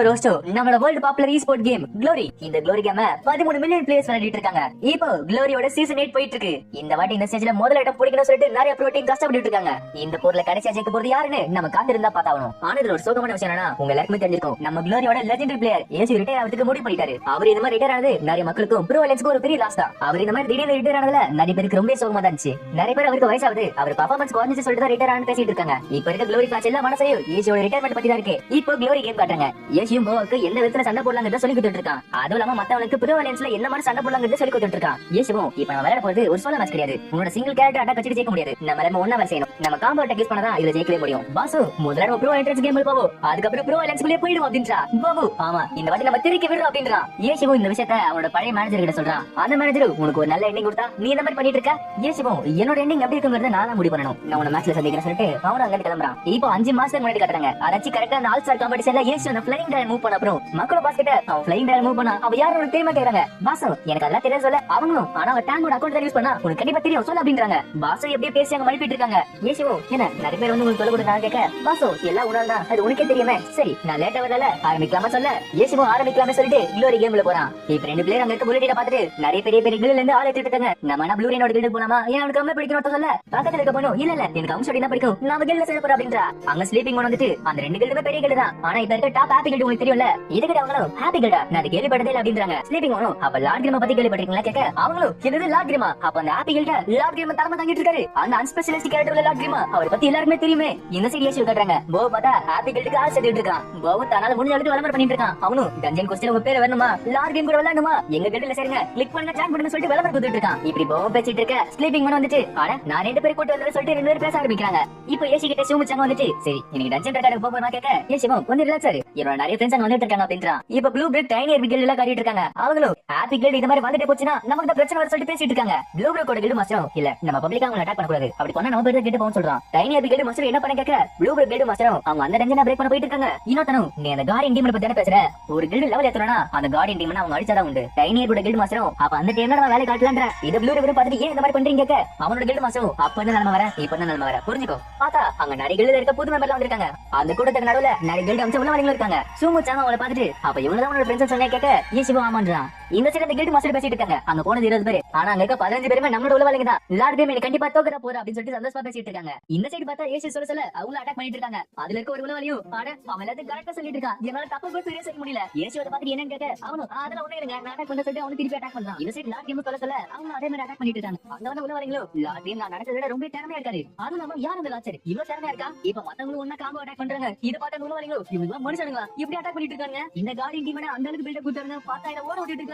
ரோஸ்டோ நம்மளோட world popular e-sport game Glory. இந்த Glory கேம 13 million players விளையாடிட்டு இருக்காங்க. இப்போ Gloryயோட சீசன் 8 போயிட்டு இருக்கு. இந்த வாட்டி இந்த ஸ்டேஜ்ல முதல் இடம் பிடிக்கணும்னு சொல்லிட்டு நிறைய ப்ரோ டீம் கஷ்டப்பட்டு இருக்காங்க. இந்த போர்ல கடைசியா ஜெயிக்க போறது யாருன்னு நம்ம காத்திருந்தா பார்த்தாகணும். ஆனா இதுல ஒரு சோகமான விஷயம் என்னன்னா, உங்க எல்லாருக்குமே தெரிஞ்சிருக்கும், நம்ம Gloryயோட லெஜெண்டரி பிளேயர் ஏசி ரிட்டையர் ஆகிறதுக்கு முடிவு பண்ணிட்டாரு. அவர் இந்த மாதிரி ரிட்டையர் ஆனது நிறைய மக்களுக்கும் ப்ரோ அலைன்ஸ்க்கு ஒரு பெரிய லாஸ் தான். அவர் இந்த மாதிரி திடீர்னு ரிட்டையர் ஆனதுல நிறைய பேருக்கு ரொம்ப சோகமா தான் இருந்துச்சு. நிறைய பேர் அவருக்கு வயசாகுது, அவர் பெர்ஃபார்மன்ஸ் குறைஞ்சு சொல்லிட்டு ரிட்டையர் ஆனு பேசிட்டு இருக்காங்க. இப்போ இருக்க Glory ஃபேன்ஸ் எல்லாம் மனசையும் ஏசியோட ரிட்டையர்மென்ட் பத்தி தான் இருக்கு. இப்போ Glory கேம் காட்டுறாங்க. ஏசியும் போவுக்கு எந்த விதத்துல சண்டை போடலாம்ங்கறத சொல்லி கொடுத்துட்டு இருக்கான். அதுவும் இல்லாம மத்தவங்களுக்கு ப்ரோ அலைன்ஸ்ல என்ன மாதிரி சண்டை போடலாம்ங்கறத சொல்லி கொடுத்துட்டு இருக்கான். ஏசியும் இப்போ நம்ம விளையாட போறது ஒரு சோலோ மேட்ச் கிடையாது. உன்னோட சிங்கிள் கேரக்டர் அட்டாக் வச்சிட்டு ஜெயிக்க முடியாது. நம்ம எல்லாரும் ஒண்ணா வேலை செய்யணும். நம்ம காம்போ அட்டாக் யூஸ் பண்ணா இதுல ஜெயிக்கவே முடியும். பாசு முதல்ல நம்ம ப்ரோ என்ட்ரன்ஸ் கேம்ல போவோம், அதுக்கப்புறம் ப்ரோ அலைன்ஸ்க்குள்ளே போய்டுவோம் அப்படின்றா பாபு. ஆமா, இந்த வாட்டி நம்ம திருக்கி விடுறோம் அப்படின்றா. ஏசியும் இந்த விஷயத்தை அவனோட பழைய மேனேஜர் கிட்ட சொல்றான். அந்த மேனேஜர் உனக்கு ஒரு நல்ல எண்டிங் கொடுத்தா நீ இந்த மாதிரி பண்ணிட்டு இருக்க. ஏசியும் என்னோட எண்டிங் எப்படி இருக்குங்கறத நான் தான் முடிவு பண்ணணும். நான் உன மேட்ச்ல சந்திக்கிறேன் சொல்லிட்டு அவன் அங்க கிளம்பறான். இப்போ 5 மாசத்துக்கு முன்னாடி காட்டுறாங்க. அதாச்சி கரெக்ட்டா அந்த ஆல் ஸ்டார் காம்படிஷன்ல ஏசி அந்த ஃளைங் டயர் மூவ் பண்ண அப்புறம் மக்களோட பாஸ்கெட்ட அவன் ஃளைங் டயர் மூவ் பண்ணா அவ யாரோட டீம் கேக்குறாங்க. பாஸ் எனக்கு அதெல்லாம் தெரியாது சொல்ல. அவங்களும் ஆனா அவ டேங்கோட அக்கவுண்ட் யூஸ் பண்ணா உனக்கு கண்டிப்பா தெரியும் சொல்ல அப்படின்றாங்க. பாஸ் எப்படியே பேசி அங்க மழுப்பிட்டு இருக்காங்க. ஏசிவோ என்ன நிறைய பேர் வந்து உங்களுக்கு சொல்ல கூட நான் கேட்க, பாஸ் எல்லாம் உணர்வு தான், அது உனக்கே தெரியுமே. சரி நான் லேட்டா வரல ஆரம்பிக்கலாமா சொல்ல. ஏசிவோ ஆரம்பிக்கலாமே சொல்லிட்டு Glory கேம்ல போறான். இப்ப ரெண்டு பிளேயர் அங்க இருக்க புல்லட்டிட்ட பாத்துட்டு நிறைய பெரிய பெரிய கில்ல இருந்து ஆளை எடுத்துட்டு இருக்காங்க. நம்ம என்ன ப்ளூரேனோட கில்ல போலாமா, ஏன் அவனுக்கு ரொம்ப பிடிக்கணும் சொல்ல. பக்கத்துல இருக்க போனோம் இல்ல இல்ல எனக்கு அம்சோடி தான் பிடிக்கும், நான் கில்ல சேர போறேன் அப்படின்றா. அங்க ஸ்லீப்பிங் மோன் வந்துட்டு அந்த ரெண்டு கில்லுமே பெரிய கில் தான். ஆனா இப்ப இருக்க டாப் ஹாப்பி கில் உங்களுக்கு தெரியும்ல, இதுக்கிட்ட அவங்களும் ஹாப்பி கில்டா நான் அது கேள்விப்பட்டதே இல்ல அப்படின்றாங்க. ஸ்லீப்பிங் மோனும் அப்ப லார்ட் கிரிமா பத்தி கேள்விப்பட்டிருக்கீங்களா கேட்க, அவங்களும் என்னது லார்ட் கிரிமா, அப்ப அந்த ஹாப்பி கில்ட லார்ட் கிரிமா தரமா தாங்கிட்டு இருக்காரு. அந்த அன்ஸ்பெஷலிஸ்ட் கேரக்டர்ல லார்ட் கிரிமா அவரை பத்தி எல்லாருமே தெரியுமே. இந்த சீரியஸ் காட்டுறாங்க. போ பார்த்தா ஹாப்பி கில்டுக்கு ஆள் சேர்த்துட்டு இருக்கான். போவ தனால முடிஞ்ச அளவுக்கு விளம்பரம் பண்ணிட்டு இருக்கான். அவனும் டஞ்சன் கொஸ்டின் உங்க பேர் வேணுமா, லார்ட் கேம் கூட விளையாடணுமா, எங்க கில்டுல சேருங்க, கிளிக் பண்ணுங்க, ஜாயின் பண்ணுங்க சொல்லிட்டு விளம்பரம் கொடுத்துட்டு இருக்கான். இப்படி போவ பேசிட்டு இருக்க ஸ்லீப்பிங் மோன் வந்துட்டு அட நான் ரெண்டு பேர் கூட்டி வந்து சொல்லிட்டு ரெண்டு பேர் பேச ஆரம்பிக்கிறாங்க. இப்போ ஏசி கிட்ட சூமிச்சாங்க வந்துட்டு சரி இன்னைக்கு டஞ்சன் ரெக்கார்டு போறோமா கேட்க, ஏசிமோ கொஞ்சம் ரிலாக்ஸ் ஆரு, என்னோட நிறைய ஃப்ரெண்ட்ஸ் அங்க வந்துட்டு இருக்காங்க அப்படின்றான். இப்போ ப்ளூ பிரிக் டைனி ஹாப்பி கில்ட் எல்லாம் காட்டிட்டு இருக்காங்க. அவங்களும் ஹாப்பி கில்ட் இந்த மாதிரி வந்துட்டு போச்சுன்னா நமக்கு தான் பிரச்சனை வர சொல்லிட்டு பேசிட்டு இருக்காங்க. ப்ளூ பிரிக் ஓட கில்ட் மாஸ்டரும் இல்ல நம்ம பப்ளிக்கா அவங்கள அட்டாக் பண்ண கூடாது, அப்படி பண்ணா நம்ம பேர் கிட்ட போவோம் சொல்றான். டைனி ஹாப்பி கில்ட் மாஸ்டர் என்ன பண்ண கேட்க, ப்ளூ பிரிக் கில்ட் மாஸ்டரும் அவங்க அந்த டஞ்சனை பிரேக் பண்ண போயிட்டு இருக்காங்க. இன்னொருத்தனும் நீ அந்த கார்டியன் டீம் பத்தி என்ன பேசுற, ஒரு கில்ட் லெவல் ஏத்துறனா அந்த கார்டியன் டீம் அவங்க அடிச்சாதான் உண்டு. டைனி ஹாப்பி கில்ட் மாஸ்டரும் அப்ப அந்த டீம்ல நம்ம வேலை காட்டலாம்ன்ற. இது ப்ளூ பிரிக் பார்த்துட்டு ஏன் இந்த மாதிரி பண்றீங்க கேட்க, அவனோட கில்ட் மாஸ்டரும் அப்ப என்ன நிலைமை வர இப்ப என்ன நிலைமை வர புரிஞ்சுக்கோ. பார்த்தா அங்க நிறைய கில்ட்ல இருக்க புது மெம்பர்லாம் வந்திருக்காங்க. அந்த கூட்டத்துக்கு நடுவுல நிறைய கில்ட் அம்சம் உள்ள வளைங்க இருக்காங்க. சூமுச்சாங்க அவளை பார்த்துட்டு அப்ப இவங்க தான் உன்னோட ஃப்ரெண்ட்ஸ் சொன்னே கேட்க, ஏசிவோ ஆமான்றான். இந்த சைடு அந்த கில்ட் மாஸ்டர் பேசிட்டு இருக்காங்க. அங்க போனது 20 பேர், ஆனா அங்க இருக்க 15 பேருமே நம்மளோட உள்ள வளைங்க தான். லார்ட் கேம் கண்டிப்பா தோக்கற போற அப்படின்னு சொல்லிட்டு சந்தோஷமா பேசிட்டு இருக்காங்க. இந்த சைடு பார்த்தா ஏசி சொல்ல அவங்க அட்டாக் பண்ணிட்டு இருக்காங்க. அதுல இருக்க ஒரு உள்ள வளையும் ஆட அவன் எல்லாத்தையும் கரெக்டா சொல்லிட்டு இருக்கான். என்னால தப்பு கூட சரியா செய்ய முடியல. ஏசியோட பார்த்துட்டு என்னன்னு கேட்க, அவனும் அதெல்லாம் ஒண்ணே இருங்க நான் அட்டாக் பண்ண சொல்லிட்டு அவனுக்கு திருப்பி அட்டாக் பண்றான். இந்த சைடு லார்ட் கேம் சொல்ல அவங்க அதே மாதிரி அட்டாக் பண்ணிட்டு இருக்காங்க. அங்க வந்து உள்ள வரீங்களோ லார்ட் கேம் நான் நடக்கிறத விட ரொம்ப திறமையா இருக்காரு. அது நம்ம யார் அந்த லாச்சர் இவ்வளவு திறமையா இருக்கா. இப்ப மத்தவங்களும் ஒண்ணா காம்போ அட்டாக் பண்றாங்க. இத பார்த்தா உள்ள வரீங்களோ இவங்க மனுஷனுங்களா இப்படி அட்டாக் பண்ணிட்டு இருக்காங்க. இந்த கார்டியன் டீம் அந்த அளவுக்கு பில்ட் கொடுத்தாங்க. பார்த்தா இத ஓட ஓட்டிட்டு இருக்காங்க.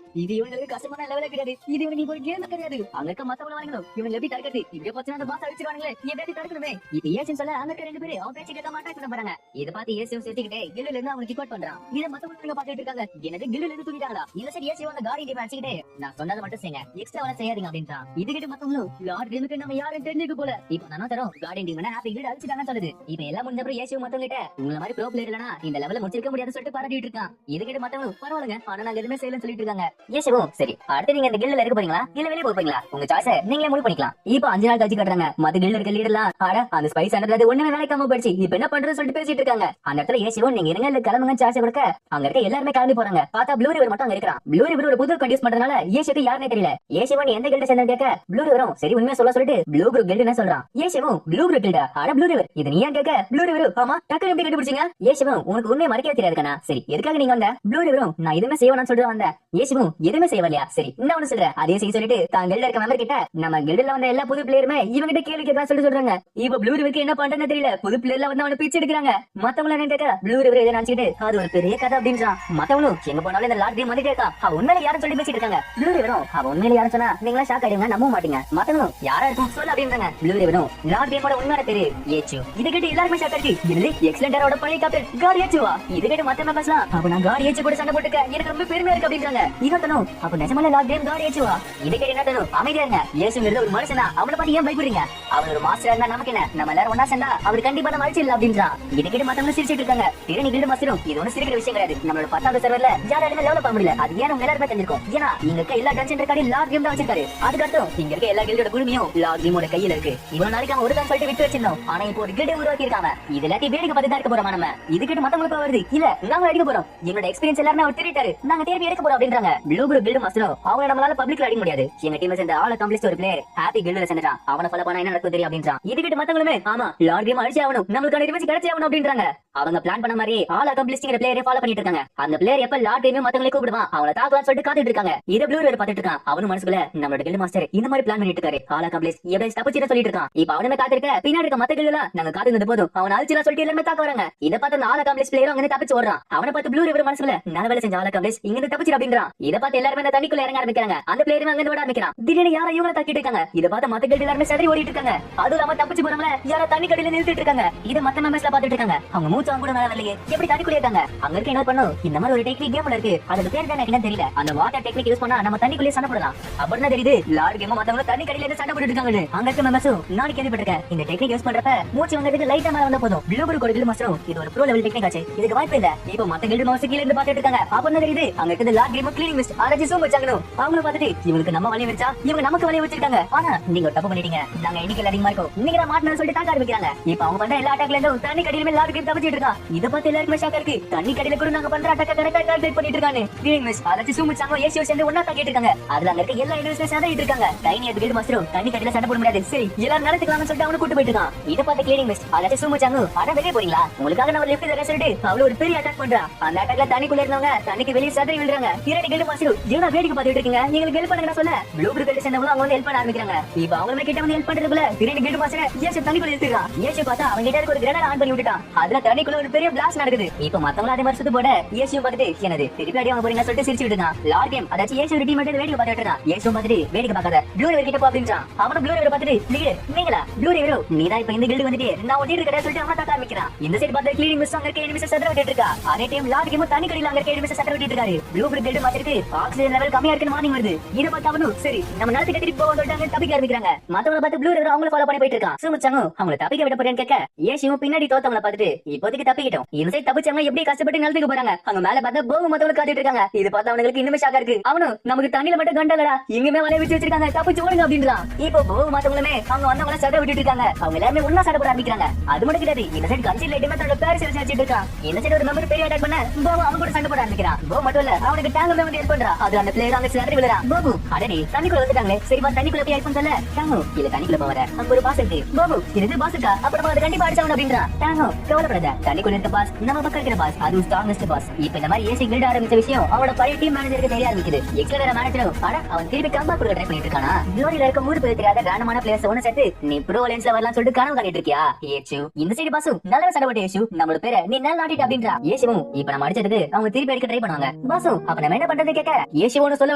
இது இவங்களுக்கு கஷ்டமான லெவல கிடையாது. இது இவங்க ஒரு கேம் கிடையாது. அங்க இருக்க மத்தவங்க வரீங்களோ இவங்க எப்படி தடுக்கிறது, இப்படி போச்சுனா அந்த பாஸ் அடிச்சிடுவாங்களே எப்படி தடுக்கணுமே. இப்ப ஏசின் சொல்ல அங்க இருக்க ரெண்டு பேரு அவன் பேச்சு கேட்க அட்டாக் பண்ண போறாங்க. இத பார்த்து ஏசியும் சேர்த்துக்கிட்டே கில்டுல இருந்து அவங்க கிக் அவுட் பண்றான். இத மத்தவங்க பாத்துட்டு இருக்காங்க. என்னது கில்டுல இருந்து தூக்கிட்டாங்களா. இந்த சைடு ஏசி அந்த கார்டியன் டீம் அடிச்சிட்டே நான் சொன்னதை மட்டும் செய்யுங்க எக்ஸ்ட்ரா வர செய்யாதீங்க அப்படின்றான். இது கிட்ட மத்தவங்களும் லார்ட் கேமுக்கு நம்ம யாரும் தெரிஞ்சுக்க போல. இப்ப நான் தரோம் கார்டியன் டீம் ஹாப்பி கில்ட் அடிச்சிட்டாங்கன்னு சொல்லுது. இப்ப எல்லாம் முடிஞ்ச அப்புறம் ஏசியும் மத்தவங்க கிட்ட உங்கள மாதிரி ப்ரோ பிளேயர் இல்லனா இந்த லெவல்ல முடிச்சிருக்க முடியாதுன்னு சொல்லிட்டு பாராட்டிட்டு இருக்கான். இது கிட்ட மத்தவங்க பரவாயில்லைங்க ஆனா நாங்க எதுவுமே செய்யலன்னு சொல்லிட்டு இருக்காங்க. ஏசியும் சரி அடுத்து நீங்க இந்த கில்ட்ல இருக்க போறீங்களா இல்ல வெளிய போறீங்களா உங்க சாய்ஸ் நீங்களே முடிவு பண்ணிக்கலாம். இப்போ 5 நாள் கழிச்சு காட்டுறாங்க. மத்த கில்ட்ல இருக்க லீடர்லாம் ஆட அந்த ஸ்பைஸ் அண்டறது ஒண்ணுமே வேலைக்காம போயிடுச்சு. இப்போ என்ன பண்றதுன்னு சொல்லிட்டு பேசிட்டு இருக்காங்க. அந்த இடத்துல ஏசியும் நீங்க இருங்க இல்ல கிளம்புங்க சாய்ஸ் கொடுக்க அங்க இருக்க எல்லாரும் கிளம்பி போறாங்க. பார்த்தா ப்ளூ ரிவர் மட்டும் அங்க இருக்கான். ப்ளூ ரிவர் ஒரு புது கண்டியூஸ் பண்றதுனால ஏசிக்கு யாருனே தெரியல. ஏசியும் நீ எந்த கில்ட சேர்ந்தன்னு கேட்க ப்ளூ ரிவரும் சரி உண்மையா சொல்லிட்டு ப்ளூ குரூப் கில்ட் என்ன சொல்றான். ஏசியும் ப்ளூ குரூப் கில்டா ஆட ப்ளூ ரிவர் இது நீ ஏன் கேட்க ப்ளூ ரிவர் ஆமா டக்கு எப்படி கண்டுபிடிச்சீங்க. ஏசியும் உனக்கு உண்மையை மறைக்கவே தெரியாது கண்ணா. சரி எதுக்காக நீங்க வந்த. ப்ளூ ரிவரும் நான் எதுவுமே செய்வேன்னு சொல்லிட்டு வந்தேன். ஏசியும் எதுவுமே செய்யலையா சரி என்ன ஒண்ணு சொல்ற அதே செய்ய சொல்லிட்டு தான் கில்ட்ல இருக்க மெம்பர் கிட்ட நம்ம கில்ட்ல வந்த எல்லா புது பிளேயருமே இவங்க கிட்ட கேள்வி கேட்கலாம் சொல்லிட்டு சொல்றாங்க. இப்போ ப்ளூ ரிவருக்கு என்ன பண்றதுன்னு தெரியல. புது பிளேயர்ல வந்து அவனை பிச்சு எடுக்கிறாங்க. மத்தவங்க என்ன கேட்க ப்ளூ ரிவர் எதை நினைச்சிட்டு அது ஒரு பெரிய கதை அப்படின்றான். மத்தவனும் எங்க போனாலும் இந்த லார்ட் கேம் வந்துட்டே இருக்கா. அவ உண்மையில யாரும் சொல்லி பேசிட்டு இருக்காங்க. ப்ளூ ரிவரும் அவ உண்மையில யாரும் சொன்னா நீங்களா ஷாக் ஆயிடுங்க நம்ப மாட்டீங்க. மத்தவனும் யாரா இருக்கும் சொல்ல அப்படின்றாங்க. ப்ளூ ரிவரும் லார்ட் கேமோட உண்மையான பேரு ஏச்சு. இது கேட்டு எல்லாருமே ஷாக் ஆச்சு. இது எக்ஸலண்டரோட பழைய கேப்டன் கார்ட் ஏச்சுவா. இது கேட்டு மத்த மெம்பர்ஸ்லாம் அப்ப நான் கார்ட் ஏச்சு கூட சண்டை போட்டுக்க எனக்கு ரொம்ப பெருமையா இருக்கு அப்படின்றாங்க. இன்னொருத்தனும் அப்ப நிஜமான லார்ட் கேம் காட் ஏச்சுவா இதை கேட்டு என்னத்தனும் அமைதியா இருங்க. இயேசுங்கிறது ஒரு மனுஷனா, அவனை பத்தி ஏன் பயப்படுறீங்க? அவர் ஒரு மாஸ்டர் இருந்தா நமக்கு என்ன, நம்ம எல்லாரும் ஒன்னா சேர்ந்தா அவர் கண்டிப்பா நம்ம அழிச்சிடலாம் அப்படின்றான். இதை கேட்டு மத்தவங்க சிரிச்சிட்டு இருக்காங்க. திறனி கில்டு மாஸ்டரும் இது ஒன்னும் சிரிக்கிற விஷயம் கிடையாது. நம்மளோட 10வது சர்வர்ல யாராலுமே லெவல் பண்ண முடியல. அது ஏன் உங்க எல்லாருமே தெரிஞ்சிருக்கும். ஏன்னா இங்க இருக்க எல்லா டன்ஜன் ரெக்கார்டையும் லார்ட் கேம் தான் வச்சிருக்காரு. அதுக்கப்புறம் இங்க இருக்க எல்லா கில்டோட குழுமையும் லார்ட் கேமோட கையில இருக்கு. இவ்வளவு நாளைக்கு அவன் ஒரு தான் சொல்லிட்டு விட்டு வச்சிருந்தோம். ஆனா இப்போ ஒரு கில்டை உருவாக்கி இருக்காங்க. இது எல்லாத்தையும் வேடிக்கை பார்த்து தான் இருக்க போறோம் நம்ம. இது கேட்டு மத்தவங்களுக்கு வருது இல்ல நாங்க அடிக்க போறோம். எங்களோட எக்ஸ்பீரியன்ஸ் எல்லாரும் அவர் திருட்டாரு, நாங்க தேர்வு எடுக்க போறோம் அப்படின்றாங்க. ப்ளூ ப்ரூ கில்டு மாஸ்டரும் அவங்க நம்மளால பப்ளிக்ல அடிக்க முடியாது. எங்க டீம்ல சேர்ந்த ஆல் அக்கம்ப்ளிஷ்ட் ஒரு பிளேயர் ஹாப்பி கில்டுல சேர்ந்துட்டான். அவனை ஃபாலோ பண்ணா என்ன நடக்கும் தெரியும் அப்படின்றான். இது கேட்டு மத்தவங்களுமே ஆமா லார்ட் கேம் அடிச்சே ஆகணும், நம்மளுக்கான ரிவெஞ்ச் கிடைச்சே ஆகணும் அப்படின்றாங்க. அவங்க பிளான் பண்ண மாதிரி ஆல் அக்கம்ப்ளிஷ்ட் பிளேயரை ஃபாலோ பண்ணிட்டு இருக்காங்க. அந்த பிளேயர் எப்ப லார்ட் கேம் மத்தவங்களை கூப்பிடுவான் அவங்கள தாக்கலாம்னு சொல்லிட்டு காத்துட்டு இருக்காங்க. இத ப்ளூ வேற பாத்துட்டு இருக்கான். அவனும் மனசுக்குள்ள நம்மளோட கில்டு மாஸ்டர் இந்த மாதிரி பிளான் பண்ணிட்டு இருக்காரு. ஆல் அக்கம்ப்ளிஷ்ட் எப்படி தப்பிச்சிட்டு சொல்லிட்டு இருக்கான். இப்ப அவனுமே காத்திருக்க பின்னாடி இருக்க மத்த கில்டுல நாங்க காத்துனது போதும் அவன் அழிச்சிரா சொல்லிட்டு எல்லாரும் தாக்க வராங்க. இத பார்த்து ஆல் அக்கம்ப்ளிஷ்ட் பிளேயர் அங்க தப்பிச்சு ஓடுறான். அவனை பார்த்து ப்ளூ வேற மனசுக்குள்ள நல்ல வேலை செஞ்ச ஆல் அக்கம்ப்ளிஷ்ட் இங்க தப்பிச்சிரு அப்படின்றான். இத பார்த்து எல்லாரும் அந்த தண்ணிக்குள்ள இறங்க ஆரம்பிக்கிறாங்க. அந்த பிளேயர் அங்க ஓட ஆரம்பிக்கிறான். திடீர்னு யாரோ இவங்கள தாக்கிட்டு இருக்காங்க. இத பார்த்து மத்த கில்டு எல்லாரும் சதறி ஓடிட்டு இருக்காங்க. அதுல அவன் தப்பிச்சு போறவங்க யாரோ தண்ணி கடையில நிறுத்திட்டு இருக்காங்க. இத மத்த மெம்பர்ஸ்ல பாத்துட்டு இருக்காங்க. அவங்க மூச்சு கூட மேல வரலையே எப்படி தண்ணிக்குள்ள இருக்காங்க. அங்க இருக்க என்ன பண்ணும் இந்த மாதிரி ஒரு டெக்னிக் கேம்ல இருக்கு. அது பேர் தான் எனக்கு தெரியல. அந்த வாட்டர் டெக்னிக் யூஸ் பண்ணா நம்ம தண்ணிக்குள்ளே சண்டை போடலாம் அப்படின்னு தெரியுது. லார்ட் கேம் மத்தவங்க தண்ணி கடையில இருந்து சண்டை போட்டுட்டு இருக்காங்க. அங்க இருக்க மெம்பர்ஸும் நாளைக்கு கேள்விப்பட்டிருக்கேன். இந்த டெக்னிக் யூஸ் பண்றப்ப மூச்சு வந்ததுக்கு லைட்டா மேல வந்த போதும் ப்ளூ ப்ரூ கில்டு மாஸ்டரும் இது ஒரு ப்ரோ லெவல் டெக்னிக் ஆச்சு. இதுக்கு வாய்ப்பு இல்ல. இப்போ மத்த கில்டு மாஸ்டர் கீழ இருந்து பாத்துட்டு இருக்காங்க. அப்படின்னு தெரியுது அங்க இருக்க லார்ட் கேம் கிளீனிங் மிஸ்ட் அரைச்சு சூம் வச்சாங்க. அவங்கள பார்த்துட்டு இவங்களுக்கு நம்ம வலைய வச்சா இவங்க நமக்கு வலைய வச்சிருக்காங்க. ஆனா நீங்க தப்பு பண்ணிட்டீங்க, நாங்க எண்ணிக்கையில அதிகமா இருக்கோம், நீங்க தான் மாட்டணும்னு சொல்லிட்டு தாக்க ஆரம்பிக்கிறாங்க. இப்போ அவங்க பண்ற எல்லா அட்டாக்ல இருந்தும் தண்ணி கடையில லார்ட் கேம் தப்பிச்சிட்டு இருக்கான். இத பார்த்து எல்லாருமே ஷாக்கா இருக்கு. தண்ணி கடையில கூட நாங்க பண்ற அட்டாக்க கரெக்டா கால்குலேட் பண்ணிட்டு இருக்கானே. கிளீனிங் மிஸ்ட் அரைச்சு சூம் வச்சாங்க. ஏசியோ சேர்ந்து ஒண்ணா தாக்கிட்டு இருக்காங்க. அதுல அங்க இருக்க எல்லா எனிமீஸ்மே சண்டையிட்டு இருக்காங்க. டைனி அது கில்டு மாஸ்டரும் தண்ணி கடையில சண்டை போட முடியாது. சரி எல்லாரும் நடத்துக்கலாம்னு சொல்லிட்டு அவனை கூட்டி போயிட்டு இருக்கான். இத பார்த்து கிளீனிங் மிஸ்ட் அரைச்சு சூம் வச்சாங்க. அட வெளிய போறீங்களா, உங்களுக்காக நான் ஒரு லிஃப்ட் தரேன் சொல்லிட்டு அவள ஒரு பெரிய அட்டாக் பண்றா. அந்த அட்டாக்ல தண்ணிக்குள்ள இருந்தவங்க தண்ணிக்கு வெளிய சதறி விழுறாங்க. இரண்டு கில்டு மாஸ்டரும் ஜீவனா வேடிக்கை பார்த்துட்டு இருக்கீங்க, நீங்களுக்கு ஹெல்ப் பண்ணுங்க சொல்ல ப்ளூ ப்ரூ கில்டு சேர்ந்தவங்க அவங்க வந்து ஹெல்ப் பண்ண ஆரம்பிக்கிறாங்க. இப்போ அவங்க கிட்ட வந்து ஹெல்ப் பண்றதுக்குள்ள இரண்டு கில்டு மாஸ்டர் ஏசி தண்ணிக்குள்ள இருக்கான். ஏசி பார்த்தா அவங்க கிட்ட இருக்க ஒரு கிரனேட் ஆன் பண்ணி விட்டுட்டான். அதுல தண்ணிக்குள்ள ஒரு பெரிய பிளாஸ்ட் நடக்குது. இப்போ மத்தவங்க அதே மாதிரி சுத்து போட ஏசியும் பார்த்துட்டு என்னது திருப்பி அடி வாங்க போறீங்க சொல்லிட்டு சிரிச்சிட்டு இருக்கான். லார்ட் கேம் அதாச்சு ஏசி ஒரு டீம் வேடிக்கை பார்த்துட்டு இருக்கான். ஏசியும் பார்த்துட்டு வேடிக்கை பார்க்காத ப்ளூ ரேவர் கிட்ட போ அப்படின்றான். அவனும் ப்ளூ ரேவர் பார்த்துட்டு லீடர் நீங்களா ப்ளூ ரேவர் நீதான் இப்ப இந்த கில்டு வந்துட்டு நான் ஓடிட்டு இருக்கேன் சொல்லிட்டு அவன தாக்க ஆரம்பிக்கிறான். இந்த சைடு பார்த்து கிளீனிங் மிஸ் அங்க இருக்க எனிமீஸ் சதற விட்டுட்டு இருக்கா. அதே டைம் லார்ட் கேம் தண்ணி கடையில அங்க இருக்க எனிமீஸ் சதற விட்டுட்டு இருக்காரு. ப்ளூ ப்ரூ கில்டு மாத்திருக்கு ஆக்சிஜன் லெவல் கம்மியா இருக்குன்னு வார்னிங் வருது. இத பார்த்து அவனும் சரி நம்ம நிலத்துக்கு திருப்பி போவோம் சொல்லிட்டு அங்க தப்பிக்க ஆரம்பிக்கிறாங்க. மத்தவங்க பார்த்து ப்ளூ ரேவர் அவங்கள ஃபாலோ பண்ணி போயிட்டு இருக்கான். சுமிச்சாங்க அவங்கள தப்பிக்க விட போறேன்னு கேட்க ஏசியும் பின்னாடி தோத்தவங்கள பார்த்துட்டு இப்போதைக்கு தப்பிக்கிட்டோம். இந்த சைடு தப்பிச்சவங்க எப்படி கஷ்டப்பட்டு நிலத்துக்கு போறாங்க. அங்க மேல பார்த்தா போக மத்தவங்க காத்திட்டு இருக்காங்க. இது பார்த்து அவங்களுக்கு இன்னுமே ஷாக்கா இருக்கு. அவனும் நமக்கு தண்ணியில மட்டும் கண்டலடா இங்கமே வலைய விட்டு வச்சிருக்காங்க, தப்பிச்சு ஓடுங்க அப்படின்றான். இப்போ போக மத்தவங்களுமே அவங்க வந்தவங்கள சண்டை விட்டுட்டு இருக்காங்க. அவங்க எல்லாரும் ஒண்ணா சண்டை போட ஆரம்பிக்கிறாங்க. அது மட்டும் கிடையாது, இந்த சைடு கன்சில் லைட் தன்னோட பேர் செல்சி வச்சிட்டு இருக்கான். இந்த சைடு ஒரு மெம்பர் பெரிய அட்டாக் பண்ண போக அவங்க கூட சண்டை போட ஆரம்பிக்கிறான். போக மட்டும் இல்ல அவனுக்கு டேங்க் வந்து ஹெல்ப் பண்றா. அது அந்த பிளேயர் அங்க சண்டை விழுறான். போகு அடடே தண்ணிக்குள்ள வந்துட்டாங்களே, சரி வா தண்ணிக்குள்ள போய் ஹெல்ப் பண்ணல. டேங்க் இல்ல தண்ணிக்குள்ள போவற அங்க ஒரு பாஸ் இருக்கு. போகு இது பாஸ்க்கா அப்புறமா அது கண்டிப்பா அடிச்சவன் அப்படின்றான். டேங்க் கவலைப்படாத தண்ணிக்குள்ள இருக்க பாஸ் நம்ம பக்கம் இருக்கிற பாஸ், அது ஸ்ட்ராங்கஸ்ட் பாஸ். இப்போ இந்த மாதிரி ஏசி கில்ட் ஆரம்பிச்ச விஷயம் அவனோட பழைய டீம் மேனேஜருக்கு தெரிய ஆரம்பிக்குது. எக்ஸ்ட்ரா மேனேஜரும் அட அவன் திருப்பி கம்பா கொடுக்க ட்ரை பண்ணிட்டு இருக்கானா. குளோரியில இருக்க ஊரு பேர் தெரியாத கிராண்டமான பிளேயர்ஸ் ஒன்னு சேர்த்து நீ ப்ரோ லைன்ஸ்ல வரலாம் சொல்லிட்டு கனவு காணிட்டு இருக்கியா. ஏச்சு இந்த சைடு பாசு நல்ல சண்டை போட்டு ஏசு நம்மளோட பேரை நீ நல்லா நாட்டிட்டு அப்படின்றா. ஏசுவும் இப்ப நம்ம அடிச்சதுக்கு அவங்க திருப்பி அடிக்க ட்ரை பண்ணுவாங்க. பாசு அப்ப நம்ம என்ன பண்றது கேட்க ஏசுவோன்னு சொல்ல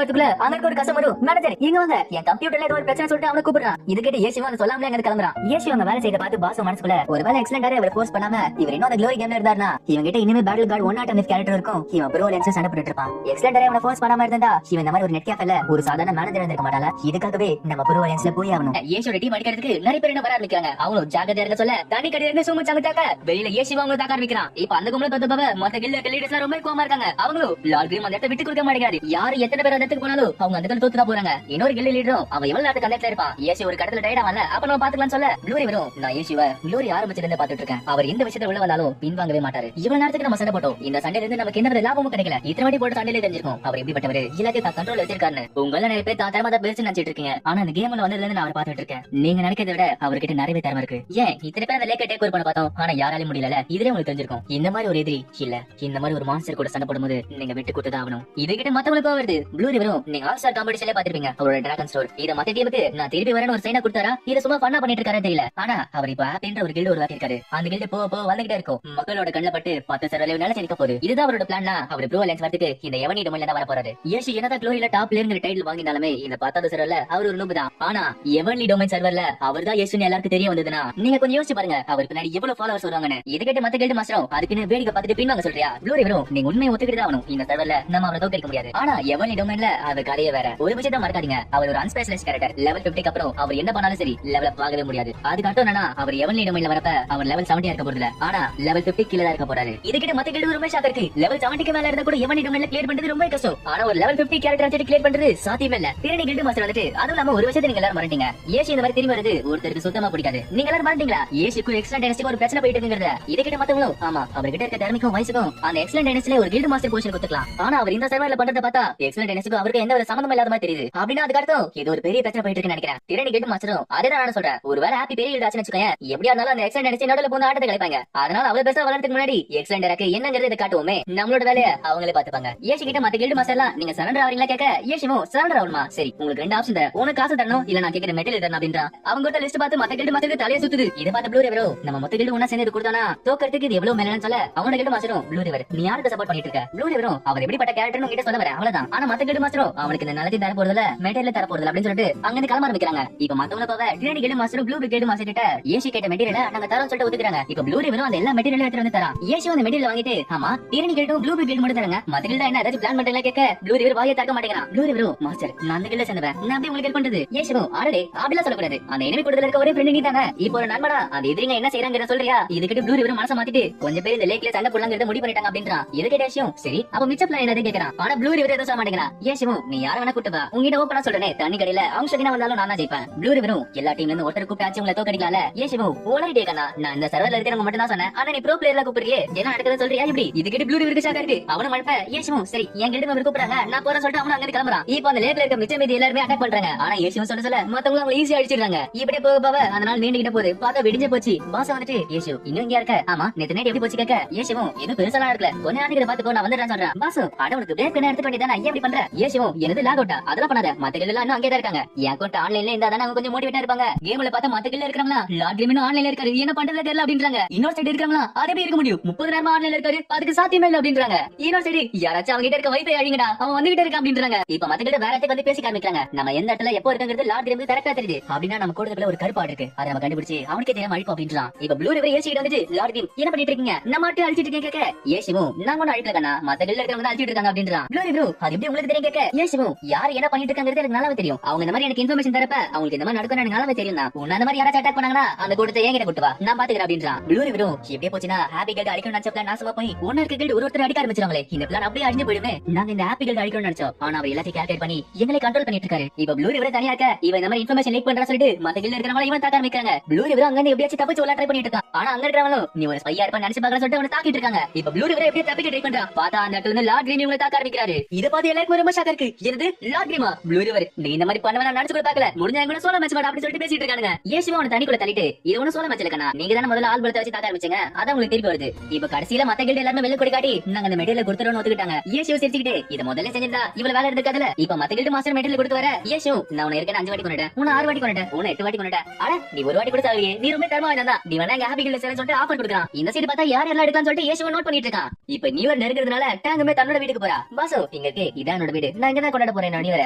வரதுக்குள்ள அங்க ஒரு கஸ்டமர் மேனேஜர் இங்க வாங்க என் கம்ப்யூட்டர்ல ஏதோ ஒரு பிரச்சனை சொல்லிட்டு அவனை கூப்பிடுறான். இது கேட்டு ஏசுவும் அதை சொல்லாமலே அங்க கிளம்புறான். ஏசு அங்க வேலை செய்த பார்த்து பாசு மனசுக்குள்ள ஒரு வேலை எக்ஸலென்டாரே அவர் ஃபோர்ஸ் பண்ணாம இவர் இன்னும் அந்த க்ளோரி கேம்ல இருந்தாருன்னா இவங்க கிட்ட இனிமே பேட்டில் கார்டு 1 கேரக்டர் இருக்கும். இவன் ப்ரோ லைன்ஸ் சண்டை போட்டுட்டு இருப்பான். எக்ஸலென்டாரே அவனை ஃபோர்ஸ் பண்ணாம இருந்தா இவன் இந்த மாதிரி ஒரு நெட் கேஃபேல ஒரு சாதாரண மேனேஜர் இருந்திருக்க மாட்டாளா. இதுக்காகவே நம்ம ப்ரோ லைன்ஸ்ல போய் ஆகணும். ஏசோட டீம் அடிக்கிறதுக்கு நிறைய பேர் என்ன வர ஆரம்பிக்கிறாங்க. அவங்களும் ஜாக்கிரதையா இருக்க சொல்ல தண்ணி கடையில இருந்து சும்மா தாக்க வெளியில ஏசி அவங்க தாக்க ஆரம்பிக்கிறான். இப்ப அந்த கும்பல தோத்தவங்க மத்த கில்டு லீடர்ஸ் ரொம்ப கோவமா இருக்காங்க. அவங்களும் லார்ட் கிரீம் அந்த இடத்தை விட்டு கொடுக்க மாட்டேங்கிறாரு. யாரு எத்தனை பேர் அந்த இடத்துக்கு போனாலும் அவங்க அந்த இடத்துல தோத்துதான் போறாங்க. இன்னொரு கில்டு லீடரும் அவன் எவ்வளவு நேரத்துக்கு அந்த இடத்துல இருப்பான். ஏசி ஒரு கடத்துல டயர்ட் ஆகல அப்ப நம்ம பாத்துக்கலாம்னு சொல்ல க்ளோரி வரும். நான் ஏசிவ க்ளோரி ஆரம்பிச்சதுல இருந்து பாத்துட்டு இருக்கேன். அவர் எந்த விஷயத்துல உள்ள வந்தாலும் பின்வாங்கவே மாட்டாரு. இவ்வளவு நேரத்துக்கு நம்ம சண்டை போட்டோம், இந்த சண்டையில இருந்து நமக்கு எந்த லாபமும் கிடைக்கல. இத்தனை வாட்டி போட்டு சண்டையில தெரிஞ்சிருக்கும் அவர் எப்படிப்பட்டவர், எல்லாத்தையும் தான் கண்ட்ரோல் வச்சிருக்காரு. உங்கள நிறைய பேர் தான் தரமா தான் பேசி நினைச்சிட்டு இருக்கீங்க. ஆனா அந்த கேம்ல வந்ததுல இருந்து நான் அவரை பாத்துட்டு இருக்கேன். நீங்க நினைக்கிறத விட அவர்கிட்ட நிறைய திறமை இருக்கு. ஏன் இத்தனை பேர் அந்த லேக்க டேக் ஓவர் பண்ண பார்த்தோம், ஆனா யாராலையும் முடியல. இதுல உங்களுக்கு தெரிஞ்சிருக்கும். இந்த மாதிரி ஒரு எதிரி இல்ல இந்த மாதிரி ஒரு மான்ஸ்டர் கூட சண்டை போடும்போது நீங்க விட்டு கொடுத்தா ஆகணும். இதுகிட்ட மத்தவங்களுக்கு வருது. ப்ளூ ரிவரும் நீங்க ஆல் ஸ்டார் காம்படிஷன்ல பாத்திருப்பீங்க. அவரோட டிராகன் ஸ்டோர் இத மத்த டீமுக்கு நான் திருப்பி வரேன்னு ஒரு சைனா கொடுத்தாரா, இத சும்மா ஃபன்னா பண்ணிட்டு இருக்காரு தெரியல. ஆனா அவர் இப்ப அப்படின்ற ஒரு கில்டு உருவாக்கி இருக்காரு. அந்த கில்டு போ வந்துகிட்டே இருக்கும். இருக்கும். மக்களோட கண்ணுல பட்டு 10 சரவலையும் நிலைச்சு நிக்க போகுது. இதுதான் அவரோட பிளான்னா. அவர் ப்ரோ அலைன்ஸ் வரதுக்கு இந்த எவனி டொமைன்ல தான் வர போறாரு. ஏஷு என்னதான் க்ளோரியில டாப் பிளேயர்ங்கிற டைட்டில் வாங்கினாலுமே இந்த 10வது சர்வர்ல அவர் ஒரு நூபு தான். ஆனா எவன்லி டொமைன் சர்வர்ல அவர் தான் ஏசுன்னு எல்லாருக்கும் தெரிய வந்ததுன்னா நீங்க கொஞ்சம் யோசிச்சு பாருங்க அவருக்கு பின்னாடி எவ்வளவு ஃபாலோவர்ஸ் வருவாங்கன்னு. இது கேட்டு மத்த கேட்டு மாஸ்டரும் அதுக்குன்னு வேடிக்கை பார்த்துட்டு பின்வாங்க சொல்றியா? க்ளோரி ப்ரோ நீங்க உண்மையை ஒத்துக்கிட்டு தான் ஆகணும். இந்த சர்வர்ல நம்ம அவரை தோற்கடிக்க முடியாது. ஆனா எவன்லி டொமைன்ல அவர் கதையே வேற. ஒரு விஷயத்தை மறக்காதீங்க, அவர் ஒரு அன்ஸ்பெஷலைஸ்ட் கேரக்டர். லெவல் 50க்கு அப்புறம் அவர் என்ன பண்ணாலும் சரி லெவல் அப் ஆகவே முடியாது. அதுக்கு அர்த்தம் என்னன்னா அவர் எவன்லி டொமைன்ல வரப்ப அவர் லெவல் 70 இருக்க போறதுல, ஆனா லெவல் 50 கீழ தான் இருக்க போறாரு. இது கிட்ட மத்த கேட்டு ரொம்ப ஷாக் இருக்கு. லெவல் 70க்கு மேல இருந்தா கூட எவன்லி டொமைன்ல கிளியர் பண்றது ரொம்ப கஷ்டம். ஆனா ஒரு லெவல் 50 கேரக்டர் வச்சு கிளியர் பண்றது சாத்தியமே இல்ல. திரணி கில்ட் மாஸ்டர் வந்துட்டு அதுவும் இல்லாம ஒரு விஷயத்தை நீங்க எல்லாரும் மறந்தீங்க. ஏசி இந்த மாதிரி திரும்பி வருது ஒருத்தருக்கு சுத்தமா பிடிக்காது. நீங்க எல்லாரும் மறந்தீங்களா? ஏசிக்கு எக்ஸலன்ட் டைனஸ்டிக்கு ஒரு பிரச்சனை போயிட்டு இருக்குங்கறத. இத கிட்ட மத்தவங்களும் ஆமா அவர்கிட்ட இருக்க திறமைக்கும் வயசுக்கும் அந்த எக்ஸலன்ட் டைனஸ்டில ஒரு கில்ட் மாஸ்டர் பொசிஷன் கொடுத்துக்கலாம். ஆனா அவர் இந்த சர்வர்ல பண்றத பார்த்தா எக்ஸலன்ட் டைனஸ்டிக்கு அவருக்கு எந்த ஒரு சம்பந்தமும் இல்லாத மாதிரி தெரியுது. அப்படின்னா அதுக்கு அர்த்தம் இது ஒரு பெரிய பிரச்சனை போயிட்டு இருக்குன்னு நினைக்கிறேன். திரணி கில்ட் மாஸ்டரும் அதே தான் நான் சொல்றேன். ஒருவேளை ஹாப்பி பெரிய கில்ட் ஆச்சுன்னு வச்சுக்கோங்க, எப்படியா இருந்தாலும் அந்த எக்ஸலன்ட் டைனஸ்டி நடுவுல போந்து ஆட்டத்தை கலைப்பாங்க. அதனால அவ்வளவு பெருசா வளர்றதுக்கு முன்னாடி எக்ஸலன்ட் இருக்கு என்னங்கறத இத காட்டுவோமே, நம்மளோட வேலையை அவங்களே பாத்துப்பாங்க. ஏசி கிட்ட மத்த கில்ட் மாஸ்டர்லாம் நீங்க சரண்டர் ஆவீங்களா கேட்க ஏசிமோ சரண்டர் ஆகணுமா? சரி உங்களுக்கு ரெண்டு ஆப்ஷன் தரேன், உனக்கு காசு தரணும் இல்ல நான் கேக்குற மெட்டீரியல் தரணும் அப்படின்றா. அவங்க கிட்ட லிஸ்ட் பார்த்து மத்த கில்ட் மாஸ்டருக்கு தலைய சுத்துது. இத பார்த்த ப்ளூ ரிவர் நம்ம மொத்த கில்ட் ஒண்ணா சேர்ந்து கொடுத்தானா தோக்கறதுக்கு இது எவ்வளவு மேலன்னு சொல்ல அவங்க கில்ட் மாஸ்டரும் ப்ளூ ரிவர் நீ யாருக்கு சப்போர்ட் பண்ணிட்டு இருக்க? ப்ளூ ரிவரும் அவர் எப்படிப்பட்ட கேரக்டர்னு உங்ககிட்ட சொல்ல வர அவ்வளவுதான். ஆனா மத்த கில்ட் மாஸ்டரும் அவனுக்கு இந்த நல்லதை தர போறதுல மெட்டீரியல் தர போறதுல அப்படின்னு சொல்லிட்டு அங்க இருந்து கிளம்ப ஆரம்பிக்கிறாங்க. இப்ப மத்தவங்க போக டிரெடி கில்ட் மாஸ்டரும் ப்ளூ கில்ட் மாஸ்டர் கிட்ட ஏசி கேட்ட மெட்டீரியல் நாங்க தரோம் சொல்லிட்டு ஒதுக்குறாங்க. இப்ப ப்ளூ ரிவரும் அந்த எல்லா மெட்டீரியலும் எடுத்து வந்து தரா. ஏசி அந்த மெட்டீரியல் வாங்கிட்டு ஆமா டிரெடி கில்ட்டும் ப்ளூ கில்ட் மட்டும் தராங்க. மத்த கில்ட் என்ன ஏதாவது பிளான் பண்றீங்களா கேட்க ப்ளூ ரிவர் வாயை திறக்க மாட்டேங்கிறான். ப்ளூ ரிவரும் மாஸ்டர் நான் அந்த கில்ட் சேர்ந்தவன், நான் அப்படி உங்களுக்கு ஹெல்ப் பண்றது. ஏசிவும் ஆடே அப்படிலாம் சொல்லக்கூடாது, அந்த எனிமி கூடல இருக்க ஒரே ஃப்ரெண்ட் நீ தானே, இப்போ ஒரு நண்பனா அந்த எதிரிங்க என்ன செய்யறாங்கற சொல்றியா? இதுக்கிட்ட ப்ளூ ரிவர் மனச மாத்திட்டு கொஞ்சம் பேர் இந்த லேக்ல சண்டை போடலாம்ங்கறத முடிவு பண்ணிட்டாங்க அப்படின்றான். இதுக்கு ஏசியும் சரி அப்ப மிச்ச பிளான் என்னது கேக்குறான். ஆனா ப்ளூ ரிவர் எதுவும் சொல்ல மாட்டேங்கிறான். ஏசிவும் நீ யார வேணா கூட்டு வா, உங்ககிட்ட ஓபனா சொல்றேனே தண்ணி கடையில அவங்க சகினா வந்தாலும் நான் தான் ஜெயிப்பேன். ப்ளூ ரிவரும் எல்லா டீம்ல இருந்து ஒருத்தர் கூப்பிட்டு ஆச்சு உங்களை தோக்கடிக்கலாம்ல. ஏசிவும் ஓலரி டேக்கனா நான் இந்த சர்வர்ல இருக்கிறவங்க மட்டும் தான் சொன்னேன், ஆனா நீ ப்ரோ பிளேயர்ல கூப்பிடுறியே என்ன நடக்குதுன்னு சொல்றியா? இப்படி இதுக்கிட்ட ப்ளூ ரிவருக்கு ஷாக்கா இருக்கு. அவன மழப்ப ஏசிவும் சரி என் கிட்ட மெம்பர் கூப்பிடுறாங்க நான் போறேன் சொல்லிட்டு அவன அங்க கிளம்பறான். இப்போ அந்த லேக்ல இருக்க மிச்ச மீதி எல்லாரும் அட்டாக் பண்றாங்க. ஆனா ஏசிவும் சொல்ல மத்தவங்க அவங்க ஈஸியா அடிச்சிடுறாங்க. இப்படி போக போக அதனால நீண்டிக்கிட்ட போகுது. பார்த்தா விடிஞ்சே போச்சு. பாஸ் வந்துட்டு ஏசு இன்னும் இங்க இருக்க? ஆமா நேத்து நைட் எப்படி போச்சு கேட்க ஏசுவும் எதுவும் பெருசா இருக்கல கொஞ்ச நேரத்துக்கு பாத்துக்கோ நான் வந்துடுறேன் சொல்றேன். பாஸ் அடவனுக்கு பிரேக் பண்ண எடுத்துக்க வேண்டியதானே ஏன் இப்படி பண்ற? ஏசுவும் எனது லாக் அவுட்டா அதெல்லாம் பண்ணாத, மத்த கில்ல எல்லாம் அங்கே தான் இருக்காங்க. என் அக்கௌண்ட் ஆன்லைன்ல இருந்தா தானே அவங்க கொஞ்சம் மோட்டிவேட்டா இருப்பாங்க. கேம்ல பார்த்தா மத்த கில்ல இருக்காங்களா லாட் கேம் ஆன்லைன்ல இருக்காரு என்ன பண்றது தெரியல அப்படின்றாங்க. இன்னொரு சைடு இருக்காங்களா அது எப்படி இருக்க முடியும் 30 நேரமா ஆன்லைன்ல இருக்காரு அதுக்கு சாத்தியமே இல்ல அப்படின்றாங்க. இன்னொரு சைடு யாராச்சும் அவங்க கிட்ட இருக்க வைஃபை அழிங்கடா அவன் வந்துகிட்டே இருக்கான் அப்படின்றாங்க. இப்ப மத்த கிட்ட வேற இடத்துக்கு வந்து பேசி காமிக்கிறாங்க. நம்ம எந்த இடத்துல எப்போ இருக்குங்கிறது லாட் கேம் கரெக்டா தெரியுது. அப்படின்னா நம்ம கூடத்துல ஒரு கருப்பாடு இருக்கு அதை நம்ம கண்டுபிடிச்சு அவனுக்கே தெரியாம அழிப்போம் அப்படின்றான். இப்ப ப்ளூ ரிவர் ஏசி கிட்ட வந்துட்டு லாட் கேம் என்ன பண்ணிட்டு இருக்கீங்க? நம்ம மாட்டு அழிச்சிட்டு இருக்கேன் கேட்க ஏசிவும் நாங்க ஒண்ணு அழிக்கலக்கண்ணா மத்த கில்ல இருக்கிறவங்க அழிச்சிட்டு இருக்காங்க அப்படின்றான். ப்ளூ ரிவர் அது எப்படி உங்களுக்கு தெரியும் கேட்க ஏசிவும் யார் என்ன பண்ணிட்டு இருக்காங்கிறது எனக்கு நல்லாவே தெரியும். அவங்க இந்த மாதிரி எனக்கு இன்ஃபர்மேஷன் தரப்ப அவங்களுக்கு இந்த மாதிரி நடக்கும் எனக்கு நல்லாவே தெரியும். உன்ன அந்த மாதிரி யாராச்சும் அட்டாக் பண்ணாங்கன்னா அந்த கூட்டத்தை என்கிட்ட கூட்டு வா நான் பாத்துக்கிறேன் அப்படின்றான். ப்ளூ ரிவரும் எப்படியே போச்சுன்னா ஹாப்பி கில்ட் அடிக்கணும் நினைச்ச பிளான் நாசமா போய் ஒன்னு இருக்க கில்ட் ஒருத்தர் அடிக்க ஆரம்பிச்சாங்களே இந்த பிளான் அப்படியே அழிஞ்சு போயிடுமே. நாங்க இந்த ஹாப்பி கில்ட் அடிக்கணும்னு நினைச்சோம், ஆனா அவர் எல்லாத்தையும் கால்குலேட் பண்ணி எங்களை கண்ட்ரோல் பண்ணிட்டு இருக்காரு. இப்ப ப்ளூ ரிவர் தனியா இருக்க இவன் இந்த மாதிரி இன்ஃபர்மேஷன் லீக் பண்றா சொல்லிட்டு மத்த கில்ல இருக்கிறவங்க இவன் தாக்க ஆரம்பிக்கிறாங்க. ப்ளூ ரிவர் அங்க எப்படியாச்சும் தப்பிச்சு ஓட ட்ரை பண்ணிட்டு இருக்கான். ஆனா அங்க இருக்கிறவங்களும் நீ ஒரு ஸ்பையா இருப்ப நினைச்சு பார்க்கற சொல்லிட்டு அவனை தாக்கிட்டு இருக்காங்க. இப்ப ப்ளூ ரிவர் எப்படியே தப்பிக்க ட்ரை பண்றான். பார்த்தா அந்த இடத்துல இருந்து லார்ட் கிரீம் இவங்களை தாக்க ஆரம்பிக்கிறாரு. இத பார்த்து எல்லாருக்கும் ரொம்ப ஷாக்கா இருக்கு. என்னது லார்ட் கிரீமா? ப்ளூ ரிவர் நீ இந்த மாதிரி பண்ணவன நான் நினைச்சு கூட பார்க்கல, முடிஞ்சா கூட சோலோ மேட்ச் மாட அப்படி சொல்லிட்டு பேசிட்டு இருக்கானுங்க. ஏசிவா அவன தனிக்குள்ள தள்ளிட்டு இது ஒண்ணு சோலோ மேட்ச் இல்லக்கண்ணா நீங்க தான முதல்ல ஆள் பலத்தை வச்சு தாக்க ஆரம்பிச்சீங்க அதான் உங்களுக்கு திருப்பி வருது. இப்ப கடைசியில மத்த கில்ட் எல்லாரும் வெளிய கொடி காட்டி நாங்க அந்த மெட்டீரியல் கொடுத்துறோம்னு ஒத்துக்கிட்டாங்க. ஏசிவ சிரிச்சிட்டே இத முதல்ல செஞ்சிருந்தா இவ்வளவு வேலை இருக்காதுல. இப்ப மத்த கில்ட் மாஸ்டர் மெட்டீரியல் கொடுத்து வர ஏசிவ நான் உன ஏற்கனவே 5 வாட்டி கொன்னுட்டேன், உன 6 வாட்டி கொன்னுட்டேன், உன 8 வாட்டி கொன்னுட்டேன். அட நீ ஒரு வாட்டி கூட சாவியே நீ ரொம்ப தரமா வேணாம் நீ வேணா ஹாப்பி கில்ட் சேர சொல்லிட்டு ஆஃபர் கொடுக்கறான். இந்த சைடு பார்த்தா யார் எல்லாம் எடுக்கலாம் சொல்லிட்டு ஏசிவ நோட் பண்ணிட்டு இருக்கான். இப்ப நியூ இயர் நெருங்குறதுனால டாங்கமே தன்னோட வீட்டுக்கு போறா. பாசோ இங்க இருக்கு இதான் என்னோட வீடு நான் இங்க தான் கொண்டாட போறேன் நீ வர.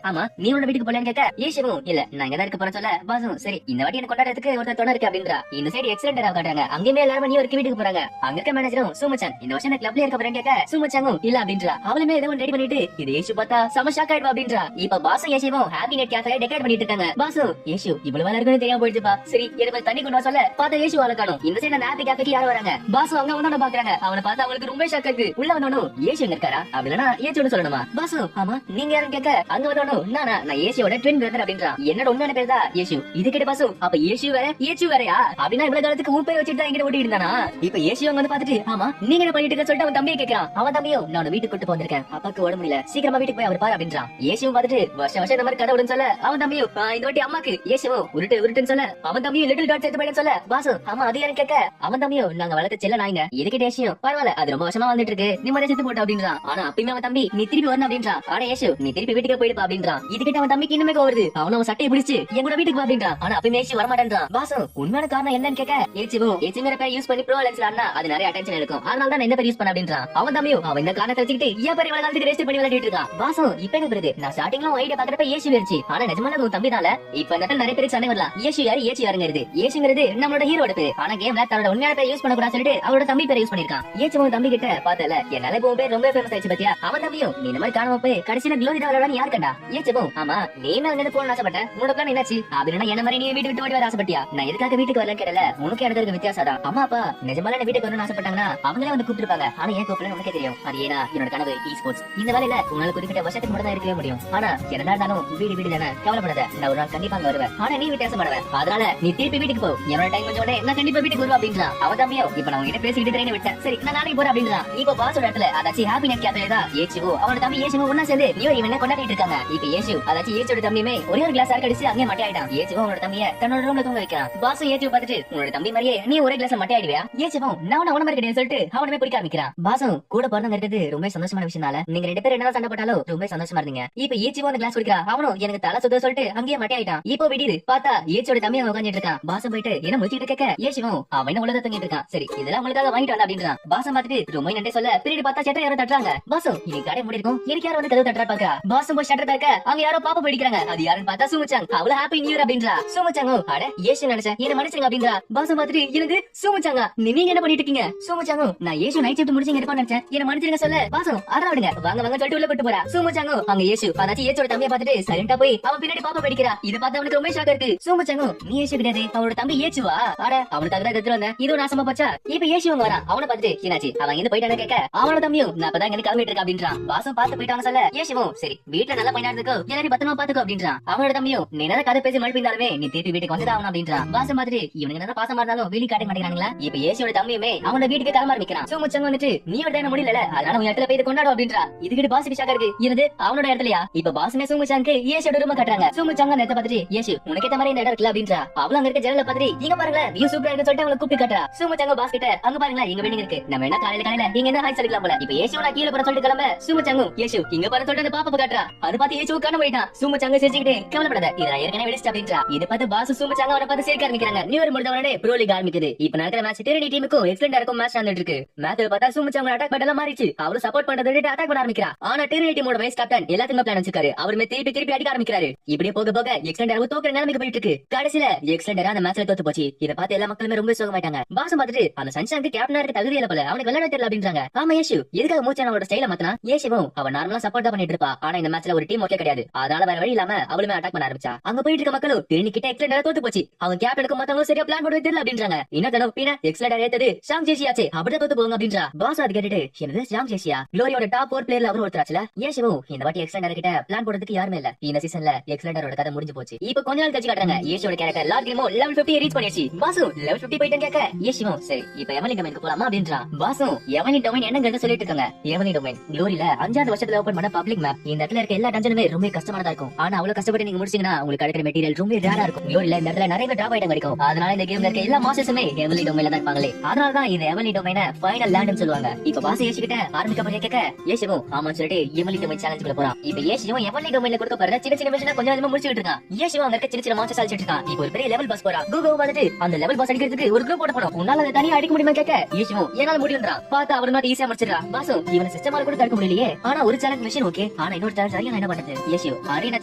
ஆமா நீ உன்னோட வீட்டுக்கு போறேன்னு கேட்க ஏசிவ இல்ல நான் இங்க தான் இருக்க போறேன் சொல்ல. பாசோ சரி இந்த வாட்டி என்ன கொண்டாடுறதுக்கு ஒருத்தர் துணை இருக்கு அப்படின்றா. இந்த சைடு எக்ஸலென்ட்டா காட்டுறாங்க. அங்கேயுமே எல்லாரும் நியூ இயர்க்கு வீட்டுக்கு போறாங்க. அங்க இருக்க மேனேஜரும் சுமச்சன் இந்த வருஷம் கிளப்ல இருக்க போறேன்னு கேட்க சுமச்சனும் இல்ல அப்படின்றா. அவளுமே ஏதோ ரெடி பண்ணிட்டு இது ஏசு பார்த்தா சம ஷாக் ஆயிடுவா அப்படின்றா. இப்ப பாசோ ஏசிவும் ஹாப்பி நெட் கேஃபே டெக்கரேட் பண்ணிட்டு இருக்காங்க. பாசோ ஏசு இவ்வளவு வேலை இருக்குன்னு தெரியாம போயிடுச்சுப்பா சரி எனக்கு தண்ணி கொண்டு வர சொல்ல. பார்த்தா ஏசு ஆள காணோம். இந்த சைடு அந்த ஹாப்பி கேஃபேக்கு யாரும் வராங்க. பாசோ அங்க வந்து பாக்குறாங்க. அவனை பார்த்தா அவங்களுக்கு ரொம்ப ஷாக் ஆகுது. உள்ள வந்தோனும் ஏசு எங்க இருக்காரா அப்படின்னா ஏசுன்னு சொல்லணுமா? பாசோ ஆமா நீங்க யாரும் கேட்க அங்க வந்தோனும் நான் ஏசியோட ட்வின் பிரதர் அப்படின்றா. என்னோட உண்மையான பேர் தான் ஏசு. இது கிட்ட பாசோ அப்ப ஏசு வேற ஏசு வேறயா அப்படின்னா இவ்வளவு காலத்துக்கு உன் பேர் வச்சுட்டு தான் எங்கிட்ட ஓட்டி இருந்தானா? இப்ப ஏசு அங்க வந்து பாத்துட்டு ஆமா நீங்க என்ன பண்ணிட்டு இருக்க சொல்லிட்டு அவன் தம்பியை கேட்கிறான். அவன் தம்பியும் நான் வீட்டுக்கு கூட்டு போந்திருக்கேன் அப்பாக்கு உடம்பு முடியல சீக்கிரமா வீட்டுக்கு போய் அவர் பாரு அப்படின்றான். ஏசுவும் பாத்துட்டு வருஷம் இந்த மாதிரி கதை விடுன்னு சொல்ல. அவன் தம்பியும் இந்த வாட்டி அம்மாக்கு ஏசுவும் உருட்டுன்னு சொல்ல. அவன் தம்பியும் லிட்டில் டாட் சேர்த்து போயிட்டு சொல்ல. பாசு ஆமா அது யாரும் கேட்க அவன் தம்பியும் நாங்க வளர்க்க செல்ல நாய்ங்க இதுக்கிட்ட ஏசியும் பரவாயில்ல அது ரொம்ப வருஷமா வந்துட்டு இருக்கு நிம்மதியா செத்து போட்டு அப்படின்றான். ஆனா அப்பயுமே அவன் தம்பி நீ திருப்பி வரணும் அப்படின்றான். ஆனா ஏசு நீ திருப்பி வீட்டுக்கு போயிடுப்பா அப்படின்றான். இதுக்கிட்ட அவன் தம்பிக்கு இன்னுமே வருது. அவன் சட்டையை பிடிச்சு என் கூட வீட்டுக்கு வா அப்படின்றான். ஆனா அப்பயுமே ஏசி வரமாட்டேன்றான். பாசு உண்மையான காரணம் என்னன்னு கேட்க ஏச்சுங்கிற பேர் யூஸ் பண்ணி ப்ரோ லென்ஸ்ல ஆனா அது நிறைய அட்டென்ஷன் இருக்கும், அதனால தான் இந்த பேர் யூஸ் பண்ண அப்படின்றான். அவன் தம்பியும் அவன் இந்த காரணத்தை வச்சுக்கிட்டு ஏன் பேர் இவ்வளவு காலத்துக்கு ரெஜிஸ்டர் பண்ணி விளையாடிட்டு இருக்கான். பாசம் இப்ப என்ன புரியுது, நான் ஸ்டார்டிங்ல ஐடியா பாக்குறப்ப ஏசு இருந்துச்சு, ஆனா நிஜமான உன் தம்பி தான்ல. இப்ப இந்த நிறைய பேருக்கு சண்டை வரலாம், ஏசு யாரு ஏசு யாருங்கிறது. ஏசுங்கிறது நம்மளோட ஹீரோட பேரு, ஆனா கேம்ல தன்னோட உண்மையான பேர் யூஸ் பண்ண கூடாது சொல்லிட்டு அவரோட தம்பி பேரை யூஸ் பண்ணிருக்கான். ஏச்சு உன் தம்பி கிட்ட பார்த்தல என்னால இப்போ பேர் ரொம்ப ஃபேமஸ் ஆயிடுச்சு பாத்தியா. அவன் தம்பியும் நீ இந்த மாதிரி காணாம போய் கடைசியில க்ளோரி தான் விளையாட யார் கண்டா. ஏச்சும் ஆமா நீ மேல இருந்து போன ஆசைப்பட்ட, உன்னோட பிளான் என்னாச்சு அப்படின்னா என்ன மாதிரி நீ வீட்டு விட்டு ஓடி வர ஆசைப்பட்டியா. நான் எதுக்காக வீட்டுக்கு வரலன்னு கேட்டல, உனக்கு எனக்கு இருக்க வித்தியாசம் தான். அம்மா அப்பா நிஜமான வீட்டுக்கு வரணும்னு ஆசைப்பட்டாங்கன்னா அவங்களே வந்து கூப்பிட்டுருப்பாங்க, ஆனா ஏன் கூப்பிடல உனக்கே தெரியும். அது ஏன்னா என்னோட கனவு இ ஸ்போர்ட்ஸ். இந்த வேலையில உங்களால குறிப்பிட்ட வருஷத்துக்கு மட்டும் தான் இருக்கவே முடியும். ஆனா என்னடா இருந்தாலும் வீடு வீடு தானே, கவலைப்படாத, நான் ஒரு நாள் கண்டிப்பா வருவேன். ஆனா நீ வித்தியாசப்படுவேன், அதனால நீ திருப்பி வீட்டுக்கு போ, என்னோட டைம் கொஞ்சம் உடனே நான் கண்டிப்பா வீட்டுக்கு வருவேன் அப்படின்றான். அவன் தம்பியோ இப்ப நான் உங்ககிட்ட பேசிக்கிட்டு ட்ரெயின் விட்டேன், சரி நான் நாளைக்கு போறேன் அப்படின்றான். இப்ப பாஸோட இடத்துல அதாச்சும் ஹாப்பி நெட் கேப்ல தான் ஏச்சுவோ அவனோட தம்பி ஏசுவோ ஒண்ணா சேர்ந்து நியூ இயர் ஈவென்ட் கொண்டாடிட்டு இருக்காங்க. இப்ப ஏசு அதாச்சும் ஏச்சோட தம்பியுமே ஒரே ஒரு கிளாஸ் அடிச்சு அங்கே மட்டை ஆயிட்டான். ஏச்சுவோ அவனோட தம்பியை தன்னோட ரூம்ல தூங்க வைக்கிறான். பாஸும் ஏச்சுவோ பார்த்துட்டு உன்னோட தம்பி மாதிரியே நீ ஒரே கிளாஸ்ல மட்டை ஆயிடுவியா. ஏச்சுவோ நான் அவன மாதிரி கிடையாது சொல்லிட்டு அவனுமே பிடிக்க ஆரம்பிக்கிறான். பாஸும் கூட பிறந்தவங்க இருக்கிறது ரொம்ப சந்தோஷமான விஷயம்னால நீங்க ரெண்டு பேரும் என்ன சண்டை போட்டாலும் ரொம்ப சந்தோஷமா இருந்தீங்க. இப்ப ஏச்சுவோ அந்த கிளாஸ் குடிக்கிறா, அவனும் எனக்கு தலை சுத்த சொல்லிட்டு அங்கேயே மட்டை ஆயிட்டான். இப்போ விடியுது பார்த்தா ஏச்சோட தம்பி அவன் உட்காந்துட்டு இருக்கான். பாசம் போயிட்டு என்ன முடிச்சிட்டு கேட்க ஏச்சுவோ அவன் என்ன உலக தூங்கிட்டு இருக்கான். சரி இதெல்லாம் உங்களுக்காக வாங்கிட்டு வந்தா அப்படின்றான். பாசம் பார்த்துட்டு ரொம்ப நன்றி சொல்ல பின்னாடி பார்த்தா சட்டை யாரோ தட்டுறாங்க. பாசம் இன்னைக்கு கடை மூடி இருக்கும், எனக்கு யாரும் வந்து கதவு தட்டுறா பாக்கா. பாசம் போய் ஷட்டர் தக்க அங்க யாரோ பாப்பா போயிடுறாங்க. அது யாருன்னு பார்த்தா சுமுச்சாங். அவள ஹாப்பி நியூ இயர் அப்படின்றா. சுமுச்சாங்கோ அட ஏசு நினைச்சேன் என்ன மன்னிச்சிருங்க அப்படின்றா. பாசம் பார்த்துட்டு எனக்கு சுமுச்சாங்கா நீங்க என்ன பண்ணிட்டு இருக்கீங்க. சுமுச்சாங்கோ நான் ஏசு நைட் ஷிஃப்ட் முடிச்சு இருப்பான்னு நினைச்சேன், என்ன மன்னிச்சிருங்க சொல்ல. பாசம் அதெல்லாம் விடுங்க வாங்க வாங்க சொல்லிட்டு உள்ள கூட்டு போறா. சுமுச்சாங்கோ அங்க ஏசு அதாச்சும் ஏச்சோட தம்பியை பார்த்துட்டு சைலண்டா போய் அவன் பின்னாடி பாப்பா படிக்கிறா. இதை பார்த்து அவனுக்கு ரொம்ப ஷாக்கா இருக்கு. சுமுச்சாங்கோ நீ ஏசு கிடையாது அவனோட தம்பி ஏச்சுவா. அட அவனுக்காக தான் எடுத்துட்டு வந்தேன், இது நாசமா போச்சா. இப்ப ஏசுவங்க வரா, அவனை பார்த்துட்டு என்னாச்சு அவன் எங்க போயிட்டானு கேட்க அவனோட தம்பியும் நான் அப்பதான் இங்க கிளம்பிட்டு இருக்கா அப்படின்றான். பாசம் பார்த்து போயிட்டான்னு சொல்ல ஏசுவும் சரி வீட்டுல நல்லா பையனா இருக்கோ எல்லாரும் பத்திரமா பாத்துக்கோ அப்படின்றான். அவனோட தம்பியும் நீ என்ன கதை பேசி மழுப்பிருந்தாலுமே நீ திருப்பி வீட்டுக்கு வந்துதான் ஆகணும் அப்படின்றான். பாசம் பார்த்துட்டு இவனுக்கு என்ன பாசமா இருந்தாலும் வெளி காட்ட மாட்டேங்கிறாங்களா. இப்ப ஏசுவோட தம்பியுமே அவனோட வீட்டுக்கு கிளம்ப ஆரம்பிக்கிறான். சுமுச்சங்க வந்துட்டு நீ ஒரு டைம் முடியல அதனால உன் இடத்துல போய் கொண்டாடும் அப்படின்றா. இதுக்கிட்ட பாஸ் ஷாக்கா இருக்கு, இருந்து அவனோட இடத்துலயா. இப்ப பாசமே சுமுச்சாங்க ஏசியோட ரூம் கட்டுறாங்க. சுமுச்சாங்க நேரத்தை பார்த்துட்டு ஏசு உனக்கு ஏத்த மாதிரி இந்த இடம் இருக்குல்ல அப்படின்றா. அவளும் அங்க இருக்க ஜன்னல பார்த்துட்டு இங்க பாருங்களேன் வியூ சூப்பரா இருக்குன்னு சொல்லிட்டு அவளை கூப்பிட்டு காட்டுறா. சுமுச்சாங்க பாஸ் கிட்ட அங்க பாருங்களேன் எங்க வீடு இருக்கு, நம்ம என்ன காலையில இங்க என்ன ஹாய் சொல்லிக்கலாம் போல. இப்ப ஏசு நான் கீழே போற சொல்லிட்டு கிளம்ப சுமுச்சாங்க ஏசு இங்க பாரு சொல்லிட்டு அந்த பாப்பா காட்டுறா. அது பார்த்து ஏசு காண போயிட்டான். சுமுச்சாங்க சிரிச்சுக்கிட்டு கவலைப்படாத இதை ஏற்கனவே வெடிச்சு அப்படின்றா. இதை பார்த்து பாஸ் சுமுச்சாங்க அவரை பார்த்து சேர்க்க ஆரம்பிக்கிறாங்க. நியூ இயர் முடிஞ்ச உடனே ப்ரோ லீக் ஆரம்பிக்குது. இப்ப நடக்கிற மேட்ச் டெரினி டீமுக்கும் எக்ஸலென்ட் இருக்கும் மேட்ச் நடந்துட்டு இருக்கு. மேட்ச்ல பார்த்தா சுமுச்சாங்க அட்டாக் பண்ணலாம் மாறிச்சு, அவரு சப்போர்ட் பண்றதை விட்டு அட்டாக் பண்ண ஆரம்பிக்கிறா. ஆனா டெரினி டீமோட வைஸ் கேப்டன் எல்லாத்துக்கும் பிளான் வச்சிருக்காரு, அவருமே திருப்பி திருப்பி அடிக்க ஆரம்பிக்கிறாரு. இப்படியே போக போக எக்ஸலென்ட் தோக்குற நிலைமைக்கு போயிட்டு இருக்கு. கடைசியில எக்ஸலென்ட் அந்த மேட்ச்ல தோத்து போச்சு. இதை பார்த்து எல்லா மக்களுமே ரொம்ப சோகமாயிட்டாங்க. பாசம் பார்த்துட்டு அந்த சன்ஷாங்க்கு கேப்டனா இருக்க தகுதி இல்ல போல, அவனுக்கு விளையாட தெரியல அப்படின்றாங்க. ஆமா ஏசு எதுக்காக மூச்சானோட ஸ்டைல மாத்தினா. ஏசுவும் அவன் நார்மலா சப்போர்ட் தான் பண்ணிட்டு இருப்பா, ஆனா இந்த மேட்ச்ல ஒரு டீம் ஓகே கிடையாது, அதனால வேற வழி இல்லாம அவளுமே அட்டாக் பண்ண ஆரம்பிச்சா. அங்க போயிட்டு இருக்க மக்களும் டெரினி கிட்ட எக்ஸலென்ட் தோத்து போச்சு, அவன் கேப்டனுக்கு மத்தவங்க சரியா பிளான் போட தெரியல அப்படின்றாங்க. இன்னும் தடவை பின்ன எக்ஸலென்ட் ஏத்தது ஷாம் ஜேசியாச்சே அப்படியே தோத்து போங்க அப்படின்றா. பாஸ் அது கேட்டுட்டு என்னது ஷாம் ஜேசியா குளோரியோட டாப் 4 பிளேயர்ல அவரும் ஒருத்தராச்சுல. ஏசுவும் இந்த வாட்டி எக்ஸலென்ட் கிட்ட பிளான் போடுறதுக்கு யாருமே இல்ல, இந்த சீசன்ல எக்ஸலென்டோட கதை முடிஞ்சு போச்சு. இப்ப கொஞ்ச நாள் கழிச்சு காட்டுறாங்க ஏசுவோட கேரக்டர் லார்ட் கிமோ லெவல் 50 ரீச் பண்ணிடுச்சு. பாசு லெவல் 50 போயிட்டேன்னு கேட்க ஏசுவும் சரி இப்ப எவனி டொமைனுக்கு போலாமா அப்படின்றான். பாசும் எவனி டொமைன் என்னங்கறத சொல்லிட்டு இருக்காங்க. எவனி டொமைன் குளோரியில 5வது வருஷத்துல ஓபன் பண்ண பப்ளிக் மேப். இந்த இடத்துல இருக்க எல்லா டஞ்சனுமே ரொம்ப கஷ்டமானதா இருக்கும், ஆனா அவ்வளவு கஷ்டப்பட்டு நீங்க முடிச்சீங்கன்னா உங்களுக்கு கிடைக்கிற மெட்டீரியல் ரொம்ப ரேரா இருக்கும். குளோரியில இந்த இடத்துல நிறைய டிராப் ஐட்டம் கிடைக்கும், அதனால இந்த கேம்ல இருக்க எல்லா மாஸ்டர்ஸுமே எவனி டொமைன்ல தான் இருப்பாங்களே, அதனால தான் இந்த எவனி டொமைனை ஃபைனல் லேண்ட்னு சொல்லுவாங்க. இப்ப பாசு ஏசிக்கிட்ட ஆரம்பிக்க போறே கேட்க ஏசுவும் ஆமான்னு சொல்லிட்டு எவனி டொமைன் சேலஞ்சுக்குள்ள போறான். இப்ப ஏசுவும் எவனி டொமைன்ல கொடுக்க போற சின்ன சின்ன மிஷனை கொஞ்சம் கொஞ்சமா முடிச்சிட்டு இருக்கான். ஏசுவும் அங்க இருக்க சின்ன சின்ன மாஸ்டர்ஸ் அழிச்சிட்டு இருக்கான். இப்போ ஒரு பெரிய லெவல் பாஸ் போறா. கூகோ வந்துட்டு அந்த லெவல் பாஸ் அடிக்கிறதுக்கு ஒரு குரூப் போட போறோம், உன்னால அதை தனியா அடிக்க முடியுமா கேட்க ஏசுவும் என்னால முடியும்ன்றா. பார்த்தா அவரு மாதிரி ஈஸியா முடிச்சிடறா. பாசு இவனை சிஸ்டமால கூட தடுக்க முடியலையே, ஆனா ஒரு சேலஞ்ச் மிஷன் ஓகே, ஆனா இன்னொரு சேலஞ்ச் சரியா என்ன பண்றது. ஏசு அரீனா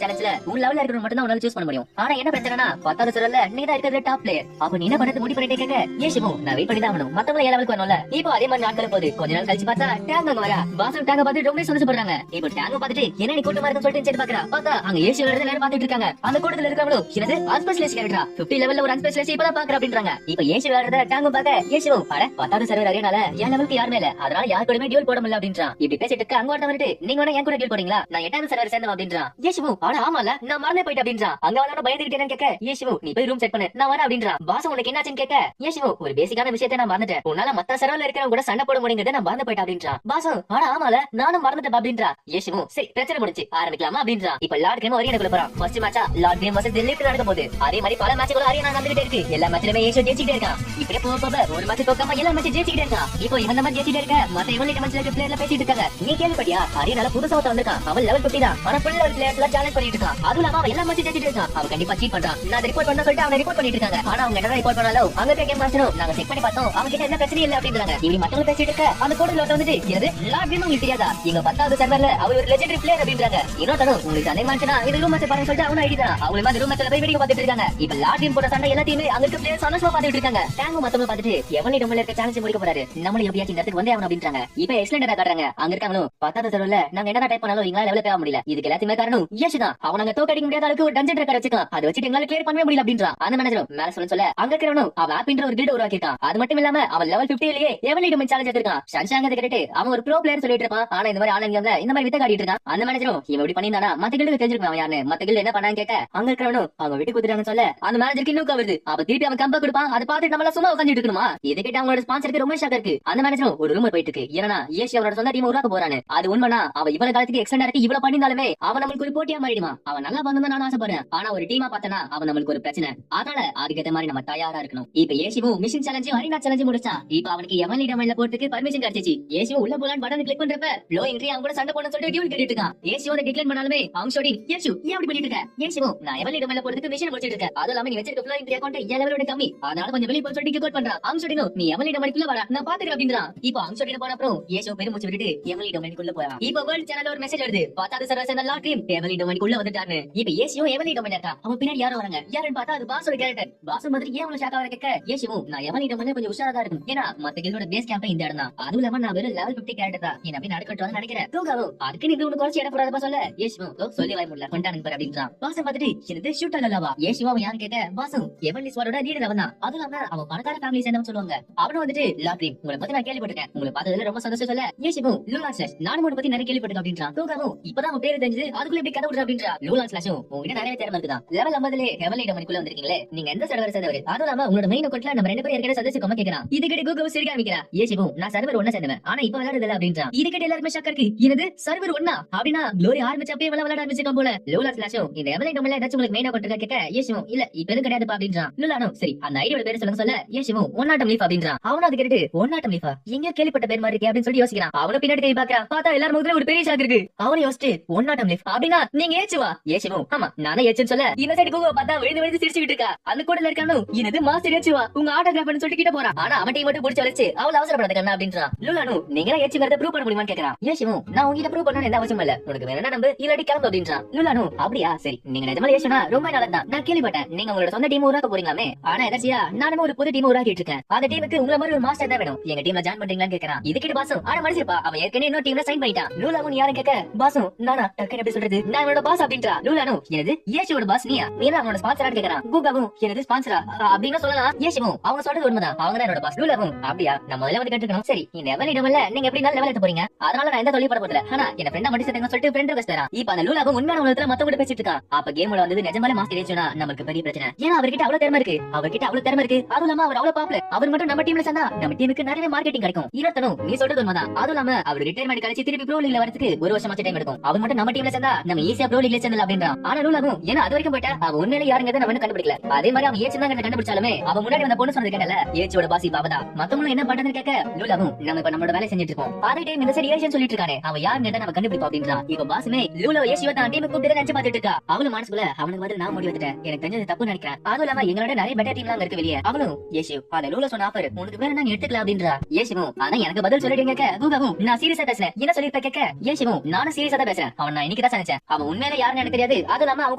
சேலஞ்ச்ல உன் லெவல்ல இருக்கணும் மட்டும் தான் உன்னால சூஸ் பண்ண முடியும், ஆனா என்ன பிரச்சனைனா 10வது சரல்ல நீ தான் இருக்கிற டாப் பிளேயர். அப்ப நீ என்ன பண்றது முடிவு பண்ணிட்டே கேட்க ஏசுவும் நான் வெயிட் பண்ணி தான் ஆகணும், மத்தவங்க ஏ லெவலுக்கு வரணும்ல. இப்போ அதே மாதிரி நாட்கள் போகுது, கொஞ்ச நாள் கழிச்சு பார்த்தா டேங் அங்க வரா. பாசு டேங்க பார்த்து ரொம்ப சந்தோஷப்படுறாங்க. இப்போ டேங்க பார்த்துட்டு என்ன நீ கூட்டமா இருக்குன்னு சொல்லிட்டு சரி பாக்குறா. பார்த்தா அங்க ஏசு விளையாடுறது எல்லாரும் பார்த்துட்டு இருக்காங்க. அந்த கூட்டத்துல இருக்கவங்களும் என்னது அன்ஸ்பெஷலிஸ்ட் கேரக்டரா 50 லெவல்ல ஒரு அன்ஸ்பெஷலிஸ்ட் இப்பதான் பாக்குற அப்படின்றாங்க. இப்போ ஏசு விளையாடுறத டேங்க பார்க்க ஏசுவும் அட 10வது சர்வர் அரேனால என் லெவலுக்கு யாருமே இல்ல, அதனால யார் கூடமே டியூல் போட முடியல அப்படின்றான். இப்படி பேசிட்டு இருக்க அங்க வந்துட்டு நீங்க வேணா என் கூட டியூல் போறீங்களா, நான் 8வது சர்வர் சேர்ந்தவன் அப்படின்றான். ஏசுவும் அட ஆமால நான் மறந்தே போயிட்டேன் அப்படின்றான். அங்க வந்து பயந்துகிட்டேன்னு கேட்க ஏசுவும் நீ போய் ரூம் செட் பண்ணு நான் வரேன் அப்படின்றான். பாஸ் உனக்கு என்னாச்சுன்னு கேட்க ஏசுவும் ஒரு பேசிக்கான விஷயத்தை நான் மறந்துட்டேன், உன்னால மத்த சர்வர்ல இருக்கிறவங்க கூட சண்டை போட முடியுங்கிறத நான் மறந்து போயிட்டேன் அப்படின்றான். பாஸ் அட ஆமால நானும் மறந்துட்டேன் அப்படின்றா. ஏசுவும் சரி பிரச்சனை முடிஞ்சு ஆரம்பிக்கலாமா அப்படின்றான். இப்ப லார்ட் கேம் அரியனாக்குள்ள போறான். ஃபர்ஸ்ட் மேட்சா லார்ட் கேம் வர்சஸ் திலீப் நடக்க போகுது. அதே மாதிரி பல மேட்ச்கள் அரியனா நடந்துட்டே இருக்கு, எல்லா மேட்ச்லயுமே ஏசு ஜெயிச்சிட்டே இருக்கான். இப்படியே போக போக ஒரு மேட்ச் தோக்காம எல்லா மேட்ச் ஜெயிச்சிட்டே இருக்கான். இப்போ இவன் நம்ம ஜெயிச்சிட்டே இருக்க மத்த இவன் மேட்ச்ல இருக்க பிளேயர்ல பேசிட்டு இருக்காங்க. நீ கேள்விப்பட்டியா அரியனால புதுசா ஒருத்தன் வந்திருக்கான், அவன் லெவல் 50 தான், ஆனா புள்ள ஒரு பிளேயர்ஸ்ல சேலஞ்ச் பண்ணிட்டு இருக்கான். அதுல அவன் எல்லா மேட்ச் ஜெயிச்சிட்டு இருக்கான், அவன் கண்டிப்பா சீட் பண்றான். நான் ரிப்போர்ட் பண்ண சொல்லிட்டு அவனை ரிப்போர்ட் பண்ணிட்டு இருக்காங்க. ஆனா அவங்க என்ன ரிப்போர்ட் பண்ணாலும் அங்க இருக்க கேம் மாஸ்டரும் நாங்க செக் பண்ணி பார்த்தோம் அவங்க கிட்ட என்ன பிரச்சனை இல்ல அப்படின்றாங்க. இப்படி மத்தவங்க பேசிட்டு இருக்க அந்த கூட்டத்துல வந்துட்டு இது லாட்வின் உங்களுக்கு தெரியாதா, எங்க 10வது சர்வர்ல அவர் ஒரு லெஜெண்டரி பிளேயர் அப்படின்றாங்க. இன்னொருத்தனும் உங்களுக்கு சந்தேகம் மாட்டுனா இது ரூம் மேட்ச் பாருங்க சொல்லிட்டு அவனும் ஐடி தான். அவங்க மாதிரி ரூம் மேட்ச்ல போய் வீடியோ பார்த்துட்டு இருக்காங்க. இப்ப லாட்வின் போட்ட சண்டை எல்லாத்தையுமே அங்க இருக்க பிளேயர்ஸ் சந்தோஷமா பார்த்துட்டு இருக்காங்க. டேங்கும் மத்தவங்க பார்த்துட்டு எவனி டம்ல இருக்க சேலஞ்ச் முடிக்க போறாரு, நம்மளும் எப்படியாச்சும் இந்த இடத்துக்கு வந்தே ஆகணும் அப்படின்றாங்க. இப்ப எக்ஸலெண்டா காட்டுறாங்க. அங்க இருக்காங்களும் 10வது சர்வர்ல நாங்க என்ன டைப் பண்ணாலும் எங்களால லெவல் போக முடியல. இதுக்கு எல்லாத்தையுமே காரணம் யஷ் தான். அவன் அங்க தோக்கடிக்க முடியாத அளவுக்கு ஒரு டஞ்சன் ரெக்கார்ட் வச்சுக்கலாம். அதை வச்சுட்டு எங்களால கிளியர் பண்ணவே முடியல அப்படின்றான். அந்த மேனேஜரும் மேல சொல்ல அங்க இருக்கிறவனும் அவன் ஆப்ன்ற ஒரு கில்ட் உருவாக்கிட்டான். அது மட்டும் இல்லாம அவன் லெவல் 50லயே எவனி டம் சேலஞ்ச் எடுத்திருக்கான். சன்ஷாங்க கேட்டு அவன் ஒரு ப்ரோ பிளேயர் சொல்லிட்டு இருப்பான். ஆனா இந்த மாதிரி ஆன்லைன் கேம்ல இந்த மாதிரி வித்த காட்டிட்டு இருக்கான். அந்த மேனேஜரும் இவன் இப்படி பண்ணிருந்தானா மத்த கில்டுக்கு தெரிஞ்சிருக்கும் அவன் யாருன்னு. மத்த கில்டு என்ன பண்ணான்னு கேட்க அங்க இருக்கிறவனும் அவங்க விட்டு குடுத்துட்டாங்கன்னு சொல்ல அந்த மேனேஜருக்கு இன்னும் வருது. அப்ப திருப்பி அவன் கம்பா கொடுப்பான். அதை பார்த்துட்டு நம்மள சும்மா உட்காந்துட்டு இருக்கணுமா? இதை கேட்டு அவங்களோட ஸ்பான்சருக்கு ரொம்ப ஷாக்கா இருக்கு. அந்த மேனேஜரும் ஒரு ரூமர் போயிட்டு இருக்கு. ஏன்னா ஏசி அவரோட சொந்த டீம் உருவாக்க போறானு. அது உண்மைனா அவன் இவ்வளவு காலத்துக்கு எக்ஸ்டெண்டா இருக்கு இவ்வளவு பண்ணிருந்தாலுமே அவன் நம்மளுக்கு ஒரு போட்டியா மாறிடுமா. அவன் நல்லா பண்ணணும் நான் ஆசைப்படுறேன். ஆனா ஒரு டீமா பார்த்தனா அவன் நம்மளுக்கு ஒரு பிரச்சனை. அதனால அதுக்கேற்ற மாதிரி நம்ம தயாரா இருக்கணும். இப்ப ஏசிவும் மிஷின் சேலஞ்சும் அரினா சேலஞ்சும் முடிச்சா. இப்ப அவனுக்கு எவன் இடமல்ல போறதுக்கு பர்மிஷன் கிடைச்சிச்சு. ஏசிவும் உள்ள போலான்னு பட்டன் கிளிக் பண்றப்ப லோ என்ட்ரி அவங்க கூட சண்டை போடணும்னு சொல்லிட்டு டியூல் கேட்டுட்டு இருக்கான். ஏசியோட டிக்ளைன் பண்ணாலுமே அவங்க ஷோடி ஏசு ஏன் அப்படி பண்ணிட்டு இருக்க? ஏசிவும் நான் எவன் இடமல்ல போறதுக்கு மிஷின் முடிச்சிட்டு இருக்கேன். அது இல்லாம நீ வச்சிருக்க ஃப்ளோ என்ட்ரி அக்கவுண்ட் என் லெவலோட கம்மி. அதனால கொஞ்சம் வெளிய போய் சொல்லிட்டு கோட் பண்றான். அவங்க ஷோடினோ நீ எவன் இடமல்ல வர நான் பாத்துக்கிறேன் அப்படின்றான். இப்ப அவங்க ஷோடின போன அப்புறம் ஏசு பெரும் மூச்சு விட்டுட்டு எவன் இடமல்ல போறான். இப்ப வேர்ல்ட் சேனல்ல ஒரு மெசேஜ் வருது. 10வது சர்வர் சேனல் லாட்ரிம் எவன் இடமல்ல வந்துட்டான்னு. இப்ப ஏசியும் எவன் இடமல்ல இருக்கா. அவன் பின்னாடி யாரோ வராங்க. யாருன்னு பார்த்தா அது பாஸோட கேரக்டர். பாஸ் மாதிரி ஏன் அவ்வளவு ஷாக்கா வர கேட்க ஏசிவும் நான் எவன் இடமல்ல கொஞ்சம் உஷாரா தான் இருக்கும். ஏன்னா மத்த கில்டோட பேஸ் கேம்ப் இந்த இடம் தான். அதுவும் இல்லாம நான் வெறும் லெவல் 50 கேரக்டர் தான். என்ன அப்படி நடக்கட்டும் நினைக்கிறேன். தூங்காவும் அதுக்கு நீ ஒண்ணு குறைச்சி இட போறாத சொல்ல ஏசிவும் சொல்லி வாய் முடியல கொண்டாங்க பாரு அப்படின்றான். பாசம் பார்த்துட்டு இது ஷூட் அல்லவா. ஏசிவும் அவன் யாரு கேட்க பாசம் எவன் லிஸ்வாரோட லீடர் அவன் தான். அதுவும் இல்லாம அவன் பணக்கார ஃபேமிலி சேர்ந்தவன் சொல்லுவாங்க. அவனும் வந்துட்டு லாட்ரிம் உங்களை பத்தி நான் கேள்விப்பட்டிருக்கேன். உங்களை பார்த்ததுல ரொம்ப சந்தோஷம் சொல்ல ஏசிவும் லூலா ஸ்லாஷ் நானும் உங்களை பத்தி நிறைய கேள்விப்பட்டிருக்கேன் அப்படின்றான். தூங்காவும் இப்பதான் அவன் பேரு தெரிஞ்சது அதுக்குள்ள எப்படி கதை விடுற அப்படின்றா. லூலா ஸ்லாஷும் உங்ககிட்ட நிறைய திறமை இருக்குதான். லெவல் 50லே ஹெவன் லைட் மணிக்குள்ள வந்திருக்கீங்களே நீங்க எந்த சர்வர் சேர்ந்தவர்? அதுவும் இல்லாம உங்களோட மெயின் அக்கவுண்ட்ல நம்ம ரெண்டு பேரும் ஏற்கனவே சதசிக்கமா கேட்கறான். இது கிட்ட கூகுள் சிரிக்க ஆரம்பிக்கிறா. ஏசிவும் நான் சர்வர் ஒண்ணா சேர்ந்தவன் ஆனா இப்ப விளையாடுதல அப்படின்றான். இது கிட்ட எல்லாருமே ஷாக்கா இருக்கு. என்னது சர்வர் ஒண்ணா அப்படின்னா க்ளோரி ஆரம்பிச்சப்பே விளையாட ஆரம்பிச்சிருக்கான் போல. லூலா ஸ்லாஷும் இந்த ஹெவன் லைட் மணில ஏதாச்சும் உங்களுக்கு மெயின் அக்கவுண்ட் கேட்க ஏசிவும் இல்ல இப்ப எதுவும் கிடையாதுப்பா அப்படின்றான். லூலானும் சரி அந்த ஐடியோட பேரு சொல்லுங்க சொல்ல ஏசிவும் ஒன்னாட்டம் லீஃப் அப்படின்றான். அவனும் அது கேட்டு ஒன்னாட்டம் லீஃபா எங்க கேள்விப்பட்ட பேர் மாதிரி இருக்கே அப்படின்னு சொல்லி யோசிக்கிறான். அவனும் பின்னாடி கை பாக்குறான். பார்த்தா எல்லாரும் முகத்துல ஒரு பெரிய ஷாக் இருக்கு. அவனை யோசிச்சு ஒன்னாட்டம் லீஃப் அப்படின்னா நீங்க ஏச்சுவா? ஏசிவும் ஆமா நானே ஏச்சுன்னு சொல்ல இந்த சைடு கூகுள் பார்த்தா விழுந்து விழுந்து சிரிச்சுக்கிட்டு இருக்கா. அந்த கூட இருக்கானு என்னது மாஸ்டர் ஏச்சுவா உங்க ஆட்டோகிராஃப்னு சொல்லிட்டு கிட்ட போறான். ஆனா அவன் டீம் மட்டும் பிடிச்சு வச்சு அவள அவசரப்படாத கண்ணா அப்படின்றான். லூலானு நீங்க ஏச்சுங்கறத ப்ரூவ் பண்ண முடியுமான்னு கேக்குறான். ஏசிவும் நான் உங்ககிட்ட ப்ரூவ் பண்ணணும் எந்த அவசியம் இல்ல உனக்கு வேணா நம்பு இல்லாட்டி கிளம்பு அப்படின்றான். லூலானு அப்படியா சரி நீங்க நிஜமா ஏச்சுனா ரொம்ப நல்லதான். நான் கேள்விப்பட்டேன் நீங்க உங்களோட சொந்த டீம் உருவாக்க போறீங்களாமே. ஆனா எதாச்சியா நானும் ஒரு புது டீம் உருவாக்கிட்டு இருக்கேன். அந்த டீமுக்கு உங்கள மாதிரி ஒரு மாஸ்டர் தான் வேணும். எங்க டீம்ல ஜாயின் பண்றீங்களான்னு கேக்குறான். இதுக்கிட்ட பாசும் ஆனா மனுஷப்பா அவன் ஏற்கனவே இன்னொரு டீம்ல சைன் பண்ணிட்டான். லூலாவும் யாரும் கேட்க பாசும் நானா டக்குனு எப்படி சொல்றது நான் என்னோட பாஸ் அப்படின்றா. லூலானு என்னது ஏசியோட பாஸ் நீயா நீ அவனோட ஸ்பான்சரான்னு கேக்குறான். கூகாவும் என்னது ஸ்பான்சரா அப்படின்னு சொல்லலாம். ஏசிவும் அவங்க சொல்றது உண்மைதான் அவங்க தான் என்னோட பாஸ். லூலாவும் அப்படியா நம்ம முதல்ல வந்து கேட்டுக்கணும். சரி இந்த லெவல் இடமல்ல நீங்க எப்படி லெவல் எடுத்து போறீங்க அதனால நான் எந்த தொழில் பட போறதில்ல. ஆனா என்ன ஃப்ரெண்டா மட்டும் சேர்த்துங்க சொல்லிட்டு ஃப்ரெண்ட் ரிக்வெஸ்ட் தரான். இப்ப அந்த லூலாவும் உண்மையான உலகத்துல மத்தவங்க பேசிட்டு இருக்கான். அப்ப கேம்ல வந்து நிஜமாலே மாஸ்டர் ஏச்சுனா நமக்கு பெரிய பிரச்சனை. ஏன்னா அவர்கிட்ட அவ்வளவு திறமை இருக்கு. அவர்கிட்ட அவ்வளவு திறமை இருக்கு. அதுவும் இல்லாம அவர் அவ்வளவு பாப்புலர். அவர் மட்டும் நம்ம டீம்ல சேர்ந்தா நம்ம டீமுக்கு நிறைய மார்க்கெட்டிங் கிடைக்கும். இன்னொருத்தனும் நீ சொல்றது உண்மைதான். அதுவும் இல்லாம அவர் ரிட்டையர்மெண்ட் கழிச்சு திருப்பி ப்ரோ லீக்ல வரதுக்கு ஒரு வருஷமாச்சு டைம் எடுக்கும். அவர் மட்டும் நம்ம டீம்ல சேர்ந்தா நம்ம ஈஸியா ப்ரோ லீக்ல சேரலாம் அப்படின்றான். ஆனா லூலாவும் ஏன்னா அது வரைக்கும் போயிட்டா அவன் உண்மையிலே யாருங்கறத நம்ம கண்டுபிடிக்கல. அதே மாதிரி அவன் ஏச்சு தான் கண்டுபிடிச்சாலுமே அவன் முன்னாடி வந்த பொண்ணு சொன்னது கேட்டல ஏச்சோட பாசி பாவதா. மத்தவங்களும் என்ன பண்றதுன்னு கேட்க லூலாவும் நம்ம இப்ப நம்மளோட வேலை செஞ்சுட்டு இருக்கோம். அதே டைம் இந்த சரி ஏஷன் சொல்லிட்டு இருக்கானே அவன் யாருங்கறத நம்ம கண்டுபிடிப்போம் அப்படின்றான். இப்ப பாசுமே லூலா ஏசியோ தான் டீமுக்கு கூப்பிட்டு நினைச்சு பாத்துட்டு இருக்கா. அவளும் மனசுக்குள்ள அவனுக்கு பதில் நான் முடிவு எடுத்துட்டேன் எனக்கு தெரிஞ்சது தப்பு நினைக்கிறேன். அதுவும் இல்லாம எங்களோட நிறைய பெட்டர் டீம் எல்லாம் இருக்கு வெளியே. அவளும் ஏசியோ அந்த லூலா சொன்ன ஆஃபர் உனக்கு வேற நான் எடுத்துக்கலாம் அப்படின்றா. ஏசியும் ஆனா எனக்கு பதில் சொல்லிட்டீங்க கேட்க கூகாவும் நான் சீரியஸா பேசுறேன் என்ன சொல்லிருப்ப கேட்க ஏசியும் நானும் சீரியஸா தான் பேசுறேன். அவன் நான் இன்னைக்கு தான் நினைச்சேன் அவன் உண்மையில யாருன்னு எனக்கு தெரியாது. அதுவும் இல்லாம அவன்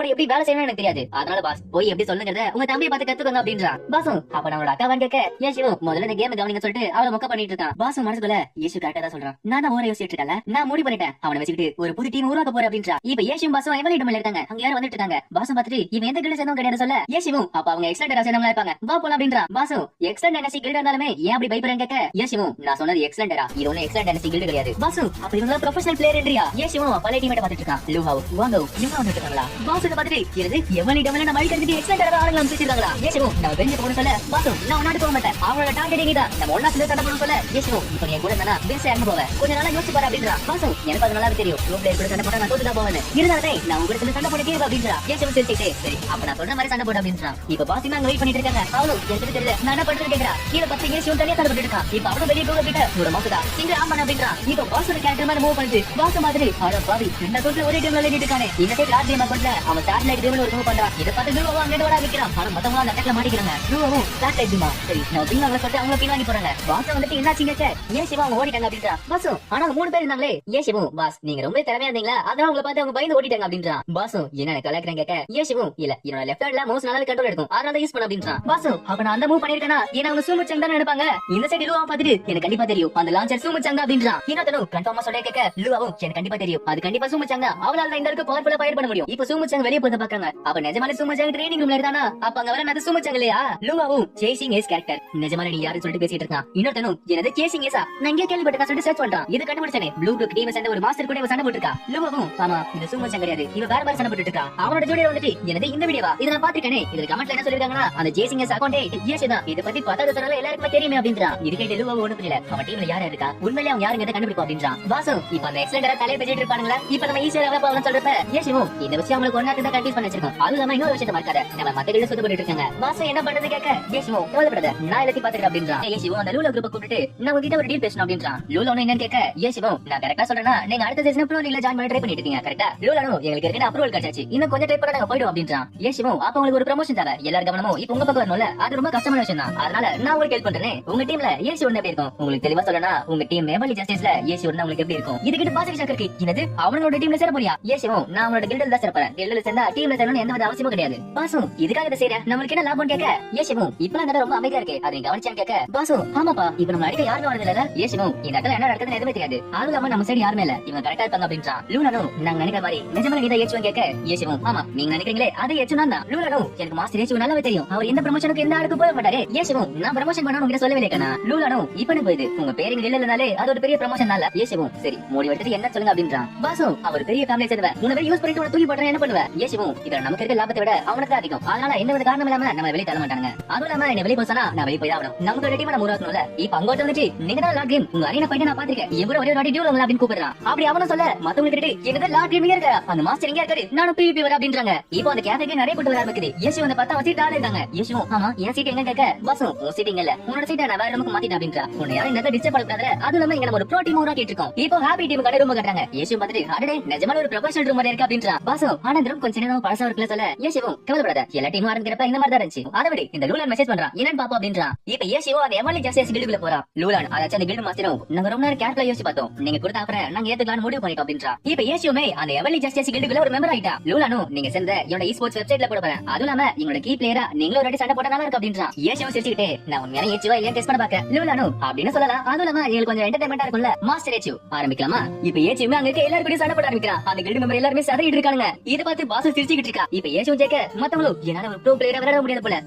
கூட எப்படி வேலை செய்யணும்னு எனக்கு தெரியாது. அதனால பாஸ் போய் எப்படி சொல்லுங்கிறத உங்க தம்பியை பார்த்து கத்துக்கோங்க அப்படின்றா. பாசும் அப்ப நம்மளோட அக்காவான்னு கேட்க ஏசியும் முதல்ல இந்த கேம் கவனிங்க சொல்லிட்டு அவளை மொக்க பண்ணிட்டு இருக்கான். பாசும் மனசுக்குள்ள ஏசு கரெக்டா தான் சொல்றான். நான் தான் ஓர யோசிச்சுட்டு இருக்கல நான் முடிவு பண்ணிட்டேன் அவனை வச்சுக்கிட்டு ஒரு புது டீம் உருவாக்க போறேன் அப்படின்றா. இப்ப ஏசியும் பாசும் எவனிடம் இருக்காங்க அங்க யாரும் வந்துட்டு இருக்காங்க. பாசும் பார்த்துட்டு இவன் எந்த கில்டு சேர்ந்தவங்க கிடையாது சொல்ல ஏசியும் அப்ப அவங்க எக்ஸலென்ட் சேர்ந்தவங்களா இருப்பாங்க வா போலாம் அப்படின்றா. பாசும் எக்ஸலென்ட் என்எஸ்சி கில்டு இருந்தாலுமே ஏன் அப்படி பயப்படுறேன் கேட்க ஏசியும் நான் சொன்னது எக்ஸலென்டரா இது ஒண்ணு எக்ஸலென்ட் என்எஸ்சி கில்டு கிடையாது. பாசும் அப்ப இவங்க ப்ரொஃபஷனல் பிளேயர் என்றியா. ஏசியும் பழைய டீமேட்ட பாத்துட்டு இருக்கான். லூஹாவ் வாங்கோ இவங்க வந்துட்டு இருக்காங்களா. பாசும் பார்த்துட்டு என்னது எவனிடம் நம்ம அடிக்கிறது எக்ஸலென்டரா ஆளுங்க அனுப்பிச்சிருக்காங்களா. ஏசியும் நம்ம பெஞ்ச போகணும் சொல்ல பாசும் நான் உன்னாடி போக மாட்டேன் அவனோட டார்கெட் இங்கதான் நம்ம ஒன்னா சேர்ந்து சண்டை போகணும் சொல்ல ஏசியும் இப்ப நீ கூட இருந்தா பெருசா இறங்க போவேன் கொஞ்ச நாளா யோசிச்சு பாரு அப்படின்றா. பாசும் எனக்கு அது நல்லா தெரியும் ப்ரோ பிளேயர் கூட சண்டை போட்டா நான் தோத்துதான் போவேன் இருந்தாலே நான் உங்களுக்கு சண்டை போட கேட்க அப்படின்றா. ஏசியும் சிரிச்சுட்டே சரி அப்ப நான் சொல்ற மாதிரி சண்டை போட அப்படின்றா. இப்ப பாசிமா அங்க வெயிட் பண்ணிட்டு இருக்காங்க. அவளும் எனக்கு தெரியல நான் என்ன பண்றது கேக்குறா. கீழ பத்து ஏசியும் தனியா சண்டை போட்டு இருக்கான். இப்ப அவனும் வெளியே போக கிட்ட ஒரு மாசுதா இங்க ஆமா அப்படின்றா. இப்ப பாசோட கேரக்டர் மாதிரி மூவ் பண்ணுது. பாச மாதிரி அட பாவி இந்த தோத்துல ஒரே டைம்ல விளையாடிட்டு இருக்கானே இந்த சைடு லாஸ்ட் டைம் பண்ணல அவன் சாட்டலைட் கேம்ல ஒரு மூவ் பண்றான். இத பார்த்து லூவாவும் அங்க ஓட வைக்கிறான். ஆனா மத்தவங்க அந்த அட்டாக்ல மாட்டிக்கிறாங்க. லூவாவும் சாட்டலைட் கேமா சரி நம்ம பின் வாங்க சொல்லிட்டு அவங்க பின் வாங்கி போறாங்க. பாஸ் வந்துட்டு என்னாச்சுங்க கேக்க ஏன் சிவா அவங்க ஓடிட்டாங்க அப்படின்றா. பாஸ் ஆனா அவங்க 3 பேர் இருந்தாங்களே ஏன் சிவா பாஸ் நீங்க ரொம்ப திறமையா இருந்தீங்களா அதான் உங்களை பார்த்து அவங்க பயந்து ஓடிட்டாங்க அப்படின்றா. பாஸ் என்ன கலாய்க்கிறேன் கேக்க ஏன் சிவா இல்ல என்னோட லெஃப்ட் ஹேண்ட்ல மவுஸ் நல்லாவே கண்ட்ரோல் எடுக்கும் அதனால யூஸ் பண்ண அப்படின்றா. பாஸ் அப்ப நான் அந்த மூவ் பண்ணிருக்கேனா ஏன்னா அவங்க சூமு சங் தான் நினைப்பாங்க. இந்த சைடு லூவா பாத்துட்டு எனக்கு கண்டிப்பா தெரியும் அந்த லான்ச்சர் சூமு சங் அப்படின்றா. இன்னொருத்தனும் கன்ஃபார்மா சொல்ல கேக்க லூவாவும் எனக்கு கண்டிப்பா தெரியும் அது கண்டிப்பா சூமு சங் தான் அவளால தான் இந்த அளவுக்கு பவர்ஃபுல்லா ஃபயர் பண்ண முடியும். இப்ப சூமு சங் வெளிய போறத பாக்காங்க. அப்ப நிஜமாலே சூமு சங் ட்ரெய்னிங் ரூம்ல இருந்தானா அப்ப அங்க வர அது சூமு சங் இல்லையா. லூவாவும் சேசிங் ஏஸ் கேரக்டர் நிஜமாலே நீ யாரு சொல்லிட்டு பேசிட்டு இருக்கான். இன்னொருத்தனும் என்னது சேசிங் ஏஸா நான் இங்க கேள்விப்பட்டேன் சொல்லிட்டு சர்ச் பண்றான். இது கண்டுபிடிச்சனே ப்ளூ ப்ளூ டீம் சேர்ந்த ஒரு மாஸ்டர் கூட சண்டை போட்டுருக்கா. லூவாவும் ஆமா இது சூமு சங் கிடையாது இவ வேற மாதிரி சண்டை போட்டுட்டு இருக்கா. அவனோட ஜோடியா வந்துட்டு என்னது இந்த வீடியோவா இத நான் பாத்துக்கனே. இதுல கமெண்ட்ல என்ன சொல்லிருக்காங்கன்னா அந்த சேசிங் ஏஸ் அக்கவுண்டே ஏஸ் தான் இத பத்தி பத்தாத தடவை எல்லாருக்கும் தெரியுமே அப்படின்றான். இது கேட்ட லூவாவும் ஒண்ணு புரியல அவன் டீம்ல யார் இருக்கா உண்மையிலே அவங்க யாருங்க கண்டுபிடிப்போம் அப்படின்றான். பாசு இப்ப அந்த எக்ஸலென்டா தலைய பேசிட்டு இருப்பானுங்களா இப்ப நம்ம ஈஸியா லெவல் போகலாம் சொல்றப்ப ஏசிமோ இந்த விஷயம் அவங்களுக்கு ஒண்ணாக்கு தான் கன்ஃபியூஸ் பண்ணி வச்சிருக்கோம். அது இல்லாம இன்னொரு விஷயத்தை மறக்காத நம்ம மத்த கிட்ட சுத்த பண்ணிட்டு இருக்காங்க. பாசு என்ன பண்றது கேக்க ஏசிமோ கவலைப்படாத நான் எல்லாத்தையும் பாத்துக்கிறேன் அப்படின்றான். ஏசிமோ அந்த லூலா குரூப்பை கூப்பிட்டு நான் உங்ககிட்ட ஒரு டீல் பேசணும் அப்படின்றான். லூலா ஒண்ணு என்னன்னு கேக்க ஏசிமோ நான் கரெக்டா சொல்றேன்னா நீங்க அடுத்த சீசன் ப்ரோ லீக்ல ஜாயின் பண்ண ட்ரை பண்ணிட்டு இருக்கீங்க கரெக்டா. லூலானோ எங்களுக்கு ஏற்கனவே அப்ரூவல் கிடைச்சாச்சு இன்னும் கொஞ்சம் ட்ரை பண்ணா நாங்க போய்டுவோம் அப்படின்றான். ஏசிமோ அப்ப உங்களுக்கு ஒரு ப்ரமோஷன் தேவை எல்லாரும் கவனமும் இப்ப உங்க பக்கம் வரணும்ல அது ரொம்ப கஷ்டமான விஷயம் தான். அதனால நான் உங்களுக்கு ஹெல்ப் பண்றேன். உங்க டீம்ல ஏசி ஒண்ணு எப்படி இருக்கும் உங்களுக்கு தெளிவா சொல்லனா உங்க டீம் எவர்லி ஜஸ்டிஸ்ல ஏசி ஒண்ணு உங்களுக்கு எப்படி இருக்கும் இதுகிட்ட பாசிட்டிவ் ஷாக் இருக்கு. என்னது அவங்களோட டீம்ல சேர போறியா ஏசிமோ நான் அவங்களோட கில்ட்ல தான் சேரப்பறேன். கில்ட்ல சேர்ந்தா டீம்ல சேரணும்னு எந்த அவசியமும் கிடையாது. பாசு இதுக்காக இத செய்யற நம்மளுக்கு என்ன லாபம் கேக்க ஏசிமோ இப்பலாம் அந்த ரொம்ப அமைதியா இருக்கு அதை கவனிச்சான் கேக்க பாசு ஆமாப்பா இப்ப நம்ம அடிக்க யாருமே வரது இல்ல ஏசிமோ இந்த இடத்துல என்ன நடக்குதுன்னு எதுவுமே தெரியாது. அது இல்லாம நம்ம சைடு யாருமே இல்ல இவங்க கரெக்டா இருப்பாங்க அப்படின்றான். லூனானோ நாங்க நினைக்கிற மாதிரி நிஜமா நீ தான் ஏச்சுவன் கேக்க ஏசிமோ ஆமா நீங்க நினைக்கிறீங்களே அது ஏச்சுனா தான். லூனானோ எனக்கு மாஸ்டர் ஏச்சுவன் நல்லாவே தெரியும் அவர் எந்த ப்ரமோஷனுக்கு எந்த ஆளுக்கு போக மாட்டாரு. ஏசிமோ நான் ப்ரமோஷன் பண்ணனும் உங்க சொல்லவே இல்லையா. லூனானோ இப்ப என்ன போயிது உங்க பேரு இங்க இல்லனாலே அது ஒரு பெரிய ப்ரமோஷன் இல்ல ஏசிமோ சரி மூடி எடுத்து என்ன சொல்லுங்க அப்படின்றான். பாசு அவர் பெரிய ஃபேமிலி சேர்ந்தவ உன்னை யூஸ் பண்ணிட்டு உன தூக்கி போடுறேன் என்ன பண்ணுவ ஏசிமோ இதுல நமக்கு இருக்க லாபத்தை விட அவனுக்கு தான் அதிகம். அதனால எந்த வித காரணம் இல்லாம நம்ம வெளியே தள்ள மாட்டாங்க. அதுவும் இல்லாம என்ன வெளியே போசனா நான் வெளியே போய் ஆகணும் நமக்கு டீம் நம்ம உருவாக்கணும்ல. இப்ப அங்கோட்ட வந்துட்டு நீங்க தான் லாட் கேம் உங்க அரியனா போயிட்டு நான் பாத்திருக்கேன் எவ்வளவு ஒரே வாட்டி டியூல் அப்படின்னு கூப்பிடுறான். அப்படி அவனும் சொல்ல மத்தவங்க கிட்ட என்னது லாட் கேம் இருக்க அந்த மாஸ்டர் எங்க இருக்காரு நானும் பிவிபி வர அப்படின்றாங்க. இப்போ அந்த கேஃபேக்கு நிறைய கூட்டு வர ஆரம்பிக்குது. ஏசி வந்து பார்த்தா சீட் ஆளு இருக்காங்க. ஏசிமோ ஆமா என் சீட் எங்க கேக்க பாசு உன் சீட் இல்ல உன்னோட சீட்டை நான் வேற ரூமுக்கு மாத்திட்டேன் அப்படின்றா. உன்னை யாரும் இந்த டிஸ்டர்ப் பண்ணாத அது இல்லாம இங்க நம்ம ஒரு ப்ரோ டீம் உருவாக்கிட்டு இருக்கோம். இப்போ ஹாப்பி டீம் கடை ரூம் கட்டறாங்க. ஏசி பார்த்துட்டு அடடே நிஜமான ஒரு ப்ரொபஷனல் ரூம் மாதிரி இருக்கு அப்படின்றா. பாசு ஆனா இந்த ரூம் கொஞ்சம் நேரம் பழசா இருக்குல சொல்ல ஏசிமோ கவலைப்படாத எல்லா டீமும் ஆரம்பிக்கிறப்ப இந்த மாதிரி தான் இருந்துச்சு அதை விட இந்த லூலான் மெசேஜ் பண்றான் என்னன்னு பாப்போம் அப்படின்றான். இப்ப ஏசிவோ அந்த எவர்லி ஜஸ்டிஸ் கில்டுக்குள்ள போறான். லூலான் அதாச்சும் அந்த கில்டு மாஸ்டரும் நாங்க ரொம்ப நேரம் கேர்ஃபுல்லா யோசிச்சு பார்த்தோம் நீங்க கொடுத்த ஆஃபரை நாங்க ஏத்துக்கலாம்னு முடிவு பண்ணிட்டோம் அப்படின்றா. இப்ப ஏசியுமே அந்த எவர்லி ஜஸ்டிஸ் கில்டுக்குள்ள ஒரு மெம்பர் ஆயிட்டா. லூலானும் நீங்க சேர்ந்த என்னோட esports வெப்சைட்ல போட போறேன் அதுவும் இல்லாம எங்களோட கீ பிளேயரா நீங்களும் ஒரு வாட்டி சண்டை போட்டா நல்லா இருக்கு அப்படின்றான். ஏசியோ சிரிச்சுக்கிட்டே நான் உண்மையான ஏச்சுவா இல்லையா டெஸ்ட் பண்ண பாக்க லூலானும் அப்படின்னு சொல்லலாம். அதுவும் இல்லாம எங்களுக்கு கொஞ்சம் என்டர்டைன்மெண்டா இருக்கும்ல மாஸ்டர் ஏச்சு ஆரம்பிக்கலாமா. இப்ப ஏசியுமே அங்க இருக்க எல்லாரும் கூட சண்டை போட ஆரம்பிக்கிறான். அந்த கில்டு மெம்பர் எல்லாரும் சதறிட்டு இருக்காங்க. இத பார்த்து பாஸ் சிரிச்சுக்கிட்டு இருக்கா. இப்ப ஏசியோ ஜெயிக்க மத்தவங்களும் என்னால ஒரு ப்ரோ பிளேயரா விளையாட முடியாது போல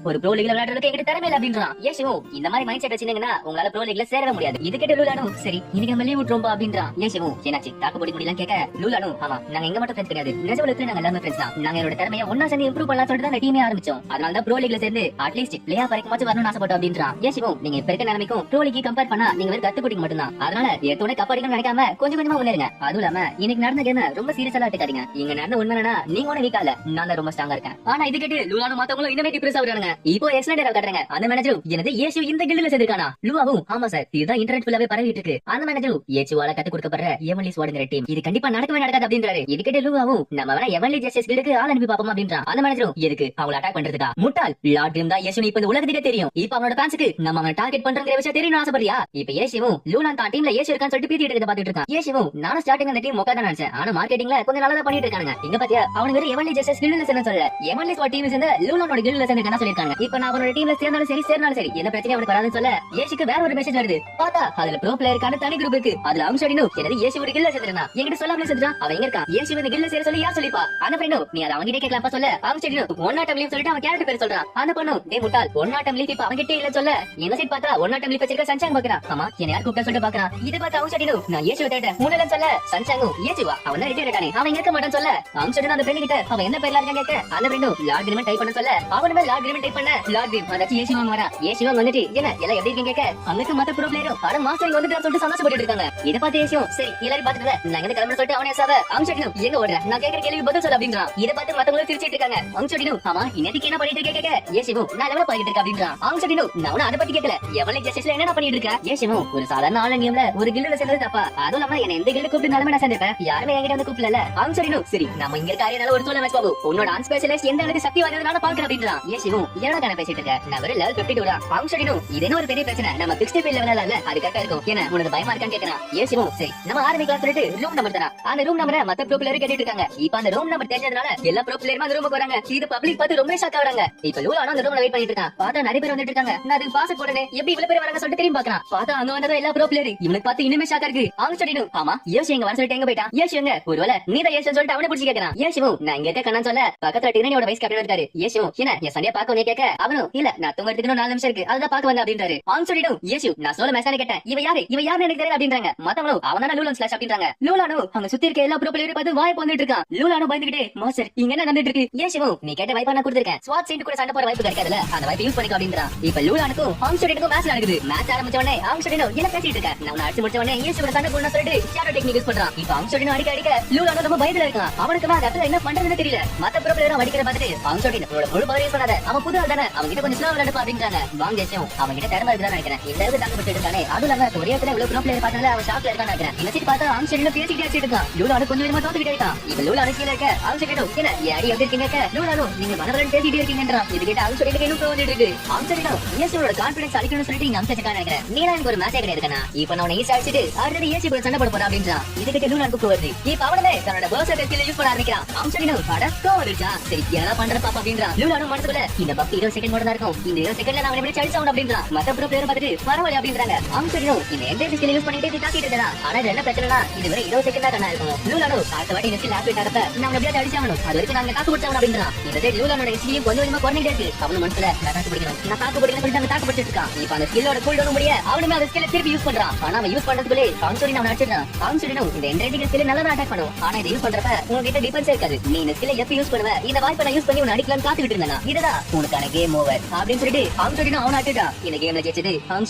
ஒரு ப்ரோ லீக்ல விளையாடுறதுக்கு எங்கிட்ட திறமை இல்ல அப்படின்றான். ஏசியோ இந்த மாதிரி மைண்ட் செட் வச்சிருந்தீங்கன்னா உங்களால ப்ரோ லீக்ல சேரவே முடியாது. இது கேட்ட லூலானும் சரி இன்னைக்கு நம்ம லீவ் விட்டுறோம் அப்படின்றான். ஏசியோ என்னாச்சு தாக்கு போடி முடியலாம் கேட்க லூலானும் ஆமா நாங்க எங்க மட்டும் ஃப்ரெண்ட்ஸ் கிடையாது நிஜவுலத்துல நாங்க எல்லாமே ஃப்ரெண்ட்ஸ் தான். நாங்க என்னோட திறமையை ஒன்னா சேர்ந்து இம்ப்ரூவ் பண்ணலாம் சொல்லிட்டு தான் டீமே ஆரம்பிச்சோம். அதனால தான் ப்ரோ லீக்ல சேர்ந்து அட்லீஸ்ட் பிளே ஆஃப் வரைக்கும் வரணும்னு ஆசைப்பட்டோம் அப்படின்றான். ஏசியோ நீங்க இப்ப இருக்க நிலைமைக்கும் ப்ரோ லீக் கம்பேர் பண்ணா நீங்க வெறும் கத்து போட்டிங்க மட்டும் தான். அதனால ஏத்தோட கப் அடிக்கணும்னு நினைக்காம கொஞ்சம் கொஞ்சமா முன்னேறுங்க. அதுவும் இல்லாம இன்னைக்கு நடந்த கேம் ரொம்ப சீரியஸா எடுக்காதீங்க. இங்க நடந்த உண்மைனா நீங்க ஒண்ணு வீக்கா இல்ல நான் தான் ரொம்ப ஸ்ட்ராங்கா இருக்கேன். ஆனா இது கேட்டு லூலானும் மத்தவங்களும் இன்னமே டிப்ரெஸ் ஆகுறாங்க. இப்போ எக்ஸலென்ட் காட்டுறாங்க. அந்த மேனேஜர் என்னது ஏசியோ இந்த கில்டுல சேர்ந்திருக்கானா. லூவாவும் ஆமா சார் இதுதான் இன்டர்நெட் ஃபுல்லாவே பரவிட்டு இருக்கு. அந்த மேனேஜர் ஏச்சுவால கத்து கொடுக்கப்படுற எவன்லி ஸ்வாட்ங்கிற டீம் இது கண்டிப்பா நடக்கவே நடக்காது அப்படின்றாரு. இது கேட்டு லூவாவும் நம்ம வேணா எவன்லி ஜஸ்டிஸ் கில்டுக்கு ஆள் அனுப்பி பாப்போம் அப்படின்றான். அந்த மேனேஜர் எதுக்கு அவங்கள அட்டாக் பண்றதுக்கா முட்டாள் லாட் கேம் தான் ஏசியோ இப்ப இந்த உலகத்துக்கே தெரியும். இப்ப அவனோட ஃபேன்ஸ்க்கு நம்ம அவனை டார்கெட் பண்றங்கிற விஷயம் தெரியும் ஆசைப்படியா. இப்ப ஏசியவும் லூலான் தான் டீம்ல ஏசியோ இருக்கான்னு சொல்லிட்டு பீத்திட்டு இருக்க பாத்துட்டு இருக்கான். ஏசியவும் நானும் ஸ்டார்டிங் அந்த டீம் மொக்க தான் நினைச்சேன். ஆனா மார்க்கெட்டிங்ல கொஞ்சம் நல்லா பண்ணிட்டு இருக்காங்க. இங்க பாத்தியா அவனுக்கு வெறும் எவன்லி ஜஸ்டிஸ் கில்டுல சேர்ந்து சொல்ல எவன்லி ஸ்வாட் டீம் சேர்ந்து லூலானோட கில்டுல சேர்ந்து என்ன சொல்லிருக்காங்க. இப்ப நான் அவனோட டீம்ல சேர்ந்தாலும் சரி சேர்ந்தாலும் சரி என்ன பிரச்சனை அவனுக்கு வராதுன்னு சொல்ல ஏசிக்கு வேற ஒரு மெசேஜ் வருது. பார்த்தா அதுல ப்ரோ பிளேயருக்கான தனி குரூப் இருக்கு. அதுல அவங்க சொல்லினோ என்னது ஏசி ஒரு கில்ல சேர்ந்துறான் என்கிட்ட சொல்லாமலே சேர்ந்துறான். அவன் எங்க இருக்கான் ஏசி வந்து கில்ல சேர சொல்லி யார் சொல்லிப்பா அந்த ஃப்ரெண்டோ நீ அத அவங்க கிட்ட கேட்கலாம்ப்பா சொல்ல அவங்க சொல்லினோ ஒன்னாட்டம் லீவ் சொல்லிட்டு அவன் கேரக்டர் பேர் சொல்றான். அந்த பொண்ணு டேய் முட்டாள் ஒன்னாட்டம் லீவ் இப்ப அவங்க கிட்ட இல்ல சொல்ல என்ன சைட் பார்த்தா ஒன்னாட்டம் லீவ் வச்சிருக்க சஞ்சாங் பாக்குறான். ஆமா என்ன யார் கூப்பிட்டா சொல்லிட்டு பாக்குறான். இத பார்த்து அவங்க சொல்லினோ நான் ஏசி தேட்டேன் மூணுல சொல்ல சஞ்சாங்கும் ஏசிவா அவன் தான் ரிட்டையர் ஆயிட்டானே அவன் இருக்க மாட்டான்னு சொல்ல அவங்க சொல்லிட்டு அந்த ஃப்ரெண்ட் கிட்ட அவன் என்ன பேர்ல இருக்கான்னு கேட்க அந்த ஃப்ரெண்டோ லார்ட் கிரிமெண்ட் டைப் பண்ண சொல்ல அவனுமே லார்ட் கிரிமெண்ட் டைப் பண்ண லார்ட் கிரிம் அதாச்சும் ஏசி வாங்க வரா. ஏசி வாங்க வந்துட்டு என்ன எல்லாம் எப்படி இருக்கீங்க கேட்க அன்னைக்கு மத்த ப்ரோ பிளேயரும் அட மாஸ்டர் வந்துட்டு சொல்லிட்டு சந்தோஷப்பட்டு இருக்காங்க. இத பார்த்து ஏசியும் சரி எல்லாரும் பாத்துட்டு நான் எங்க கிளம்பணும் சொல்லிட்டு அவனே சாவ அவங்க சொல்லினோ எங்க ஓடுற நான் கேக்குற கேள்வி பதில் சொல்ல அப்படின்றான். இத பார்த்து மத்தவங்க சிரிச்சிட்டு இருக்காங்க. அவங்க சொல்லினோ ஆமா இன்னைக்கு என்ன பண்ணிட்டு இருக்க கேட்க ஏசிவோ நான் லெவல் பண்ணிட்டு இருக்க அப்படின்றான். அவங்க சொல்லினோ நான் அத பத்தி கேட்கல எவளை ஜஸ்டிஸ்ல என்ன பண்ணிட்டு இருக்க. ஏசிவோ ஒரு சாதாரண ஆள கேம்ல ஒரு கில்டுல சேர்ந்தது தப்பா அதுவும் இல்லாம என்ன எந்த கில்டு கூப்பிட்டு நான் சேர்ந்திருப்பேன் யாருமே என்கிட்ட வந்து கூப்பிடல. அவங்க சொல்லினோ சரி நம்ம இங்க இருக்க ஆரியனால ஒரு சொல்ல மேட்ச் பாபு உன்னோட ஆன் ஸ்பெஷலிஸ்ட் எந்த அளவுக்கு சக்தி வாய்ந்தது நான் பாக்குறேன் அப்படின்றான். ஏசிவோ என்னடா கணக்கு பேசிட்டு இருக்க நான் வெறும் லெவல் 52 தான் அவங்க சொல்லிடும் இது என்ன ஒரு பெரிய பிரச்சனை, நம்ம 60 லெவல்ல இல்ல அது கரெக்டா இருக்கும், ஏன்னா உனக்கு பயமா இருக்கான்னு கேக்குறான். ஏசிவும் சரி நம்ம ஆரம்பிக்கலாம் சொல்லிட்டு ரூம் நம்பர் தரா. அந்த ரூம் நம்பரை மத்த ப்ரோ பிளேயர் கேட்டுட்டு இருக்காங்க. இப்ப அந்த ரூம் நம்பர் தெரிஞ்சதுனால எல்லா ப்ரோ பிளேயரும் அந்த ரூமுக்கு வராங்க. இது பப்ளிக் பார்த்து ரொம்ப ஷாக் ஆகுறாங்க. இப்ப லூலானோ அந்த ரூம்ல வெயிட் பண்ணிட்டு இருக்கான். பார்த்தா நிறைய பேர் வந்துட்டு இருக்காங்க. நான் அதுக்கு பாஸ் போடனே எப்படி இவ்வளவு பேர் வராங்க சொல்லிட்டு திரும்பி பாக்குறான். பார்த்தா அங்க வந்ததோ எல்லா ப்ரோ பிளேயர். இவனுக்கு பார்த்து இன்னுமே ஷாக்கா இருக்கு. அவங்க சொல்லிடும் ஆமா யோசி எங்க வர சொல்லிட்டு எங்க போயிட்டான். யோசி எங்க ஒருவேளை நீதான் யோசி சொல்லிட்டு அவனை பிடிச்சி கேக்குறான். யோசிவும் நான் இங்க இருக்க கண்ணான்னு சொல்ல பக்கத்துல டிரேனியோட வைஸ் கேப்டன் இருக்காரு. யோசிவும் என்ன என் சண்டையை பார்க்க உனே கேட்க அவனும் இல்ல நான் தூங்கறதுக்கு 4 நிமிஷம் இருக்கு அதான் பார்க்க வந்தேன் அப்படின்றாரு. அவங்க சொல்லிடும் யோசி நான் சொல்ல மெசானே கேட்டேன் இவ யாரு எனக்கு தெரியல அப்படின்றாங்க. மத்தவனும் அவனால லூலான் ஸ்லாஷ் அப்படின்றாங்க. லூலானோ அங்க சுத்தி இருக்க எல்லா ப்ரோ பிளேயரும் பார்த்து வாய் வந்துட்டு இருக்கான். லூலானோ பயந்துகிட்டே மாஸ்டர் இங்க என்ன நடந்துட்டு இருக்கு. யோசிவும் நீ கேட்ட வாய்ப்பா நான் கொடுத்திருக்கேன். ஸ்வாட் சைடு கூட சண்டை போற வாய்ப்பு கிடைக்காதுல அந்த வாய்ப்பை யூஸ் பண்ணிக்க அப்படின்றான். இப்ப லூலானுக்கும் அவங்க சொல்லிட்டு மேட்ச் நடக்குது. மேட்ச் ஆரம்பிச்ச உடனே அவங்க சொல்லிடும் என்ன பேசிட்டு இருக்க நான் உன்னை அடிச்சு முடிச்ச உடனே யோசியோட சண்டை போடணும் சொல்லிட்டு ஷேடோ டெக்னிக் யூஸ் பண்றான். இப்ப அவங்க சொல்லிடும் அடிக்க லூலானோ ரொம்ப பயத்துல இருக்கான். அவனுக்கு அந்த இடத்துல என்ன பண்றதுன்னு தெரியல. மத்த ப்ரோ பிளேயரும் அடிக்கிற பார்த்துட்டு அவங்க சொல்லிடும் உன்னோட முழு பவர் யூஸ் பண்ணாத அவன் புது ஆள் தானே அவங்க கிட்ட கொஞ்சம் ஸ்லோவா விளையாடுப்பா அப்படின்றாங்க. வாங்க யோசியும் அவங்க கிட்ட திறமை இருக்குதான் நினைக்கிறேன். இந்த அளவுக்கு தாக்கப்பட்டு இருக்கானே அதுவும் இல்லாம ஒரே இடத்துல இவ்வளவு ப்ரோ பிளேயர் பார்த்தால அவன் ஷாக்ல இருக்கான்னு நினைக்கிறேன். இந்த சைடு பார்த்தா அவங்க சொல்லிடும் பேசிக்கிட்டே அடிச்சிட்டு இருக்கான். லூலானோ கொஞ்சம் விதமா தோத்துக்கிட்டே இருக்கான். இப்ப லூலானோ கீழே இருக்க அவங்க சொல்லிடும் என்ன அடி எப்படி இருக்கீங்க லூலானோ நீங்க மனவரன் பேசிக்கிட்டே இருக்கீங்கன்றான். இது கிட்ட அவங்க சொல்லிட்டு இன்னும் வந்துட்டு இருக்கு. அவங்க சொல்லிடும் யோசியோட கான்பிடன்ஸ் அடிக்கணும்னு சொல்லிட்டு இங்க அம்சச்சுக்கான்னு நினைக்கிறேன். நீ எனக்கு ஒரு மேட்சே கிடையாதுக்கா இப்ப நான் உன்னை ஈஸி அடிச்சிட்டு அடுத்தது ஏசி கூட சண்டை போட போறேன் அப்படின்றான். இதுக்கிட்ட லூலான் கூப்பிட்டு வருது. இப்ப அவனே தன்னோட பர்சர் ஸ்கில் யூஸ் பண்ண ஆரம்பிக்கிறான். அவங்க சொல்லிடும் அடக்கோ வருச்சா சரி என்ன பண்ற பாப்பா அப்படின்றான். லூலானோ மனசுக்குள்ள இந்த பப் 20 செகண்ட் மட்டும் தான் இருக்கும். இந்த 20 செகண்ட்ல நான் அவனை அடிச்சு ஆகணும் அப்படின்றான். மத்த ப்ரோ பிளேயர் பார்த்துட்டு பரவாயில்லை அப்படின்றாங்க. அவங்க சொல்லிடும் இந்த எந்த ஸ்கில் யூஸ் பண்ணிட்டு தாக்கிட்டு இருக்கா. ஆனா இது என்ன பிரச்சனைனா இது வரை 20 செகண்ட் தான் கண்ணா இருக்கும். லூலானோ அடுத்த வாட்டி இந்த ஸ்கில் ஆக்டிவேட் ஆகறப்ப நான் அப்படியே அடிச்சு ஆகணும். அது வரைக்கும் நாங்க தாக்கு பிடிச்சவன் அப்படின்றான். இந்த சைடு லூலானோட ஸ்கில் கொஞ்சம் கொஞ்சமா குறைஞ்சிட்டே இருக்கு. அவன மனசுல நான் தாக்கு பிடிக்கணும் நான் தாக்கு பிடிக்கணும் சொல்லிட்டு அவன் தாக்கு பிடிச்சிட்டு இருக்கான். இப்ப அந்த ஸ்கில்லோட கூல் டவுன் முடிய அவனுமே அந்த ஸ்கில்லை திருப்பி யூஸ் பண்றான். ஆனா அவன் யூஸ் பண்றதுக்குள்ளே அவங்க சொல்லி அவன் அடிச்சிட்டான். அவங்க சொல்லிடும் இந்த என்ட்ரேட்டிங் ஸ்கில் நல்லா அட்டாக் பண்ணும். ஆனா இதை யூஸ் பண்றப்ப உங்ககிட்ட டிஃபென்ஸ் இருக்காது. நீ இந்த ஸ்கில்லை எப்ப யூஸ் பண்ணுவ இந்த வாய்ப்பை நான் யூஸ் பண்ணி உன்னை அடிக்கலாம்னு காத்துக்கிட்டு இருந்தா இதுதான் உனக்கான கேம் ஓவர் அப்படின்னு சொல்லிட்டு அவங்க சொல்லிடும் அவன் அடிச்சிட்டான். இந்த கேம்ல ஜெயிச்சது அவங்க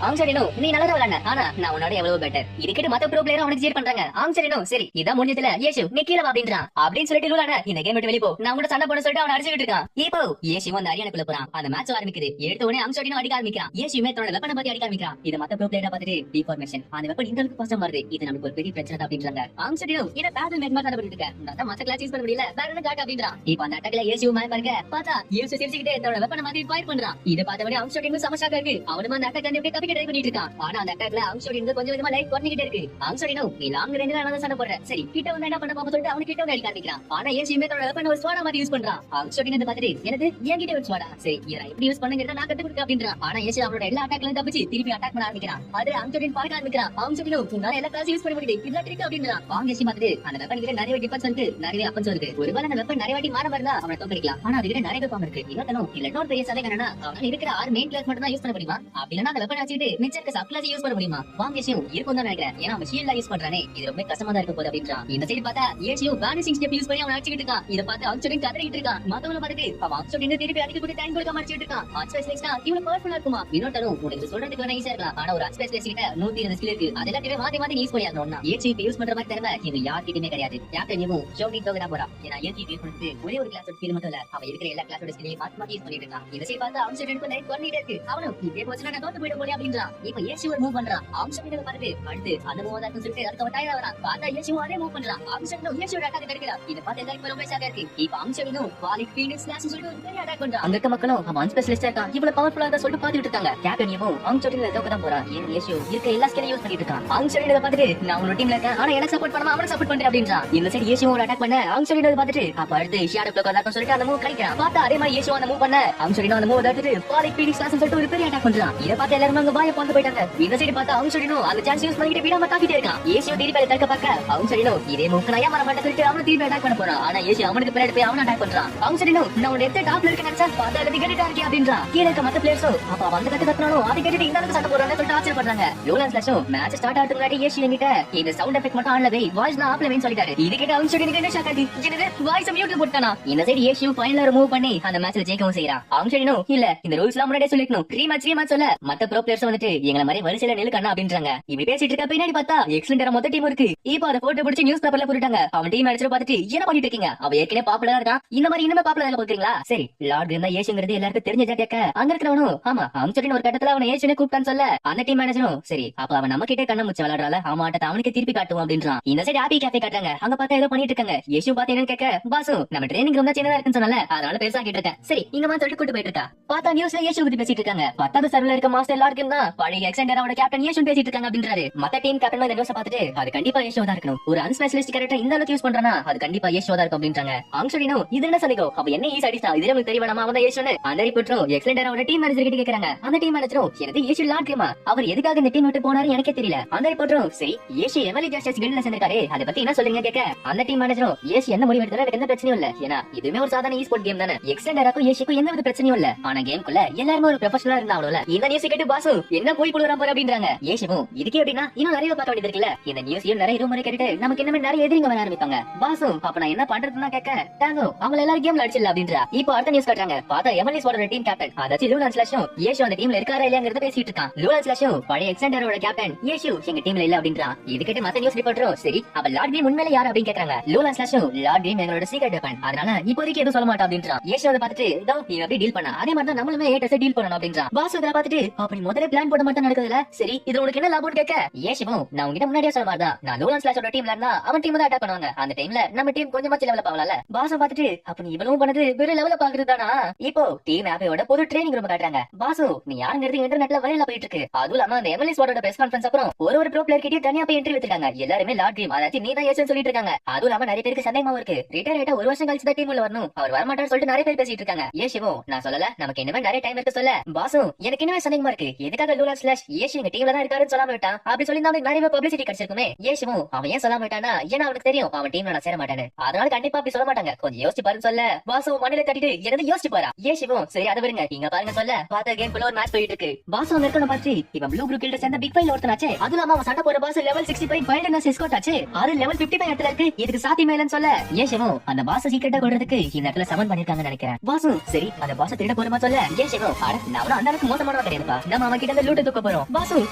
சொல்லிடும் நீ நல்லா விளையாட ஆனா நான் உன்னோட எவ்வளவு பெட்டர். இதுக்கிட்ட மத்த ப்ரோ பிளேயர் அவனுக்கு சேர் பண்றாங்க. அவங்க சொல்லிடும் சரி இதான் முடிஞ்சதுல ஏசு நீ கீழ வா அப்படின்றான். அப்படின்னு சொல்லிட்டு லூலான இந்த கேம் விட்டு வெளிய போ நான் கூட சண்டை போட சொல்லிட்டு அவன் அடிச்சிட்டு இருக்கான். இப்போ ஏசு வந்து அரியானுக்குள்ள போறான். அந்த மேட்ச் ஆரம்பிக்குது. எடுத்த உடனே அவங்க சொல்லிடும் அடிக்க ஆரம்பிக்கிறான். ஏசுமே தன்னோட வெப்பனை பத்தி அடிக்க ஆரம்பிக்கிறான். இத மத்த ப்ரோ பிளேயர் பார்த்துட்டு டிஃபார்மேஷன் அந்த வெப்பன் இந்த அளவுக்கு கஷ்டம் வருது இது நமக்கு ஒரு பெரிய பிரச்சனை தான் அப்படின்றாங்க. அவங்க சொல்லிடும் என்ன பேட்டில் மேட்ச் மாதிரி பண்ணிட்டு இருக்க நான் மத்த கிளாஸ் யூஸ் பண்ண முடியல வேற என்ன காட்டு அப்படின்றான். இப்போ அந்த அட்டாக்ல ஏசு மேல பாருங்க பார்த்தா ஏசு சிரிச்சிட்டே தன்னோட வெப்பனை மாதிரி ஃபயர் பண்றான். இத பார்த்தவனே அவங்க சொல்லிடும் சமஷாக்கா இருக்கு. அவனும் அந்த அட்டாக் அப்படியே தப்பிக்க ட்ரை பண்ணிட்டு இருக்கான். ஆனா அந்த அட்டாக்ல அவங்க சொல்லிடும் கொஞ்சம் விதமா லைட் குறைஞ்சிட்டே இருக்கு. அவங்க சொல்லிடும் நீ லாங் ரேஞ்சில நான் சண்டை போடுறேன் சரி கிட்ட வந்து என்ன பண்ண பாப்பா சொல்லிட்டு அவனுக்கு கிட்ட வந்து அடிக்க ஆரம்பிக்கிறான். ஆனா ஏசியுமே தன்னோட வெப்பனை ஒரு ஸ்வாடா மாதிரி யூஸ் பண்றான். அவங்க சொல்லிட்டு பார்த்துட்டு எனக்கு ஏன் கிட்ட ஒரு ஸ்வாடா சரி இதை எப்படி யூஸ் பண்ணுங்கிறத நான் கத்து கொடுக்க அப்படின்றான். ஆனா ஏசி அவனோட எல்லா அட்டாக்ல தப்பிச்சு திருப்பி அட்டாக் பண்ண ஆரம்பிக்கிறான். அதுல அவங்க சொல்லிட்டு பார்க்க ஆரம்பிக்கிறான். அவங்க சொல்லிடும் நான் எல்லா கிளாஸ் யூஸ் பண்ண முடியுது இதெல்லாம் ட்ரிக் அப்படின்றான். அவங்க ஏசி பார்த்துட்டு அந்த வெப்பன் கிட்ட நிறைய டிஃபென்ஸ் வந்து நிறைய அப்பன்ஸ் இருக்கு. ஒருவேளை அந்த வெப்பன் நிறைய வாட்டி மாற மாதிரிதான் அவனை தோக்கடிக்கலாம். ஆனா அதுக்கிட்ட நிறைய வெப்பம் இருக்கு. இன்னொருத்தனும் இல்ல பெரிய சதை என்னன்னா அவனால இருக்கிற 6 மெயின் கிளாஸ் மட்டும் தான் யூஸ் பண்ண முடியுமா அப்படி இல்லனா அந்த வெப்பன் வச்சுட்டு மிச்ச இருக்க சப் கிளாஸ் யூஸ் பண்ண முடியுமா. வாங்க ஏசியும் இருக்கும் தான் நினைக்கிறேன். ஏன்னா அவன் ஷீல்ட் யூஸ் பண்றானே இது ரொம்ப கஷ்டமா தான் இருக்க போகுது அப்படின்றான். இந்த சைடு பார்த்தா ஏசியும் வானிஷிங் ஸ்டெப் யூஸ் பண்ணி அவன் அடிச்சிட்டு இருக்கான். இத பார்த்து அவங்க சொல்லிட்டு கதறிட்டு இருக்கான். மத்தவங்க பார்த்துட்டு அவன் சொல்லிட்டு திருப்பி அடிக்க கூட டைம் கொடுக்க மாட்டிட்டு இருக்கான். அன்ஸ்பெஷலிஸ்டா இவ்வளவு பவர்ஃபுல்லா இருக்குமா. இன்னொருத்தனும் உனக்கு சொல்றதுக்கு வேணா ஈஸியா இருக்கலாம். ஆனா ஒரு அன்ஸ்பெஷலிஸ்ட் கிட்ட 120 ஸ்கில் இருக்கு. அதெல்லாம் மாத்தி மாத்தி யூஸ் பண்ணி ஆகணும்னா ஏசி யூஸ் பண்ற மாதிரி திறமை இவங்க யார்கிட்டயுமே கிடையாது. கேப்டன் இவன் ஷோனி தோகரா போறா. ஏன்னா ஏசி யூஸ் பண்ணிட்டு ஒரே ஒரு கிளாஸோட ஸ்கில் மட்டும் இல்ல அவன் இருக்கிற எல்லா கிளாஸோட ஸ்கில்லையும் மாத்தி மாத்தி யூஸ் பண்ணிட்டு இருக்கான். இந்த சைடு பார்த்தா அவங்க சொல்லிட்டு லைட் குறைஞ்சிட்டே இருக்கு. அவனும் இதே போச்சுனா நான் தோத்து போயிட போறேன் அப்படின்றான். இப்போ ஏசி ஒரு மூவ் பண்றான். அவங்க சொல்லிட்டு பார்த்துட்டு அடுத்து அந்த மூவ் தான் சொல்லிட்டு அதுக்கு அவன் டயர்டா வரான். பார்த்தா ஏசி அதே மூவ் பண்றான். அவங்க சொல்லிட்டு ஏசியோட அட்டாக் கிடைக்கல. இத பார்த்து எல்லாரும் ரொம்ப ஷாக்கா இருக்கு. இப்போ அவங்க சொல்லிட்டு வாலிக் ஃபீனிக்ஸ் கிளாஸ் சொல்லிட்டு ஒரு பெரிய அட்டாக் பண்றான். அங்க இருக்க மக்களும் அவன் அன்ஸ்பெஷலிஸ்டா இருக்கான் இவ்வளவு பவர்ஃபுல்லா தான் சொல்லிட்டு பாத்துட்டு இருக்காங்க. கேப்டன் இவன் அவங்க சொல்லிட்டு தோக்க தான் போறான். ஏன் ஏசி இருக்க எல்லா ஸ்கில்லையும் யூஸ் பண்ணிட்டு இருக்கான். அவங்க சொல்லிட்டு பார்த்துட்டு நான் உங்க டீம்ல இருக்கேன் ஆனா எனக்கு சப்போர்ட் பண்ணாம அவனுக்கு சப்போர்ட் பண்றேன் அப்படின்றான். இந்த சைடு ஏசி ஒரு அட்டாக் பண்ண அவங்க சொல்லிட்டு பார்த்துட்டு அப்ப அடுத்து ஷியாடோ ப்ளோக் அதான் சொல்லிட்டு அந்த மூவ் கிடைக்கிறான். பார்த்தா அதே மாதிரி ஏசி அந்த மூவ் பண்ண அவங்க சொல்லிட்டு அந்த மூவ் எடுத்துட்டு வாலிக் ஃபீனிக்ஸ் கிளாஸ் சொல்லிட்டு ஒரு பெரிய அட்டாக் பண்றான். இத பார்த்து எல்லாரும் அங்க பாய பாந்து போயிட்டாங்க. இந்த சைடு பார்த்தா அவங்க சொல்லிட்டு அந்த சான்ஸ் யூஸ் பண்ணிட்டு விடாம தாக்கிட்டே இருக்கான். ஏசியோ திருப்பி தடுக்க பார்க்க அவங்க சொல்லிட்டு இதே மூவ் நான் ஏன் மாட்ட சொல்லிட்டு அவன் திருப்பி அட்டாக் பண்ண போறான். ஆனா ஏசி அவனுக்கு பின்னாடி போய் அவன் அட்டாக் பண்றான். அவங்க சொல்லிட்டு நான் உன்னை எடுத்து டாப்ல இருக்க நினைச்சா பார்த்தா அது கேட்டுட்டா இருக்கே அப்படின்றான். கீழ இருக்க மத்த பிளேயர்ஸோ அப்ப வந்து கத்துறானோ அதை கேட்டுட்டு இந்த அளவுக்கு சண்டை போடுறாங்க சொல்லிட்டு ஆச்சரியப்படுறாங்க. லோலன் ஸ்லாஷோ மேட்ச் ஸ்டார்ட் ஆகிறதுக்கு முன்னாடி ஏசி என்கிட்ட இந்த சவுண்ட் எஃபெக்ட் மட்டும் ஆன்ல வை வாய்ஸ் நான் ஆஃப்ல வைன்னு சொல்லிட்டாரு. இது கேட்ட அவங்க சொல்லிட்டு என்ன ஷாக் ஆகி என்னது வாய்ஸ் மியூட்ல போட்டானா. இந்த சைடு ஏசி ஃபைனலா மூவ் பண்ணி அந்த மேட்ச்ல ஜெயிக்கவும் செய்றான். அவங்க சொல்லிட்டு இல்ல இந்த ரூல்ஸ்லாம் முன்னாடியே சொல்லிக்கணும் த்ரீ மேட்ச் சொல்ல மத்த ப்ரோ பிளேயர்ஸ் வந்துட்டு எங்களை மாதிரி வரிசையில நிலுக்கண்ணா அப்படின்றாங்க. இப்படி பேசிட்டு இருக்க பின்னாடி பார்த்தா எக்ஸலென்ட் மொத்த டீம் இருக்கு. இப்போ அதை போட்டோ பிடிச்சி நியூஸ் பேப்பர்ல போட்டுட்டாங்க. அவன் டீம் அடிச்சு பார்த்துட்டு என்ன பண்ணிட்டு இருக்கீங்க அவ ஏற்கனவே பாப்புலரா இருக்கான் இந்த மாதிரி இன்னுமே பாப்புலரா போக்குறீங்களா. சரி லார்ட் இருந்தா ஏசுங்கிறது எல்லாருக்கும் தெரிஞ்சதா கேட்க அங்க இருக்கிறவனும் ஆமா அவங்க சொல்லிட்டு ஒரு கட்டத்துல அவனை ஏசுன்னு கூப்பிட்டான்னு சொல்ல அந்த டீம் மேனேஜரும் சரி அப்ப அவன் நம்ம கிட்டே கண்ண முச்சு விளையாடுறால அவன் ஆட்டத்தை அவனுக்கு திருப்பி காட்டுவோம் அப்படின்றான். இந்த சைடு ஹாப்பி கேஃபே காட்டுறாங்க. அங்க பார்த்தா ஏதோ பண்ணிட்டு இருக்காங்க. ஏசு பார்த்து என்னன்னு கேட்க பாசு நம்ம ட்ரைனிங் ரூம் தான் சின்னதா இருக்குன்னு சொன்னால அதனால பெருசா கேட்டு இருக்கேன். சரி இங்க வந்து சொல்லிட்டு கூட்டு போயிட்டு இருக்கா. பார்த்தா நியூஸ்ல ஏசு பத்தி பேசிட்டு இருக்காங்க. 10வது சர்வர்ல இருக்க மாஸ்டர் லார்ட் கேம் தான் பழைய எக்ஸ்டெண்டரோட கேப்டன் யேஷு பேசிட்டு இருக்காங்க அப்படின்றாரு. மத்த டீம் கேப்டன் இந்த நியூஸ் பார்த்துட்டு அது கண்டிப்பா யேஷு தான் இருக்கணும். ஒரு அன்ஸ்பெஷலிஸ்ட் கேரக்டர் இந்த அளவுக்கு யூஸ் பண்றானா அது கண்டிப்பா யேஷு தான் இருக்கும் அப்படின்றாங்க. ஆங்ஷடினோ இது என்ன சந்தேகம்? அப்ப என்ன ஈஸ் அடிச்சா இது நமக்கு தெரிய வேணாமா? அவன் தான் யேஷுன்னு அந்த ரிப்போர்ட்டரும் எக்ஸ்டெண்டரோட டீம் மேனேஜர் கிட்ட கேக்குறாங்க. அந்த டீம் மேனேஜரும் எனது யேஷு லார்ட் கேமா அவர் எதுக்காக இந்த டீம் விட்டு போனாரு எனக்கே தெரியல. அந்த ரிப்போர்ட்டரும் சரி யேஷு எவலி ஜாஸ்டஸ் கில்ட்ல சேர்ந்திருக்காரு அதை பத்தி என்ன சொல்றீங்க கேக்க அந்த டீம் மேனேஜரும் யேஷு என்ன முடிவு எடுத்தாலும் எனக்கு எந்த பிரச்சனையும் இல்ல. ஏன்னா இதுவுமே ஒரு சாதாரண ஈஸ்போர்ட் கேம் தானே. எக்ஸ்டெண்டராக்கும் யேஷுக்கும் எந்த வித பிரச்சனையும் இல்ல. ஆனா கேம்குள்ள எல்லாரும் ஒரு ப்ரொஃபஷனலா இருந்தாவளோல. இந்த நியூஸ் கேட்டு பாசு என்ன போய் புழுறான் போற அப்படின்றாங்க. யேஷுவும் இதுக்கே அப்படின்னா இன்னும் நிறைய பார்க்க வேண்டியது இருக்குல்ல. இந்த நியூஸையும் நிறைய ரூமரை கேட்டு நமக்கு என்ன நிறைய எதிரிங்க வர ஆரம்பிப்பாங்க. பாசு அப்ப நான் என்ன பண்றதுன்னா கேட்க டாங்கோ அவங்க எல்லாரும் கேம்ல அடிச்சிடல அப்படின்றா. இப்போ அடுத்த நியூஸ் காட்டுறாங்க. பார்த்தா எம்எல்ஏ ஸ்குவாடோட டீம் கேப்டன் அதாச்சும் லூலான் ஸ்லாஷும் யேஷு அந்த டீம்ல இருக்காரா இல்லையாங்கறத பேசிட்டு இருக்கான். லூலான் ஸ்லாஷும் பழைய எக்ஸ்டெண்டரோட கேப்டன் யேஷு எங்க டீம்ல இல்ல அப்படின்றான். இது கேட்டு மத்த நியூஸ் ரிப்போர்ட்டரும் சரி அப்ப லார்ட் கேம் உண்மையில யார் அப்படின்னு கேக்குறாங்க. லூலான் ஸ்லாஷும் லார்ட் கேம் எங்களோட சீக்ரெட் வெப்பன் அதனால இப்போதைக்கு எதுவும் சொல்ல மாட்டோம் அப்படின்றான். யேஷு அதை பார்த்துட்டு இதோ நீ அப்படியே டீல் பண்ண அதே மாதிரி தான் நம்மளுமே ஏட்டஸ் டீல் பண்ணணும் அப்படின்றான். பாசு இதை பார்த்துட்டு அப்படி முதல்ல பிளான் போட மாட்டேன் நடக்குதுல சரி இது உனக்கு என்ன லாபம்னு கேட்க யேஷுவும் நான் உங்ககிட்ட முன்னாடியே சொல்ல மாதிரி தான் நான் லூலான் ஸ்லாஷோட டீம்ல இருந்தா அவன் டீம் தான் அட்டாக் பண்ணுவாங்க. அந்த டைம்ல நம்ம டீம் கொஞ்சமாச்சு லெவலப் ஆகல. பாசு பார்த்துட்டு அப்ப நீ இவ்வளவு பண்ணது வெறும் லெவலப் ஆகுறது தானா? இப்போ டீம் ஆப்போட பொது ட்ரைனிங் ரூம் காட்டுறாங்க. பாசு நீ யாருங்கிறது இன்டர்நெட்ல வைரலா போயிட்டு இருக்கு. அதுவும் இல்லாம அந்த எம்எல்ஏ ஸ்குவாடோட பிரஸ் கான்ஃபரன்ஸ் அப்புறம் ஒரு ப்ரோ பிளேயர் கிட்டே தனியா போய் இன்டர்வியூ எடுத்துட்டாங்க. எல்லாருமே லார்ட் கேம் அதாச்சும் நீ தான் யேசுன்னு சொல்லிட்டு இருக்காங்க. அதுவும் இல்லாம நிறைய பேருக்கு சந்தேகமா இருக்கு ரிட்டையர் ஆயிட்டா ஒரு வருஷம் கழிச்சு தான் டீம் உள்ள வரணும் அவர் வரமாட்டான்னு சொல்லிட்டு நிறைய பேர் பேசிட்டு இருக்காங்க. யேசுவும் நான் சொல்லல நமக்கு இன்னுமே நிறைய டைம் இருக்கு சொல்ல. பாசு எனக்கு இன்னுமே சந்தேகமா இருக்கு எதுக்காக லூலான் ஸ்லாஷ் யேசு எங்க டீம்ல தான் இருக்காருன்னு சொல்லாம விட்டான். அப்படி சொல்லி தான் நிறைய பப்ளிசிட்டி கிடைச்சிருக்குமே. யேசுவும் அவன் ஏன் சொல்லாம விட்டானா ஏன்னா அவனுக்கு தெரியும் அவன் டீம்ல நான் சேர மாட்டானு. அதனால கண்டிப்பா அப்படி சொல்ல மாட்டாங்க. கொஞ்சம் யோசிச்சு பாருன்னு சொல்ல பாசு மண்ணில தட்டிட்டு எனக்கு யோசிச்சு பாரா. யேசுவும் சரி அதை விடுங்க இங்க பாருங்க சொல்ல பார்த்த கேம் குள்ள ஒரு மேட்ச் போயிட்டு இருக்கு. பாசு அங்க இருக்கணும் பார்த்து இவன் ப்ளூ ப்ரூ கில்ட சேர்ந்த பிக் ஃபைல் ஒருத்தனாச்சே. அதுவும் இல்லாம அவன் சண்டை போற பாஸ் லெவல் 65 பைல்டனஸ் எஸ்கோட் ஆச்சு. அது லெவல் 55 இடத்துல இருக்கு. இதுக்கு சாத்தியமே இல்லன்னு சொல்ல யேசுவும் அந்த பாஸ் சீக்கிரட்டா கொல்றதுக்கு இந்த இடத்துல சமன் பண்ணிருக்காங்கன்னு நினைக்கிறேன். பாசு சரி அந்த பாஸ் திருட போறமா சொல்ல யேசுவும் அட நான் அந்த அளவுக்கு மோசமானவன் கிடையாதுப்பா நம்ம அவன் கிட்ட லூட் தூக்க போறோம். பாசு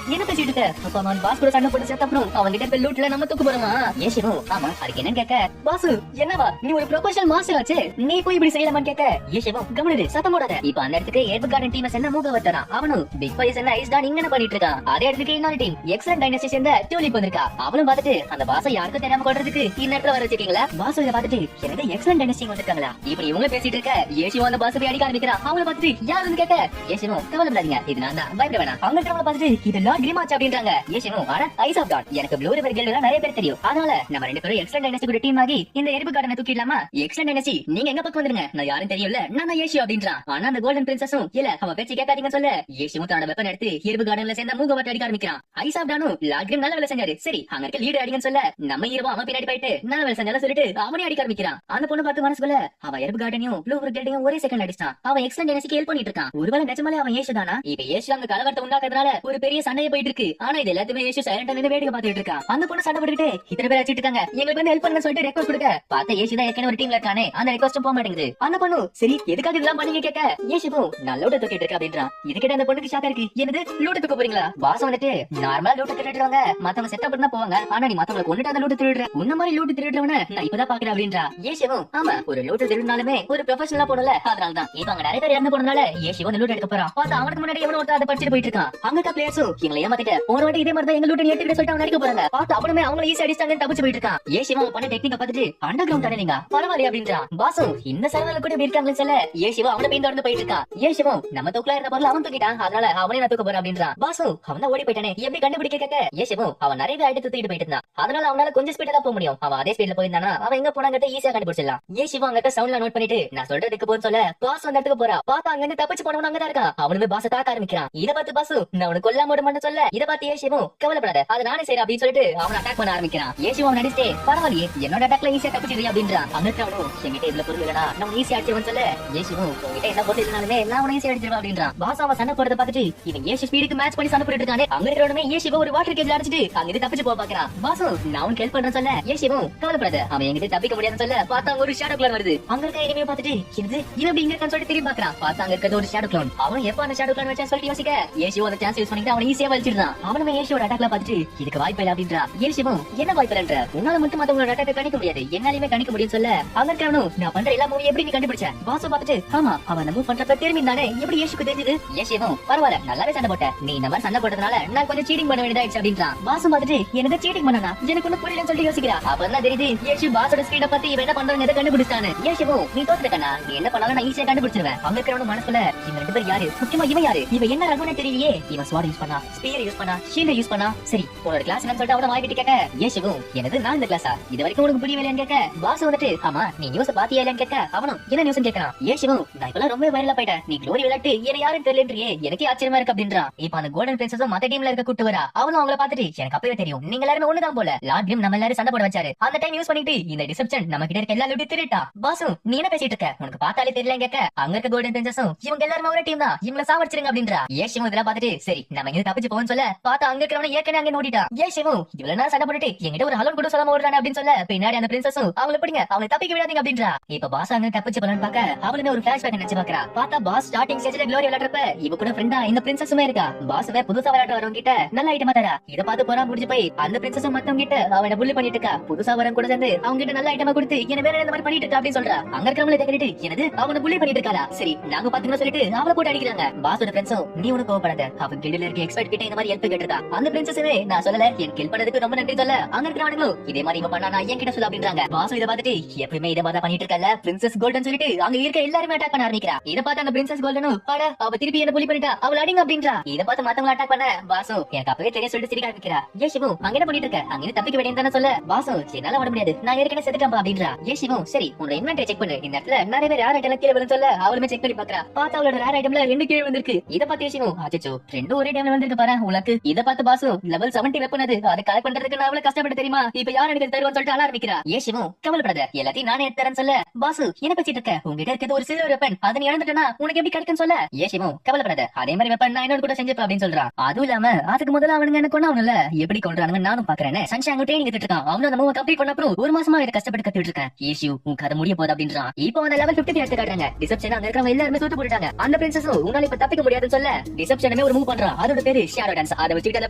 என்ன பேசிட்டு இருக்க? அப்ப அவன் பாஸ் கூட சண்டை போட்டு செத்த அப்புறம் அவங்க கிட்ட லூட்ல நம்ம தூக்க போறோமா? யேசுவும் ஆமா அதுக்கு என்னன்னு கேட்க பாசு என்னவா நீ ஒரு ப்ரொபஷனல் மாஸ்டர் ஆச்சு நீ போய் இப்படி செய்யலாமான்னு கேட்க யேசுவும் கவனிரு சத்தம் போடாத. இப்ப அந்த இடத்துக்கு ஏர்பு கார்டன் டீம் என்ன மூக வட்டான் அவனும் பிக் ஃபைஸ் என்ன ஐஸ் டான் இங்க பண்ணிட்டு இருக்கான். அதே இடத்துக்கு இன்னொரு டீம் எக்ஸலன்ட் டைனஸ்டி சேர்ந்த டியூலிப் வந்திருக்கா. அவளும் பார்த்துட்டு அந்த பாஸை யாருக்கும் தெரியாம கொள்றதுக்கு இந்த இடத்துல வர வச்சிருக்கீங்களா? பாசு இதை பார்த்துட்டு எனக்கு எக்ஸலன்ட் டைனஸ்டி வந்திருக்காங்களா இப்படி இவங்க பேசிட்டு இருக்க யேசுவும் அந்த பாஸ் போய் அடிக்க ஆரம்பிக்கிறான். அவங்கள பார்த்துட்டு யாருன்னு கேட்க யேசுவும் கவலைப்படாதீங்க இது நான் தான் பயப்பட வேணாம். அவங்க அவங்கள பார்த்துட்டு இது லார்ட் கிரீம் ஆச்சு அப்படின்றாங்க. யேசுவும் அட ஐஸ் ஆஃப் டாட் எனக்கு ப்ளூ ரிவர் கில்ட்ல நிறைய பேர் தெரியும் அதனால நம்ம ரெண்டு பேரும் எக்ஸலன்ட் டைனஸ்டி கூட டீம் ஆகி இந்த எர்பு கார்டனை தூக்கிடலாமா? எக்ஸலன்ட் டைனஸ்டி நீங்க எங்க பக்கம் வந்துருங்க நான் யாரும் தெரியல நான் தான் யேசு அப்படின்றான். ஆனா அந்த கோல்டன் பிரின்சஸும் இல்ல அவ பேச்சு கேட்காதீங்கன்னு சொல்ல யேசுவும் தன்னோட வெப்பன் எடுத்து எர்பு கார்டன்ல சேர்ந்த மூக வட்ட அடிக்க ஆரம்பிக்கிறான். ஐஸ் ஆஃப் டானும் லார்ட் கிரீம் நல்ல வேலை செஞ்சாரு சரி அங்க இருக்க லீடர் அடிங்கன்னு சொல்ல நம்ம ஹீரோ அவன் பின்னாடி போயிட்டு நல்ல வேலை செஞ்சாலும் சொல்லிட்டு அவனே அடிக்க ஆரம்பிக்கிறான். அந்த பொண்ணு பார்த்து மனசுக்குள்ள அவ எர்பு கார்டனையும் ப்ளூ ரிவர் கில்டையும் ஒரே செகண்ட் அடிச்சான். அவன் எக்ஸலன்ட் டைனஸ்டிக்கு ஹெல்ப் பண்ணிட்டு இருக்கான். ஒருவேளை நிஜமாலே அவன் யேசு தானா? இப்ப யேசு அங்க கலவரத்தை உண்டாக்குறதுனால ஒரு பெரிய சண்டையே போயிட்டு இருக்கு. ஆனா இது எல்லாத்தையுமே யேசு சைலண்டா நின்னு வேடிக்கை பார்த்துட்டு இருக்கான். அந்த பொண்ணு சண்டை போட்டுட்டு இத்தனை பேர் அடிச்சிட்டு இருக்காங்க எங்களுக்கு வந்து ஹெல்ப் பண்ணு சொல்லிட்டு ரெக்வஸ்ட் கொடுக்க பார்த்த யேசு தான் ஏற்கனவே ஒரு டீம்ல இருக்கானே அந்த ரெக்வஸ்டும் போக மாட்டேங்குது. அந்த பொண்ணு சரி எதுக்காக இதெல்லாம் பண்ணீங்க கேட்க யேசுவும் நான் லூட்ட தூக்கிட்டு இருக்கேன் அப்படின்றான். இது கேட்ட அந்த பொண்ணுக்கு ஷாக்கா இருக்கு என்னது லூட்ட தூக்க போறீங்களா? பாஸ் வந்துட்டு நார்மலா லூட்ட திருடுறவங்க மத்தவங்க செட்டப் பண்ணா போவாங்க ஆனா நீ மத்தவங்களை கொண்டுட்டு அந்த லூட்ட திருடுற உன்ன மாதிரி லூட்ட திருடுறவன நான் இப்பதான் பாக்குறேன் அப்படின்றா. யேசுவும் ஆமா ஒரு லூட்ட திருடினாலுமே ஒரு ப்ரொஃபஷனலா போடல அதனாலதான் இப்ப அங்க நிறைய பேர் இறந்து போனதால யேசுவும் அந்த லூட் எடுக்க போறான். பார்த்தா அவனுக்கு முன்னாடி எவனோ ஒருத்தர் அதை படிச்சுட்டு போயிட்டு இருக்கான். அங்க இருக்க பிளேயர்ஸும் எங்களை ஏமாத்திட்டு ஒரு வாட்டி இதே மாதிரி தான் எங்க லூட்ட எடுத்துட்டு சொல்லிட்டு அவன் அடிக்க போறாங்க. பார்த்து அவனுமே அவங்களை ஈஸி அடிச்சாங்க தப்பிச்சு போயிட்டு இருக்கான். யேசுவும் பண்ண டெக்னிக்க பார்த்துட்டு அண்டர் கிரவுண்ட் தானே நீங்க பரவாயில்லை அப்படின்றான். பாசும் இந்த சர்வர்ல கூட இருக்காங்கன்னு சொல்ல யேசுவும் அவனை பின் தொடர்ந்து போயிட்டு இருக்கான். யேசுவும் நம்ம தூக்கலா இருந்த பொருள் அவன் தூக்கிட்டான் அதனால அவனே நான் தூக்க போறேன் அப்படின்றான். பாசும் அவன் ஓடி போயிட்டானே எப்படி கண்டுபிடிக்க கேட்க யேசுவும் அவன் நிறைய அடி தூக்கிட்டு போயிட்டு இருந்தான் அதனால அவனால கொஞ்சம் ஸ்பீடா தான் போக முடியும். அவன் அதே ஸ்பீட்ல போயிருந்தானா அவன் எங்க போனாங்கறத ஈஸியா கண்டுபிடிச்சிடலாம். யேசுவும் அங்க சவுண்ட்ல நோட் பண்ணிட்டு நான் சொல்றதுக்கு போன்னு சொல்ல பாஸ் அந்த இடத்துக்கு போறா. பார்த்தா அங்க இருந்து தப்பிச்சு போனவன் அங்கதான் இருக்கான். அவனுமே பாச தாக்க ஆரம்பிக்கிறான். இத பார்த்து பாசு நான் உனக்கு கொல்லாம விடமாட்டேன்னு சொல்ல இத பார்த்து யேசுவும் கவலைப்படாத அதை நானே செய்யறேன் அப்படின்னு சொல்லிட்டு அவன் அட்டாக் பண்ண ஆரம்பிக்கிறான். யேசுவும் அவன் நடிச்சிட்டே பரவாயில்லையே என்னோட அட்டாக்ல ஈஸியா தப்பிச்சிருக்கீங்க அப்படின்றான். அங்க இருக்கவனும் என்கிட்ட இதுல பொருள் இல்லனா நம்ம ஈஸியா அடிச்சிருவோம்னு சொல்ல யேசுவும் உங்ககிட்ட என்ன பொருள் இல்லனாலுமே நான் உன ஈஸியா அடிச்சிருவேன் அப்படின்றான். பாஸ் அவன் சண்டை போறத பார்த்துட்டு இவன் யேசு ஸ்பீடுக்கு மேட்ச் பண்ணி சண்டை போட்டுட்டு இருக்கானே அங்க இருக்கிறவனுமே யேசுவை ஒரு வாட்டர் கேஜ்ல அடிச்சிட்டு அங்க இருந்து தப்பிச்சு போக பாக்குறான். பாசு நான் உனக்கு ஹெல்ப் பண்றேன்னு சொல்ல யேசுவும் கவலைப்படாத அவன் என்கிட்ட தப்பிக்க முடியாதுன்னு சொல்ல பார்த்தா ஒரு ஷேடோ க்ளோன் வருது. அங்க இருக்க எனிமே பார்த்துட்டு இது இவன் இங்க இருக்கான்னு சொல்லிட்டு திரும்பி பாக்குறான். பார்த்தா அங்க இருக்கிறது ஒரு ஷேடோ க்ளோன். அவன் எப்ப அந்த ஷேடோ க்ளோன் வச்சா சொல்லிட்டு யோசிக்க யேசுவும் அந்த சான்ஸ் யூஸ் பண்ணிட்டு அவன் ஈஸியா வலிச்சிடுறான். அவனுமே யேசுவோட அட்டாக்ல பார்த்துட்டு இதுக்கு வாய்ப்பு இல்ல அப்படின்றா. யேசுவும் என்ன வாய்ப்பு இல்லன்ற உன்னால மட்டும் மத்தவங்களோட அட்டாக் கணிக்க முடியாது என்னாலுமே கணிக்க முடியும்னு சொல்ல அங்க இருக்கவனும் நான் பண்ற எல்லா மூவி எப்படி நீ கண்டுபிடிச்ச? பாசு பார்த்துட்டு ஆமா அவன் மூவ் பண்றப்ப திரும்பி தானே எப்படி யேசுக்கு தெரிஞ்சது? யேசுவும் பரவாயில்ல நல்லாவே சண்டை போட்ட நீ இந்த மாதிரி சண்டை போட்டதுனால நான் கொஞ்சம் சீட்டிங் பண்ண வேண்டியதாயிடுச்சு அப்படின்றான். பாசு பார்த்துட்டு எனக்கு சீட்டிங் பண்ணனா எனக்கு ஒண்ணு புரியலன்னு சொல்லிட்டு யோசிக்கிறா. அப்பதான் தெரியுது யேசு பாசோட ஸ்பீட பத்தி இவன் என்ன பண்றான்னு கண்டுபிடிச்சானு. யேசுவும் நீ தோத்துட்டா நீ என்ன பண்ணாலும் நான் ஈஸியா கண்டுபிடிச்சிருவேன். அங்க இருக்கிறவன மனசுல இந்த பேர் யாரு, முக்கியமா இவன் யாரு, இவன் என்ன ரகுனே தெரியலையே. இவன் ஸ்வாட் யூஸ் பண்ணா, ஸ்பியர் யூஸ் பண்ணா, ஷீல்ட் யூஸ் பண்ணா. சரி உன்னோட கிளாஸ் என்னன்னு சொல்லிட்டு அவன வாய்விட்டு கேட்க, ஏஷுவும் எனது நான் இந்த கிளாஸா, இது வரைக்கும் உனக்கு புரியலையான்னு கேட்க, பாஸ் வந்துட்டு ஆமா நீ நியூஸ் பாத்தியா இல்லையான்னு கேட்க, அவனும் என்ன நியூஸ் கேட்கறான். ஏஷுவும் நான் இப்பெல்லாம் ரொம்ப வைரலா போயிட்டேன், நீ க்ளோரி விளையாட்டு என்ன யாருன்னு தெரியலன்றியே, எனக்கே ஆச்சரியமா இருக்கு அப்படின்றான். இப்ப அந்த கோல்டன் பிரின்சஸும் மத்த டீம்ல இருக்க கூட்டு வரா, அவனும் அவங்கள பாத்துட்டு எனக்கு அப்பவே தெரியும் நீங்க எல்லாரும் ஒண்ணுதான் போல, லார்ட் கிரிம் நம்ம எல்லாரும் சண்டை போட வச்சாரு, அந்த டைம் யூஸ் பண்ணிட்டு இந்த டிசெப்ஷன் நம்ம கிட்ட இருக்க எல்லாரும் திருட்டா. பாஸும் நீ என்ன பேசிட்டு இருக்க, உனக்கு பார்த்தாலே தெரியல கேட்க, அங்க இருக்க கோல்டன் பிரின்சஸும் இவங்க எல்லாரும் ஒரு டீம் தான், இவங்கள சாவடிச்சிருங்க அப்படின்றா. ஏஷிவும் இதெல்லாம் பாத்துட்டு சரி நம்ம இங்க தப்பிச்சு போவோம்னு சொல்ல, பார்த்தா அங்க இருக்கிறவன ஏற்கனவே அங்க நோடிட்டா. ஏஷிவும் இவ்வளவு நேரம் சண்டை போட்டுட்டு என்கிட்ட ஒரு ஹலோன் கூட சொல்லாம ஓடுறானே அப்படின்னு சொல்ல, பின்னாடி அந்த பிரின்சஸும் அவங்கள பிடிங்க அவங்களை தப்பிக்க விடாதீங்க அப்படின்றா. இப்ப பாஸ் அங்க தப்பிச்சு போலான்னு பாக்க அவளுமே ஒரு பிளாஷ்பேக் நினைச்சு பாக்குறா. பார்த்தா பாஸ் ஸ்டார்டிங் ஸ்டேஜ்ல க்ளோரி விளையாடுறப்ப இவ கூட ஃப்ரெண்டா இந்த பிரின்சஸுமே இருக்கா. பாஸ்வே புதுசா விளையாட வரவங்க கிட்ட நல்ல ஐட்டமா தரா. இத பார்த்து போறா முடிஞ்சு போய் அந்த பிரின்சஸும் மத்தவங்க கிட்ட அவனை புள்ளி பண்ணிட்டு இருக்கா. புதுசா வரவங்க கூட சேர்ந்து அவங்க கிட்ட நல்ல ஐட்டமா கொடுத்து என்ன வேற இந்த மாதிரி பண்ணிட்டு இருக்கா அப்படின்னு சொல்றா. அங்க இருக்கவங்களே கேட்டுட்டு என்னது அவனை புள்ளி பண்ணிட்டு இருக்காளா, சரி நாங்க பாத்துக்கணும் சொல்லிட்டு அவளை போட்டு அடிக்கிறாங்க. பாஸோட ஃப்ரெண்ட்ஸும் நீ உனக்கு கோவப்படாத, அவன் கில்டுல இருக்க எக்ஸ்பர்ட் கிட்ட இந்த மாதிரி ஹெல்ப் கேட்டிருக்கா. அந்த பிரின்சஸுமே நான் சொல்லல என் கில் பண்ணதுக்கு ரொம்ப நன்றி சொல்ல, அங்க இருக்கிறவனுங்களும் இதே மாதிரி இவன் பண்ணா நான் என் கிட்ட சொல்ல அப்படின்றாங்க. பாஸ் இத பார்த்துட்டு எப்பவுமே இத மாதிரி பண்ணிட்டு இருக்கல பிரின்சஸ் கோல்டன் சொல்லிட்டு அங்க இருக்க எல்லாரும் அட்டாக் பண்ண ஆரம்பிக்கிறா. இத பார்த்து அந்த பிரின்சஸ் கோல்டனும் பாட அவ திருப்பி என்ன புள்ளி பண்ணிட்டா அவள அடிங்க அப்படின்றா. இத பார்த்து மத்தவங்க அட்டாக் பண்ண பாஸும் எனக்கு அப்பவே தெரியும் சொல்லிட்டு சிரிக்க ஆரம்பிக்கிறா. ஏஷிவும் அங்க என்ன பண்ணிட்டு இருக்க, அங்க தப்பிக்க வேண்டியது தானே சொல்ல, பாஸும் என்னால வர முடியாது நான் ஏற்கனவே செத்துட்டேன் அப்படின்றா. ஏஷிவும் சரி உன்னோட இன்வென்டரி செக் பண்ணு, இந்த இடத்துல நிறைய பேர் ரேர் ஐட்டம் கீழே விழுந்து சொல்ல அவளுமே செக் பண்ணி பாக்குறா. பார்த்தா அவளோட ரேர் ஐட்டம்ல 2 கீழே வந்திருக்கு. இத பார்த்து ஏஷிவும் அச்சச்சோ 2 ஒரே டைம்ல வந்திருக்கு பாரு உனக்கு. இத பார்த்து பாஸும் லெவல் 70 வெப்பன் அது, அதை கலெக்ட் பண்றதுக்கு நான் அவ்வளவு கஷ்டப்பட்டு தெரியுமா, இப்ப யார் எனக்கு தருவான்னு சொல்லிட்டு அழ ஆரம்பிக்கிறா. ஏஷிவும் கவலைப்படாத எல்லாத்தையும் நானே எடுத்துறேன்னு சொல்ல, பாசு என்ன பேசிட்டு இருக்க, உங்ககிட்ட இருக்கிறது ஒரு சில்வர் வெப்பன், அதை நீ இழந்துட்டனா உனக்கு எப்படி கிடைக்கும் சொல்ல, ஏஷிவும் கவலைப்படாத அதே மாதிரி வெப்பன் நான் என்னோட கூட செஞ்சுப்பேன் அப்படின்னு சொல்றான். அதுவும் இல்லாம அதுக்கு முதல்ல அவனுங்க என்ன கொண்டாவணும்ல, எப்படி கொண்டானுங்க நானும் பாக்குறேன். சன்ஷாங் ட்ரெயினிங் எடுத்துட்டு இருக்கான், அவனும் அந்த மூவ் கம்ப்ளீட் பண்ண அப்புறம் 1 மாசமா இதை கஷ்டப்பட்டு கத்துட்டு இருக்கேன். ஏஷியூ உன் கதை முடிய போகுது அப்படின்றான். இப்போ அந்த லெவல் 50 எடுத்து காட்டுறாங்க. டிசெப்ஷன் அங்க இருக்கிறவங்க எல்லாருமே சுட்டு போட்டுட்டாங்க. அந்த பிரின்சஸும் உன்னால இப்ப தப்பிக்க முடியாதுன்னு சொல்ல, டிசெப்ஷனுமே ஒரு மூவ் பண்றான், அதோட பேரு ஷேடோ டான்ஸ். அதை வச்சுட்டு அந்த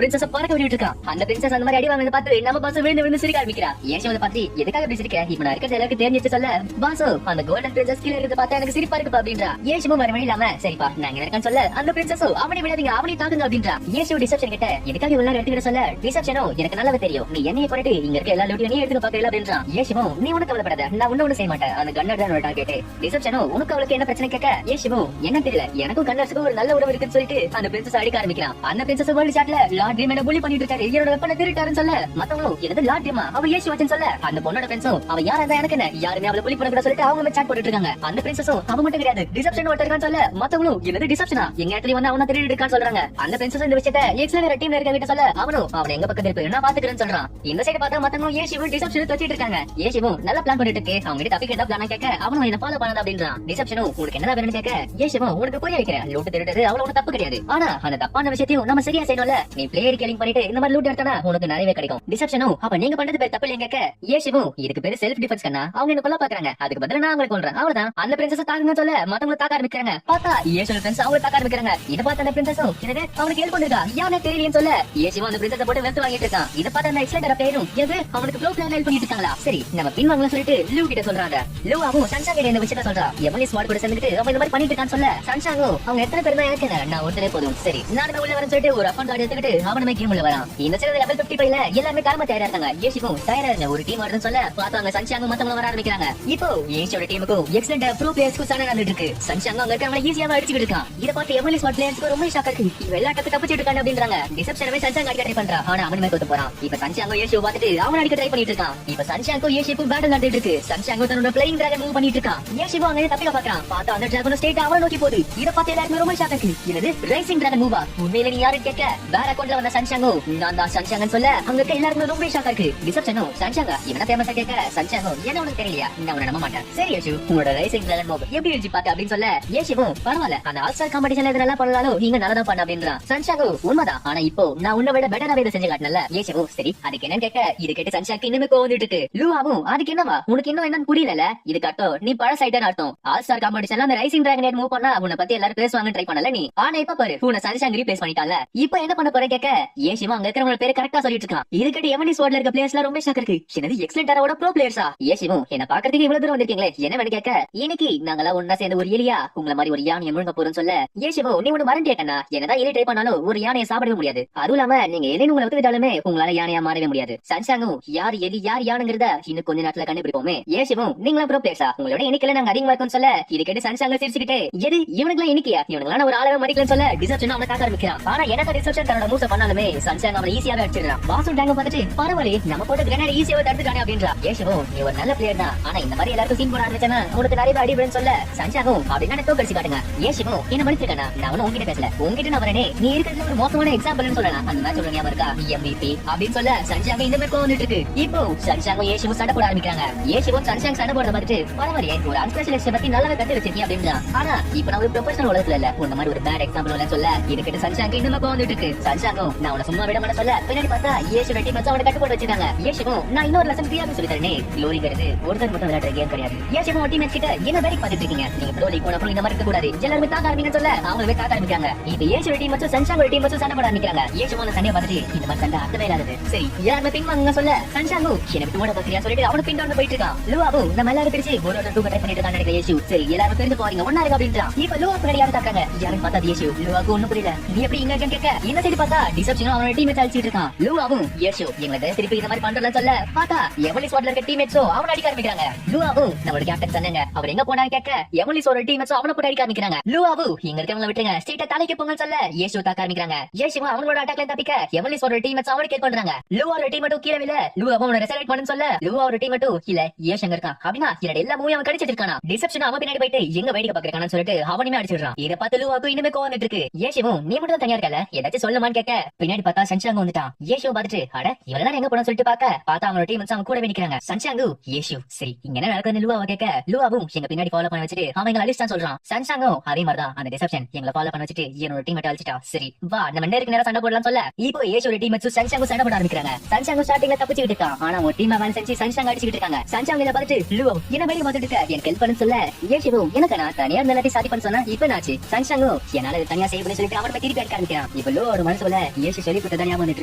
பிரின்சஸ் பறக்க விட்டுட்டு இருக்கான். அந்த பிரின்சஸ் அந்த மாதிரி அடி வாங்குறத பார்த்து நம்ம பாஸ் விழுந்து விழுந்து சிரிக்க ஆரம்பிக்கிறா. ஏஷியோட பார்த்து எதுக்காக இப்படி சிரிக்கிற, இப்ப நான் இருக்கிறது எல்லாருக்கும் தெரிஞ்சிச்சு சொல்ல, பாசோ அந்த கோல்டன் பிரின்சஸ் கீழ இருக்கிறத பார்த்தா எனக்கு சிரிப்பா இருக்குப்பா அப்படின்றா. ஏஷியும் வர வழி இல்லாம சரிப்பா நான் இங்க இருக்கேன்னு சொல்ல, அந்த பிரின்சஸும் அவனை விடாதீங்க அவனை தாக்குங்க அப்படின்றா. ஏஷியோ டிசெப்ஷன் கிட்ட எதுக்காக இவ்வளவு நேரம் எடுத்துக்கிற சொல்ல, டிசெப்ஷனும் எனக்கு நல்லாவே தெரியும் நீ என்னைய போட்டு இங்க இருக்க எல்லா லூட்டியும் நீ எடுத்துக்க பாக்கல அப்படின்றா. ஏஷியும் நீ உனக்கு கவலைப்படாத நான் ஒண்ணு செய்ய மாட்டேன், அந்த கன்னர் தான் ஒரு டார்கெட். டிசெப்ஷனும் உனக்கு அவளுக்கு என்ன பிரச்சனை கேட்க, ஏஷியும் என்ன தெரியல எனக்கும் கன்னர்ஸுக்கும் ஒரு நல்ல உறவு இருக்குன்னு சொல்லிட்டு அந்த பிரின்சஸ் அடிக்க ஆரம்பிக்கிறான். அந்த பிரின்சஸ் வேர்ல்ட் சாட்ல லார்ட் கிரீம் என்ன புள்ளி பண்ணிட்டு இருக்காரு, என்னோட வெப்பனை திருட்டாருன்னு சொல்ல, மத்தவங்களும் எனது லார்ட் கிரீமா அவ ஏஷி வச்சுன்னு சொல்ல, அந்த பொண்ணோட ஃப்ரெண்ட்ஸும் அவ யாரா இருந்தா எனக்கு என்ன யாருமே அவளை புள்ளி பண்ண கூட சொல்லிட்டு அவங்க சாட் போட்டுட்டு இருக்காங்க. அந்த பிரின்சஸும் அவ மட்டும் கிடையாது டிசெப்ஷன் ஒருத்தர் இருக்கான்னு சொல்ல, மத்தவங்களும் எனது டிசெப்ஷனா எங்க இடத்துல வந்து அவன திருடி இருக்கான்னு சொல்றாங்க. அந்த பிரின்சஸ் இந்த விஷயத்தை எக்ஸ்ல டீம்ல இருக்க கிட்ட சொல்ல, அவனும் அவன் எங்க பக்கத்துல இருப்பு நான் பாத்துக்கிறேன்னு சொல்றான். இந்த சைடு பார்த்தா மத்தவங்க ஏஷிவும் டிசெப்ஷன் வச்சிட்டு இருக்காங்க. ஏஷிவும் நல்ல பிளான் பண்ணிட்டு இருக்கு, அவங்க கிட்ட தப்பிக்க பிளான் கேட்க அவனும் என்ன ஃபாலோ பண்ணாத அப்படின்றான். டிசெப்ஷனும் உனக்கு என்ன வேணும்னு கேட்க, ஏஷிவும் உனக்கு புரிய வைக்கிறேன் லூட் திருடுறது அவ்வளவு ஒன்றும் தப்பு கிடையாது, ஆனா அந்த தப்பான விஷயத்தையும் நம்ம சரியா செய்யணும்ல, நீ பிளேயர் கேலிங் பண்ணிட்டு இந்த மாதிரி லூட் எடுத்தனா உனக்கு நிறையவே கிடைக்கும். டிசெப்ஷனும் அப்ப நீங்க பண்றது பேர் தப்பு இல்லைங்க கேட்க, ஏஷிவும் இதுக்கு பேரு செல்ஃப் டிஃபென்ஸ் கண்ணா, அவங்க என்ன கொல்ல பாக்குறாங்க அதுக்கு பதிலா நான் அவங்களை கொல்றேன் அவ்வளவுதான். அந்த பிரின்சஸ் தாக்குங்க சொல்ல மத்தவங்க தாக்க ஆரம்பிக்கிறாங்க. பார்த்தா ஏஷியோட ஃப்ரெண்ட்ஸ் அவங்க தாக்க ஆரம்பிக்கிறாங்க. இத பார்த்த அந்த பிரின்சஸும் என்னது அவனுக்கு ஹெல்ப் பண்ணிருக்கா யானே தெரியலையேன்னு சொல்ல, ஏஷிவும் அந்த பிரின்சஸை போட்டு வெறுத்து வாங்கிட்டு இருக்கான். இத பார்த்த அந்த எக்ஸலென்ட் பிளேயரும் எது அவனுக்கு ப்ரோ பிளேயர் ஹெல்ப் பண்ணிட்டு இருக்காங்களா, சரி நம்ம பின் வாங்கலாம் சொல்லிட்டு லூ கிட்ட சொல்றாங்க. லூவாவும் சன்ஷாங் கிட்ட இந்த விஷயத்தை சொல்றா, எவனி ஸ்மார்ட் கூட சேர்ந்துட்டு அவன் இந்த மாதிரி பண்ணிட்டு இருக்கான்னு சொல்ல, சன்ஷாங்கும் அவங்க எத்தனை பேர் தான் எனக்கு நான் ஒருத்தரே போதும் சரி நானுமே உள்ள வரேன்னு சொல்லிட்டு ஒரு அக்கௌண்ட் கார்டு எடுத்துக்கிட்டு அவனுமே கேம் உள்ள வரான். இந்த சைடு லெவல் 55ல எல்லாருமே காலமா தயாரா இருக்காங்க. ஏஷிவும் தயாரா இருங்க ஒரு டீம் வருதுன்னு சொல்ல, பார்த்தாங்க சன்ஷாங்கும் மத்தவங்க வர ஆரம்பிக்கிறாங்க. இப்போ ஏஷியோட டீமுக்கும் எக்ஸலென்ட் ப்ரோ பிளேயர்ஸ்க்கு சண்டை நடந்துட்டு இருக்கு. சன்ஷாங் அங்க இருக்கவங்க ஈஸியாவே அடிச்சிட்டு இருக்கான். இத பார்த்து எவனி ஸ்மார்ட் பிளேயர்ஸ்க்கு ரொம்ப ஷாக்கா இருக்கு, இவன் எல்லா டக்கு தப்பிச்சிட்டு இருக்காங்க அப்படின்றாங்க. டிசெப்ஷனவே சன்ஷாங் அடிக்க ட்ரை பண்றான், ஆனா அவனுமே தோத்து போறான். இப்ப சன்ஷாங்கோ ஏஷியோ பார்த்துட்டு அவன் அடிக்க ட்ரை பண்ணிட்டு இருக்கான். இப்ப சன்ஷாங்கோ ஏஷியோ பேட்டில் நடந்துட்டு இருக்கு. சன்ஷாங்கோ தன்னோட பிளேயிங் டிராகன் மூவ் பண்ணிட்டு இருக்கான். ஏஷியோ அங்க தப்பிக்க பாக்குறான். பார்த்தா அந்த டிராகன் ஸ்டேட் அவனை நோக்கி போகுது. இத பார்த்து எல்லாருமே ரொம்ப ஷாக்கா இருக்கு, என்னது ரைசிங் டிராகன் மூவா உண்மையில நீ யாரு கேட்க, வேற அக்கௌண்ட்ல வந்த சன்ஷாங்கோ நான் தான் சன்ஷாங்கன்னு சொல்ல, அங்க இருக்க எல்லாருமே ரொம்ப ஷாக்கா இருக்கு. டிசெப்ஷனோ சன்ஷாங்கா இவன ஃபேமஸா கேட்க, சன்ஷாங்கோ என்ன உனக்கு தெரியலையா நான் உன்னை நம்ப மாட்டேன், சரி ஏஷு உங்களோட ரைசிங் டிராகன் மூவ் எப்படி எழுதி பார்த்து அப்படின்னு சொல்ல, ஏஷிவோ பரவாயில்ல அந்த ஆல் ஸ்டார் காம்படிஷன்ல இதெல்லாம் பண்ணலாலும் நீங்க நல்லா பண்ண அப்படின்றான். சன்ஷாங்கோ உண்மைதான், ஆனா இப்போ நான் உன்னை விட பெட்டராவே இதை செஞ்சு காட்டினல. ஏஷிவோ சரி அதுக்கு என்னன்னு கேட்க, இது கேட்டு சன்ஷாக்கு இன்னுமே கோவந்துட்டு இருக்கு. லூவாவும் அதுக்கு என்னவா உனக்கு இன்னும் என்னன்னு புரியல, இதுக்கு அர்த்தம் நீ பழசாயிட்டான்னு அர்த்தம். ஆல் ஸ்டார் காம்படிஷன்ல அந்த ரைசிங் டிராகன் மூவ் பண்ணா உன்னை பத்தி எல்லாரும் பேசுவாங்க ட்ரை பண்ணல நீ, ஆனா இப்ப பாரு உன்னை சன்ஷாங் ரீப்ளேஸ் பண்ணிட்டால, இப்போ என்ன பண்ண போற கேட்க, ஏஷிவா அங்க இருக்கிறவங்க பேரு கரெக்டா சொல்லிட்டு இருக்கான். இது கேட்டு எவனி ஸ்வாட்ல இருக்க பிளேயர்ஸ்லாம் ரொம்ப ஷாக் இருக்கு, என்னது எக்ஸலென்ட்டாரோட ப்ரோ பிளேயர்ஸா, ஏஷிவும் என்ன பாக்குறதுக்கு இவ்வளவு தூரம் வந்திருக்கீங்களே என்ன வேணும் கேட்க, இன்னைக்கு நாங்கெல்லாம் ஒன்னா சேர்ந்து ஒரு எலியா உங்களை மாதிரி ஒரு யானை முழுங்க போறோம்னு சொல்ல, ஏஷிவோ நீ ஒண்ணு மறந்து கேட்டனா என்னதான் எலி ட்ரை பண்ணாலும் ஒரு யானையை சாப்பிடவே முடியாது, அதுவும் இல்லாம நீங்க எலின்னு உங்களை விட்டுவிட்டாலுமே உங்களால யானையா மாறவே முடியாது. சன்ஷாங்கும் யார் எலி யார் யானுங்கிறத இன்னும் கொஞ்ச நேரத்துல கண்டுபிடிப்போமே. ஏஷிவும் நீங்களா ப்ரோ பிளேயர்ஸா உங்களோட எண்ணிக்கையில நாங்க அதிகமா இருக்கோம்னு சொல்ல, இது கேட்டு சன்ஷாங்க சிரிச்சுக்கிட்டே எது இவனுக்கு இன்னைக்கு இவனுக்கு ஒரு ஆளவே மடிக்கலன்னு சொல்ல டிசப்ஷன் அவனை காக்க ஆரம்பிக்கிறான். ஆனா எனக்கு டிசப்ஷன் தன்னோட மூச பண்ணாலுமே சன்சாங் அவனை ஈஸியாவே அடிச்சிடறான். பாசு டேங்க பார்த்துட்டு பரவாயில்ல நம்ம போட்ட கிரனேட் ஈஸியாவே தடுத்துட்டானே அப்படின்றா. ஏஷுவும் நீ ஒரு நல்ல பிளேயர் தான், ஆனா இந்த மாதிரி எல்லாருக்கும் சீன் போட ஆரம்பிச்சானா உனக்கு நிறைய அடிபடுன்னு சொல்ல சன்சாங்கும் அப்படின்னா தோக்கடிச்சு காட்டுங்க. ஏஷுவும் என்ன படிச்சிருக்கா நான் உங்ககிட்ட பேசல, உங்ககிட்ட நான் வரேனே நீ இருக்கிறது ஒரு மோசமான எக்ஸாம்பிள்னு சொல்லலாம். அந்த மேட்ச் ஞாபகம் இருக்கா MVP அப்படின்னு சொல்ல சன்சாங் இந்த மாதிரி வந்துட்டு இருக்கு. இப்போ சன்சாங்கும் ஏஷுவும் சண்டை போட ஆரம்பிக்கிறாங்க. ஏஷுவும் சன்சாங் சண்டை போட பார்த்துட்டு பரவாயில்ல ஒரு அன்ஸ்பெஷலிஸ்ட் பத்தி நல்லாவே கத்து வச்சிருக்கீங்க அப்படின்னா. ஆனா இப்ப நான் ஒரு ப்ரொஃபஷனல் உலகத்துல இல்ல, இந்த மாதிரி ஒரு பேட் எக்ஸாம்பிள் சொல்ல இதுக்கிட்ட சன்சாங் இந்த மாதிரி வந்துட்டு இருக்கு. சன்சாங்கும் நான் உன சும்மா விட மாட்டேன் சொல்ல பின்னாடி பார்த்தா ஏஷு வெட்டி மச்சா அவனை கட்டு போட்டு வச்சிருக்காங்க. ஏஷுவும் நான் இன்னொரு லெசன் ஃப்ரீயாவே சொல்லி தரேனே, க்ளோரிங்கிறது ஒருத்தர் மட்டும் விளையாடுற கேம் கிடையாது. ஏஷுவும் டீம்மேட்ஸ் கிட்ட என்ன வேலைக்கு பார்த்துட்டு இருக்கீங்க, நீங்க ப்ரோ லீக் போனப்போ இந்த மாதிரி இருக்க கூடாது, எல்லாருமே தாக்க ஆரம்பிங்கன்னு சொல்ல அவங்களே தாக்க ஆரம்பிக்காங்க. இப்ப ஏஷு டீம் மச்சா சன்சாங் டீம் மச்சா சண்டை போட ஆரம்பிக்கிறாங்க. ஏஷுவும் அந்த சண்டையை பார்த்துட்டு இந்த மாதிரி சண்டை அர்த்தமே இல்லாதது, சரி எல்லாருமே பின் வாங்க சொல்ல சன்சாங்கும் எனக்கு தூட பத்திரியா சொல்லிட்டு அவனை பின் வந்து போயிட்டு இருக்கான். லூவாவும் நம்ம எல்லாரும் பிரிச்சு ஒரு தூக்க டைப் பண்ணிட்டு இருக்காங்க. நினைக்கிற ஏஷு சரி எல்லாரும் பிரிந்து போறீங்க ஒன்னா இருக்கு அப்படின்றான். இப்ப லூவா பின்னாடி யாரும் தாக்காங்க, யாரும் பார்த்தா ஏஷு லூவாக்கு ஒண்ணும் புரியல, நீ எப்படி இங்க கேட்க என்ன சைடு பார்த்தா டிசப்ஷனும் அவனோட டீம்மேட் அழிச்சிட்டு இருக்கான். லூவாவும் ஏஷு எங்களை திருப்பி இந்த மாதிரி பண்றல சொல்ல பார்த்தா எவலி ஸ்வாட்ல இருக்க டீம்மேட்ஸோ அவனை அடிக்க ஆரம்பிக்கிறாங்க. லூவாவும் நம்மளோட கேப்டன் சொன்னாங்க அவர் எங்க போனான்னு கேட்க எவலி ஸ்வாட் டீம்மேட்ஸோ அவனை போட்டு அடிக்க ஆரம்பிக்கிறாங்க. லூவாவும் இங்க இருக்கவங்க விட்டுருங்க ஸ்ட்ரைட்டா தலைக்கு போங்கன்னு சொல்ல ஏஷு தாக்க ஆரம்பிக்கிறாங்க. ஏஷுவும் அவங்களோட அட்டாக்ல தப்பிக்க எவலி ஸ்வாட் டீம்மேட்ஸ் அவனை கேட் பண்றாங்க. லூவாவோட டீம்மேட்டும் கீழே விழ லூவாவும் அவனை ரெசலக்ட் பண்ணுன்னு சொல்ல லூவாவோட டீம்மேட்டும் இல்ல ஏஷ் எங்க இருக்கான் அப்படின்னா என்னோட எல்லா மூவியும் அவன் கடிச்சிட்டு இருக்கானா. டிசப்ஷன் அவன் பின்னாடி போயிட்டு எங்க வேடிக்கை பாக்குறான்னு சொல்லிட்டு அவனையுமே அடிச்சிடுறான். இதை பார்த்து லூவாவுக்கு இன்னுமே கோவம் வந்துட்டு இருக்கு. ஏஷுவும் நீ மட்டும் தான் தனியா இருக்கல ஏதாச்சும் சொல்லுமான்னு கேட்க பின்னாடி பார்த்தா சன்சாங் வந்துட்டான். ஏஷுவை பார்த்துட்டு அட இவெல்லாம் எங்க போன சொல்லிட்டு பார்த்தா அவனோட டீம் அவங்க கூட நிக்கிறாங்க. சன்சாங்கு ஏஷு சரி இங்க என்ன நடக்குதுன்னு லூவாவை கேட்க லூவாவும் எங்க பின்னாடி ஃபாலோ பண்ண வச்சுட்டு அவங்க அலிஸ்டான் சொல்றான். சன்சாங்கும் அதே மாதிரிதான் அந்த டிசப்ஷன் எங்களை ஃபாலோ பண்ண வச்சுட்டு என்னோட டீம் அழிச்சிட்டா. சரி வா நம்ம நேருக்கு நேரம் சண்டை போடலாம் சொல்ல இப்போ ஏஷோட டீம் சன்சாங்கு சண்டை போட ஆரம்பிக்கிறாங்க. சன்சாங்கு ஸ்டார்டிங்ல தப்பிச்சுட்டு இருக்கான், ஆனா ஒரு டீம் மேல செஞ்சு சன்சாங் அடிச்சுட்டு இருக்காங்க. சன்சாங் இதை பார்த்துட்டு லூவா என்ன வேலையை பார்த்துட்டு இருக்க எனக்கு ஹெல்ப் பண்ணு சொல்ல ஏஷுவும் எனக்கு நான் தனியா எல்லாத்தையும் சாதி பண்ண சொன்னா இப்ப நாச்சு சன்சாங்கும் என்னால தனியா செய்ய பண்ணி சொல்லிட்டு அவன் திருப்பி அடிக்க ஆரம்பிக்கிறான். இப்ப லோ ஒரு மனசுல ஏஷு சொல்லி கொடுத்த தனியா வந்துட்டு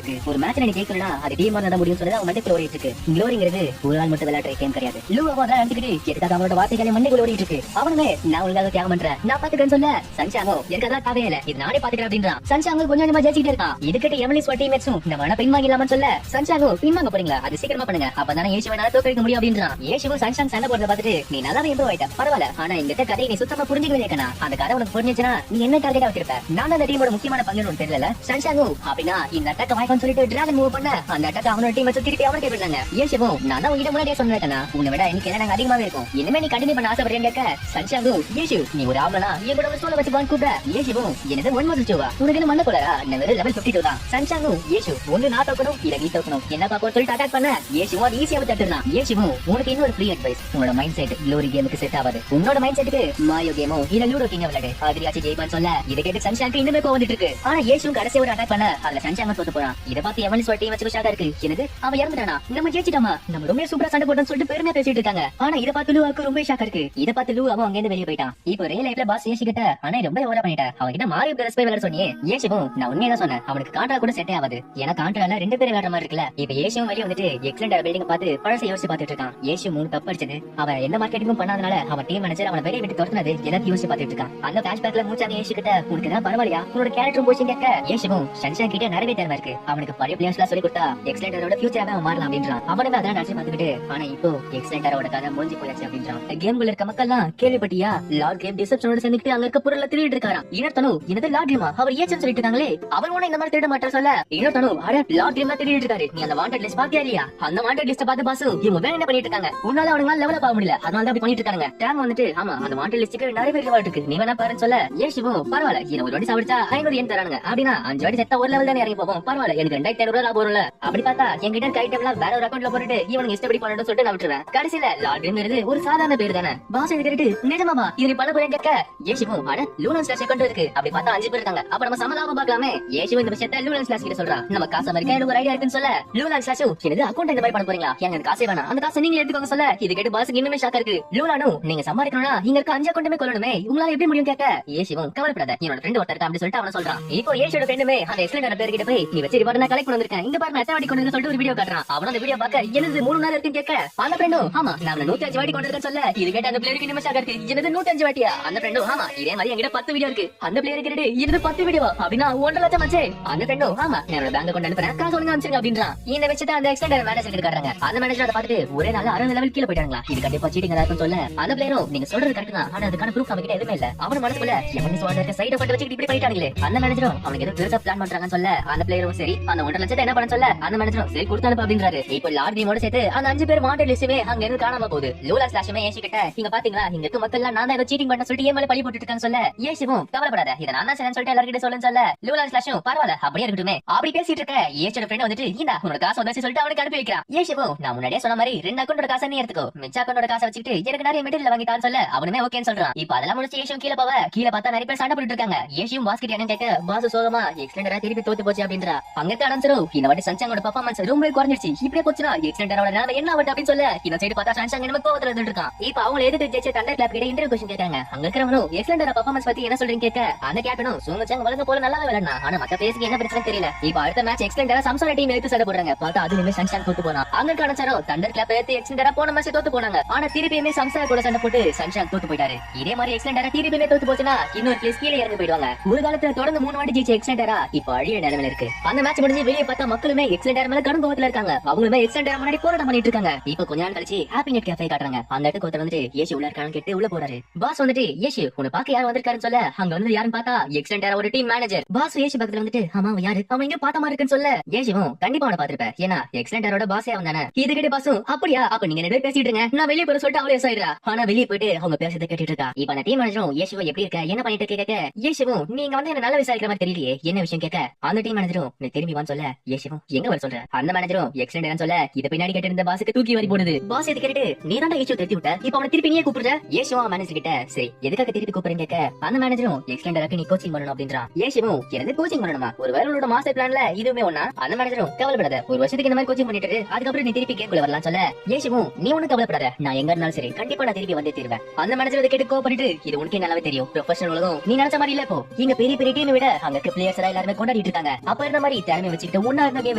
இருக்கு. ஒரு மேட்ச் நீ ஜெயிக்கணும்னா அது டீம் தான் முடியும் சொல்லி அவன் மண்டைக்குள்ள ஓடிட்டு இருக்கு. க்ளோரிங்கிறது ஒரு ஆள் மட்டும் விளையாடுற கேம் கிடையாது. லூவா தான் அடிச்சுக்கிட்டு எதுக்காக அவனோட வார்த்தைகளை மண்டைக்குள்ள ஓடிட்டு இருக்கு. அவனுமே நான் உங்களுக்காக தியாகம் பண்றேன் நான் பாத்துக்கிறேன்னு சொல்ல சன்சாங்கோ எனக்கு அதான் தேவையில்ல இது நானே பாத்துக்கிறேன் அப்படின்றான். சன்சாங்கோ கொஞ்சம் கொஞ்சமா ஜெயிச்சுட்டே இருக்கான். இதுக்கிட்ட எவலி ஸ்வாட் டீம்மேட்ஸும் இந்த மன பின்வாங்கிடலாம்னு சொல்ல சன்சாங்கோ பின்வாங்க போறீங்களா அது சீக்கிரமா பண்ணுங்க அப்பதானே ஏஷுவை நல்லா தோக்கடிக்க முடியும் அப்படின்றான். ஏஷுவும் சன்சாங் சண்டை போடுறத பார்த்துட்டு நீ நல்லா இம்ப்ரூவ் ஆயிட்ட பரவாயில்ல, ஆனா இந்த கதையை நீ சுத்தமா புரிஞ்சுக்கவே இல்லையா, அந்த கதை உனக்கு புரிஞ்சுச்சுன்னா நீ என்ன டார்கெட்டா வச்சிருப்ப, நான் அந்த டீமோட முக்கியமான பங்குன்னு தெரியல. சன்சாங்கு அப்படின்னா இந்த அட்டாக் வாய்க்கான்னு சொல்லிட்டு டிராகன் மூவ் பண்ண அந்த அட்டாக் அவனோட டீம் வச்சு திருப்பி அவனுக்கு கேட்பாங்க. ஏஷுவும் நான் தான் உங்ககிட்ட முன்னாடியே சொன்னேன் உன்னை விட இன்னைக்கு என்ன அதிகமாவே இருக்கும் இனிமே நீ கண்டினியூ பண்ண ஆசைப்படுறேன்னு கேட்க சன்சாங்கு ஏஷு நீ ஒரு ஆம்பளா என் கூட ஒரு சோலை வச்சு பான் கூப்பிட ஏஷுவும் என்னது 1 உனக்கு என்ன மண்ண போல நான் லெவல் 52 தான். சன்சாங்கு ஏஷு ஒன்னு நான் தோக்கணும் இல்ல நீ தோக்கணும் என்ன பாப்போம் சொல்லிட்டு அட்டாக் பண்ண ஏஷுவும் அது ஈஸியாவே தட்டுறான். ஏஷுவும் உனக்கு இன்னொரு ஃப்ரீ அட்வைஸ், உன்னோட மைண்ட் செட் க்ளோரி கேமுக்கு செட் ஆகாது, உன்னோட மைண்ட் செட்டுக்கு மாயோ கேமோ இல்ல லூடோ கிங்க விளையாடு அதிரியாச்சு ஜெயிப்பான்னு சொல்ல இதை கேட்டு சன்சாங்கு இன்னுமே கோவந்துட்டு இருக்கு. ஆனா ஏஷுவும் கடைசி ஒரு அட்டாக் பண்ண அதுல சன்சாங் தோத்து போறான். இதை பார்த்து எவனி ஸ்வாட் டீம் வச்சு ஷாக்கா இருக்கு. எனக்கு அவன் இறந்துட்டானா நம்ம ஜெயிச்சிட்டாமா நம்ம ரொம்ப சூப்பரா சண்டை போட்டோம்னு சொல்லிட்டு பெருமையா பேசிட்டு இருக்காங்க. ஆனா இதை பார்த்து லூவாக்கு ரொம்ப ஷாக்கா இருக்கு. இதை பார்த்து லூ அவன் அங்க இருந்து வெளியே போயிட்டான். இப்போ ரியல் லைஃப்ல பாஸ் ஏஷு கிட்ட ஆனா ரொம்ப ஓவரா பண்ணிட்டேன் அவன் கிட்ட மாரியோ பிரதர்ஸ் போய் விளையாட சொன்னியே. ஏஷுவும் நான் உண்மையா தான் சொன்னேன் அவனுக்கு காண்டா கூட செட்டே ஆகாது ஏன்னா காண்டால 2 பேர் விளையாடுற மாதிரி இருக்குல்ல. இப்ப ஏஷுவும் வெளியே வந்துட்டு எக்ஸலண்ட் பில்டிங் பார்த்து பழசை யோசிச்சு பார்த்துட்டு இருக்கான். ஏஷு 3 தப்பு அடிச்சது அவன் எந்த மார்க்கெட்டிங்கும் பண்ணாதனால அவன் டீம் மேனேஜர் அவனை வெளியே விட்டு துரத்துனது எல்லாத்தையும் யோசிச்சு பார்த்துட்டு இருக்கான். அந்த பிளாஷ்பேக்ல மூச்சாங்க ஏஷு கிட்ட உனக்கு தான் பரவாயில்லையா உன்னோட கேரக்டர் போச்சு கேட்க ஏஷுவும் சன்சாங் கிட்ட நிறைய தேர்வு இருக்கு அவனுக்கு பழைய பிளேயர்ஸ் எல்லாம் சொல்லி கொடுத்தா எக்ஸலண்டரோட ஃபியூச்சராவே அவன் மாறலாம் அப்படின்றான். அவனுமே அதான் நினைச்சு பார்த்துக்கிட்டு ஆனா இப்போ எக்ஸலண்டரோட கதை முடிஞ்சு போயாச்சு அப்படின்றான். கேம்குள்ள இருக்க மக்கள் எல்லாம் கேள்விப்பட்டியா லார்ட் கேம் டிசப்ஷனோட சேர்ந்துட்டு அங்க இருக்க பொருளை திருடிட்டு இருக்காராம். இன்னொருத்தனும் என்னது லார்ட் கேமா அவர் ஏச்சன்னு சொல்லிட்டு இருக்காங்களே அவர் ஒண்ணு இந்த மாதிரி திருட மாட்டா சொல்ல இன்னொருத்தனும் அட லார்ட் கேம் தான் திருடிட்டு இருக்காரு நீ அந்த வாண்டட் லிஸ்ட் பாத்தியா இல்லையா அந்த வாண்டட் லிஸ்ட் பார்த்து பாசு இவங்க வேற என்ன பண்ணிட்டு இருக்காங்க உன்னால அவனுங்க லெவலப் ஆக முடியல அதனால தான் அப்படி பண்ணிட்டு இருக்காங்க. டேங் வந்துட்டு ஆமா அந்த வாண்டட் லிஸ்ட்க்கு நிறைய பேர் ரிவார்ட் இருக்கு நீ வேணா பாருன்னு சொல்ல ஏஷுவும் பரவாயில்ல என்ன ஒரு வாட்டி சாப்பிட்டா 500 yen தரானுங்க அப்படின்னா 5 வாட்டி செத்தா ஒரு லெவல் தானே இறங்கி போவோம் பரவாயில்ல எனக்கு 2500 லாபம் வரும்ல அப்படி பார்த்தா என்கிட்ட இருக்க ஐட்டம்லாம் வேற ஒரு அக்கௌண்ட்ல போட்டுட்டு இவனுக்கு இஷ்டப்படி பண்ணணும்னு சொல்லிட்டு நான் விட்டுருவேன். கடைசியில லார்ட்ங்கிறது ஒரு சாதாரண பேர் தானே பாஸ் இது கேட்டு நிஜமாமா இது நீ பண்ண போறேன்னு கேட்க ஏஷுவும் அட லூனன் ஸ்லாஷ் அக்கௌண்ட் இருக்கு அப்படி பார்த்தா 5 பேர் இருக்காங்க அப்ப நம்ம சமலாபம் பார்க்கலாமே. ஏஷுவும் இந்த விஷயத்தை லூனன் ஸ்லாஷ் கிட்ட சொல்றா நம்ம காசு மாதிரி எனக்கு ஒரு ஐடியா இருக்குன்னு சொல்ல லூனன் ஸ்லாஷ் என்னது அக்கௌண்ட் இந்த மாதிரி பண்ண போறீங்களா எனக்கு காசே வேணாம் அந்த காசை நீங்க எடுத்துக்கோங்க சொல்ல இது கேட்டு பாஸுக்கு இன்னுமே ஷாக்கா இருக்கு. லூனானும் நீங்க சம்பாதிக்கணும்னா இங்க இருக்க 5 அக்கௌண்ட்டுமே கொள்ளணுமே உங்களால எப்படி முடியும் கேட்க ஏஷுவும் கவலைப்படாத என்னோட ஃப்ரெண்ட் ஒருத்தர் அப்படி சொல்லிட்டு அவன சொல்றான். இப்போ ஏஷோட ஃப்ரெண்டுமே அந்த எக்ஸலண்ட் பேர் கிட்ட போய் நீ வச்சு ரிவார்ட் நான் கலெக்ட் பண்ணி வந்திருக்கேன் இங்க பாருங்க எத்தனை வாட்டி கொண்டு சொல்லிட்டு ஒரு வீடியோ காட்டுறான். அவன அந்த வீடியோ பார்க்க என்னது 3 நாள் இருக்குன்னு கேட்க அந்த ஃப்ரெண்டும் ஆமா நான் 105 வாட்டி கொண்டு இருக்கேன்னு சொல்ல இது கேட்ட அந்த பிளேயருக்கு நிமிஷம் இருக்கு என்னது 105 வாட்டியா அந்த ஃப்ரெண்டும் ஆமா இதே மாதிரி என்கிட்ட 10 வீடியோ இருக்கு அந்த பிளேயருக்கு என்னது 10 வீடியோ அப்படின்னா 1.5 லட்சம் ஆச்சே அந்த ஃப்ரெண்டும் ஆமா என்னோட பேங்க் அக்கவுண்ட் அனுப்புறேன் காசு ஒழுங்கா அனுப்பிச்சிருங்க அப்படின்றான் இந்த விஷயத்தை அந்த எக்ஸ்டெண்டர் மேனேஜர் கிட்ட காட்டுறாங்க அந்த மேனேஜர் அதை பார்த்துட்டு ஒரே நாள் 60 லெவல் கீழ போயிட்டாங்களா இது கண்டிப்பா சீட்டிங் இருக்கும் சொல்ல அந்த பிளேயரும் நீங்க சொல்றது கரெக்ட் தான் ஆனா அதுக்கான ப்ரூஃப் அவங்கிட்ட எதுவுமே இல்ல அவன் மனசுக்குள்ள எவனி சுவாட இருக்க சைடு எஃபெக்ட் வச்சு இப்படி பண்ணிட்டாங்களே அந்த மேனேஜரும் அவனுக்கு ஏதோ பெருசா பிளான் பண்றாங்கன்னு சொல்ல அந்த பிளேயரும் சரி அந்த 1.5 லட்சத்தை என்ன பண்ண சொல்ல அந்த மேனேஜரும் சரி கொடுத்து அனுப்பு அப்படின்றாரு இப்போ லார்ட் டீமோட சேர்த்து அந்த 5 பேர் வாண்டட் லிஸ்டுமே அங்க இருந்து காணாம போகுது லூலா ஸ்லாஷமே ஏசி கிட்ட இங்க பாத்தீங்களா இங்க இருக்க மக்கள் எல்லாம் நான் தான் ஏதோ சீட்டிங் பண்ண சொல்லிட்டு ஏன் மேல பழி போட்டுட்டு இருக்கான்னு சொல்ல ஏசிவும் கவலைப்படாத இதை நான் தான் சரின்னு சொல்லிட்டு எல்லார்கிட்ட சொல்லுன்னு சொல்ல லூலா ஸ்லாஷும் பரவாயில்ல அப்படியே இருக்கட்டுமே அப்படி பேசிட்டு இருக்க ஏசியோட ஃப்ரெண்ட் வந்துட்டு இந்த உன்னோட காசு வந்து சொல்லிட்டு அவனுக்கு அனுப்பி வைக்கிறான் ஏசிவும் நான் முன்னாடியே சொன்ன மாதிரி 2 அக்கௌண்டோட காசை நீ எடுத்துக்கோ மிச்ச அக்கௌண்டோட காசை வச்சுட்டு எனக்கு நிறைய மெட்டீரியல் வாங்கிட்டான்னு சொல்ல அவனுமே ஓகேன்னு சொல்றான் இப்போ அதெல்லாம் முடிச்சு ஏசியும் கீழே போவ கீழே பார்த்தா நிறைய பேர் சண்டை போட்டுட்டு இருக்காங்க ஏசியும் பாஸ்கெட் என்ன கேட்க பாஸ் சோகமா எக்ஸ்டெண்டரா திருப்பி தோத்து போச்சு அப்படின்றா அங்க இருக்க அனௌன்சரும் இந்த வாட்டி சன்சாங்கோட பெர்ஃபார்மன்ஸ் ரொம்ப குறைஞ்சிருச்சு இப்படியே போச்சுனா எக்ஸ்டெண்டரோட நிலைமை என்ன ஆகும் அப்படின்னு சொல்ல இந்த சைடு பார்த்தா சன்சாங் என்ன கோவத்துல இருந்துட்டு இருக்கான் இப்போ அவங்க எதிர்த்து ஜெயிச்ச தண்டர் கிளப் கிட்ட இன்டர்வியூ क्वेश्चन கேட்காங்க அங்க இருக்கிறவனும் எக்ஸ்டெண்டரோட பெர்ஃபார்மன்ஸ் பத்தி என்ன சொல்றீங்க கேட்க அந்த கேப்டனும் சூங்கச்சாங் வளர்ந்து போல நல்லாவே விளையாடுனா ஆனா மத்த பேருக்கு என்ன பிரச்சனை தெரியல இப்போ அடுத்த மேட்ச் எக்ஸ்டெண்டரா சம்சோன டீம் எடுத்து சண்டை போடுறாங்க பார்த்தா அதுலயுமே சன்சாங் தோத்து போனா அங்க இருக்க அனௌன்சரும் தண்டர் கிளப் எடுத்து எக்ஸ்டெண்டரா போன மேட்ச் தோத்து போனாங்க ஆனா திருப்பியுமே சம்சா கூட சண்டை போட்டு சன்சாங் தோத்து போயிட்டாரு இதே மாதிரி எக்ஸ்டெண்டரா திருப்பியுமே தோத்து போச்சுனா இன்னொரு பிளேஸ் கீழே இறங்கி போயிடுவாங்க ஒரு காலத்துல தொடர்ந்து 3 வாட்டி ஜெயிச்ச எக்ஸ்டெண்டரா இப்போ அழிய நிலைமையில இருக்கு அந்த மேட்ச் முடிஞ்சு வெளியே பார்த்தா மக்களுமே எக்ஸ்டெண்டர் மேல கடும் கோவத்துல இருக்காங்க அவங்களுமே எக்ஸ்டெண்டர் முன்னாடி போராட்டம் பண்ணிட்டு இருக்காங்க இப்போ கொஞ்ச நாள் கழிச்சு ஹாப்பி நெட் கேஃபே காட்டுறாங்க அந்த இடத்துக்கு ஒருத்தர் வந்துட்டு ஏசி உள்ள இருக்கான்னு கேட்டு உள்ள போறாரு பாஸ் வந்துட்டு ஏசி உன்னை பாக்க யார் வந்திருக்காருன்னு சொல்ல அங்க வந்து யாருன்னு பார்த்தா எக்ஸ்டெண்டர் ஒரு டீம் மேனேஜர் பாஸ் ஏசி பக்கத்துல வந்துட்டு ஆமா அவன் யாரு அவன் எங்க பார்த்த மாதிரி இருக்குன்னு சொல்ல ஏசிவும் கண்டிப்பா அவனை பாத்திருப்பேன் ஏன்னா எக்ஸ்டெண்டரோட பாஸே அவன் தானே இது கேட்டு பாசும் அப்படியா அப்ப நீங்க 2 பேர் பேசிட்டு இருங்க நான் வெளியே போற சொல்லிட்டு அவளே ஆயிடுறா ஆனா வெளியே போயிட்டு அவங்க பேசுறதை கேட்டுட்டு இருக்கா இப்ப அந்த டீம் மேனேஜரும் ஏசிவோ எப்படி இருக்க என்ன பண்ணிட்டு கேட்க ஏசிவும் நீங்க வந்து என்ன நல்லா விசாரிக்கிற மாதிரி தெரியலையே என்ன விஷயம் கேட்க அந்த டீம் மேனேஜரும் நீ திரும்பி வான்னு சொல்ல ஏசிவும் எங்க வர சொல்ற அந்த மேனேஜரும் எக்ஸ்டெண்டர் சொல்ல இத பின்னாடி கேட்டு இருந்த பாஸுக்கு தூக்கி வாரி போடுது பாஸ் இது கேட்டு நீ தான் ஏசிவோ திருப்பி விட்ட இப்ப அவனை திருப்பி நீயே கூப்பிடுற ஏசிவோ மேனேஜர் கிட்ட சரி எதுக்காக திருப்பி கூப்பிடுறீங்க கேட்க அந்த மேனேஜரும் எக்ஸ்டெண்டருக்கு நீ கோச்சிங் பண்ணணும் அப்படின்றான் ஏசிவும் எனக்கு கோச்சிங் பண்ணணுமா ஒரு வேற மாஸ்டர் பிளான்ல இதுவுமே ஒண்ணா அந்த மேனேஜரும் கவலைப்படாத ஒரு வருஷத்துக்கு இந்த மாதிரி கோச்சிங் பண்ணிட்டு அதுக்கப்புறம் நீ திருப்பி கேக்குள்ள வரலாம் சொல்ல ஏசிவும் நீ ஒண்ணு கவலைப்படாத நான் எங்க இருந்தாலும் சரி கண்டிப்பா நான் திருப்பி வந்து தீர்வேன் அந்த மேனேஜர் இதை கேட்டு கோபப்பட்டு இது உனக்கே நல்லாவே தெரியும் ப்ரொஃபஷனல் உலகம் நீ நினைச்ச மாதிரி இல்ல இப்போ இங்க பெரிய பெரிய டீம் விட அங்க இருக்க பிளேயர்ஸ் எல்லாருமே கொண்டாடிட்டு இருக்காங்க அப்ப இருந்த மாதிரி திறமை வச்சுக்கிட்டு ஒன்னா இருந்த கேம்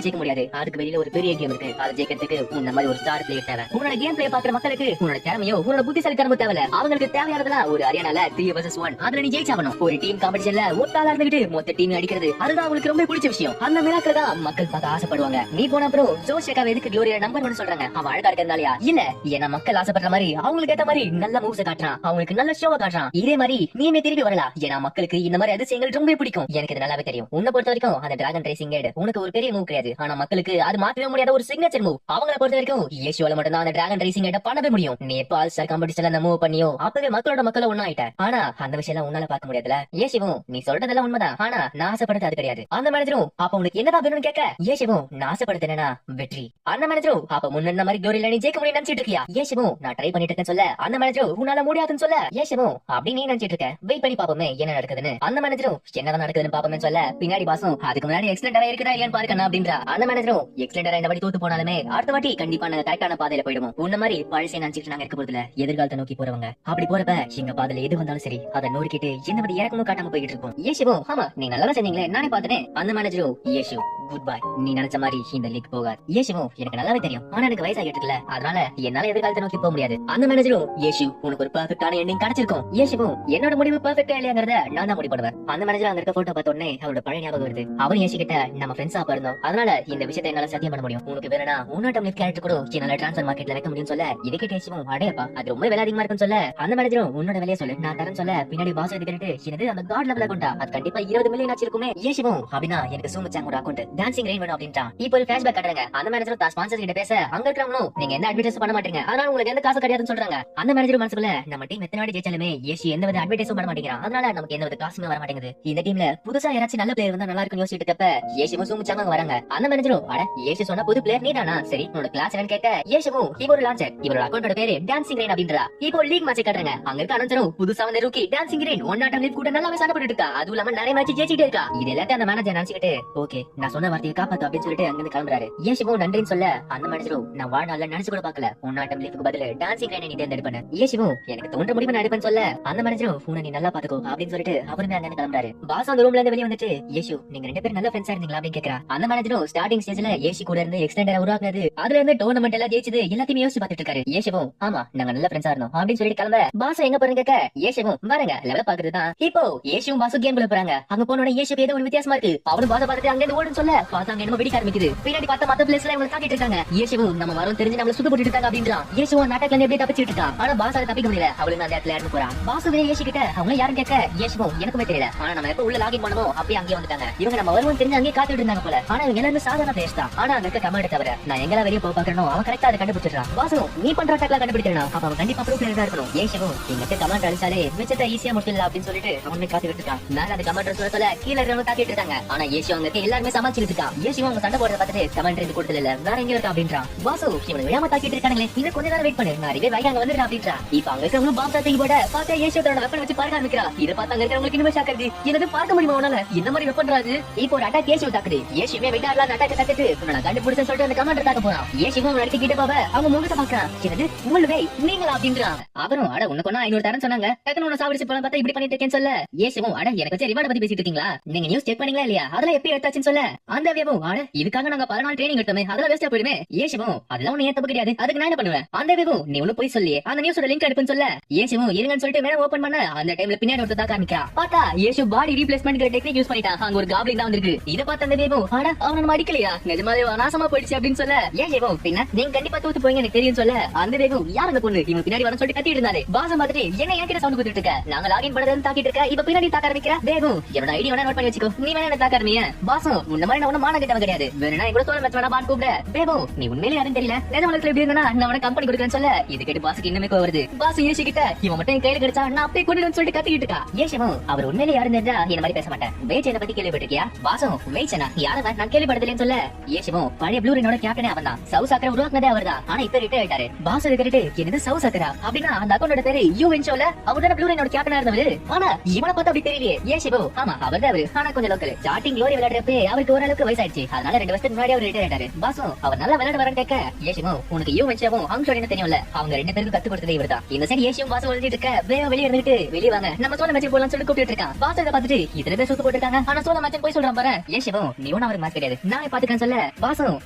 வச்சுக்க முடியாது அதுக்கு வெளியில ஒரு பெரிய கேம் இருக்கு அதை ஜெயிக்கிறதுக்கு இந்த மாதிரி ஒரு ஸ்டார் பிளேயர் தேவை உன்னோட கேம் பிளே பாக்குற மக்களுக்கு உன்னோட திறமையோ உன்னோட புத்திசாலித்தனமும் தேவை அவங்களுக்கு தேவையானதெல்லாம் ஒரு அரியானால 3 vs 1 அதுல நீ ஜெயிச்சாகணும் ஒரு டீம் காம்படிஷன்ல ஒத்தாளா இருந்துகிட்டு மொத்த டீம் அடிக்கிறது அதுதான் அவங்களுக்கு ரொம்ப பிடிச்ச விஷயம் அந்த மிராக்கள் தான் மக்கள் பார்க்க ஆசைப்படுவாங்க நீ போன அப்புறம் ஜோஷேக்காவை எதுக்கு குளோரியா நம்பர் 1 சொல்றாங்க அவன் அழகா இருக்கிறதாலயா இல்ல ஏன்னா மக்கள் ஆசைப்படுற மாதிரி அவங்களுக்கு ஏத்த மாதிரி நல்ல மூவ்ஸ் காட்டுறான் அவங்களுக்கு நல்ல ஷோவை காட்டுறான் இதே மாதிரி நீமே திருப்பி வரலாம் ஏன்னா மக்களுக்கு இந்த மாதிரி அதிசயங்கள் ரொம்ப பிடிக்கும் எனக்கு இது நல்லாவே தெரியும் உன்னை பொறுத்த வரைக்கும் அந்த டிராகன் ரேசிங் ஹெட் உனக்கு ஒரு பெரிய மூவ் கிடையாது ஆனா மக்களுக்கு அது மாற்றவே முடியாத ஒரு சிக்னேச்சர் மூவ் அவங்கள பொறுத்த வரைக்கும் ஏஷுவால மட்டும் தான் அந்த டிராகன் ரேசிங் ஹெட் பண்ணவே முடியும் நீ எப்ப ஆல் ஸ்டார் காம்படிஷன்ல அந்த மூவ் பண்ணியோ அப்பவே மக்கள ஒண்ணா ஆயிட்ட ஆனா அந்த விஷயம் எல்லாம் உன்னால பார்க்க முடியாதுல ஏஷிவும் நீ சொல்றதெல்லாம் உண்மைதான் ஆனா நான் ஆசைப்படுறது அது கிடையாது அந்த மேனேஜரும் அப்ப உனக்கு என்னதான் வேணும்னு கேட்க ஏஷிவும் நான் ஆசைப்படுறது என்னன்னா வெற்றி அந்த மேனேஜரும் அப்ப முன்ன மாதிரி குளோரியில நீ ஜெயிக்க முடியும் நினைச்சிட்டு இருக்கியா ஏஷிவும் நான் ட்ரை பண்ணிட்டு இருக்கேன்னு சொல்ல அந்த மேனேஜரும் உன்னால முடியாதுன்னு சொல்ல ஏஷிவும் அப்படி நீ நினைச்சிட்டு இருக்க வெயிட் பண்ணி பாப்போமே என்ன நடக்குதுன்னு அந்த மேனேஜரும் என்னதான் நடக்குதுன்னு பாப்போமே சொல்ல பின்னாடி பாசும் அதுக்கு முன்னாடி எக்ஸ்டெண்டரா இருக்குதா இல்லையான்னு பாருக்கணும் அப்படின்றா அந்த மேனேஜரும் எக்ஸ்டெண்டரா இந்த வாட்டி தோத்து போனாலுமே அடுத்த வாட்டி கண்டிப்பா நாங்க கரெக்டான பாதையில போயிடுவோம் உன்ன மாதிரி பழசை நினைச்சிட்டு நாங்க இருக்க போறதுல எதிர்காலத்தை நோக்கி போறவங்க அப்படி போறப்ப எங்க பாதையில எது வந்தாலும் சரி அதை நோடிக்கிட்டு என்ன பத்தி இறக்கமும் காட்டாம போயிட்டு இருக்கோம் ஏஷிவும் ஆமா நீ நல்லா செஞ்சீங்களே நானே பாத்தனே அந்த மேனேஜரும் ஏஷு குட் பை நீ நினைச்ச மாதிரி இந்த லீக் போகாது ஏஷிவும் எனக்கு நல்லாவே தெரியும் ஆனா எனக்கு வயசாகிட்டு இருக்குல்ல அதனால என்னால எதிர்காலத்தை நோக்கி போக முடியாது அந்த மேனேஜரும் ஏஷு உனக்கு ஒரு பெர்ஃபெக்ட்டான எண்டிங் கிடைச்சிருக்கும் ஏஷிவும் என்னோட முடிவு பெர்ஃபெக்ட்டா இல்லையாங்கறத நான் தான் முடிவு பண்ணுவேன் அந்த மேனேஜர் அங்க இருக்க போட்டோ பார்த்த உடனே அவரோட பழைய ஞாபகம் வருது அவன் ஏஷி கிட்ட நம்ம ஃப்ரெண்ட்ஸா இருந்தோம் அதனால இந்த விஷயத்தை என்னால சத்தியம் பண்ண முடியும் உனக்கு வேணா உன்னோட லிஃப்ட் கேரக்டர் கூட என்னால ட்ரான்ஸ்ஃபர் மார்க்கெட்ல வைக்க முடியும் சொல்ல இதுக்கு ஏஷிவும் அடையப்பா அது ரொம்ப விலை அதிகமா இருக்குன்னு சொல்ல அந்த மேனேஜரும் உன்னோட விலையை சொல்லு நான் தரேன் சொல்ல பின்னாடி பாஸ் எடுத்துட்டு என்னது அந்த காட் லெவல் அக்கௌண்டா அது கண்டிப்பா 20 மில்லியன் ஆச்சு இருக்குமே ஏஷிவும் அப்படின்னா எனக்கு சூமச்சாங்கோட அக்கௌண்ட் டான்சிங் ரெயின் வேணும் அப்படின்ட்டான் இப்போ ஒரு ஃபிளாஷ்பேக் காட்டுறாங்க அந்த மேனேஜரும் தான் ஸ்பான்சர்ஸ் கிட்ட பேச அங்க இருக்கறவனும் நீங்க என்ன அட்வர்டைஸ் பண்ண மாட்டீங்க அதனால உங்களுக்கு எந்த காசு கிடையாதுன்னு சொல்றாங்க அந்த மேனேஜர் மனசுக்குள்ள நம்ம டீம் எத்தனை வாட்டி ஜெயிச்சாலுமே ஏசி எந்த வித அட்வர்டைஸும் பண்ண மாட்டேங்கிறான் அதனால நமக்கு எந்த வித காசுமே வர மாட்டேங்குது இந்த டீம்ல புதுசா யாராச்சும் நல்ல பிளேயர் வந்தா நல்லா இருக்குன்னு யோசிச்சுட்டு இருக்கப்ப ஏசிவும் சூமச்சாங்க வராங்க அந்த மேனேஜரும் அட ஏசி சொன்ன புது பிளேயர் நீதானா சரி உன்னோட கிளாஸ் என்னன்னு கேட்க ஏசிவும் இவ ஒரு லான்ச்சர் இவரோட அக்கௌண்டோட பேரு டான்சிங் ரெயின் அப்படின்றா இப்போ லீக் மேட்ச் காட்டுறாங்க அங்க இருக்க அனௌன்சரும் புதுசா வந்த ரூக்கி டான்சிங் ரெயின் ஒன் ஆட்டம் லீக் கூட நல்லாவே சண்டை போட்டுட்டு இருக்கா அதுவும் இல்லாம நிறைய மேட்ச் ஜெயிச்சிட்டே இருக்கா இது எல்லாத்தையும் அந்த மேனேஜர் நினைச்சுக்கிட்டு ஓகே நான் சொன்ன வார்த்தையை காப்பாத்து அப்படின்னு சொல்லிட்டு அங்க இருந்து கிளம்புறாரு ஏசிவும் நன்றின்னு சொல்ல அந்த மேனேஜரும் நான் வாழ்நாள்ல நினைச்சு கூட பாக்கல ஒன்னாட்டம் லீஃப்க்கு பதிலா டான்சிங் ரெயினை நீ தேர்ந்தெடுப்பேன் ஏசிவும் எனக்கு தோன்ற முடிவு நான் எடுப்பேன்னு சொல்ல அந்த மேனேஜரும் பூனை நீ நல்லா பாத்துக்கோ அப்படின்னு சொல்லிட்டு அவருமே அங்க இருந்து கிளம்புறாரு பாஸ் அந்த ரூம்ல இருந்து வெளியே வந்துட்டு ஏசு நீங்க 2 பேரும் நல்ல ஃப்ரெண்ட்ஸா இருந்தீங்களா அப்படின்னு கேக்குறா அந்த மேனேஜரும் ஸ்டார்டிங் ஸ்டேஜ்ல ஏசி கூட இருந்து எக்ஸ்டெண்டர் உருவாக்குனது அதுல இருந்து டோர்னமெண்ட் எல்லாம் ஜெயிச்சது எல்லாத்தையும் யோசிச்சு பாத்துட்டு இருக்காரு ஏசிவும் ஆமா நாங்க நல்ல ஃப்ரெண்ட்ஸா இருந்தோம் அப்படின்னு சொல்லிட்டு கிளம்ப பாசு எங்க போறீங்க கேட்க ஏஷுவும் வரங்க லெவல பாக்குறதுதான். இப்போ ஏஷுவும் பாசு கேம் போறாங்க. அங்க போனோட ஏஷுக்கு ஏதோ ஒரு வித்தியாசமா இருக்கு. அவரும் பாச பார்த்துட்டு அங்க இருந்து ஓடுன்னு சொல்ல பார்த்தா அங்க என்னமோ வெடிக்க ஆரம்பிக்குது. பின்னாடி பார்த்தா மத்த பிளேஸ்ல இவங்க தாக்கிட்டு இருக்காங்க. ஏஷுவும் நம்ம வரோம் தெரிஞ்சு நம்மள சுட்டு போட்டுட்டு இருக்காங்க அப்படின்றான். ஏஷுவும் நாட்டக்ல இருந்து எப்படியே தப்பிச்சிட்டு இருக்கான். ஆனா பாசால தப்பிக்க முடியல. அவளும் அந்த இடத்துல இறந்து போறான். பாசுவே ஏஷு கிட்ட அவங்க யாரும் கேட்க ஏஷுவும் எனக்குமே தெரியல. ஆனா நம்ம எப்ப உள்ள லாகின் பண்ணமோ அப்படியே அங்கேயே வந்துட்டாங்க. இவங்க நம்ம வருவோம் தெரிஞ்சு அங்கேயே காத்துட்டு இருந்தாங்க போல. ஆனா இவங்க எல்லாரும் சாதாரண பேஸ் தான். ஆனா அங்க கமெண்ட் தவிர நான் எங்கெல்லாம் வெளியே போக பாக்கணும் அவன் கரெக்டா அதை கண்டுபிடிச்சிடறான். பாசு நீ பண்ற அட்டாக்ல கண்டுபிடிக்கணும். அப்ப அவன் கண்டிப்பா ப்ரூஃப் தான் இருக்கணும். ஏஷுவும் எங்க கமெண்ட் அடிச்சாலே மிச்சத்தை ஈஸியா முடிச்சிடலாம் அப்படின்னு சொல்லிட்டு அவனுமே காத்துட்டு இருக்கான். நான் அந்த கமெண்ட் சொல்ல கீழே இருக்கிறவங்க தாக்கிட்டு இருக்காங்க. ஆனா ஏஷு அவங்க எல்லாருமே சமாளிச்சிட்டு இருக்கான். ஏஷு அவங்க சண்டை போடுறத பார்த்துட்டு கமெண்ட் இருந்து கொடுத்தது இல்ல வேற எங்க இருக்கா அப்படின்றான். பாசு இவங்க விடாம தாக்கிட்டு இருக்காங்களே இன்னும் கொஞ்ச நேரம் வெயிட் பண்ணு நான் ரிவே வாங்கி அங்க வந்துடுறேன் அப்படின்றான். இப்ப அங்க இருக்கிறவங்க பாம்பா தூக்கி போட பார்த்தா ஏஷு தன்னோட வெப்பன் வச்சு பார்க்க ஆரம்பிக்கிறா. இதை பார்த்து அங்க இருக்கிறவங்களுக்கு இன்னுமே ஷாக் ஆகுது. என்னது பார்க்க முடியுமா உன்னால இந்த மாதிரி வெப்பன்றாது. இப்போ ஒரு அட்டாக் ஏஷு தாக்குது. ஏஷுவே விடாடலாம் அட்டாக் தட்டிட்டு நான் கண்டுபிடிச்சேன்னு சொல்லிட்டு அந்த கமெண்ட் தாக்க போறான். ஏஷுவும் நடத்தி கிட்ட போவ அவங்க முகத்தை பாக்குறான். என்னது உங்களுவே நீங்களா அப்படின்றான். அவரும் அட உனக்கு 500 தரம் சொன்னாங்க டக்குனு உன்னை சாப்பிடுச்சு போல பார்த்தா இப்படி பண்ணிட்டு இருக்கேன்னு சொல்ல ஏஷுவும் அட எனக்கு வச்சு ரிவார்ட் பத்தி பேசிட்டு இருக்கீங்களா நீங்க நியூஸ் செக் பண்ணீங்களா இல்லையா அதெல்லாம் எப்படி எடுத்தாச்சுன்னு சொல்ல அந்த வேவும் அட இதுக்காக நாங்க 14 ட்ரைனிங் எடுத்தோமே அதெல்லாம் வேஸ்டா போயிடுமே. ஏஷுவும் அதெல்லாம் ஒண்ணு ஏன் தப்பு கிடையாது அதுக்கு நான் என்ன பண்ணுவேன். அந்த வேவும் நீ ஒண்ணு போய் சொல்லி அந்த நியூஸோட லிங்க் எடுப்புன்னு சொல்ல ஏஷுவும் இருங்கன்னு சொல்லிட்டு மேல ஓபன் பண்ண அந்த டைம்ல பின்னாடி ஒருத்தர் தாக்க ஆரம்பிக்கிறா. பார்த்தா ஏஷு பாடி ரீப்ளேஸ்மெண்ட் டெக்னிக் யூஸ் பண்ணிட்டான். அங்க ஒரு காப்ளின் தான் வந்திருக்கு. இத பார்த்த அந்த வேவும் அட அவன நம்ம அடிக்கலையா நிஜமாவே நாசமா போயிடுச்சு அப்படின்னு சொல்ல ஏஷுவும் பின்ன நீங்க கண்டிப்பா தூத்து போவீங்க எனக்கு தெரியும் சொல்ல அந்த வேவும் யார் அந்த பொண்ணு இவன் பின்னாடி வர சொல்லிட்டு கத்திட்டு இருந்தாரு. பாசம் மாதிரி என்ன என்கிட்ட சவுண்ட் கொடுத்துட்டு இருக்க நாங்க லாகின் பண்ணதுன்னு தாக்கிட்டு இருக்க இப்ப பின்னாடி தாக்க ஆரம்பிக்கிற வேவும் என்னோட ஐடி வேணா நோட் பண்ணி வச்சுக்கோ நீ வேணா என்ன தாக்க ஆரம்பிய. பாசம் உன்ன மாதிரி நான் மான கிட்டவன் கிடையாது வேணா என் கூட சோழ மேட்ச் வேணா பான் கூப்பிட வேவும் நீ உண்மையிலே யாரும் தெரியல நிஜ உலகத்துல எப்படி இருந்தா நான் உனக்கு கம்பெனி கொடுக்குறேன்னு சொல்ல இது கேட்டு பாசுக்கு இன்னுமே கோவம் வருது. பாசு ஏஷு கிட்ட இவன் மட்டும் என் கையில கிடைச்சா நான் அப்படியே கொண்டு சொல்லிட்டு கத்திக்கிட்டு இருக்கா. ஏஷுவும் அவர் உண்மையிலே யாரும் தெரிஞ்சா என்ன மாதிரி பேச மாட்டேன். வேச்சனை பத்தி கேள்விப்பட்டிருக்கியா பாசம் வேச்சனா யாரவன் நான் கேள்விப்பட்டதில்லைன்னு சொல்ல ஏஷுவும் பழைய ப்ளூ ரினோட கேப்டனே அவன் தான். சவு சாக்கரை உருவாக்குனதே அவர் தான். ஆனா இப்ப ரிட்டையர் ஆயிட்டாரு. பாசு கேட்டு என்னது சவு சாக்கரா அப்படின்னா அந்த அக்கௌண்டோட பேரு யூ வென்ஷோல அவர் தான் ப்ளூ ரினோட கேப்டனா இருந்தவர். ஆனா இவனை பார்த்தா அப்படி தெரியலையே. ஏஷுவும் ஆமா அவர் தான் அவரு ஆனா கொஞ்சம் லோக்கல் ஸ்டார்டிங் க்ளோரி விளையாடுறப்ப அவருக்கு ஓரளவுக்கு வயசாயிடுச்சு அதனால 2 வருஷத்துக்கு முன்னாடி அவர் ரிட்டையர் ஆயிட்டாரு. பாசம் அவர் நல்லா விளையாட வரேன்னு கேட்க ஏஷுவும் உனக்கு யூ வென்ஷோவும் ஹங்ஷோட தெரியும்ல அவங்க 2 பேருக்கு கத்து கொடுத்ததே இவர் தான். இந்த சைடு ஏஷுவும் பாசம் எழுதிட்டு இருக்க வேக வெளியே இருந்துட்டு வெளியே வாங்க நம்ம சோழ மேட்ச் போலாம் சொல்லி கூப்பிட்டு இருக்கான். பாசம் இதை பார்த்துட்டு இத்தனை பேர் சுத்து போட்டுருக்காங்க ஆனா சோழ மேட்ச் போய் சொல்றான் பாரு. ஏஷுவும் நீ ஒன்னும் அவருக்கு மேட்ச் கிடையாது நான் பாத்துக்கேன்னு சொல்ல பாசம்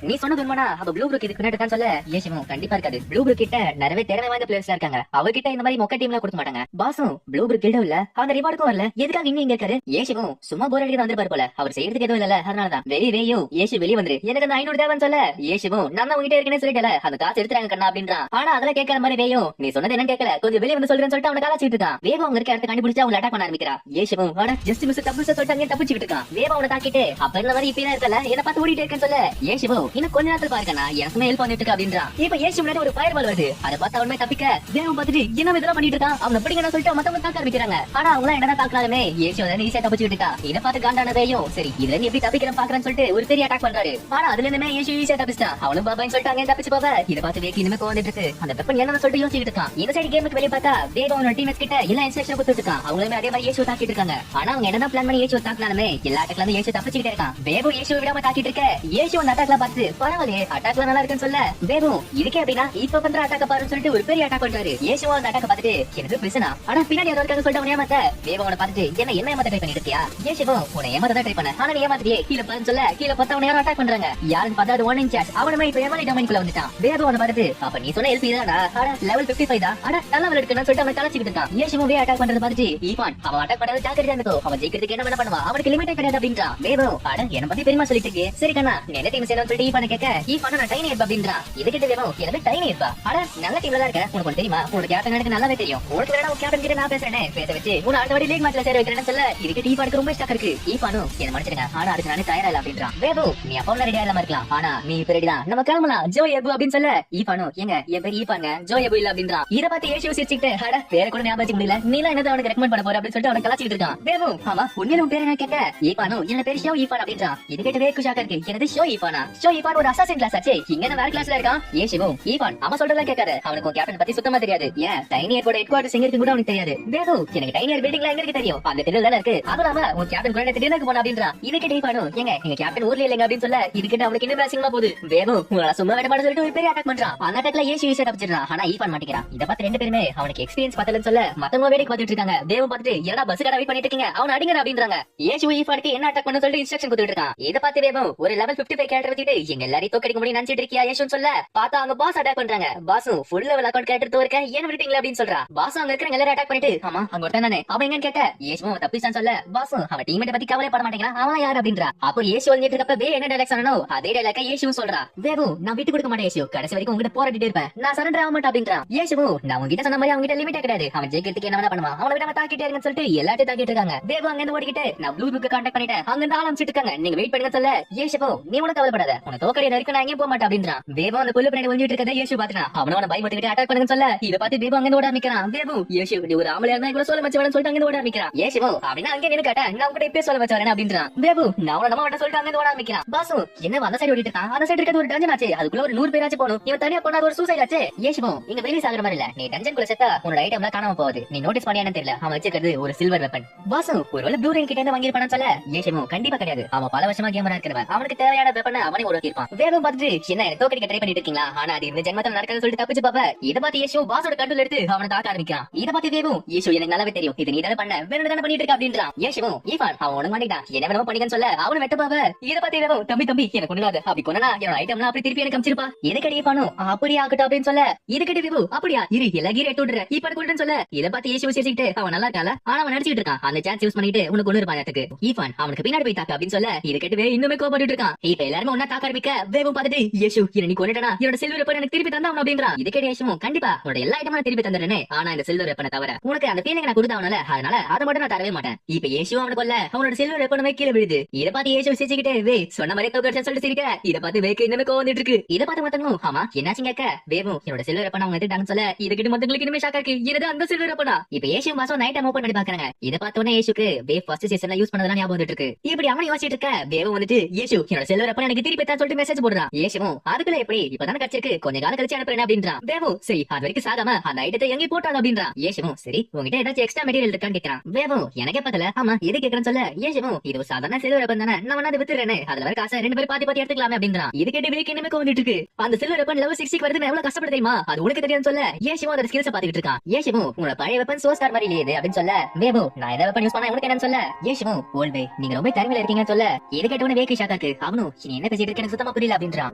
நீ சொன்னது உண்மைனா அப்ப ப்ளூ ப்ரூக் இதுக்கு பின்னாடி சொல்ல ஏஷுவும் கண்டிப்பா இருக்காது. ப்ளூ ப்ரூக் கிட்ட நிறைய திறமை வாய்ந்த பிளேயர்ஸ் இருக்காங்க அவர்கிட்ட இந்த மாதிரி மொக்க டீம்ல கொடுக்க மாட்டாங்க. பாசம் ப்ளூ ப்ரூக் கிட்ட இல்ல அந்த ரிவார்டுக்கும் வரல எதுக்காக இங்க இருக்காரு. ஏஷுவும் சும்மா போர் அடிக்க வந்திருப்பாரு போல அவர் செய்யறதுக்கு எதுவும் இல்ல அதனாலதான் வெளியே ஏஷு வெளியே வந்துரு எனக்கு அந்த 500 தேவைன்னு சொல்ல ஏஷுவும் நான் தான் உங்ககிட்ட இருக்கேன்னு சொல்லிட்டல அந்த காசு எடுத்துறாங்க கண்ணா அப்படின்றான். ஆனா அதெல்லாம் கேட்கற மாதிரி வேயும் நீ சொன்னது என்ன கேட்கல கொஞ்சம் வெளியே வந்து சொல்றேன்னு சொல்லிட்டு அவனை காலாச்சிட்டு இருக்கான். வேகம் அவங்க இருக்க இடத்த கண்டுபிடிச்சு அவங்க அட்டாக் பண்ண ஆரம்பிக்கிறா. ஏஷுவும் ஜஸ்ட் மிஸ் தப்பு சொல்லிட்டு அங்கே தப்பிச்சுட்டு இருக்கான். வேகம் அவனை தாக்கிட்டு அப்ப இந்த மாதிரி இப்ப இருக்கல என்ன பார்த்து ஓடிட்டு இருக்கேன்னு சொல்ல ஏஷுவும் இன்னும் கொஞ்ச நேரத்துல பாருக்கண்ணா எனக்குமே ஹெல்ப் பண்ணிட்டு இருக்கா அப்படின்றான். இப்ப ஏஷு முன்னாடி ஒரு ஃபயர் பால் வருது அதை பார்த்து அவனுமே தப்பிக்க வேகம் பார்த்துட்டு என்ன இதெல்லாம் பண்ணிட்டு இருக்கான் அவனை பிடிக்கணும் சொல்லிட்டு மத்தவங்க தாக்க ஆரம்பிக்கிறாங்க. ஆனா அவங்க என்ன தாக்கினாலுமே ஏஷு வந்து ஈஸியா தப்பிச்சுட்டு இருக்கா. இதை பார்த்து காண்டான வேயும் சரி இதுல இருந்து எப்படி தப்பிக்கிறேன் பாக்குறேன்னு சொல்லிட்டு ஒரு பெரிய அட்டாக் பண்றாரு. ஆனா அதுல இருந்துமே ஏஷு ஈஸியா தப்பிச்சிட்டான். அவனும் பாபான்னு சொல்லிட்டு அங்கே தப்பிச்சு போவ இதை பார்த்து வேக்கு இனிமே கோவந்துட்டு இருக்கு அந்த வெப்பன் என்னன்னு சொல்லிட்டு யோசிச்சுட்டு இருக்கான். இந்த சைடு கேமுக்கு வெளியே பார்த்தா வேகம் அவனோட டீமேட்ஸ் கிட்ட எல்லா இன்ஸ்ட்ரக்ஷன் கொடுத்துட்டு இருக்கான். அவங்களுமே அதே மாதிரி ஏஷு தாக்கிட்டு இருக்காங்க. ஆனா அவங்க என்னதான் பிளான் பண்ணி ஏஷு தாக்கினாலுமே எல்லா அட்டாக்ல இருந்து ஏஷு தப்பிச்சுட்டே இருக்கான். வேகம் ஏஷு விடாம தாக்கிட்டு இருக்க ஏஷு அந்த அட்டாக்ல பார்த்து பரவாயில்லையே அட்டாக்ல நல்லா இருக்குன்னு சொல்ல வேகம் இருக்கே அப்படின்னா இப்ப பண்ற அட்டாக்க பாருன்னு சொல்லிட்டு ஒரு பெரிய அட்டாக் பண்றாரு. ஏஷு அந்த அட்டாக்க பார்த்துட்டு எனக்கு பிரிசனா ஆனா பின்னாடி யாரோ இருக்காங்க சொல்லிட்டு அவன் ஏமாத்த வேகம் அவனை பார்த்துட்டு என்ன ஏமாத்த ட்ரை பண்ணிட்டு இருக்கியா ஏஷு உன்னை ஏமாத்த ட்ரை பண்ண ஆனா நீ ஏமாத்தியே கீழே பாருன்னு சொல்ல கீழே பார்த்தா அவனை யாரும் அட்டாக் பண்றாங்க. யாருன்னு பார்த்தா அது 1 இன்ச் அவனுமே இப்ப ஏமாலி டொமைன்குள்ள வந்துட்டான். வேகம் அவனை பார்த்துட்டு அப்ப நீ சொன்ன எல்பி தானா ஆனா லெவல் 55 தான் ஆனா நல்லா விளையாடுன்னு சொல்லிட்டு அவன் கலாச்சிட்டு இருக்கான். ஏஷுவே அட்டாக் பண்றது பார்த்துட்டு ஈவான் அவன் அட்டாக் பண்றது ஜாக்கிரதையா இருந்தோ அவன் ஜெயிக்கிறதுக்கு என்ன பண்ணுவான் அவனுக்கு லிமிட்டே கிடையாது அப்படின்றான். வேகம் அட என்ன பத்தி பெருமா சொல்லிட்டு இருக்கே சரி கண்ணா நீ என்ன டீம் சேரணும் சொல்லிட்டு ஈவான் கேட்க ஈவான் நான் டைனி இருப்பா அப்படின்றான். இது கிட்ட வேகம் எனக்கு டைனி இருப்பா அட நல்ல டீம்ல தான் இருக்க உனக்கு தெரியுமா உனக்கு கேப்டன் எனக்கு நல்லாவே தெரியும் உனக்கு வேணா உன் கேப்டன் கிட்ட நான் பேசுறேனே பேச வச்சு உன் அடுத்த வாட்டி லீக் மேட்ச்ல சேர வைக்கிறேன்னு சொல்ல இதுக்கு ஈவானுக்கு ரொம்ப ஸ்டாக் இருக்கு. ஈவானும் என்ன மன்னிச்சிடுங்க ஆனா அதுக்கு நானே தயாரா இல்ல அப்படின்றான். வேகம் நீ அப்போ ரெடியா இல்லாம இருக்கலாம் ஆனா நீ இப்ப ரெடி தான் நம்ம கிளம்பலாம் ஜோ எபு அப்படின்னு சொல்ல ஈவானும் எங்க என் பேர் ஈவாங்க ஜோ எபு இல்ல அப்படின்றான். இத பார்த்து ஏஷு சிரிச்சிட்டு அட பேரை கூட ஞாபகம் வச்சுக்க முடியல நீலாம் என்னது அவனுக்கு ரெக்கமெண்ட் பண்ண போற அப்படின்னு சொல்லிட்டு அவனை கலாச்சிட்டு இருக்கான். வேகம் ஆமா உண்மையில உன் பேர் என்ன கேட்க ஈவானும் என்ன பேர் ஷோ ஈவான் அப்படின்றான். இது கேட்டு வேக்கு ஷாக்கா இருக்கு என்னது ஷோ ஈவானா ஷோ ஈவான் ஒரு அசாசின் கிளாஸ் ஆச்சே இங்க என்ன வேற கிளாஸ்ல இருக்கான். ஏஷுவும் ஈவான் அவன் சொல்றதெல்லாம் கேட்காத அவனுக்கு உன் கேப்டன் பத்தி சுத்தமா தெரியாது ஏன் டைனியர் கூட ஹெட் குவார்டர்ஸ் எங்க இருக்கு கூட அவனுக்கு தெரியாது. வேகம் எனக்கு டைனியர் பில்டிங்ல எங்க இருக்கு தெரியும் அந்த தெருல தான இருக்கு அதனால உன் கேப்டன் கூட திடீர்னு போனா அப்படின்றான். இது கேட்டு ஈவானும் எங்க கேப்டன் ஊர்ல இல்லங்க அப்படின்னு சொல்ல இது கேட்டு அவனுக்கு என்ன பேசிங்கமா போகுது. வேகம் உங்களால சும்மா வேட பாட சொல்லிட்டு ஒரு பெரிய அட்டாக் பண்றான். அந்த அட்டாக்ல ஏஷு ஈஸியா தப்பிச்சிடுறான் ஆனா ஈவான் மாட்டிக்கிறான். இத பார்த்து 2 பேருமே அவனுக்கு எக்ஸ்பீரியன்ஸ் பத்தலன்னு சொல்ல மத்தவங்க வேடிக்கை பார்த்துட்டு இருக்காங்க. வேகம் பார்த்துட்டு என்னடா பஸ் கடை வெயிட் பண்ணிட்டு இருக்கீங்க அவன் அடிங்கடா அப்படின்றாங்க. ஏஷு ஈவானுக்கு என்ன அட்டாக் பண்ண சொல்லிட்டு இன்ஸ்ட்ரக்ஷன் கொடுத்துட்டு இருக்கான். இத பார்த்து வேகம் ஒரு லெவல் 55 கேரக்டர் வச்சிட்டு எங்க எல்லாரையும் தோக்கடிக்க முடியும் நினைச்சிட்டு இருக்கியா ஏஷுன்னு சொல்ல பார்த்தா அவங்க பாஸ் அட்டாக் பண்றாங்க. பாஸும் full level account favourite character தோற்க ஏன் விட்டீங்களா அப்படின்னு சொல்றா. பாஸ் அங்க இருக்கிற எல்லாரும் அட்டாக் பண்ணிட்டு ஆமா அங்க ஒருத்தன் தானே அவன் எங்கன்னு கேட்க யேசுவும் தப்பிச்சான்னு சொல்ல பாஸ் அவன் டீம்மேட் பத்தி கவலைப்பட மாட்டேங்கிறான் அவன் யார் அப்படின்றா. அப்போ யேசு வந்துட்டு இருக்கப்ப வே என்ன டைலாக் சொன்னனோ அதே டைலாக் யேசுவும் சொல்றா. வேவு நான் விட்டு கொடுக்க மாட்டேன் யேசு கடைசி வரைக்கும் உங்ககிட்ட போராடிட்டே இருப்பேன் நான் சரண்டர் ஆக மாட்டேன் அப்படின்றா. யேசுவும் நான் உங்ககிட்ட சொன்ன மாதிரி அவங்ககிட்ட லிமிட்டே கிடையாது அவன் ஜெயிக்கிறதுக்கு என்ன வேணா பண்ணுவான் அவனை விட தாக்கிட்டே இருங்கன்னு சொல்லிட்டு எல்லாத்தையும் தாக்கிட்டு இருக்காங்க. வேவு அங்க இருந்து ஓடிக்கிட்டு நான் ப்ளூ புக் கான்டாக்ட் பண்ணிட்டேன் அங்க இருந்து ஆரம்பிச்சிட்டு இருக்காங்க நீங்க வெயிட் பண்ணுங்க சொல்ல யேசுவும் நீ உனக்கு கவலைப்படாத உன தோக்கடி வரைக்கும் நான் எங்கேயும் போக மாட்டேன் அப்படின்றான். வேவு அந்த புல்லு பின்னாடி ஒளிஞ்சிட்டு இருக்கதை யேசு பாத்துனா அவனோட பயமுறுத்திட்டு அட்டாக் பண்ணுங்க சொல்ல இத பார்த்து வேவு அங்க ஓட ஆரம்பிக்கிறான். வேவு யேசு நீ ஒரு ஆம்பளையா இருந்தா இவ்வளவு சொல்ல வச்சவனு சொல்லிட்டு அங்க ஓட ஆரம்பிக்கிறான். யேசு அப்படின்னா அங்க நின்னு கேட்டா நான் உங்ககிட்ட இப்பே சொல்ல வச்சவனே அப்படின்றான். வேவு நான் உன நம்ம சொல்லிட்டு அங்க ஓட ஆரம்பிக்கிறான். பாசு என்ன அந்த சைடு ஓடிட்டு இருக்கான் அந்த சைடு இருக்கிறது ஒரு டஞ்சன் ஆச்சு அதுக்குள்ள ஒரு 100 பேராச்சும் போணும் இவன் தனியா போனா ஒரு சூசைட் ஆச்சு. யேசு இங்க ரிலீஸ் ஆகுற மாதிரி இல்ல நீ டஞ்சன் குள்ள செத்தா உன்னோட ஐட்டம்லாம் காணாம போகுது நீ நோட்டீஸ் பண்ணியானு தெரியல அவன் வச்சிருக்கிறது ஒரு சில்வர் வெப்பன். பாசு ஒருவேளை ப்ளூ ரேன் கிட்ட இருந்து வாங்கிருப்பானு சொல்ல யேசு கண்டிப்பா கிடையாது அவன் பல வருஷமா கேமரா இருக்கிறவன் அவனுக்கு தேவையான வெப்பனை அவனே உருவாக்கி இருப்பான். வேகம் பார்த்துட்டு என்ன எனக்கு தோக்கடிக்க ட்ரை பண்ணிட்டு இருக்கீங்களா ஆனா அது இந்த ஜென்மத்துல நடக்காது சொல்லிட்டு தப்பிச்சு பாப்ப. இத பார்த்து யேசு பாஸோட கண்ட்ரோல் எடுத்து அவனை தாக்க ஆரம்பிக்கிறான். இத பார்த்து வேவும் யேசு எனக்கு நல்லாவே தெரியும் இது நீ தான பண்ண வேணும் தான பண்ணிட்டு இருக்க அப்படின்றான். யேசு ஈஃபான் அவன் உனக்கு மாட்டிட்டான் என்ன வேணுமோ பண்ணிக்கன்னு சொல்ல அவனை வெட்ட பாவ. இத பார்த்து வேவும் தம்பி தம்பி எனக்கு கொண்டாது அப்படி கொண்டா என்னோட ஐட்டம்லாம் அப்படி திருப்பி எனக்கு அமிச்சிருப்பா எதுக்கடி ஈஃபானோ அப்படியே ஆகட்டும் அப்படின்னு சொல்ல இதுக்கடி வேவு அப்படியா இரு எல்லா கீரை எடுத்து விடுற இப்ப கொள்றேன்னு சொல்ல இத பார்த்து யேசு சிரிச்சிட்டு அவன் நல்லா இருக்கால ஆனா அவன் நடிச்சிட்டு இருக்கான் அந்த சான்ஸ் யூஸ் பண்ணிட்டு உனக்கு கொண்டு இருப்பான் ஈஃபான் அவனுக்கு பின்னாடி போய் தாக்க அப்படின்னு சொல்ல இது கேட்டு இன்னுமே கோபப்பட்டு இருக்கான். இப்ப எல்லாரும் ஒன்னா தாக்க ஆரம்பிக்க வேவும் பார்த்துட்டு யேசு என்ன நீ கொண்டுட்டா என்னோட சில்வர் வெப்பன் எனக்கு திருப்பி தந்தா அப்படின்றான். இது கேட்டு யேசு கண்டிப்பா உன்னோட எல்லா ஐட்டமும் திருப்பி தந்துறேனே ஆனா இந்த சில்வர் வெப்பனை தவிர உனக்கு அந்த ஃபீலிங் நான் கொடுத்தவனால அதனால அதை மட்டும் நான் தரவே மாட்டேன். இப்ப யேசு அவனை கொல்ல அவனோட சில்வர் வெப்பனுமே கீழே விழுது. இத பார்த்து யேசு சிரிச்சுக்கிட்டே வே சொன்ன மாதிரி தோக்கடிச்சேன்னு சொல்லிட்டு சிரிக்க இத பார்த்து வேக்கு இன்னுமே கோவம் வந்துட்டு இருக்கு. இத பார்த்து மத்தவங்க ஆமா என்னாச்சும் கேட்க வேவும் என்னோட சில்வர் வெப்பன் அவங்க எடுத்துட்டாங்கன்னு சொல்ல இது கிட்ட மத்தவங்களுக்கு இனிமே ஷாக்கா இருக்கு என்னது அந்த சில்வர் வெப்பனா. இப்ப யேசு மாசம் நைட் டைம் ஓபன் பண்ணி பாக்குறாங்க. இத பார்த்தோன்னே யேசுக்கு வே ஃபர்ஸ்ட் சீசன்ல யூஸ் பண்ணதெல்லாம் ஞாபகம் வந்துட்டு இருக்கு. இப்படி அவன் யோசிச்சிட்டு இருக்க வேவும் வந்துட்டு யேசு என்னோட சில்வர் வெப்பன் எனக்கு திருப்பி தான் சொல்லிட்டு மெசேஜ் போடுறான். யேசுவும் அதுக்குள்ள எப்படி இப்பதானே கிடைச்சிருக்கு கொஞ்ச காலம் கழிச்சு அனுப்புறேன் அப்படின்றான். வேவும் சரி அது வரைக்கும் சாகாம அந்த ஐட்டத்தை எங்கே போட்டாங்க அப்படின்றான். யேசுவும் சரி உங்ககிட்ட ஏதாச்சும் எக்ஸ்ட்ரா மெட்டீரியல் இருக்கான்னு கேட்கறான். வேவும் எனக்கே பத்தல ஆமா எது கேட்கறேன்னு சொல்ல யேசுவும் இது ஒரு சாதாரண சில்வர் வெப்பன் தானே நான் வந்து வித்துறேன் அதுல வர காசை 2 பேரும் பாத்தி பாத்தி எடுத்துக்கலாமே அப்படின்றான். இது கேட்டு வேக்கு இனிமே வந்துட்டு இருக்கு. அந்த சில்வர் வெப்பன் லெவல் 60 க்கு வருது எவ்வளவு கஷ்டப்பட தெரியுமா அது உனக்கு தெரியும்னு சொல்ல யேசுவும் அந்த ஸ்கில்ஸ் பாத்துக்கிட்டு இருக்கான். யேசுவும் உங்களோட பழைய வெப்பன் சோ ஸ்டார் மாதிரி இல்லையே அப்படின்னு சொல்ல வேவும் நான் எதை வெப்பன் யூஸ் பண்ணா உனக்கு என்னன்னு சொல்ல யேசுவும் ஓல்வே நீங்க ரொம்ப திறமையில இருக்கீங்கன்னு சொல்ல இது கேட்டவனே வேக்கு ஷாக்கா இருக்கு. அவனும் நீ என்ன பேசிட்டு இருக்க எனக்கு சுத்தமா புரியல அப்படின்றான்.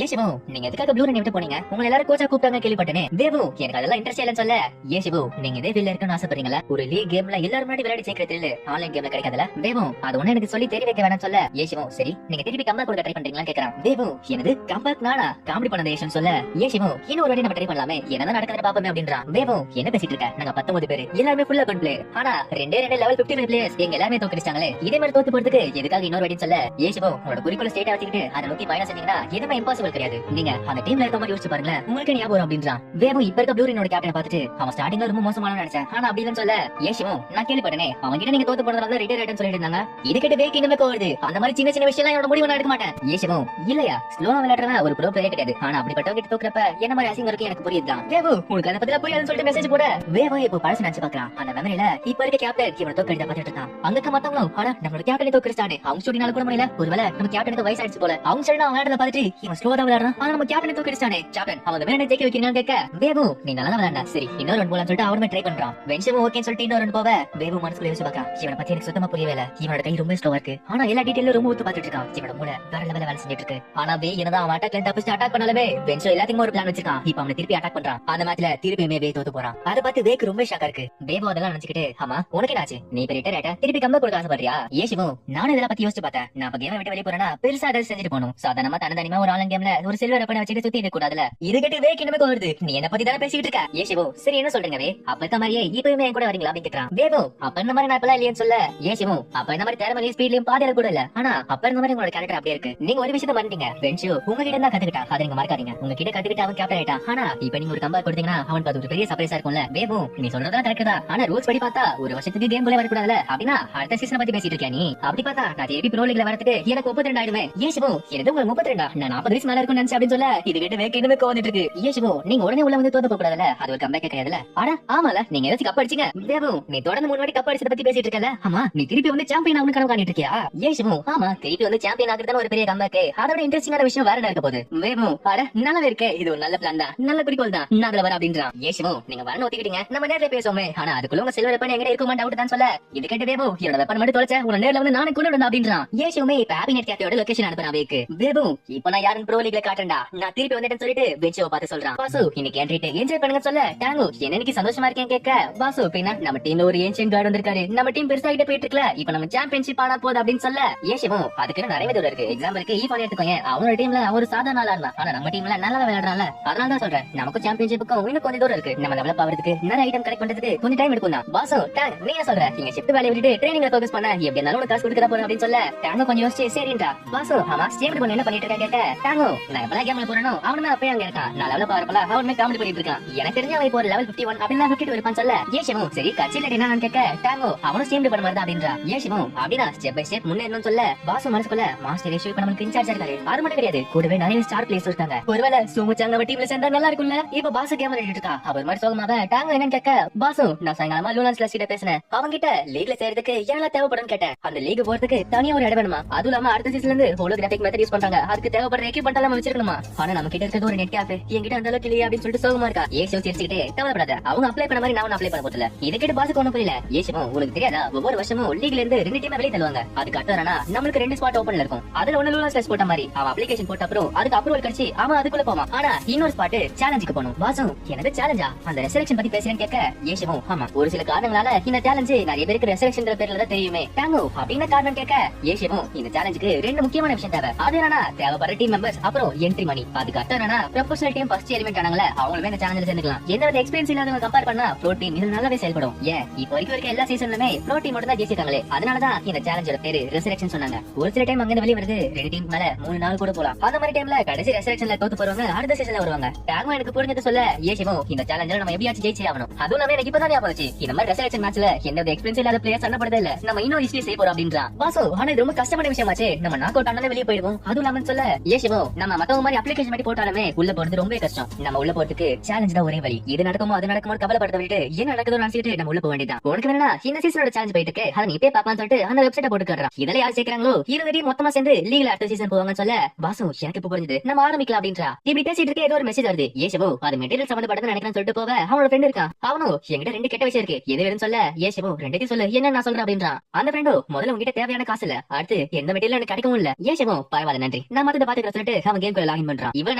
யேசுவும் நீங்க எதுக்காக ப்ளூ ரன் விட்டு போனீங்க உங்களை எல்லாரும் கோச்சா கூப்பிட்டாங்க கேள்விப்பட்டேனே. வேவும் எனக்கு அதெல்லாம் இன்ட்ரெஸ்ட் இல்லன்னு சொல்ல யேசுவும் நீங்க இதே ஃபீல்ட்ல இருக்கணும்னு ஆசைப்படுறீங்களா ஒரு லீக் கேம்ல எல்லாரும் முன்னாடி விளையாடி ஜெயிக்கிறது ஆன்லைன் கேம்ல கிடைக்காதல. வேவும் அது ஒண்ணு எனக்கு சொல்லி தெரிய வைக்க வேணாம்னு சொல்ல யேசுவும் சரி நீங்க திருப்பி கம்பேக் கொடுக்க ட்ரை பண்றீங்களா கேக்குறான். வேவும் எனது கம்பேக் நானா காமெடி பண்ணத யேசுன்னு சொல்ல யேசுவும் இன்னொரு வாட்டி நம்ம ட்ரை பண்ணலாமே என்னதான் நடக்குதுன்னு பாப்போமே அப்படின்றான். வேவும் என்ன பேசிட்டு இருக்க நாங்க 19 பேர் எல்லாரும் ஃபுல் அக்கவுண்ட் பிளேயர் ஆனா ரெண்டே லெவல் 55 பிளேயர்ஸ் எங்க எல்லாரும் தோக்கடிச்சாங்களே இதே மாதிரி தோத்து போறதுக்கு எதுக்காக இன்னொரு வாட்டின்னு சொல்ல யேசுவும் உங்களோட குறிக்கோளை ஸ்டேட்டா வச்சுக்கிட்டு அதை நோக்கி பயணம் செஞ்சீங்கன்னா எதுவுமே இம்பாசிபிள் கிடையாது நீங்க அந்த டீம்ல இருக்க மாதிரி யோசிச்சு பாருங்க உங்களுக்கு ஞாபகம் அப்படின்றான். வேவும் இப்ப இருக்க ப்ளூ ரனோட கேப்டனை பார்த்துட்டு அவன் ஸ்டார்டிங்ல ரொம்ப மோசமான நினைச்சேன் ஆனா அப்படி இல்லன்னு சொல்ல யேசுவும் நான் கேள்விப்பட்டனே அவங்க கிட்ட நீங்க தோத்து போனதால ரிட்டையர் ஆயிட்டேன்னு சொல்லிட்டு இருந்தாங்க இது கேட்டு வேக்கு இன்னுமே கோவருது அந்த மாதிரி சின்ன சின்ன விஷயம் என்னோட முடிவு நான் எடுக்க மாட்டேன். யேசுவும் இல்லையா ஸ்லோவா விளையாடுறவன் ஒரு ப்ரோ பிளேயர் கிடையாது ஆனா அப்படிப்பட்டவங்க கிட்ட தோக்குறப்ப என்ன மாதிரி அசிங்கம் இருக்கு எனக்கு புரியுதுதான். வேவும் உங்களுக்கு அதை பத்தி புரியாதுன்னு சொல்லிட்டு மெசேஜ் போட வேவும் இப்போ பழசு நினைச்சு பாக்குறான். அந்த மெமரியில இப்ப இருக்க கேப்டன் இவனை தோக்கடிச்சா பாத்துட்டு இருக்கான். அங்க மத்தவங்களும் ஆனா நம்மளோட கேப்டனை தோக்கடிச்சானே அவங்க ஸ்டோரினால கூட முடியல ஒருவேளை நம்ம கேப்டனுக்கு வயசாயிடுச்சு போல அவங்க சைடு அவன் விளையாடுறத பார்த்துட்டு இவன் ஸ்லோவா தான் விளையாடுறான் ஆனா நம்ம கேப்டனை தோக்கடிச்சானே கேப்டன் அவங்க வேணா ஜெயிக்க வைக்கிறீங்கன்னு கேட்க வேவும் நீ நல்லா விளையாண்டா சரி இன்னொரு ரன் போலான்னு சொல்லிட்டு அவனுமே ட்ரை பண்றான். வென்ஷவும் ஓகேன்னு சொல்லிட்டு இன்னொரு ரன் போவ வேவும் மனசுக்குள்ள யோசிச்சு பாக்கான் இவனை பத்தி எனக்கு சுத்தமா புரியவே இல்ல இவனோட கை ரொம்ப ஸ்லோவா இருக்கு ஆனா எல்லா டீடைலும் ரொம்ப ஊத்து பாத்துட்டு இருக்கான் இவனோட மூளை வேற லெவல்ல வேலை செஞ்சுட்டு இருக்கு. ஆனா வே என்னதான் அவன் அட்டாக் பண்ணாலுமே வென்ஷோ எல்லாத்துக்கும் ஒரு பிளான் வச்சிருக்கான் இப்ப அவனை திருப்பி அட்டாக் பண்றான். அந்த மேட்ச்ல திருப்பியுமே வே தோத்து போறான். அதை பார்த்து வேக்கு ரொம்ப ஷாக்கா இருக்கு. வேவோ அதெல்லாம் நினைச்சுக்கிட்டு ஆமா உனக்கு என்னாச்சு நீ இப்ப ரிட்டையர் ஆயிட்ட திருப்பி கம்பேக் கொடுக்க ஆசைப்படுறியா. யேசுவும் நானும் இதெல்லாம் பத்தி யோசிச்சு பார்த்தேன் நான் இப்ப கேமை விட்டு வெளியே போறேன்னா பெருசா அதை செஞ்சுட்டு போகணும் சாதாரணமா தனித்தனிமா ஒரு ஆன்லைன் கேம்ல ஒரு சில்வர் வெப்பனை வச்சுட்டு சுத்தி இருக்க கூடாதுல இது கேட்டு வேக்கு இன்னுமே கோவருது நீ என்ன பத்தி தானே பேசிட்டு இருக்க. யேசுவும் சரி என்ன சொல்றீங்க வே அப்ப இருக்க மாதிரியே இப்பயுமே என் கூட வரீங்களா அப்படின்னு கேக்குறான். வேவோ அப்ப இந்த மாதிரி நான் இப்பெல்லாம் இல்லையன்னு சொல்ல யேசுவும் அப்ப இந்த மாதிரி திறமையிலையும் ஸ்பீட்லயும் பாதையில கூட இல்ல ஆனா அப்ப இந்த மாதிரி உங்களோட கேரக்டர் அப்படியே இருக்கு நீங்க ஒரு விஷயத்த பண்ணிட்டீங்க வென்ஷோ உங்ககிட்ட தான் கத்துக்கிட்டா அதை நீங்க மறக்காதீங்க உங்ககிட்ட கத்துக்கிட்டு அவன் கேப்டன் ஆயிட்டான் ஆனா இப்ப நீங்க ஒரு கம்பேக் கொடுத்தீங்கன்னா அவனுக்கு அது ஒரு பெரிய சர்ப்ரைஸா இருக்கும்ல. வேவும் நீ சொல்றதா கரெக்ட் தான் ஆனா ரூல்ஸ் படி பார்த்தா ஒரு வருஷத்துக்கு கேம் போல வரக்கூடாதுல அப்படின்னா அடுத்த சீசன் பத்தி பேசிட்டு இருக்கேன் நீ அப்படி பார்த்தா நான் திருப்பி ப்ரோ லீக்ல வரதுக்கு எனக்கு 32 ஆயிடுவேன். யேசுவும் எனது உங்களுக்கு 32 நான் 40 வயசு மேல இருக்கும் நினைச்சு அப்படின்னு சொல்ல இது கேட்டு வேக்கு இன்னுமே கோவந்துட்டு இருக்கு. யேசுவும் நீங்க உடனே உள்ள வந்து தோத்து போக கூடாதுல அது ஒரு கம்பேக் கிடையாதுல. ஆனா ஆமால நீங்க ஏதாச்சும் கப் அடிச்சீங்க. வேவும் நீ தொடர்ந்து 3 வாட்டி கப் அடிச்சத பத்தி பேசிட்டு இருக்கல ஆமா நீ திருப்பி வந்து சாம்பியன் ஆகணும் கனவு காணிட்டு இருக்கியா. யேசுவும் ஆமா திருப்பி வந்து சாம்பியன் ஆகுறதுன்னு ஒரு பெரிய கம்பேக் அதோட இன்ட்ரெஸ்டிங்கான விஷயம் வேற இருக்க போகுது. வேவும் அட நல்லாவே இருக்கே இது ஒரு நல்ல பிளான் தான் நல்ல குறிக்கோள் தான் நான் அதுல வர அப்படின்றான். யேசுவும் நீங்க வரணும் ஒத்துக்கிட்டீங்க நம்ம நேர்ல பேசுவோமே ஆனா அதுக்குள்ள உங்க சில்வர் வெப்பன் எங்க இருக்குமா டவுட் தான் சொல்ல இது கேட்டு வேவும் என்னோட வெப்பன் மட்டும் தொலைச்ச உன நேர்ல வந்து நானே கொண்டு வந்தா அப்படின்றான். யேசுவுமே இப்ப ஹாப்பி நெட் கேஃபேயோட லொகேஷன் அனுப்புறான் வேக்கு. வேவும் இப்ப நான் யாருன்னு ப்ரோ லீக்ல காட்டுறேன்டா நான் திருப்பி வந்துட்டேன்னு சொல்லிட்டு வென்ஷோவை பார்த்து சொல்றான். பாசு இன்னைக்கு என்ட்ரி கேட்டு என்ஜாய் பண்ணுங்க சொல்ல டாங்கோ என்னைக்கு சந்தோஷமா இருக்கேன் கேட்க பாசு பின்னா நம்ம டீம்ல ஒரு ஏன்ஷியன் கார்டு வந்திருக்காரு, நம்ம டீம் பெருசாகிட்ட போயிட்டு இருக்கல, இப்ப நம்ம சாம்பியன்ஷிப் ஆனா போகுது அப்படின்னு சொல்ல ஏஷிவும் அதுக்கு நிறைய தூரம் இருக்கு. எக்ஸாம்பிளுக்கு ஈஃபான் எடுத்துக்கோங்க, அவனோட டீம்ல ஒரு சாதாரண ஆளா இருந்தா, ஆனா நம்ம டீம்ல நல்லா விளையாடுறான்ல, அதனால தான் சொல்றேன் நமக்கு சாம்பியன்ஷிப்புக்கும் இன்னும் கொஞ்சம் தூரம் இருக்கு. நம்ம டெவலப் ஆகிறதுக்கு நிறைய ஐட்டம் கலெக்ட் பண்றதுக்கு கொஞ்சம் டைம் எடுக்கும் தான். பாசு டாங் நீ என்ன சொல்ற, நீங்க ஷிஃப்ட் வேலையை விட்டுட்டு ட்ரைனிங்ல ஃபோக்கஸ் பண்ண எப்படி இருந்தாலும் உனக்கு காசு கொடுக்க போறேன் அப்படின்னு சொல்ல டாங்கோ கொஞ்சம் யோசிச்சு சரின்றா. பாசு ஆமா ஸ்டேபிள் பண்ண என்ன பண்ணிட்டு இருக்கா கேட்ட டாங்கோ நான் எப்பலாம் கேம்ல போறேனோ அவனுமே அப்பயே அங்க இருக்கான், நான் லெவலப் ஆகிறப்பல அவனுமே காமெடி பண்ணிட்டு இருக்கான், எனக்கு தெரிஞ்ச அவன் இப்போ ஒரு லெவல் 51 அப்படின்னா 52 இருப்பான்னு சொல்ல ஏஷிவும் சரி கட்சியில என்னன்னு கேட்க டாங்கோ அவனும் ஸ்டேபிள் பண்ண மாதிரி தான் அப்படின்றா. ஏஷிவும் அப்படின்னா ஸ்டெப் பை ஸ்டெப் முன்னேறணும்னு சொல்ல பாசு மனசுக்குள்ள மாஸ்டர் ஏஷிவ் இப்ப நமக்கு இன்சார்ஜ் இருக்காரு, அது மட்டும் கிடையாது கூடவே நிறைய ஸ்டார் பிளேயர்ஸ் இருக்காங்க, ஒருவேளை சூமுச்சாங்க நம்ம டீம்ல சேர்ந்தா நல்லா இருக்கும்ல. இப்ப பாசு கேம் விளையாடிட்டு இருக்கா, அவர் மாதிரி சோகமாவ டாங்கோ என்னன்னு கேட்க பாசு நான் சாயங்காலமா லூனாஸ் கிட்ட பேசினேன், அவங்க கிட்ட லீக்ல சேர்றதுக்கு என்னெல்லாம் தேவைப்படும் கேட்டேன், அந்த லீக் போறதுக்கு தனியா ஒரு இடம் வேணுமா, அதுவும் இல்லாம அடுத்த சீசன்ல இருந்து ஹோலோகிராபிக் மெத்தட் யூஸ் பண்றாங்க, அதுக்கு தேவைப்படுற எக்யூப்மென்ட் எல்லாம் வச்சிருக்கணுமா, ஆனா நம்ம கிட்ட இருக்கிறது ஒரு நெட் கேப், என்கிட்ட அந்த அளவுக்கு இல்லையா அப்படின்னு சொல்லிட்டு சோகமா இருக்கா. ஏஷிவ் சிரிச்சுக்கிட்டே கவலைப்படாத அவங்க அப்ளை பண்ண மாதிரி நான் அப்ளை பண்ண போறதில்ல, இது கிட்ட பாசுக்கு ஒண்ணும் புரியல. ஏஷிவும் உனக்கு தெரியாதா ஒவ்வொரு வருஷமும் லீக்ல இருந்து 2 டீம் வெளியே தள்ளுவாங்க, அதுக்கு அட்டவரனா நம்மளுக்கு 2 ஸ்பாட் ஓபன்ல இருக்கும், அதுல ஒன்னு லூனாஸ் போட்ட மாதிரி அவன் அப்ளிகேஷன் போட்ட அப்புறம் அதுக்கு அப்ரூவல் கிடைச்சு அவன் அதுக்குள்ள போவான், ஆனா இன்னொரு ஸ்பாட் சேலஞ்சுக்கு போகணும். பாசு எனக்கு சேலஞ்சா அந்த ரெசரக்ஷன் பத்தி பேசுறேன்னு கேட்க ஏஷிவும் ஆமா ஒரு சில காரணங்களால இந்த சேலஞ்ச் நிறைய பேருக்கு ரெசரக்ஷன் பேர்ல தான் தெரியுமே டாங்கோ அப்படின்னு காரணம் கேட்க ஏஷிவும் இந்த சேலஞ்சுக்கு 2 முக்கியமான விஷயம் தேவை, அது என்னன்னா தேவைப்படுற டீம் மெம்பர்ஸ் அப்புறம் என்ட்ரி மணி, அதுக்கு அர்த்தம் என்னன்னா ப்ரொபஷனல் டீம் ஃபர்ஸ்ட் எலிமெண்ட் ஆனாங்களே அவங்களுமே இந்த சேலஞ்சில சேர்ந்துக்கலாம், எந்த வித எக்ஸ்பீரியன்ஸ் இல்லாதவங்க கம்பேர் பண்ணா ப்ரோ டீம் இது நல்லாவே செயல்படும். ஏன் இப்போ வரைக்கும் இருக்க எல்லா சீசன்லயுமே ப்ரோ டீம் மட்டும் தான் ஜெயிச்சிருக்காங்களே, அதனாலதான் இந்த சேலஞ்சோட பேரு ரெசரக்ஷன் சொன்னாங்க. ஒரு சில டைம் அங்க வெளிய வருது 2 டீம் மேல 3 நாள் கூட போலாம், அந்த மாதிரி டைம்ல கடைசி ரெசரக்ஷன்ல தோத்து போறவங்க அடுத்த சீசன்ல வருவாங்க. டாங்கோ எனக்கு புரிஞ்சது சொல்ல ஏஷிவும் இந்த சேலஞ்சில நம்ம எப்படியாச்சும் ஜெயிச்சே ஆகணும், அதுவும் இல்லாம எனக்கு இப்பதான் ஞாபகம் வந்துச்சு இந்த மாதிரி ரெசரக்ஷன் மேட்ச்ல எந்த வித எக்ஸ்பீரியன்ஸ் இல்லாத பிளேயர் சண்டை போடுறதே இல்ல, நம்ம இன்னும் ஹிஸ்டரி செய்ய போறோம் அப்படின்றான். பாசு ஆனா இது ரொம்ப கஷ்டமான விஷயமாச்சே, நம்ம நாக் அவுட் ஆனாலே வெளியே போயிடுவோம், அதுவும் இல்லாம சொல்ல ஏஷிவும் நம்ம மத்தவங்க மாதிரி அப்ளிகேஷன் பண்ணி போட்டாலுமே உள்ள போறது ரொம்ப கஷ்டம், நம்ம உள்ள போறதுக்கு சேலஞ்ச் தான் ஒரே வழி, இது நடக்குமோ அது நடக்குமோ கவலைப்படுத்த விட்டு என்ன நடக்குதோ நினைச்சிட்டு நம்ம உள்ள போக வேண்டியதான். உனக்கு வேணா இந்த சீசனோட சேலஞ்ச் போயிட்டு இருக்கு, அதை நீ போய் பாக்கலாம்னு சொல்லிட்டு அந்த வெப்சைட்டை போட்டு காட்டுறான், இதெல்லாம் யார் சேர்க்கறாங்களோ 20 டீம் மொத்தமா சேர்ந்து லீக்ல அடுத்த சீசன் போவாங்கன்னு சொல்ல பாசு எனக்கு இப்ப புரிஞ்சது நம்ம ஆரம்பிக்கலாம் அப்படின்றா. இப்படி பேசிட்டு இருக்க ஏதோ ஒரு மெசேஜ் வருது, ஏஷிவோ அது மெட்டீரியல் சம்பந்தப்பட்டது நினைக்கிறேன்னு சொல்லிட்டு போக அவனோட ஃப்ரெண்ட் இருக்கான், அவனும் என்கிட்ட 2 கெட்ட விஷயம் இருக்கு எது வேணும்னு சொல்ல ஏஷிவோ 2 சொல்லு என்ன நான் சொல்றேன் அப்படின்றான். அந்த ஃப்ரெண்டோ முதல்ல உங்ககிட்ட தேவையான காசு இல்ல, அடுத்து எந்த மெட்டீரியல் எனக்கு கிடைக்கவும் இல்ல, ஏஷிவோ பரவாயில்ல நன்றி நான் மத்த பாத்துக்கிற சொல்லிட்டு அவன் கேம் குள்ள லாகின் பண்றான். இவன்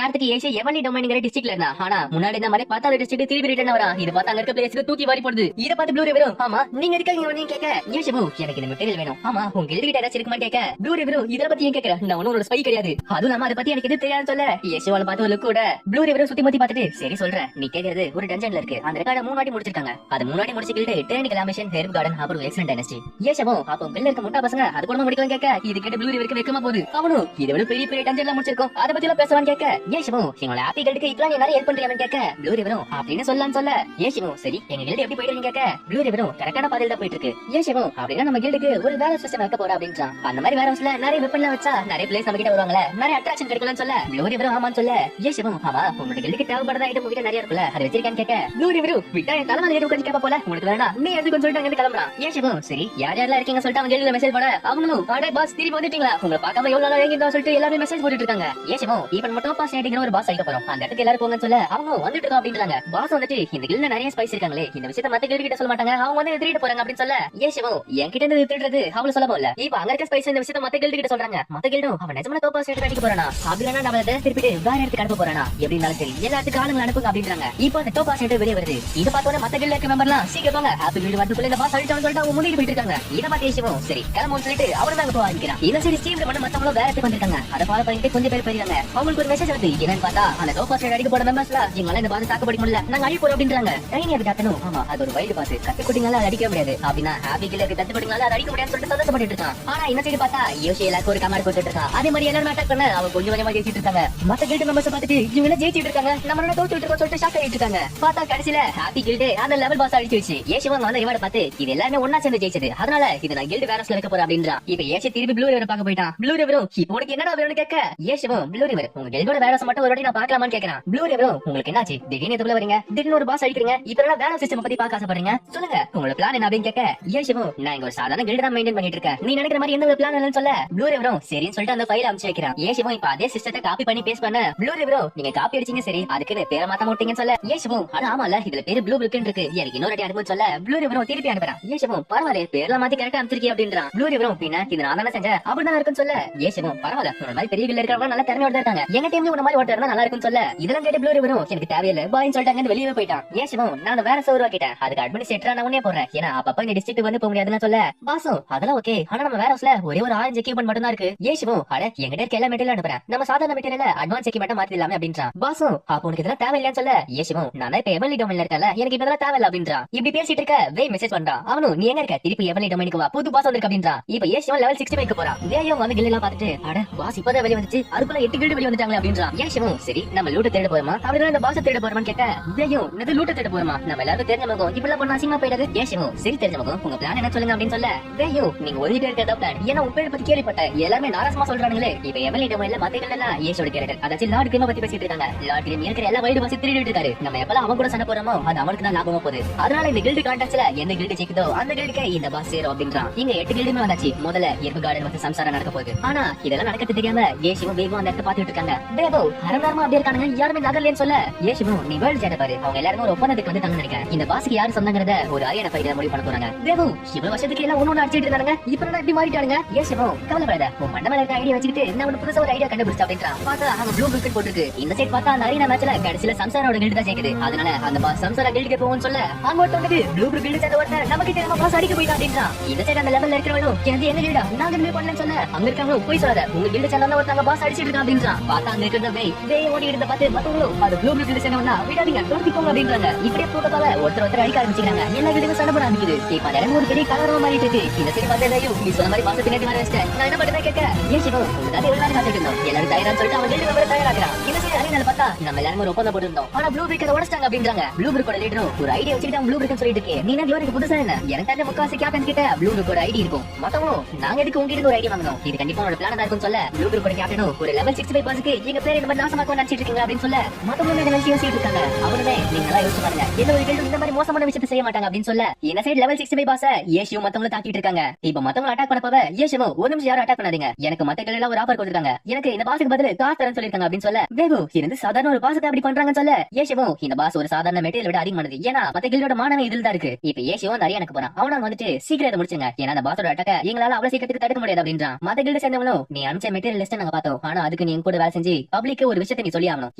நேரத்துக்கு ஏஷி எவனி டொமைன்ங்கிற டிஸ்ட்ரிக்ட்ல இருந்தா, ஆனா முன்னாடி இந்த மாதிரி 10வது டிஸ்ட்ரிக்ட் திருப்பி ரிட்டர்ன் வரா, இது பார்த்தா அங்க இருக்க பிளேயர்ஸ்க்கு தூக்கி வாரி போடுது, இத பார்த்து ப்ளூ ரிவரும் ஆமா நீங்க இருக்கீங்க நீங்க கேட்க ஏஷிவோ எனக்கு இந்த மெட்டீரியல் வேணும், ஆமா உங்க எழுதிக்கிட்ட ஏதாச்சும் இருக்குமா கேட்க ப்ளூ ரிவரும் இத பத்தி ஏன் கேக்குற, நான் ஒன்னும் ஒரு ஸ்பை கிடையாது, அதுவும் இல்லாம அதை பத்தி எனக்கு எது தெரியாதுன்னு சொல்ல ஏஷிவால பார்த்து ஒரு லுக் கூட ப்ளூ ரிவரும் சுத்தி முத்தி பார்த்துட்டு சரி சொல்றேன் நீ கேக்குறது ஒரு டஞ்சன்ல இருக்கு, அந்த ரெக்கார்ட 3 வாட்டி முடிச்சிருக்காங்க, அது 3 வாட்டி முடிச்சிட்டு ட்ரெயினிங் கிளாமேஷன் ஹெர்ப் கார்டன் அப்புறம் எக்ஸலன்ட் டைனஸ்டி. ஏஷிவோ அப்போ பில்ல இருக்க முட்டா பசங்க அது கூட முடிக்கலாம் கேட்க இது கேட்ட ப்ளூ ரிவருக்கு வெக்கமா போகுது, அவனும் இதை விட பெரிய பெரிய டஞ்சன்ல முடிச்சிருக்கோம் அதை பத்தி எல்லாம் பேசவான்னு கேட்க ஏஷிவோ எங்களோட ஹாப்பி கில்டுக்கு இப்பலாம் நீ நிறைய ஹெல்ப் பண்றியான்னு கேட்க ப்ளூ ரிவரும் அப்படின்னு சொல்லலாம்னு சொல்ல ஏஷிவோ சரி எங்க கில்டு எப்படி போயிட்டு கேட்க ப்ளூ ரிவரும் கரெக்டான பாதையில தான் போயிட்டு இருக்கு. ஏஷிவோ அப்படின்னா நம்ம கில்டுக்கு ஒரு வேற சிஸ்டம் வைக்க போறா அப்படின்றான், அந்த மாதிரி வேற ஹவுஸ்ல நிறைய வெப்பன்ல வச்சா நிறைய பிளேஸ் நம்ம கிட்ட வருவாங்களே நிறைய அட்ராக்ஷன் கிடைக்கலன்னு சொல்ல ப்ளூ ரிவரும் ஆமான்னு சொல்ல ஏஷிவோ ஆமா உங்களோட கில்டுக்கு தேவைப்படுற ஐட்டம் உங்ககிட்ட நிறைய இருக்குல்ல அது வச்சிருக்கான்னு கேட்க ப்ளூ ரிவரும் விட்டா என் தலைமை ஏறி உட்காந்து கேட்ப போல உங்களுக்கு வேணா நீ எடுத்துக்கொண்டு சொல்லிட்டு அங்க கிளம்பலாம். ஏஷிவோ சரி யார் யாரெல்லாம் இருக்கீங்க சொல்லிட்டு அவங்க கில்டுல மெசேஜ் போட அவங்களும் அடே பாஸ் திருப்பி வந்துட்டீங்களா உங்களை பார்க்காம எவ்வளவு நாளா எங்க சொல்லிட்டு எல்லாரும் மெசேஜ் போட்டுட்டு இருக்காங்க. ஏஷிவோ இப்ப மட்டும் பாஸ் ஏடிங்கிற ஒரு பாஸ் ஆயிக்க போறோம், அந்த இடத்துக்கு எல்லாரும் போங்கன்னு சொல்ல அவங்க வந்துட்டு இருக்கோம் அப்படின்றாங்க. பாஸ் வந்துட்டு இந்த கில்ல நிறைய ஸ்பைஸ் இருக்காங்களே இந்த விஷயத்தை மத்த கில்டு கிட்ட சொல்ல மாட்டாங்க அவங்க வந்து திருட்டு போறாங்க அப்படின்னு சொல்ல ஏஷிவோ என்கிட்ட இருந்து திருடுறது அவ்வளவு சொல்ல போல, இப்ப அங்க இருக்க ஸ்பைஸ் இந்த விஷயத்தை மத்த கில்டு கிட்ட சொல்றாங்க, மத்த கில்டும் அவன் நிஜமான தோப்பாஸ் எடுத்து அடிக்க போறானா அப்படின்னா நம்ம அதை திருப்பிட்டு வேற இடத்துக்கு அனுப்ப போறானா எப்படின்னாலும் சரி எல்லாத்துக்கும் ஆளுங்க அனுப்புங்க அப்படின்றாங்க. இப்போ அந்த டோபாஸ் எடுத்து வெளியே வருது, இதை பார்த்தோன்னே மத்த கில்ல இருக்க மெம்பர்லாம் சீக்கிரம் போங்க ஹாப்பி கில்டு வரதுக்குள்ள இந்த பாஸ் அடிச்சான்னு சொல்லிட்டு அவங்க முன்னாடி போயிட்டு இருக்காங்க. இதை பார்த்து ஏஷிவோ சரி கிளம்புன்னு சொல்லிட்டு அவரும் அங்க போக ஆரம்பிக்கிறான். இந்த சரி ஸ்டீம்ல மட்டும் மத்தவங்களும் வேற இடத்துக்கு வந்திருக்காங்க, அதை ஃபாலோ பண்ணிட்டு கொஞ்சம் பேர் போயிருக்காங்க. அவங்களுக்கு ஒரு மெசேஜ் வருது என்னன்னு பார்த்தா அந்த டோபாஸ் அடிக்க போற மெம்பர்ஸ்ல எங்களால இந்த பாஸ் தாக்கு படிக்க முடியல நாங்க அடி போறோம் அப்படின்றாங்க. ட்ரைனி அது காட்டணும் ஆமா அது ஒரு வைல்டு பாஸ் கட்டி குட்டிங்களால அடிக்க முடியாது அப்படின்னா ஹாப்பி கில்லுக்கு தத்து படிங்களால அதை அடிக்க முடியாதுன்னு சொல்லிட்டு சந்தோஷப்பட்டு இருக்கான். ஆனா இந்த சைடு பார்த்தா யோசி எல்லாருக்கும் ஒரு கமாண்ட் கொடுத்துட்டு இருக்கான், அதே மாதிரி எல்லாரும் அட்டாக் பண்ண அவங்க கொஞ்சம் கொஞ்சமா ஜெயிச்சிட்டு இருக்காங்க. மத்த கில்டு மெம்பர்ஸ் பார்த்துட்டு இவங்க என்ன ஜெயிச்சிட்டு இருக்காங்க நம்ம தோத்துட்டு இருக்கோம் சொல்லிட்டு ஷாக் ஆயிட்டு இருக்காங்க. பார்த்தா கடைசியில ஹாப்பி கில்டு அந்த லெவல் பாஸ் அடிச்சு வச்சு ஏஷிவோ வந்து ரிவார்ட் பார்த்து இது எல்லாமே ஒண்ணா சேர்ந்து ஜெயிச்சது, அதனால இது நான் கில்டு வேரஸ்ல வைக்க போறேன் அப்படின்றான். இப்ப ஏஷி திருப்பி ப்ளூ ரிவர் பார்க்க போயிட்டான். ப்ளூ ரிவரும் இப்போ உனக்கு என்னடா வேணும்னு கேட்க ஏஷிவோ ப்ளூ ரிவர் உங்க கில்டோட வேரஸ் மட்டும் ஒரு வாட்டி நான் பார்க்கலாமான்னு கேக்குறான். ப்ளூ ரிவரும் உங்களுக்கு என்னாச்சு திடீர்னு எதுக்குள்ள வரீங்க திடீர்னு ஒரு பாஸ் அடிக்கிறீங்க இப்ப எல்லாம் வேற சிஸ்டம் பத்தி பார்க்க ஆசைப்படுறீங்க சொல்லுங்க உங்களோட பிளான் என்ன அப்படின்னு கேட்க ஏஷிவோ நான் இங்க ஒரு சாதாரண கில்டு தான் மெயின்டைன் பண்ணிட்டு இருக்கேன் நீ நினைக்கிற மாதிரி எந்த ஒரு பிளான் இல்லன்னு சொல்ல ப்ளூ ரிவரும் சரின்னு சொல்லிட்டு அந்த ஃபைல் அனுப்பிச்சு வைக்கிறான். ஏஷிவோ இப்ப அதே சிஸ்டத்தை காப்பி பண்ணி பேஸ்ட் பண்ண ப்ளூ ரிவரும் நீங்க காப்பி அடிச்சீங்க சரி அதுக்கு பேரை மாத்த மாட்டீங்கன்னு சொல்ல ஏஷிவோ ஆனா ஆமால இதுல பேரு ப்ளூ பிரிக்னு இருக்கு எனக்கு இன்னொரு அனுப்புன்னு சொல்ல ப்ளூ ரிவரும் திருப்பி அனுப்புறான். ஏஷிவோ பரவாயில்ல பேர்ல மாத்தி கரெக்டா அனுப்பிச்சிருக்கீங்க அப்படின்றான். ப்ளூ ரிவரும் பின்ன இது நான் தானே செஞ்சேன் அப்படிதான் இருக்குன்னு சொல்ல ஏஷிவோ பரவாயில்ல ஒரு மாதிரி பெரிய கில்ல இருக்கிறவங்க நல்லா திறமையோட இருக்காங்க எங்க டீம்ல ஒரு மாதிரி ஓட்டர் நல்லா இருக்குன்னு சொல்ல இதெல்லாம் கேட்டு ப்ளூ ரிவரும் எனக்கு தேவையில்ல பாய்னு சொல்லிட்டாங்கன்னு வெளியே போயிட்டான். ஏன் சிவம் நான் வேற சோறு வாக்கிட்டேன், அதுக்கு அட்மினிஸ்ட்ரேட்டரா நான் உடனே போறேன், ஏன்னா அப்பப்ப இந்த டிஸ்ட்ரிக்ட் வந்து போக முடியாதுன்னு சொல்ல பாசும் அதெல்லாம் ஓகே, ஆனா நம்ம வேற ஹவுஸ்ல ஒரே ஒரு ஆரஞ்சு எக்யூப்மெண்ட் மட்டும் தான் இருக்கு. ஏன் சிவம் அட எங்கிட்ட இருக்க எல்லா மெட்டீரியல் அனுப்புறேன், நம்ம சாதாரண மெட்டீரியல் அட்வான்ஸ் எக்யூப்மெண்ட் மாத்திடலாமே அப்படின்றான். பாசும் அப்ப உனக்கு இதெல்லாம் தேவையில்லைன்னு சொல்ல ஏன் சிவம் நான் இப்ப எவலி டொமைன்ல இருக்கல, எனக்கு இதெல்லாம் தேவையில்ல அப்படின்றான். இப்படி பேசிட்டு இருக்க வே மெசேஜ் பண்றான். அவனும் நீ எங்க இருக்க, திருப்பி எவலி டொமைனுக்கு வா, புது பாஸ் வந்திருக்கு அப்படின்றான். இப்ப ஏன் சிவம் லெவல் 65 போறான். வேயும் வந்து கில்ல பாத்துட்டு அட பாஸ் இப்பதான் வெளிய வந்துச்சு, அதுக்குள்ள 8 கில்டு வெளிய வந்துட்டாங்களே அப்படின்றான். ஏன் சிவம் சரி நம்ம லூட் தேட போறோமா, அப்படிதான் இந்த பாஸ் தேட போறோமான்னு கேட்க வேயும் இது லூட் தேட போறோமா, நம்ம எல்லாரும் தெரிஞ்ச மகம் இப்பெல்லாம் பண்ணா அசிங்கமா போயிடாது. ஏன் சிவம் சரி தெரிஞ்ச மகம் உங்க பிளான் என்ன சொல்லுங்க அப்படின்னு சொல்ல வேயும் நீங்க ஒதுக்கிட்டே இருக்கிறதா பிளான், ஏன்னா உங்க பேரை பத்தி கேள்விப்பட்டேன் எல்லாருமே நாராசமா சொல்றாங்களே. இப்ப எவலி டொமைன்ல மத்தகள் எல்லாம் ஏஷோட கேரக்டர் அதாச்சும் லார்ட் கிரீம் பத்தி பேசிட்டு இருக்காங்க. லார்ட் கிரீம் இருக்கிற எல்லா வைடு பாஸ் திருடிட்டு இருக்காரு, நம்ம எப்பலாம் அவன் கூட சண்டை போறோமோ அது அவனுக்கு தான் லாபமா போகுது. அதனால இந்த கில்டு கான்டெஸ்ட்ல எந்த கில்டு ஜெயிக்குதோ அந்த கில்டுக்கு இந்த பாஸ் சேரும் அப்படின்றான். இங்க 8 கில்டுமே வந்தாச்சு, முதல்ல எர்பு கார்டன் வந்து சம்சாரம் நடக்க போகுது. ஆனா இதெல்லாம் நடக்கிறது தெரியாம ஏஷிவும் பேபும் அந்த இடத்த பாத்துட்டு இருக்காங்க. பேபு அரங்காரமா அப்படியே இருக்கானுங்க, யாருமே நகர்லன்னு சொல்ல ஏஷிவும் நீ வேர்ல்ட் சேட்ட பாரு, அவங்க எல்லாரும் ஒரு ஒப்பந்தத்துக்கு வந்து தங்க நினைக்கிறேன், இந்த பாஸ்க்கு யாரு சொந்தங்கிறத ஒரு அரியணை ஃபைட் முடிவு பண்ண போறாங்க. பேபு இவ்வளவு வருஷத்துக்கு எல்லாம் ஒண்ணு அடிச்சிட்டு இருந்தாங்க, இப்ப என்ன இப்படி மாறிட்டானுங்க. ஏஷிவும் கவலைப்படாத, உன் மண்டமல இருக்க ஐடியா வச்சுக்கிட்டு நான் ஒரு புதுசா ஒரு ஐடியா கண்டுபிடிச்சா அப்படின்றான். பார்த்தா அவங்க ப்ளூ பிரிக்கெட் போட்டுருக்கு. இந்த சைட் பார்த்தா அந்த அரியணை மேட்ச்ல கடைசில சம்சாரோட கில்டு தான் ஜெயிக்குது. அதனால அந்த பாஸ் சம்சாரா கில்டுக்கு போவோம்னு சொல்ல அங்க ஒருத்தவங்க ப்ளூ கில்டு சேர்ந்த ஒருத்தர் நமக்கு தெரியாம பாஸ் அடிக்க போயிட்டான் அப்படின்றான். இந்த சைடு அந்த லெவல்ல இருக்கிறவனும் எனக்கு எங்க கில்டா நாங்க என்ன பண்ணலன்னு சொல்ல அங்க இருக்கவங்க போய் சொல்லாத உங்க கில்டு சேர்ந்தவங்க ஒருத்தங்க பாஸ் அடிச்சிட்டு இருக்கான் அப்படின்றான். பார்த்தா அங்க இருக்கிறத வே ஓடி இருந்த பார்த்து மத்தவங்களும் அது ப்ளூ கில்டு சேர்ந்தவனா விடாதீங்க தோற்கி போங்க அப்படின்றாங்க. இப்படியே போட்டதால ஒருத்தர் அடிக்க ஆரம்பிச்சுக்கிறாங்க. எல்லா கில்டுமே சண்டை போட ஆரம்பிக்குது. இப்ப அந்த இடம் ஒரு பெரிய கலரமா மாறிட்டு இருக்கு. இந்த சைடு பார்த்தா நீ சொன்ன மாதிரி பாஸ் பின்னாடி வர வச்சிட்டேன், நான் என்ன பண்றேன் கேட்க ஏன் சிவம் உங்களால எவ்வளவு நேரம் காத்துட்டு இருந்தோம், எல்லாரும் தயாரான்னு சொல்லிட்டு அவங்க கில்டு மெம்பர் தயாராகிறான். இந்த சைடு அரியனால பார்த்தா நம்ம எல்லாரும் ஒரு ஒப்பந்தம் போட்டுருந்தோம், ஆனா ப்ளூ பிரிக்கெட் உடைச்சிட்டாங்க அப்படின்றாங்க. ப்ளூ பிரிக்கோட லீடரும் ஒரு ஐடியா வச்சுக்கிட்டு ப்ளூ பிரிக்கெட் சொல்லிட்டு இருக்கேன், நீ என்ன க்ளோரிக்கு புதுசா என்ன, எனக்கு தெரிஞ்ச முக்காசி கேப்டன் கிட்ட ப்ளூ பிரிக்கோட ஐடி இருக்கும், மொத்தமும் நாங்க எதுக்கு உங்ககிட்ட ஒரு ஐடியா வாங்கணும், இது கண்டிப்பா உங்களோட பிளான் தான் இருக்கும்னு சொல்ல ப்ளூ பிரிக்கோட கேப்டனும் ஒரு லெவல் 65 பாஸ்க்கு எங்க பேர் இந்த மாதிரி நாசமாக்க நினைச்சிட்டு இருக்கீங்க அப்படின்னு சொல்ல மொத்தமும் இந்த நினைச்சு யோசிச்சுட்டு இருக்காங்க. அவனுமே நீங்க எல்லாம் யோசிச்சு பாருங்க, எந்த ஒரு கில்டும் இந்த மாதிரி மோசமான விஷயத்தை செய்ய மாட்டாங்க அப்படின்னு சொல்ல இந்த சைடு லெவல் 65 பாஸ் ஏஷியும் மத்தவங்களும் தாக்கிட்டு இருக்காங்க. இப்ப மத்தவங்க அட்டாக் பண்ண போவ ஏஷியும் ஒரு நிமிஷம் யாரும் அட்டாக் பண்ணாதீங்க, எனக்கு மத்த கில்ல எல்லாம் ஒரு ஆஃபர் கொடுத்திருக்காங்க, எனக்கு இந்த பாஸ்க்கு பதில் காசு தரேன்னு சொல்லிருக்காங்க அப்படின்னு சொல்ல வேகு இருந்து சாதாரண ஒரு பாஸ்க்கு அப்படி பண்றாங்கன்னு சொல்ல ஏஷியும் இந்த பாஸ் ஒரு சாதாரண மெட்டீரியல் விட அதிகமானது, ஏன்னா மத்த கில்டோட மானமே இதுல தான் இருக்கு. இப்ப ஏஷியும் நிறைய எனக்கு போறான், அவன வந்துட்டு சீக்கிரம் இதை முடிச்சுங்க, ஏன்னா அந்த பாஸோட அட்டாக்க எங்களால அவ்வளவு சீக்கிரத்துக்கு தடுக்க முடியாது அப்படின்றான். மத்த கில்ட சேர்ந்தவங்களும் நீ அனுப்பிச்ச மெட்டீரியல் லிஸ்ட் நாங்க பார்த்தோம், ஆனா அதுக்கு நீ கூட வேலை செஞ்சு பப்ளிக்கு ஒரு விஷயத்தை நீ சொல்லி ஆகணும்,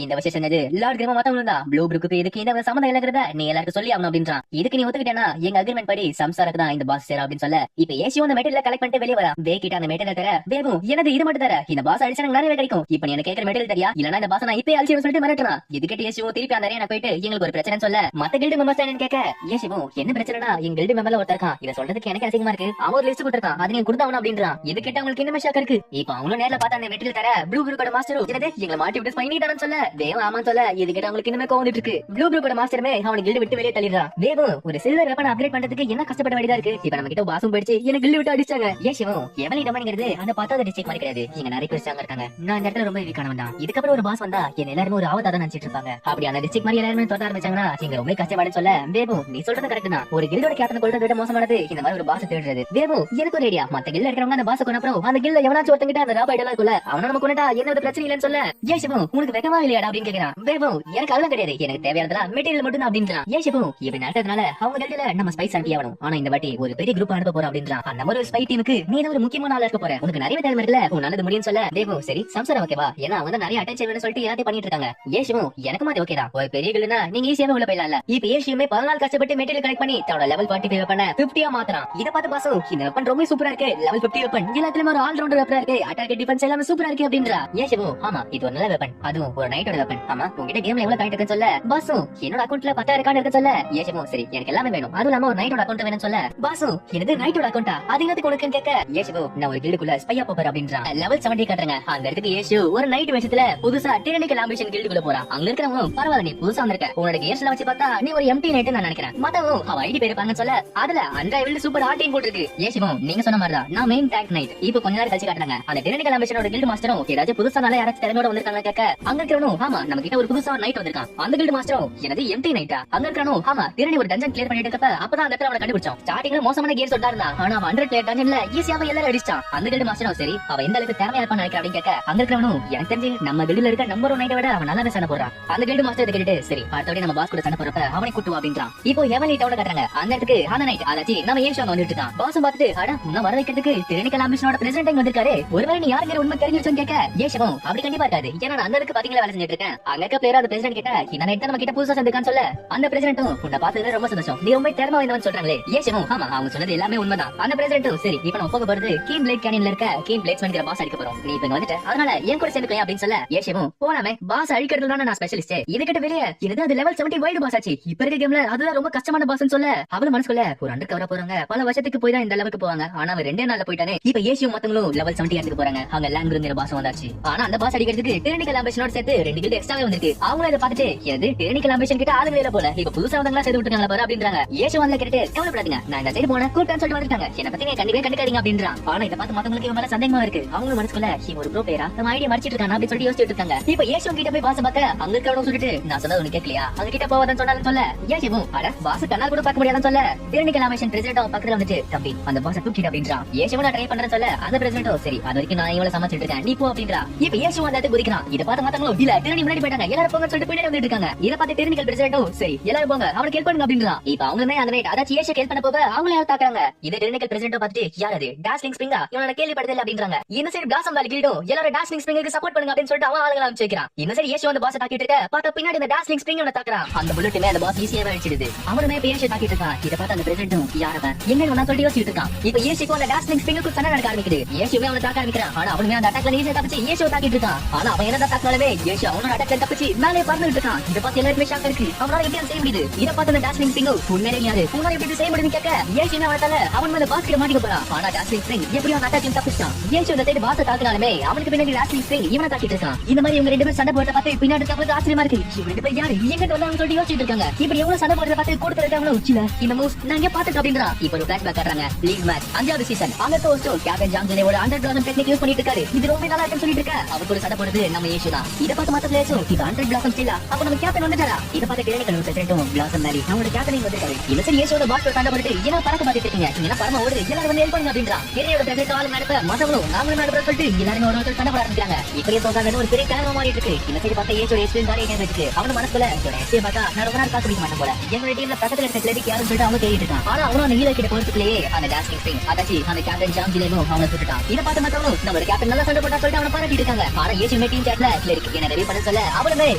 இந்த விஷயம் செஞ்சது லார்ட் கிரீம் மத்தவங்களும் தான், ப்ளூ பிரிக்கு இதுக்கு இந்த சம்மந்தம் இல்லங்கிறத நீ எல்லாருக்கும் சொல்லி ஆகணும் அப்படின்றான். இதுக்கு நீ ஒத்துக்கிட்டேன்னா எங்க அக்ரிமெண்ட் படி சம்சாருக்கு தான் இந்த பாஸ் சேரும் அப்படின்னு சொல்ல இப்ப ஏஷியும் அந்த மெட்டீரியல் கலெக்ட் பண்ணிட்டு வெளியே வரா. வே கிட்ட அந்த மெட்டீரியல் தர வேவும் எனது இது மட்டும் தர, இந்த பாஸ் அடிச்சா எனக்கு நிறைய கிடைக்கும், இப்ப நீ எனக்கு கேட்கிற மெட்டீரியல் தெரியா, இல்லனா இந்த பாஸ் நான் இப்பே அழிச்சு சொல்லிட்டு மிரட்டுறான். இது கேட்டு ஏஷியும் திருப்பி அந்த அறையை போயிட்டு எங்களுக்கு ஒரு பிரச்சனை சொல்ல மத்த கில்டு மெம்பர்ஸ் என்னன்னு கேட்க ஏஷியும் என்ன பிரச்சனைனா எங்க கில்டு மெம்பர்ல ஒருத்தர் இருக்கான், இத சொல்றதுக்கு எனக்கு அசிங்கமா இருக்கு, அவன் ஒரு லிஸ்ட் கொடுத்திருக்கான், அது நீ கொடுத்தாவணும் அப்படின்றான். இது கேட்டு அவங்களுக்கு என்ன ஷாக் இருக்கு. இப்ப அவங்களும் நேர்ல பார்த்தா அந்த மெட்டீரியல் தர ப்ளூ பிரிக்கோட மாஸ்டர் என்னது எங்களை மாட்டி விட்டு பண்ணிட்டானு சொல்ல வேவும் ஆமான்னு சொல்ல இது கேட்டு அவங்களுக்கு இன்னுமே கோவம் வந்துட்டு இருக்கு. ப்ளூ பிரிக்கோட மாஸ்டருமே அவனை கில்டு விட்டு வெளியே தள்ளிடுறான். வேவும் ஒரு சில்வர் வெப்பன் அப்கிரேட் பண்றதுக்கு என்ன கஷ்டப்பட வேண்டியதா இருக்கு, இப்ப நம்ம கிட்ட பாசும் போயிடுச்சு என்ன கில்டு விட்டு அடிச்சாங்க. ஏஷியும் எவலி டொமைன்ங்கிறது அந்த பத்தாவது டிஸ்ட்ரிக்ட் மாதிரி கிடையாது, இங்க நிறைய பேர் ஸ்ட்ராங்கா இருக்காங்க, நான் இந்த இடத்துல ரொம்ப வீக்கானவன் தான், இதுக்கப்புறம் ஒரு பாஸ் வந்தா என்ன எல்லாரும் ஒரு ஆவதா தான் நினைச்சிட்டு இருப்பாங்க, அப்படி அந்த டிஸ்ட்ரிக்ட் மாதிரி எல்லாரும் தொட ஆரம்பிச்சாங்கன்னா இங்க ரொம்ப கஷ்டப்படும் சொல்ல வேவும் நீ சொல்றது கரெக்ட் தான், ஒரு கில்டோட கேப்டன் கொள்றதை விட மோசமானது இந்த மாதிரி ஒரு பாஸ் தேடுறது. வேவும் எனக்கு ஒரு ஐடியா, மத்த கில்ல இருக்கிறவங்க அந்த பாஸ் கொண்டு அப்புறம் அந்த கில்ல எவனாச்சும் ஒருத்தங்கிட்ட அந்த ராபா ஐடியா இருக்குல்ல அவன நம்ம கொண்டா என்ன ஒரு பிரச்சனை இல்லன்னு சொல்ல ஏஷிவும் உனக்கு வெக்கமா இல்லையாடா அப்படின்னு கேக்குறான். வேவும் எனக்கு அதெல்லாம் கிடையாது, எனக்கு தேவையானதெல்லாம் மெட்டீரியல் மட்டும் தான் அப்படின்றான். ஏஷிவும் இப்படி நடக்கிறதுனால அவங்க கில்ல நம்ம ஸ்பைஸ் அனுப்பி ஆகணும், ஆனா இந்த வாட்டி ஒரு பெரிய குரூப் அனுப்ப போறோம் அப்படின்றான். அந்த ஒரு ஸ்பை டீமுக்கு நீ ஒரு முக்கியமான ஆளா இருக்க போற, உனக்கு நிறைய தேவை இருக்குல்ல உன்னால முடியும்னு சொல்ல வேவும் சரி சம்சாரம் ஓகேவா, ஏன்னா அவங்க நிறைய அட்டென்ஷன் வேணும்னு சொல்லிட்டு எல்லாத்தையும் பண்ணிட்டு இருக்காங்க. ஏஷிவும் எனக்கு மாதிரி ஓகேதான், ஒரு பெரிய கில்லுனா நீங்க ஈஸியாவே உள்ள போயிடலாம்ல. இப்ப ஏஷியுமே 14 கஷ்டப்பட்டு மெட்டீரியல் கலெக்ட் பண்ணி தன்னோட லெவல் 45 பண்ண 50 மாத்துறான். இத பார்த்து பாசு இந்த வெப்பன் ரொம்ப சூப்பரா இருக்கு, லெவல் 50 வெப்பன் எல்லாத்துலயும் ஒரு ஆல் ரவுண்டர் வெப்பன் இருக்கு, அட்டாக் டிஃபென்ஸ் எல்லாமே சூப்பரா இருக்கு அப்படின்றா. ஏஷிவும் ஆமா இது ஒரு நல்ல வெப்பன், அதுவும் ஒரு நைட்டோட வெப்பன், ஆமா உங்ககிட்ட கேம்ல எவ்வளவு காயிண்ட் இருக்குன்னு சொல்ல பாசு என்னோட அக்கவுண்ட்ல 10,000 கார்டு இருக்குன்னு சொல்ல ஏஷிவும் சரி எனக்கு எல்லாமே வேணும், அதுவும் இல்லாம ஒரு நைட்டோட அக்கவுண்ட் வேணும்னு சொல்ல பாசு எனக்கு நைட்டோட அக்கவுண்டா அது என்னத்துக்கு உனக்குன்னு கேட்க ஏஷிவும் நான் ஒரு கில்டுக்குள்ள ஸ்பையா போறேன் அப்படின்றான். லெவல் 70 காட்டுறாங்க, அந்த இடத்துக்கு ஏஷு ஒரு நைட் விஷயத்துல புதுசா டிரானிக்கல் ஆம்பிஷன் கில்டுக்குள்ள போறான். அங்க இருக்கிறவங்க பரவாயில்ல நீ புதுசா வந்திருக்க, உன்னோட கேர்ஸ்ல வச்சு பார்த்தா நீ ஒரு எம்டி நைட் நான் நினைக்கிறேன், மத்தவங்க அவ ஐடி பேர் பாங்கன்னு சொல்ல அதுல அன்றைய சூப்பர் ஆர்டின் போட்டுருக்கு. ஏஷிவும் நீங்க சொன்ன மாதிரி தான் நான் மெயின் டேங்க் நைட். இப்போ கொஞ்ச நேரம் கழிச்சு காட்டுறாங்க அந்த டிரானிக்கல் ஆம்பிஷனோட கில்டு மாஸ்டரும் ஏதாச்சும் புதுசா நல்லா யாராச்சும் திறமையோட வந்திருக்காங்க கேட்க அங்க இருக்கிறவனும் ஆமா நம்ம கிட்ட ஒரு புதுசா நைட் வந்திருக்கான், அந்த கில்டு மாஸ்டரும் எனது எம்டி நைட்டா, அங்க இருக்கிறவனும் ஆமா திறனி ஒரு டஞ்சன் கிளியர் பண்ணிட்டு இருக்கப்ப அப்பதான் அந்த இடத்துல அவனை கண்டுபிடிச்சான். ஸ்டார்டிங்ல மோசமான கேர் சொல்லிட்டா இருந்தா, ஆனா 100 பிளேயர் டஞ்சன்ல ஈஸியாவே எல்லாரும் அடிச்சான். அந்த கில்டு மாஸ்டரும் சரி அவ எந்த அளவுக்கு திறமையா இருப்பான்னு நினைக்கிறேன் அப்படின்னு கேட்க அங்க இருக்கிறவனும் எனக்கு தெரிஞ்சு நம்ம கில்டுல இருக்க நம்பர் 1 நைட்டை விட அவன் நல்லாவே சண்டை போடுறான். அந்த கில்டு மாஸ்டர் கேட்டுட்டு சரி அடுத்தபடி நம்ம பாஸ் கூட சண்டை போறப்ப அவனை கூட்டு வா அப்படின்றான். இப்போ எவன் டவுன் காட்டுறாங்க அந்த இடத்துக்கு அந்த நைட் அதாச்சு நம்ம ஏஷ் அங்க வந்துட்டு இருக்கான். பாஸ் பார்த்துட்டு அட உன்ன வர வைக்கிறதுக்கு திறனிக்கல் ஆம்பிஷனோட பிரசிடென்ட் வந்திருக்காரு, ஒருவேளை நீ யாருங்கிற உண்மை தெரிஞ்சிருச்சுன்னு கேட்க ஏஷவும் அப்படி கண்டிப்பா இருக்காது, ஏன்னா நான் அந்த இடத்துக்கு பாத்தீங்களா வேலை செஞ்சுட்டு இருக்கேன், அங்க இருக்க பிளேயர் அந்த பிரசிடென்ட் கிட்ட இந்த நைட் நம்ம கிட்ட புதுசா சேர்ந்துக்கான்னு சொல்ல அந்த பிரசிடென்ட்டும் உன்னை பார்த்ததுல ரொம்ப சந்தோஷம், நீ ரொம்ப திறமை வாய்ந்தவன் சொல்றாங்களே ஏசியமோ. ஆமா, அவங்க சொன்னது எல்லாமே உண்மைதான். அந்த பிரசிடென்ட்டும் சரி இப்ப நம்ம போக போறது கீன் பிளேட் கேனியன்ல இருக்க கீன் பிளேட்ஸ்மேன்ங்கிற பாஸ் அடிக்க போறோம், நீ இப்ப வந்துட்ட அதனால என் கூட சேர்ந்துக்கலாம் அப்படின்னு சொல்ல ஏசியமும் போலாமே, பாஸ் அழிக்கிறதுல தானே நான் ஸ்பெஷலிஸ்ட், இதுகிட்ட வெளியே இது அது லெவல் 70 வைல்டு பாஸ் ஆச்சு, இப்ப இருக்க கேம்ல அதுதான் ரொம்ப கஷ்டமான பாஸ்னு சொல்ல அவள மனசுக்குள்ள ஒரு அண்டர் கவரா போறாங்க, பல வருஷத்துக்கு போய் தான் இந்த லெவலுக்கு போவாங்க, ஆனா அவன் 2 நாள்ல போயிட்டானே. இப்ப ஏசியும் மத்தவங்களும் லெவல் 70 எடுத்துக்கு போறாங்க, அவங்க லேங்குங்கிற பாஸ் வந்தாச்சு. ஆனா அந்த பாஸ் அடிக்கிறதுக்கு டெக்னிக்கல் ஆம்பிஷனோட சேர்த்து 2 கில்ட் எக்ஸ்ட்ராவே வந்திருக்கு. அவங்கள இத பார்த்துட்டு எது டெக்னிக்கல் ஆம்பிஷன் கிட்ட ஆளுங்க இல்ல போல, இப்ப புதுசா வந்தவங்களா சேர்த்து விட்டுருக்காங்க பாரு அப்படின்றாங்க. ஏசி வந்து கேட்டு கவலைப்படாதீங்க, நான் இந்த சைடு போன கூட்டான்னு சொல்லிட்டு வந்துட்டாங்க, என்ன பத்தி நீங்க கண்டிப்பா கண்டுக்காதீங்க அப்படின்றான். ஆனா இத பார்த்து மத்தவங்களுக்கு இவன் மேல சந்தேகமா இருக்கு, அவங்க மனசுக்குள்ள இவன் ஒரு ப்ரோ பிளேயரா நம்ம ஐடியா மறைச்சிட்டு இருக்கான் அப்படி சொல்லிட்டு யோசிச்சுட்டு இருக்காங்க. இப்ப ஏசி கிட்ட போய் பாஸ் பார்க்க அங்க இருக்கவனும் சொல்லிட்டு நான் சொன்னது உனக்கு கேட்கலையா, அவங்க கிட்ட போவாதன்னு சொன்னாலும் சொல்ல ஏசிவும் அட பாஸ் கண்ணால் கூட பார்க்க முடியாதுன்னு சொல்ல டெக்னிக்கல் ஆம்பிஷன் பிரசிடென்ட் பக்கத்துல வந்துட்டு தம்பி அந்த பாஸ் தூக்கிட்டு அப்படின்றான். ஏசிவும் நான் ட்ரை பண்றேன்னு சொல்ல அந்த பிரசிடென்ட் சரி அது வரைக்கும் நான் இவள சமைச்சிட்டு இருக்கேன் நீ போ அப்படின்றா. இப்ப ஏசிவும் அந்த குதிக்கிறான். இத பார்த்து மத்தவங்களும் இல்ல டெர்னி முன்னாடி போயிட்டாங்க, எல்லாரும் போங்க சொல்லிட்டு பின்னாடி வந்துட்டு இருக்காங்க. இத பார்த்து டெக்னிக்கல் பிரசிடென்ட் சரி எல்லாரும் போங்க அவனுக்கு ஹெல்ப் பண்ணுங்க அப்படின்றான். இப்ப அவங்களுமே அந்த நைட் அதாச்சும் ஏசியை ஹெல்ப் பண்ண போக அவங்கள யாரும் தாக்குறாங்க. இத டெக்னிக்கல் பிரசிடென்ட் பார்த்துட்டு யார் அது டாஸ்லிங் ஸ்பிரிங்கா இவனோட கேள்விப்பட்டதில்லை அப்படின்றாங்க. இந்த சைடு பிளாசம் வேலி கில்டும் எல்லாரும் டாஸ்லிங் ஸ்பிரிங்குக்கு சப்போர்ட் பண்ணுங்க அப்படின்னு சொல்லிட்டு அவன் ஆளுங்க அமைச்சிருக்கான். இந்த சைடு ஏசி வந்து பாஸ் தாக்கிட்டு இருக்க பார்த்தா பின்னாடி இந்த டாஸ்லிங் ஸ்பிரிங் அவனை தாக்குறான். அந்த புல்லட்டுமே அந்த பாஸ் ஈஸியாவே அடிச்சிடுது. அவனுமே ஏசி தாக்கிட்டு இருக்கான். இத பார்த்து அந்த பிரசிடென்ட் யாரவன் என்ன நான் சொல்லிட்டு யோசிச்சுட்டு இருக்கான். இப்ப ஏசிக்கு அந்த டாஸ்லிங் ஸ்பிரிங்குக்கு சண்டை நடக்க ஆரம்பிக்குது. ஏசியுமே அவனை தாக்க ஆரம்பிக்கிறான். ஆனா அவனுமே அந்த அட்டாக்ல ஈஸியா தப்பிச்சு ஏசியை தாக்கிட்டு இருக்கான். ஆனா அவன் என்ன தாக்கினாலுமே ஏசி அவனோட அட்டாக்ல தப்பிச்சு மேலே பறந்துட்டு இருக்கான். இத பார்த்து எல்லாருமே ஷாக் இருக்கு, அவனால எப்படி செய்ய முடியுது. இத பார்த்து அந்த டாஸ்லிங் ஸ்பிரிங் உண்மையிலே யாரு உன்னால எப்படி செய்ய முடியும்னு கேட்க ஏசியுமே அவனால அவன் மேல பாஸ்கெட் மாட்டிக்க போறான். ஆனா டாஸ்லிங் ஸ்பிரிங் எப்படியோ அந்த அட்டாக்ல தப்பிச்சான். ஏசி அந்த சைடு பாஸ் தாக்கினாலுமே அவனுக்கு பின்னாடி டாஸ்லிங் ஸ்பிரிங் இவனை தாக்கிட்டு இருக்கான். இந்த மாதிரி இவங்க 2 பேரும் சண்டை போறத பார்த்து பின்னாடி தப்பு ஆச்சரியமா இருக்கு. இவங்க 2 பேரும் யாரு எங்க வந்தாங்கன்னு சொல்லிட்டு யோசிச்சுட்டு இருக்காங்க. இப்படி எவ்வளவு சண்டை போறத பார்த்து கூட இருக்காங்களோ உச்சில இந்த மூவ்ஸ் நாங்க பாத்துட்டு அப்படின்றா. இப்ப ஒரு ஃபிளாஷ்பேக் காட்டுறாங்க. லீக் மேட்ச் 5வது சீசன் அங்க கோஸ்டோ கேப்டன் ஜாங்ஜிலேவோட அண்டர் பிளாசம் டெக்னிக் யூஸ் பண்ணிட்டு இருக்காரு. இது ரொம்ப நல்லா இருக்குன்னு சொல்லிட்டு இருக்க அவர் கூட சண்டை போறது நம்ம ஏசி தான். இத பார்த்து மத்த பிளேயர்ஸும் இது அண்டர் பிளாசம் ஸ்டில் அப்ப நம்ம கேப்டன் வந்துட்டாரா. இத பார்த்து டெக்னிக்கல் பிரசிடென்ட்டும் பிளாசம் மேரி அவங்களோட கேப்டனிங் வந்துட்டாரு. இந்த சரி ஏசியோட பாஸ் சண்டை போட்டு என்ன பறக்க பார்த்துட்டு இருக்கீங்க, நீங்க பரம ஓடுது எல்லாரும் வந்து ஹெல்ப் பண்ணுங்க அப்படின்றா. ஏரியோட பிரசிடென்ட் ஆளு நடப்ப மத்தவங்களும் நாங்களும் நடப்ப சொல்லிட்டு எல்லாரும் ஒரு சண்டை போட ஆரம்பிக்கிறாங்க. இப்படியே தோக்காத ஒரு பெரிய கேரமா மாறிட்டு இருக்கு. இந்த சைடு பார்த்தா ஏசியோட எக்ஸ்பீரியன்ஸ் காரிய கேம் இருக்கு. அவன மனசுல என்னோட எஸ்ஏ பார்த்தா நான் ரொம்ப நாள் காசு பிடிக்க மாட்டேன் போல, எங்களோட டீம்ல பக்கத்துல இருக்க கிளடிக்கு யாரும் சொல்லிட்டு அவங்க தேடிட்டு இருக்கான். ஆனா அவனும் அந்த ஹீரோ கிட்ட போறதுக்குள்ளேயே அந்த டாஸ்லிங் ஸ்பிரிங் அதாச்சி அந்த கேப்டன் ஜாங்ஜிலேவும் அவனை சுட்டுட்டான். இத பார்த்து மத்தவங்களும் நம்ம கேப்டன் நல்லா சண்டை போட்டா சொல்லிட்டு அவனை பாராட்டிட்டு இருக்காங்க. ஆனா ஏசியுமே டீம் சாட்ல கிளடிக்கு என்ன ரெடி பண்ண சொல்ல அவனுமே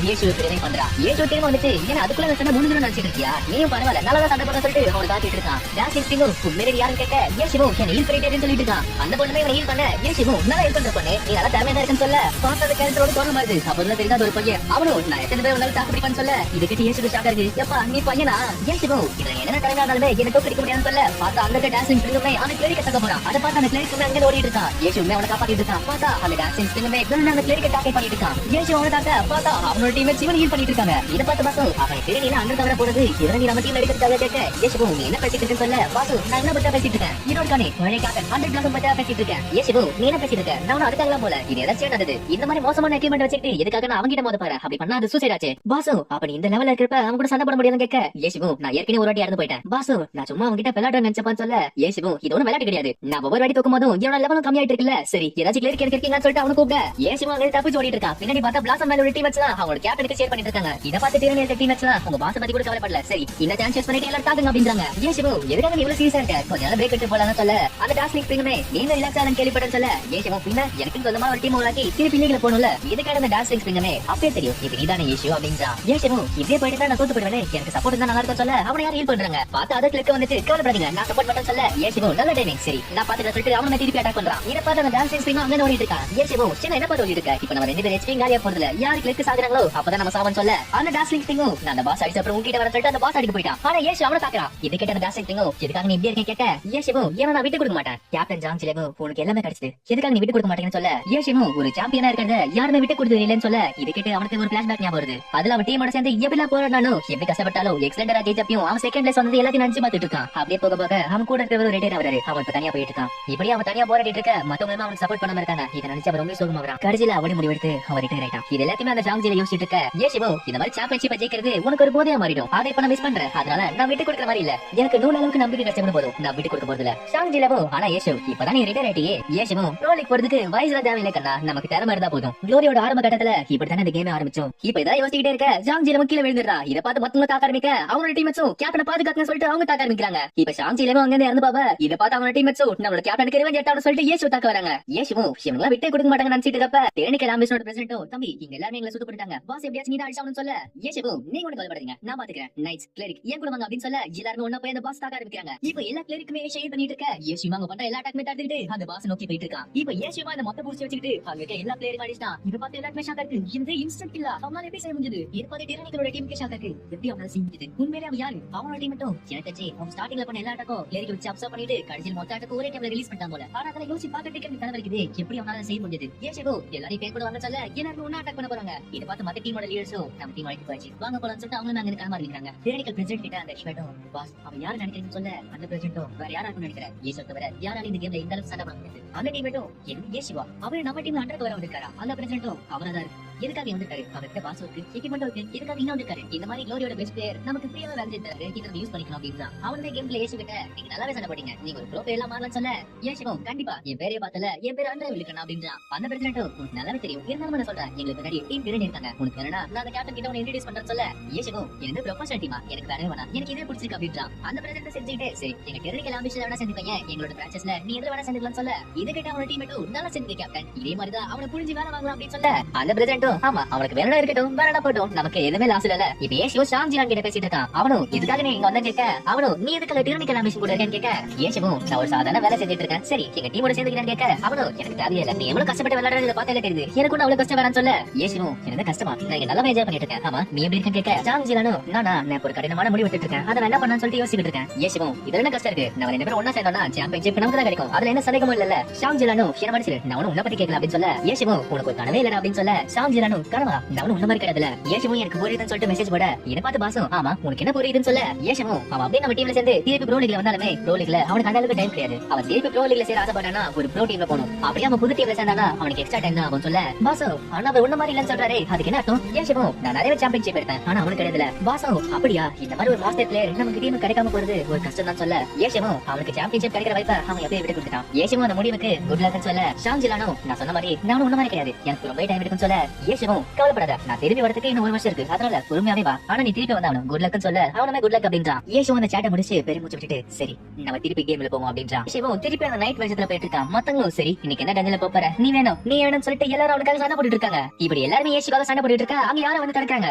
ஏசியுக்கு ரெடி பண்றா. ஏசியோ டீம் வந்துட்டு ஏன்னா அதுக்குள்ள சண்டை முடிஞ்சிடும் நினைச்சிட்டு இருக்கியா, நீயும் பரவாயில்ல நல்லா சண்டை போட சொல்லிட்டு அவனை காட்டிட்டு இருக்கான். டாஸ்லிங் ஸ்பிரிங் உண்மையிலே யாரும் கேட்க ஏசியோ என்ன ஹீல் பண்ணிட்டேன்னு சொல்லிட்டு இருக்கான். அந்த பொண்ணுமே இவனை ஹீல் பண்ண ஏசியோ நல்லா ஹெல்ப் பண்ற பொண்ணு நீ நல்லா திறமையா இருக்குன்னு சொல்ல பார்த்தது கேரக்டரோட தோண மாதிரி அப்பதான் தெரியாத ஒரு பையன் அவனும் நான் எத்தனை பேர் உன்னால தாக்கு பிடிப்பான்னு சொல்ல இதுக்கிட்ட ஏசியோ ஷாக்கா இருக்கு. எப்பா நீ பையனா ஏசியோ இதுல என்ன திறமையானாலுமே என்ன தோக்கடிக்க முடியாதுன்னு சொல்ல பார்த்தா அந்த டான்சிங் ஸ்பிரிங்குமே அவன் கிளரிக்க தக்க போறான். அதை பார்த்து அந்த கிளரிக்குமே அங்கே ஓடிட்டு இருக்கான். ஏசியுமே அவனை காப்பாத்திட்டு இருக்கான். பார்த்தா அந்த டான்சிங் ஸ்பிரிங்குமே அந்த கிளரிக்க டாக்கெட் பண்ணிட்டு இருக்கான். ஏசியோ அவனை தாக்க பார்த்தா அவனோட டீமே சிவன் ஹீல் பண்ணிட்டு இருக்காங்க. இதை பார்த்து பாசு அவன் தெரியல அண்டர் தவிர போறது இவன் நம்ம டீம் எடுக்கிறதுக்காக கேட்க ஏசியோ நீ என்ன பேசிட்டு இருக்கேன்னு சொல்ல பாசு நான் என்ன பத்தி பேசிட்டு இருக்கேன் ஈரோடு காணி பழைய கேப்டன் 100 கிளாஸ் பத்தி பேசிட்டு இருக்கேன். ஏசியோ நீ என்ன பேசிட்டு இருக்க நான் அதுக்காக போல இது எதாச்சும் நடந்தது இந்த மாதிரி மோசமான எக்யூப்மெண்ட் வச்சுட்டு எதுக்காக நான் அவங்கிட்ட மோத பாரு அப்படி பண்ணா அது சூசைட் ஆச்சு. பாசு அப்ப நீ இந்த லெவல்ல இருக்கிறப்ப அவன் கூட சண்டை போட முடியாதுன்னு கேட்க ஏசியோ நான் ஏற்கனவே ஒரு வாட்டி இறந்து போயிட்டேன். பாசு நான் சும்மா அவங்கிட்ட விளையாட நினைச்சப்பான்னு சொல்ல ஏசியோ இது ஒன்றும் விளையாட்டு கிடையாது, நான் ஒவ்வொரு வாட்டி தூக்கும் போதும் என்னோட லெவலும் கம்மியாயிட்டு இருக்குல்ல சரி ஏதாச்சும் கிளியர் இருக்கீங்கன்னு சொல்லிட்டு அவனு கூப்பிட ஏசியோ அங்க தப்பிச்சு ஓடிட்டு இருக்கான். பின்னாடி பார்த்தா பிளாசம் மேல ஒரு டீம் வச்சு அவங்களோட கேப்டனுக்கு ஷேர் பண்ணிட்டு இருக்காங்க. இதை பார்த்து டீம் டீம் வச்சு உங்க பாச பத்தி கூட கவலைப்படல சரி இந்த சான்ஸ் யூஸ் பண்ணிட்டு எல்லாரும் தாக்குங்க அப்படின்றாங்க. ஏசியோ எதுக்காக நீ இவ்வளவு சீரியஸா இருக்க கொஞ்ச நேரம் பிரேக் எடுத்து போலாம்னு சொல்ல அந்த டாஸ்லிங் ஸ்பிரிங்குமே நீங்க ரிலாக்ஸ் ஆகணும் கேள்விப்பட்டேன்னு சொல்ல ஏசியோ பின்ன எனக்கு சொந்தமா ஒரு டீம் உருவாக்கி திருப்பி லீக்ல போகணும்ல இதுக்காக அந்த டாஸ்லிங் ஸ்பிரிங்குமே அப்பே தெரியும் இது நீதானே ஏசியோ அப்படின்றா. ஏசியோ இப்படியே போயிட்டு நான் தோத்து போயிடுவேன் எனக்கு சப்போர்ட் தான் நல்லா இருக்கும் சொல்ல அவனை யாரும் ஹீல் பண்றாங்க. பார்த்து அதை கிளிக் வந்துட்டு கவலைப்படாதீங்க நான் சப்போர்ட் பண்ண சொல்ல ஏசியோ நல்ல டைமிங் சரி நான் பார்த்துட்டு சொல்லிட்டு அவனை திருப்பி அட்டாக் பண்றான். இதை பார்த்து அந்த டான்சிங் ஸ்பிரிங் அங்கே ஓடிட்டு இருக்கான். ஏசியோ சின்ன என்ன பார்த்து ஓடிட்டு இருக்க இப்ப நம்ம 2 பேர் ஹெச்பி காலியா போறதுல யாரு கிளிக் சாகுறாங்களோ அப்பதான் நம்ம சாவன் சொல்ல அந்த டான்சிங் ஸ்பிரிங்கும் நான் அந்த பாஸ் அடிச்ச அப்புறம் உங்ககிட்ட வர சொல்லிட்டு அந்த பாஸ் அடிக்க போயிட்டான். ஆனா ஏசி அவனை தாக்குறான். இது கேட்ட அந்த டான்சிங் ஸ்பிரிங்கும் எதுக்காக நீ இப்படி இருக்கேன் கேட்க ஏசியோ ஏன்னா நான் விட்டு கொடுக்க மாட்டேன் கேப்டன் ஜாங்ஜிலேவோ உனக்கு எல்லாமே கிடைச்சது எதுக்காக நீ விட்டு கொடுக்க மாட்டேன்னு சொல்ல ஏசியோ ஒரு சாம்பியனா இருக்கிறத யாருமே விட்டு கொடுத்தது இல்லைன்னு சொல்ல இது கேட்டு அவனுக்கு ஒரு பிளாஷ்பேக் ஞாபகம் வருது. அதுல அவன் டீமோட சேர்ந்து எப்படிலாம் போராடானோ எப்படி கஷ்டப்பட்டாலும் எக்ஸலண்டரா ஜெயிச்சப்பையும் அவன் செகண்ட் பிளேஸ் வந்தது எல்லாத்தையும் நினைச்சு பார்த்துட்டு இருக்கான். அப்படியே போக போக அவன் கூட இருக்கிறவர் ரிட்டையர் ஆகிறாரு. அவன் இப்ப தனியா போயிட்டு இருக்கான். இப்படி அவன் தனியா போராடிட்டு இருக்க மத்தவங்க அவனுக்கு சப்போர்ட் பண்ணாம இருக்காங்க. இதை நினைச்சு அவர் ரொம்ப சோகமா வரான். கடைசியில அவனே முடிவெடுத்து அவன் ரிட்டையர் ஆயிட்டான். இது எல்லாத்தையுமே அந்த ஜாங்ஜில யோசிச்சுட்டு இருக்க ஏசியோ இந்த மாதிரி சாம்பியன்ஷிப் ஜெயிக்கிறது உனக்கு ஒரு போதையா மாறிடும் அதை இப்ப நான் மிஸ் பண்றேன் அதனால நான் விட்டு கொடுக்குற மாதிரி இல்ல எனக்கு 100 அளவுக்கு நம்பிக்கை கிடைச்சா போதும் நான் விட்டு கொடுக்க போறதுல ஜாங்ஜிலவோ. ஆனா ஏசியோ இப்பதான் நீ ரிட்டையர் ஆயிட்டியே ஏசியோ ப்ரோ லீக் போறதுக்கு வயசுல தேவையில்லை கண்ணா நமக்கு திறமை இருந்தா போதும். குளோரியோட ஆரம்ப கட்டத்துல இப்படித்தானே இந்த கேம் ஆரம்பிச்சோம். இப்ப இதான் யோசிச்சுட்டே இருக்க ஜாங்ஜில கீழே விழுந்துடுறா. இதை பார்த்து மத்தவங்க தாக்க ஆரம்பிக்க அவனோட டீம்மேட்ஸும் கேப்டனை பாதுகாக்கணும்னு சொல்லிட்டு அவங்க தாக்க ஆரம்பிக்கிறாங்க. இப்ப ஜாங்ஜிலவோ அங்க இருந்து பாவ இதை பார்த்து அவனோட டீம்மேட்ஸும் நம்மளோட கேப்டனுக்கு ரிவெஞ்ச் எடுத்தான்னு சொல்லிட்டு ஏசியோ தாக்க வராங்க. ஏசியோ இவங்க விட்டே கொடுக்க மாட்டாங்க நினைச்சிட்டு இருக்கப்ப டெக்னிக்கல் ஆம்பிஷனோட பிரசிடென்ட்டும் தம்பி இங்க எல்லாரும் எங்களை சுட்டு பண்ணிட்டாங்க பாஸ் எப்படியாச்சும் நீ தான் அடிச்சாவணும் சொல்ல ஏஷிபோ நீங்க ஒண்ணு கவலைப்படாதீங்க நான் பாத்துக்கிறேன் நைட்ஸ் கிளரிக் ஏன் கூட வாங்க அப்படின்னு சொல்ல எல்லாரும் ஒண்ணா போய் அந்த பாஸ் தாக்க ஆரம்பிக்கிறாங்க. இப்போ எல்லா கிளரிக்குமே ஷேர் பண்ணிட்டு இருக்க ஏஷிமா அங்க பண்ற எல்லா அட்டாக்குமே தடுத்துட்டு அந்த பாஸ் நோக்கி போயிட்டு இருக்கான். இப்போ ஏஷிமா இந்த மொத்த பூச்சி வச்சுக்கிட்டு அங்க இருக்க எல்லா பிளேயரும் அடிச்சிட்டான். இத பார்த்து எல்லாருமே ஷாக்கா இருக்கு. இந்த இன்ஸ்டன்ட் கில்லா அவனால எப்படி செய்ய முடிஞ்சது? இது பார்த்து டிரானிகளோட டீமுக்கு ஷாக்கா இருக்கு. எப்படி அவனால செய்ய முடிஞ்சது? உண்மையிலே அவன் யாரு? அவனோட டீம் மட்டும் எனக்கு தெரிஞ்சு அவன் ஸ்டார்டிங்ல பண்ண எல்லா அட்டாக்கும் கிளரிக் வச்சு அப்சர்வ் பண்ணிட்டு கடைசியில் மொத்த அட்டாக்கு ஒரே டைம்ல ரிலீஸ் பண்ணிட்டான் போல. ஆனா அதெல்லாம் யோசிச்சு பார்க்கறதுக்கு எனக்கு கனவு இருக்குது. எப்படி அவனால செய்ய முடிஞ்சது? ஏஷிபோ எல்லாரையும் பேர் கூட வாங்க சொல்ல எல்லாரும் ஒண்ணா அட்டாக் பண்ண போறாங்க. இத பார்த்து மத்த டீமோட லீடர்ஸும் நம்ம டீம் அழைத்து போச்சு. வாங்க போலாம்னு சொல்லிட்டு அவங்க நாங்க கிளம்ப ஆரம்பிக்கிறாங்க. டிரானிகள் பிரசிடென்ட் கிட்ட அந்த ஷேட்டும் பாஸ் அவன் யாரு நினைக்கிறேன்னு சொல்ல அந்த பிரசிடென்ட்டும் வேற யாரா இருக்கும்னு நினைக்கிறேன். ஏஷோ தவிர யாராலும் இந்த கேம்ல இந்த அளவுக்கு சண்டை பண்ண முடியாது. அந்த டீமேட்டும் என்ன ஏஷிவா அவர் நம்ம டீம்ல அண்டர் வர வந்திருக்காரா? அந்த பிரசிடென்ட்டும் அவரா இருக்கு. எதுக்காக வந்திருக்காரு? அவர்கிட்ட பாஸ் இருக்கு, எக்யூப்மெண்ட் இருக்கு, எதுக்காக இன்னும் வந்திருக்காரு? இந்த மாதிரி க்ளோரியோட பெஸ்ட் பிளேயர் நமக்கு ஃப்ரீயா வேலை செஞ்சாரு, இதை யூஸ் பண்ணிக்கணும் அப்படின்னு அவனே கேம்ல ஏஷி கிட்ட நீங்க நல்லாவே சண்டை போட்டீங்க, நீங்க ஒரு ப்ரோ பிளேயர் எல்லாம் மாறலாம் சொல்ல ஏஷிவும் கண்டிப்பா என் பேரைய பார்த்தல என் பேர் அண்டர் விழுக்கணும் அப்படின்றான். அந்த பிரசிடென்ட்டும் உனக்கு நல்லாவே தெரியும், இருந்தாலும் நான் சொல்றேன் எங்களுக்கு முன்னாடி டீம் பிரிண்ட் இருக்காங்க, உனக்கு என்னன்னா நான் அந்த கேப்டன் கிட்ட உன்னை இன்ட்ரோடியூஸ் பண்றேன்னு சொல்ல ஏஷிவும் எனக்கு ப்ரொஃபஷனல் டீமா எனக்கு வேற வேணாம், எனக்கு இதே பிடிச்சிருக்கு அப்படின்றான். அந்த பிரசிடென்ட் செஞ்சுக்கிட்டே சரி எங்க டெரிக்கல் ஆம்பிஷன் வேணா செஞ்சுப்பீங்க, எங்களோட பிரான்ச்சஸ்ல நீ எதுல வேணா செஞ்சுக்கலாம் சொல்ல இது கேட்ட அவனோட டீமேட்டும் நல்லா செஞ்சு கேப்டன் இதே மாதிரிதான் அவனை புரிஞ்சு வேலை வாங்கலாம் அப்படின்னு சொல்ல அந்த பிரசிடென்ட்டும் ஆமா அவனுக்கு வேணா இருக்கட்டும் வேணா போட்டும் நமக்கு எதுவுமே லாஸ் இல்ல. இப்ப ஏஷியோ ஷாம்ஜிலான் கிட்ட பேசிட்டு இருக்கான். அவனும் இதுக்காக நீ இங்க வந்தா கேட்க அவனும் நீ எதுக்காக டிரானிகள் ஆம்பிஷன் கூட இருக்கேன்னு கேட்க ஏஷியோ நான் ஒரு சாதாரண வேலை செஞ்சுட்டு இருக்கேன், சரி எங்க டீமோட சேர்ந்துக்கிறேன்னு கேட்க அவனும் எனக்கு தேவையில்லை, நீ எவ்வளவு கஷ்டப்பட்டு விளையாடுறத பார்த்தாலே தெரியுது, எனக்கு ஒன்னும் அவ்வளவு கஷ்டம் வேணான்னு சொல்ல ஏஷியோ எனக்கு கஷ்டமா நான் இங்க நல்லா என்ஜாய் பண்ணிட்டு இருக்கேன், ஆமா நீ எப்படி இருக்கேன்னு கேட்க ஷாம்ஜிலானும் நான் ஒரு கடினமான முடிவு எடுத்துட்டு இருக்கேன், அதை என்ன பண்ணான்னு சொல்லிட்டு யோசிச்சுட்டு இருக்கேன். ஏஷியோ இதுல என்ன கஷ்டம் இருக்கு, நம்ம ரெண்டு பேரும் ஒண்ணா சேர்ந்தோம்னா சாம்பியன்ஷிப் நமக்கு தான் கிடைக்கும், அதுல என்ன சந்தேகமும் இல்ல. ஷாம்ஜிலானும் என்ன மனுஷன் நான் உன்னை பத்தி கேட்கல அப்படின்னு சொல்ல ஏஷியோ உனக்கு ஒரு கனவே இல்லடா அப்படின்னு சொல்ல ஷாம்ஜிலானும் கனவா நான் உன்ன மாதிரி கிடையாதுல ஏஷியோ எனக்கு புரியுதுன்னு சொல்லிட்டு மெசேஜ் போட இதை பார்த்து பாசும் ஆமா உனக்கு என்ன புரியுதுன்னு சொல்ல ஏஷியோ அவன் அப்படியே நம்ம டீம்ல சேர்ந்து திருப்பி ப்ரோ லீக்ல வந்தாலுமே ப்ரோ லீக்ல அவனுக்கு அந்த அளவுக்கு டைம் கிடையாது, அவன் திருப்பி ப்ரோ லீக்ல சேர ஆசைப்பட்டானா ஒரு ப்ரோ டீம்ல போகணும், அப்படியே அவன் புது டீம்ல சேர்ந்தானா அவனுக்கு எக்ஸ்ட்ரா டைம் தான் ஆகும் சொல்ல பாசோ ஆனா அவர் உன்ன மாதிரி இல்லன்னு சொல்றாரு, அதுக்கு என்ன அர்த்தம்? ஏஷியோ நான் நிறைய சாம்பியன்ஷிப் எடுத்தேன் ஆனா அவனுக்கு கிடையாதுல பாசோ அப்படியா இந்த மாதிரி ஒரு மாஸ்டர் பிளேயர் நமக்கு டீம் கிடைக்காம போறது ஒரு கஷ்டம் தான் சொல்ல ஏஷியோ அவனுக்கு சாம்பியன்ஷிப் கிடைக்கிற வாய்ப்பை அவன் எப்பயே விட்டு கொடுத்துட்டான். ஏஷியோ அந்த முடிவுக்கு குட் லக்னு சொல்ல ஷாம்ஜிலானோ நான் சொன்ன மாதிரி நானும் உன்ன மாதிரி கிடையாது, எனக்கு ரொம்ப டைம் எடுக்குன்னு சொல்ல ஏஷியோ கவலைப்படாத நான் திரும்பி வரதுக்கு இன்னும் ஒரு வருஷம் இருக்கு, அதனால பொறுமையாவே வா, ஆனா நீ திருப்பி வந்தா குட் லக்னு சொல்ல அவனுமே குட் லக் அப்படின்றான். ஏஷியோ அந்த சாட்டை முடிச்சு பெருமூச்சு விட்டுட்டு சரி நம்ம திருப்பி கேம்ல போவோம் அப்படின்றான். ஏஷியோ திருப்பி அந்த நைட் வெளிச்சத்துல போயிட்டு இருக்கான். மத்தவங்களும் சரி இன்னைக்கு என்ன டஞ்சன்ல போற நீ வேணும் சொல்லிட்டு எல்லாரும் அவனுக்காக சண்டை போட்டுட்டு இருக்காங்க. இப்படி எல்லாரும் ஏஷியோட சண்டை போட்டுட்டு இருக்கா, அங்க யாரும் வந்து தடுக்காங்க,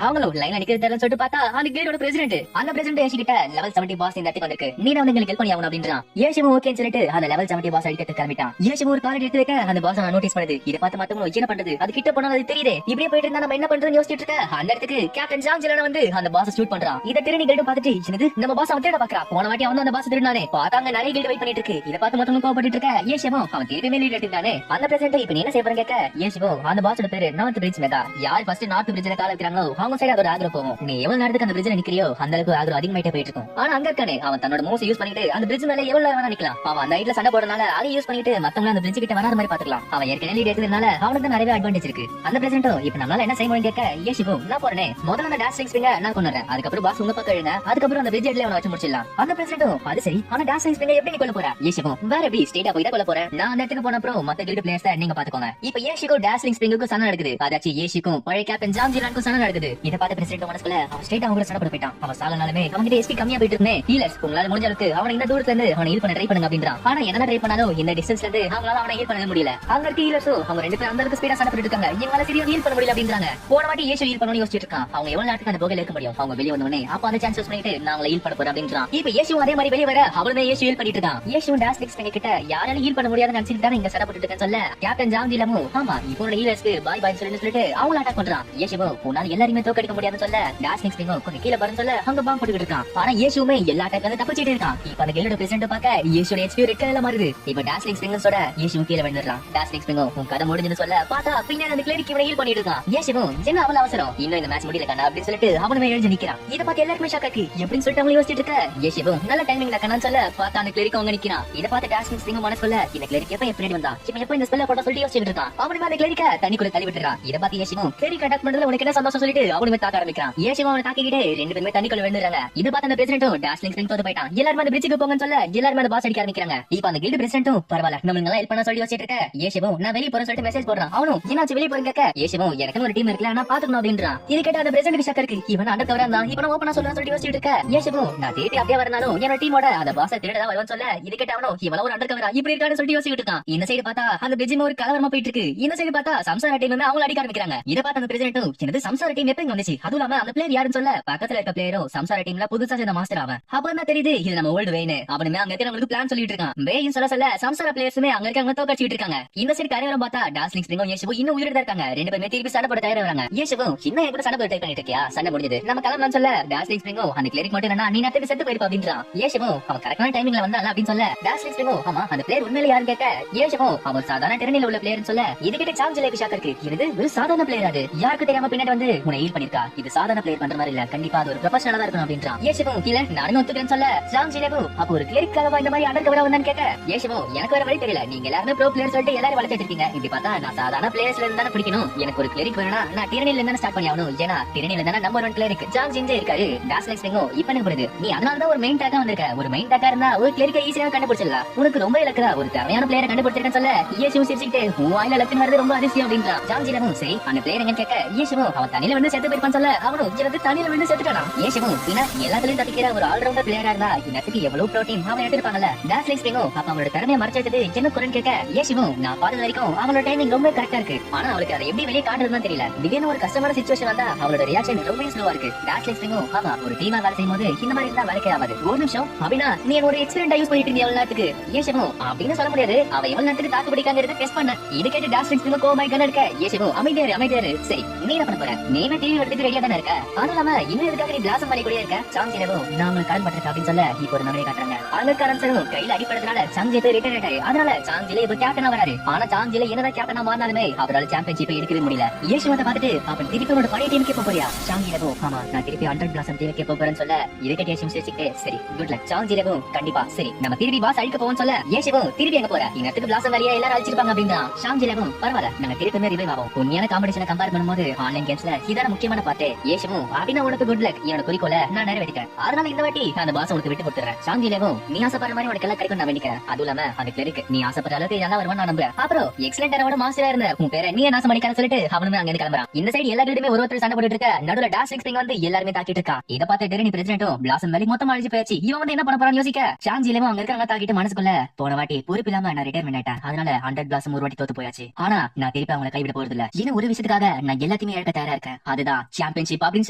அவங்களும் லைன்ல நிக்கிறது தெரியலன்னு சொல்லிட்டு பார்த்தா அந்த கிளேடோட பிரசிடென்ட் அந்த பிரசிடென்ட் ஏஷி கிட்ட லெவல் 70 பாஸ் இந்த இடத்துக்கு வந்திருக்கு, நீ தான் வந்து எங்களுக்கு ஹெல்ப் பண்ணி ஆகணும் அப்படின்றான். ஏஷியோ ஓகேன்னு சொல்லிட்டு அந்த லெவல் 70 பாஸ் அடிக்கிறது கிளம்பிட்டான். ஏஷியோ ஒரு கால் எடுத்து வைக்க அந்த பாஸ் நோட்டீஸ் பண்ணுது, இதை பார்த்து மத்தவங்களும் என்ன பண்றது, அது கிட்ட போனா அது தெரியுது, இப்படியே போயிட்டு இருந்தா நம்ம என்ன பண்றதுன்னு யோசிச்சுட்டு இருக்க அந்த இடத்துக்கு கேப்டன் ஷாம்ஜிலான் வந்து அந்த பாஸ் ஷூட் பண்றான். இத டிரானி கில்ட் பார்த்துட்டு என்னது நம்ம பாஸ் அவன் தேட பாக்குறான், போன வாட்டி அவன் அந்த பாஸ் திருடானே பார்த்தாங்க நிறைய கில்ட் வெயிட் பண்ணிட்டு இருக்கு, இத பார்த்து மத்தவங்க கோவப்பட்டு இருக்க ஏஷியோ அவன் திருப்பி லீட் எடுத்தானே. அந்த பிரசிடென்ட் இப்ப என்ன செய்ய போறேன்னு கேட்க ஏஷியோ அந்த பாஸோட பேரு நார்த் பிரிட்ஜ் மெதா, யார் ஃபர்ஸ்ட் நார்த் பிரிட்ஜ்ல கால வைக்கிறாங்களோ அவங்க சைடு அதோட ஆக்ரோ போகும், நீ எவ்வளவு நேரத்துக்கு அந்த பிரிட்ஜ்ல நிக்கிறியோ அந்த அளவுக்கு ஆக்ரோ அதிகமாயிட்டே போயிட்டு இருக்கும். ஆனா அங்க இருக்கானே அவன் தன்னோட மூவ்ஸ் யூஸ் பண்ணிட்டு அந்த பிரிட்ஜ் மேல எவ்வளவு நேரம் வேணா நிக்கலாம், அவன் அந்த ஹைட்ல சண்டை போடுறதுனால அதை யூஸ் பண்ணிட்டு மத்தவங்க அந்த பிரிட்ஜ் கிட்ட வராத மாதிரி பாத்துக்கலாம், அவன் ஏற்கனவே லீட் எடுத்ததுனால அவனுக்கு நிறைய அட்வான்டேஜ் இருக்கு. அந்த பிரசிடென்ட் இப்ப நம்மளால என்ன செய்ய முடியும் கேட்க ஏஷியோ நான் போறேனே முதல்ல அந்த டேஷ் ஸ்விங்க நான் கொண்டுறேன், அதுக்கப்புறம் பாஸ் உங்க பக்கம் எழுங்க, அதுக்கப்புறம் அந்த பிரிட்ஜ் ஹெட்ல அவனை வச்சு முடிச்சிடலாம். அந்த பிரசிடென்ட் அது சரி ஆனா டேஷ் ஸ்விங்க எப்படி கொல்ல போற ஏஷியோ வேற எப்படி ஸ்ட்ரெயிட்டா போய் தான் கொல்ல போறேன், நான் அந்த இடத்துக்கு போன அப்புறம் மத்த கில்ட் பிளேயர்ஸ் நீங்க பாத்துக்கோங்க. இப்ப ஏஷியோ டேஸ்லிங் ஸ்பிரிங்குக்கு சண்டை நடக்குது, அதாச்சு ஏஷிக்கும் பழைய கேப்டன் ஷாம்ஜிலானுக்கும் சண்டை நடக்குது. இத பார்த்து பிரசிடென்ட் மனசுக்குள்ள அவன் ஸ்ட்ரெயிட்டா அவங்க சண்டை போட போயிட்டான், அவன் சாகனாலுமே அவங்கிட்ட எஸ்பி கம்மியா போயிட்டு இருக்கே, ஹீலர்ஸ் உங்களால முடிஞ்ச அளவுக்கு அவனை இந்த தூரத்துல இருந்து அவனை ஹீல் பண்ண ட்ரை பண்ணுங்க அப்படின்றான். ஆனா என்ன ட்ரை பண்ணாலும் இந்த டிஸ்டன்ஸ்ல இருந்து அவங்களால அவனை ஹீல் பண்ண முடியல, அங்க இருக்க ஹீலர்ஸோ அவங்க ரெண்டு பேரும் அந்த அளவுக்கு ஸ்பீடா சண்டை போட்டு இருக்காங்க, இவங்களால சரியா ஹீல் பண்ண முடியல அப்படின்றாங்க. போன வாட்டி ஏஷியோ ஹீல் பண்ணனும் யோசிச்சிட்டு இருக்கான், அவங்க எவ்வளவு நேரத்துக்கு அந்த போகையில இருக்க முடியும், அவங்க வெளிய வந்தவனே அப்ப அந்த சான்ஸ் யூஸ் பண்ணிட்டு நான் அவங்களை ஹீல் பண்ண போறேன் அப்படின்றான். இப்ப ஏஷியோ அதே மாதிரி வெளிய வர அவளுமே ஏஷியோ ஹீல் பண்ணிட்டு இருக்கான். ஏஷியோ டாஸ்லிக்ஸ் கிட்ட யாரால ஹீல் பண்ண முடியாதுன்னு நினைச்சிட்டு தான் இங்க சண்டை போட்டுட்டு இருக்கேன்னு சொல்ல கேப்டன் ஷாம்ஜிலானும் ஆமா இப்போ ஹீலர்ஸ்க்கு பாய் பாய் சொல்லிட்டு அவங்க அட்டாக் பண்றான். ஏஷியோ உன்னால எல்லாரையுமே தோக்கடிக்க முடியாதுன்னு சொல்ல டாஸ்லிக்ஸ் கொஞ்சம் கீழே பாருன்னு சொல்ல அங்க பாம்பு போட்டுக்கிட்டு இருக்கான். ஆனா ஏஷியோமே எல்லா அட்டாக் வந்து தப்பிச்சிட்டு இருக்கான். இப்ப அந்த கில்டோட பிரசிடென்ட் பார்க்க ஏஷியோட ஹெச்பி ரெட் கலர்ல மாறுது. இப்ப டாஸ்லிக்ஸ் சொல்ல ஏஷியோ கீழே விழுந்துறான். டாஸ்லிக்ஸ் உன் கதை முடிஞ்சுன்னு சொல்ல பார்த்தா பின்னாடி அந்த கிளரிக் இவனை ஹீல் பண்ணிட்டு இருக்கான். ஏஷியோ என்ன அவ்வளவு அவசரம், இன்னும் இந்த மேட்ச் முடியல கண்ணா அப்படின்னு சொல்லிட்டு அவனுமே எழுந்து நிக்கிறான். இத பார்த்து எல்லாருமே ஷாக் ஆக்கி எப்படின்னு சொல்லிட்டு அவங்க யோசிச்சுட்டு இருக்க ஏஷியோ நல்ல டைமிங்ல கண்ணான்னு சொல்ல பார்த்தா அந்த கிளரிக் அவங்க நிக்கிறான். இத பார்த்து டாஸ்லிக்ஸ் மனசுக்குள்ள இந்த கிளரிக் எப்ப எப்படி வந்தா இப்ப எப்ப இந்த ஸ்பெல்ல போட சொல்லிட்டு யோசிச்சுட்டு இருக்கான். அவனுமே அந்த கிளரிக்க தண்ணிக்குள்ள தள்ளி விட்டுறான். இத பார்த்து ஏஷியோ கிளரிக் அட்டாக் பண்றதுல உனக்கு என்ன சந்தோஷம் சொல்லிட்டு அவனுமே தாக்க ஆரம்பிக்கிறான். ஏஷியோ அவனை தாக்கிக்கிட்டு ரெண்டு பேருமே தண்ணிக்குள்ள விழுந்துறாங்க. இத பார்த்து அந்த பிரசிடென்ட் டாஸ்லிக்ஸ் தோத்து போயிட்டான். எல்லாரும் அந்த பிரிட்ஜுக்கு போங்கன்னு சொல்ல எல்லாரும் அந்த பாஸ் அடிக்க ஆரம்பிக்கிறாங்க. இப்ப அந்த கில்ட் பிரசிடென்ட் பரவாயில்ல நம்ம ஹெல்ப் பண்ண சொல்லி யோசிச்சுட்டு இருக்க ஏஷியோ நான் வெளிய போறேன்னு சொல்லிட்டு மெசேஜ் போடுறான். அவனும் என்னாச்சு வெளிய போறேன்னு கேட்க ஏஷவும் எனக்கு ஒரு டீம் இருக்குல்ல நான் பாத்துக்கணும் அப்படின்றான். இது கேட்ட அந்த பிரசிடென்ட் ஷாக்கா இருக்கு. இவன் அண்டர் கவரா இருந்தான், இப்ப நான் ஓபனா சொல்றேன் சொல்லிட்டு யோசிச்சுட்டு இருக்க. ஏஷவும் நான் திருப்பி அப்படியே வரனாலும் என்னோட டீமோட அந்த பாஸ திருடா வருவான்னு சொல்ல இது கேட்ட அவனோ இவள ஒரு அண்டர் கவரா இப்படி இருக்கான்னு சொல்லிட்டு யோசிச்சுட்டு இருக்கான். இந்த சைடு பார்த்தா அந்த பிரிட்ஜில ஒரு கலவரமா போயிட்டு இருக்கு. இந்த சைடு பார்த்தா சம்சார டீம் வந்து அவங்க அடிக்க ஆரம்பிக்கிறாங்க. இத பார்த்த அந்த பிரசிடென்ட்டும் என்னது சம்சார டீம் எப்ப வந்துச்சு, அதுவும் இல்லாம அந்த பிளேயர் யாருன்னு சொல்ல பக்கத்துல இருக்க பிளேயரும் சம்சார டீம்ல புதுசா சேர்ந்த மாஸ்டர் அவன். அப்ப என்ன தெரியுது இது நம்ம ஓல்டு வேணு. அவனுமே அங்க இருக்கிறவங்களுக்கு பிளான் சொல்லிட்டு இருக்கான். வேயின் சொல்ல சம்சார பிளேயர்ஸுமே அங்க இருக்கவங்க தோக்கடிச்சிட்டு இருக்காங்க. இந்த சைடு கரையோரம் பார்த்தா டார்ஸ்லிங் ஸ்ப்ரிங்கும் ஏஷவும் இன்னும் உயிரோட தான் இருக்காங்க. ரெண்டு பேருமே திருப்பி சண்டை போட தயாரா வராங்க. ஏஷவும் இன்னும் என் கூட சண்டை போட ட்ரை பண்ணிட்டு இருக்கியா, சண்டை முடிஞ்சது நம்ம கிளம்பலாம் சொல்ல டார்ஸ்லிங் ஸ்ப்ரிங்கும் அந்த கிளரிக் மட்டும் என்ன நீ நட்டு செத்து போயிருப்பா அப்படின்றான். ஏஷவும் அவன் கரெக்டான டைமிங்ல வந்தால அப்படின்னு சொல்ல டார்ஸ்லிங் ஸ்ப்ரிங்கும் ஆமா அந்த பிளேயர் உண்மையில யாருன்னு கேட்க ஏஷவும் அவன் சாதாரண திறனில உள்ள பிளேயர்னு சொல்ல இது கிட்ட சான்ஸ் இல்லை ஷாக் இருக்கு. இது ஒரு சாதாரண பிளேயர், அது யாருக்கு தெரியாம பின்னாடி வந்து உன்னை ஹீல் பண்ணிருக்கா. இது சாதாரண பிளேயர் பண்ற மாதிரி இல்ல, கண்டிப்பா அது ஒரு ப்ரொஃபஷனலா தான் இருக்கணும் அப்படின்றான். ஏஷவும் இல்ல நானும் ஒத்துக்கிறேன்னு சொல்ல சாங் ஜிலேவும் அப்ப ஒரு கிளரிக்காக இந்த மாதிரி அண்டர் கவரா வந்தான்னு கேட்க ஏஷவும் எனக்கு வேற வழி தெரியல, நீங்க எல்லாரும் ப்ரோ பிளேயர் சொல்லிட்டு எல்லாரும் வளர்த்துட்டு இருக்கீங்க. இப்படி பார்த்தா நான் சாதாரண பிளேயர்ஸ்ல இருந்தா பிடிக்கணும், எனக்கு ஒரு கிளரிக் வேணும்னா நான் டிரனில இருந்தா ஸ்டார்ட் பண்ணி ஆகணும். ஏன்னா டிரனில தான நம்பர் 1 கிளரிக் ஜாங் ஜின்ஜே இருக்காரு. டார்ஸ்லிங் ஸ்ப்ரிங்கும் இப்ப எனக்கு புரியுது, நீ அதனால தான் ஒரு மெயின் டேக்கா வந்திருக்க. ஒரு மெயின் டேக்கா இருந்தா ஒரு கிளரிக்கை ஈஸியா கண்டுபிடிச்சிடலாம். உனக்கு ரொம்ப இலக்கா ஒரு திறமையான பிளேயரை கண்டுபிடிச்சிருக்கேன்னு சொல்ல ஏஷவும் சிரிச்சுக்கிட்டு வாயில லக்குன்னு வரது ரொம்ப அதிசயம் அப்படின்றான். ஜாங் ஜினவும் சரி அந்த பிளேயர் எங்கன்னு கேட்க ஏஷவும் அவன் தண்ணியில வந்து செத்து போயிருப்பான்னு சொல்ல அவனும் எனக்கு தண்ணியில வந்து செத்துட்டானா. ஏஷவும் பின்ன எல்லாத்துலயும் தப்பிக்கிற ஒரு ஆல்ரவுண்டர் பிளேயரா இருந்தா இன்னத்துக்கு எவ்வளவு ப்ரோட்டீன் அவன் எடுத்திருப்பாங்கல்ல. டார்ஸ்லிங் ஸ்ப்ரிங்கும் அப்ப அவனோட திறமையை மறைச்சது என்ன குறைன்னு கேட்க ஏஷவும் நான் பார்த்தது வரைக்கும் அவனோட டைமிங் ரொம்ப கரெக்டா இருக்கு, ஆனா அவளுக்கு அதை எப்படி வெளியே காட்டுறதுன்னு தெரியல. திடீர்னு ஒரு கஷ்டமான சிச்சுவேஷன் வந்தா அவளோட ரியாக்ஷன் ரொம்ப ஸ்லோவா இருக்கு. டார்ஸ்லிங் ஸ்ப்ரிங்கும் ஆமா ஒரு டீமா வேலை செய்யும் போது இந்த மாதிரி இருந்தா வேலைக்கே ஆகாது. ஒரு நிமிஷம் அப்படின்னா நீ ஒரு எக்ஸ்பீரியன்ட் யூஸ் பண்ணிட்டு இருந்தீங்க எவ்வளவு நேரத்துக்கு. ஏஷவும் அப்படின்னு சொல்ல முடியாது, அவ எவ்வளவு நேரத்துக்கு தாக்கு பிடிக்காங்கிறத டெஸ்ட் பண்ண. இது கேட்டு டார்ஸ்லிங் ஸ்ப்ரிங்கும் கோமாய் கண்ண இருக்க ஏஷவும் அமைதியாரு சரி நீ என்ன பண்ண போற, நீமே டிவி எடுத்துட்டு ரெடியா தானே இருக்க, அதுவும் இல்லாம இன்னும் எதுக்காக நீ பிளாசம் பண்ணி கூட இருக்க. சாங் ஜினவும் நான் உங்களுக்கு கடன் பட்டிருக்கேன் அப்படின்னு சொல்ல இப்போ ஒரு மெமரி காட்டுறாங்க. அங்க கரன்சரும் கையில அடிப்படதுனால சாங் ஜி போய் ரிட்டையர் ஆயிட்டாரு. அதனால சாங் ஜிலே இப்ப கேப்டனா வராரு. ஆனா சாங் ஜிலே என்னதான் கேப்டனா மாறினாலுமே அவரால் சாம்பியன்ஷிப்பை எடுக்கவே முடியல. ஏஷுவத்தை பார்த்துட்டு அப்ப திருப்பி உன்னோட பழைய டீமுக்கு போக போறியா. சாங் ஜிலேவும் ஆமா நான் திருப்பி 100 பிளாசம் டீமுக்கு போக போறேன்னு சொல்ல இதை கேட்டு ஏஷுவும் சிரிச்சுக்கிட்டே சரி குட் லக். சாங் ஜிலேவும் கண்டிப்பா சரி நம்ம திருப்பி பாஸ் அழிக்க போவோம்னு சொல்ல ஏஷுவும் திருப்பி எங்க போற, இந்த இடத்துக்கு பிளாசம் வேலையா எல்லாரும் அழிச்சிருப்பாங்க அப்படின்னா. சாங் ஜிலேவும் பரவாயில்ல நாங்க திருப்பி ரிவைவ் ஆகும். உண்மையான காம்படிஷனை கம்பேர் பண்ணும்போது ஆன்லைன் கேம்ஸ்ல இதான முக்கியமான பாட்டு. ஏஷுவும் அப்படின்னா உனக்கு குட் லக், என்னோட குறிக்கோளை நான் நிறைவேற்றிட்டேன், அதனால இந்த வாட்டி அந்த பாஸ் உனக்கு விட்டு கொடுத்துறேன். சாங் ஜிலேவும் நீ ஆசைப்படுற மாதிரி உனக்கு எல்லாம் கிடைக்கும் நான் வேண்டிக்கிறேன், அதுவும் இல்லாம அந்த கிளரிக் நீ ஆசைப்படுற அளவுக்கு நல்லா வருவான் நான் நம்புறேன். அப்புறம் எக்ஸலென்ட் மாஸ்டரா இருந்த உன் பேரை நீ நாசம் பண்ணிக்காத சொல்லிட்டு அவனுமே அங்க இருந்து கிளம்புறான். இந்த சைடு எல்லா கிட்டயுமே ஒருத்தர் சண்டை போட்டுட்டு இருக்க. நடுவுல டார்ஸ்லிங் ஸ்ப்ரிங் வந்து எல்லாருமே தாக்கிட்டு இருக்கா. இத பார்த்து டெரினி பிரசிடென்ட்டும் பிளாசம் வேலைக்கு மொத்தமா அழிஞ்சு போயாச்சு, இவன் வந்து என்ன பண்ண போறான்னு யோசிக்க சாங் ஜிலேவும் அங்க இருக்காங்க தாக்கிட்டு மனசுக்குள்ள போன வாட்டி பொறுப்பு இல்லாம நான் ரிட்டையர்மெண்ட் ஆயிட்டேன், அதனால 100 பிளாசம் ஒரு வாட்டி தோத்து போயாச்சு, ஆனா நான் திருப்பி அவங்களை கைவிட போறது இல்ல. இன்னும் ஒரு விஷயத்துக்காக நான் எல்லாத்தையுமே இழக்க தயாரா இருக்கேன், அதுதான் சாம்பியன்ஷிப் அப்படின்னு